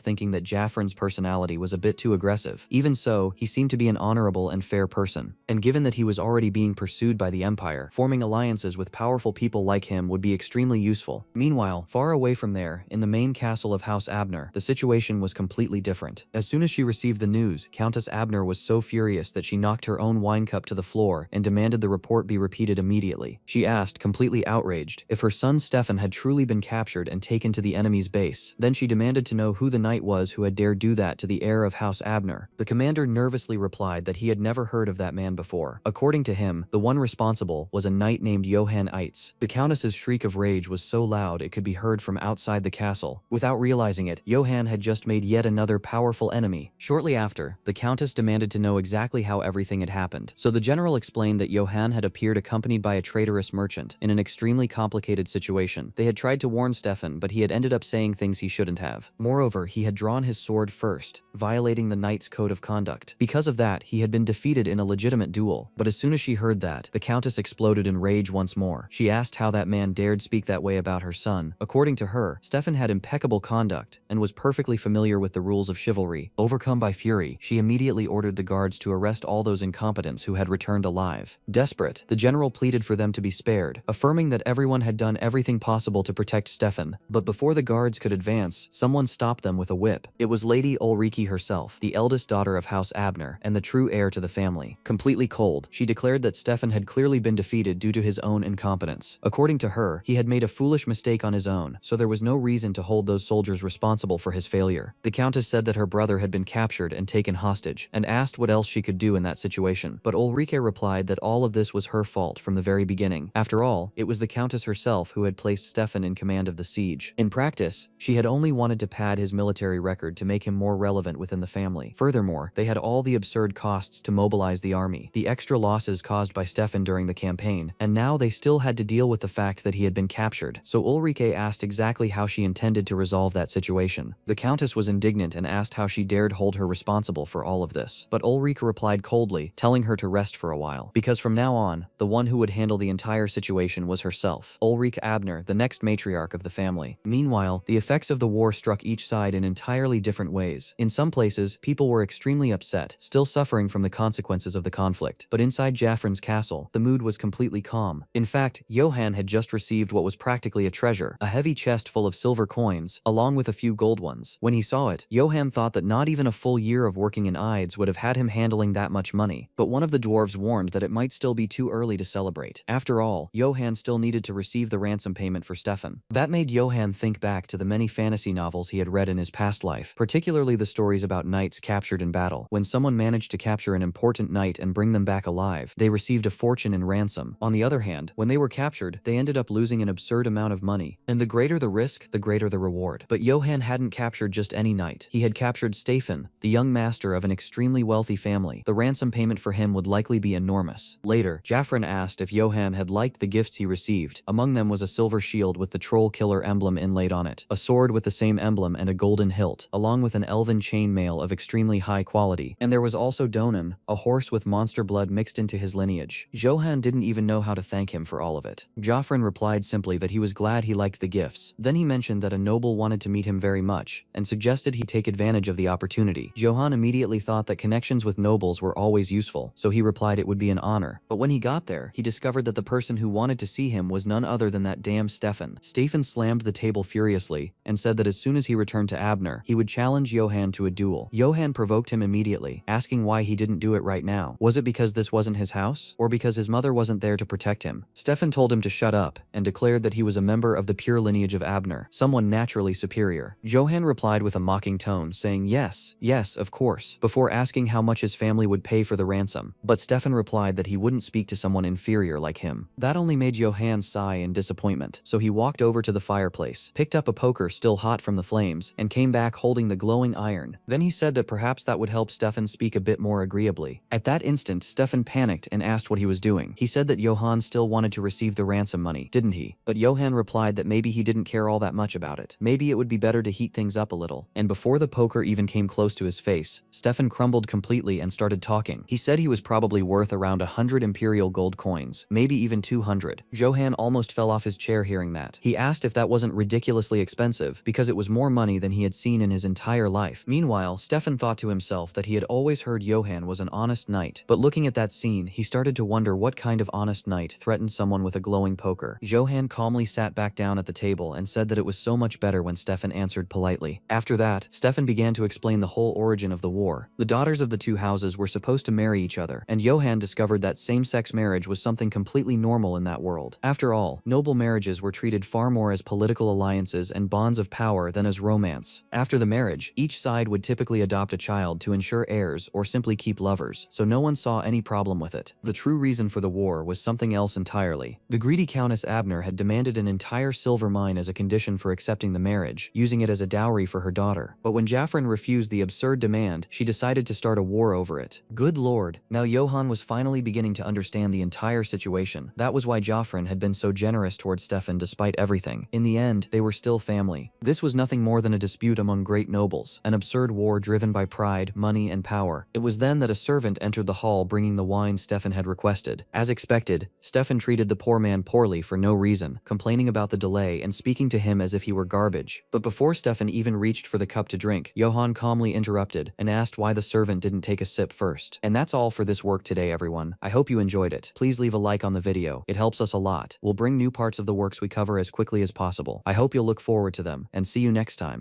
thinking that Jaffrin's personality was a bit too aggressive. Even so, he seemed to be an honorable and fair person. And given that he was already being pursued by the Empire, forming alliances with powerful people like him would be extremely useful. Meanwhile, far away from there, in the main castle of House Abner, the situation was completely different. As soon as she received the news, Countess Abner was so furious that she knocked her own wine cup to the floor and demanded the report be repeated immediately. She asked, completely outraged, if her son Stefan had truly been captured and taken to the enemy's base. Then she demanded to know who the knight was who had dared do that to the heir of House Abner. The commander nervously replied that he had never heard of that man before. According to him, the one responsible was a knight named Johann Eitz. The countess's shriek of rage was so loud it could be heard from outside the castle. Without realizing it, Johann had just made yet another powerful enemy. Shortly after, the countess demanded to know exactly how everything had happened. So the general explained that Johann had appeared accompanied by a traitorous merchant in an extremely complicated situation. They had tried to warn Stefan, but he had ended up saying things he shouldn't have. Moreover, he had drawn his sword first, violating the knight's code of conduct. Because of that, he had been defeated in a legitimate duel. But as soon as she heard that, the countess exploded in rage once more. She asked how that man dared speak that way about her son. According to her, Stefan had impeccable conduct and was perfectly familiar with the rules of chivalry. Overcome by fury, she immediately ordered the guards to arrest all those incompetents who had returned alive. Desperate, the general pleaded for them to be spared, affirming that everyone had done everything possible to protect Stefan. But before the guards could advance, someone stopped them with a whip. It was Lady Ulrike herself, the eldest daughter of House Abner and the true heir to the family. Completely cold, she declared that Stefan had clearly been defeated due to his own incompetence. According to her, he had made a foolish mistake on his own, so there was no reason to hold those soldiers responsible for his failure. The countess said that her brother had been captured and taken hostage, and asked what else she could do in that situation. But Ulrike replied that all of this was her fault from the very beginning. After all, it was the countess herself who had placed Stefan in command of the siege. In practice, she had only wanted to pad his military record to make him more relevant within the family. Furthermore, they had all the absurd costs to mobilize the army, the extra losses caused by Stefan during the campaign, and now they still had to deal with the fact that he had been captured. So Ulrike asked exactly how she intended to resolve that situation. The countess was indignant and asked how she dared hold her responsible for all of this. But Ulrike replied coldly, telling her to rest for a while, because from now on, the one who would handle the entire situation was herself, Ulrike Abner, the next matriarch of the family. Meanwhile, the effects of the war struck each side in entirely different ways. In some places, people were extremely upset, still suffering from the consequences of the conflict. But inside Jaffrin's castle, the mood was completely calm. In fact, Johann had just received what was practically a treasure, a heavy chest full of silver coins, along with a few gold ones. When he saw it, Johann thought that not even a full year of working in Ides would have had him handling that much money. But one of the dwarves warned that it might still be too early to celebrate. After all, Johann still needed to receive the ransom payment for Stefan. That made Johann think back to the many fantasy novels he had read in his past life, particularly the stories about knights captured in battle. When someone managed to capture an important knight and bring them back alive, they received a fortune in ransom. On the other hand, when they were captured, they ended up losing an absurd amount of money. And the greater the risk, the greater the reward. But Johann hadn't captured just any knight. He had captured Stefan, the young master of an extremely wealthy family. The ransom payment for him would likely be enormous. Later, Jaffrin asked if Johann had liked the gifts he received. Among them was a silver shield with the troll killer emblem inlaid on it, a sword with the same emblem and a golden hilt, along with an elven chainmail of extremely high quality. And there was also Donan, a horse with monster blood mixed into his lineage. Johan didn't even know how to thank him for all of it. Joffrin replied simply that he was glad he liked the gifts. Then he mentioned that a noble wanted to meet him very much, and suggested he take advantage of the opportunity. Johan immediately thought that connections with nobles were always useful, so he replied it would be an honor. But when he got there, he discovered that the person who wanted to see him was none other than that damn Stefan. Stefan slammed the table furiously, and said that as soon as he returned to Abner, he would challenge Johan to a duel. Johan provoked him immediately, asking why he didn't do it right now. Was it because this wasn't his house? Or because his mother wasn't there to protect him? Stefan told him to shut up, and declared that he was a member of the pure lineage of Abner, someone naturally superior. Johan replied with a mocking tone, saying yes, of course, before asking how much his family would pay for the ransom. But Stefan replied that he wouldn't speak to someone inferior like him. That only made Johan sigh in disappointment, so he walked over to the fireplace, picked up a poker still hot from the flames, and came back holding the glowing iron. Then he said that perhaps that would help Stefan speak a bit more agreeably. At that instant, Stefan panicked and asked what he was doing. He said that Johan still wanted to receive the ransom money, didn't he? But Johan replied that maybe he didn't care all that much about it. Maybe it would be better to heat things up a little. And before the poker even came close to his face, Stefan crumbled completely and started talking. He said he was probably worth around 100 imperial gold coins, maybe even 200. Johan almost fell off his chair hearing that. He asked if that wasn't ridiculously expensive, because it was more money than he had seen in his entire life. Meanwhile, Stefan thought to himself that he had always heard Johan was an honest knight, but looking at that scene, he started to wonder what kind of honest knight threatened someone with a glowing poker. Johan calmly sat back down at the table and said that it was so much better when Stefan answered politely. After that, Stefan began to explain the whole origin of the war. The daughters of the two houses were supposed to marry each other, and Johan discovered that same-sex marriage was something completely normal in that world. After all, noble marriages were treated far more as political alliances and bonds of power than as romance. After the marriage, each side would typically adopt a child to ensure heirs or simply keep lovers, so no one saw any problem with it. The true reason for the war was something else entirely. The greedy Countess Abner had demanded an entire silver mine as a condition for accepting the marriage, using it as a dowry for her daughter. But when Joffrin refused the absurd demand, she decided to start a war over it. Good lord, now Johan was finally beginning to understand the entire situation. That was why Joffrin had been so generous towards Stefan despite everything. In the end, they were still family. This was nothing more than a dispute among great nobles, an absurd war driven by pride, money, and power. It was then that a servant entered the hall bringing the wine Stefan had requested. As expected, Stefan treated the poor man poorly for no reason, complaining about the delay and speaking to him as if he were garbage. But before Stefan even reached for the cup to drink, Johan calmly interrupted and asked why the servant didn't take a sip first. And that's all for this work today, everyone. I hope you enjoyed it. Please leave a like on the video. It helps us a lot. We'll bring new parts of the works we cover as quickly as possible. I hope you'll look forward to them, and see you next time.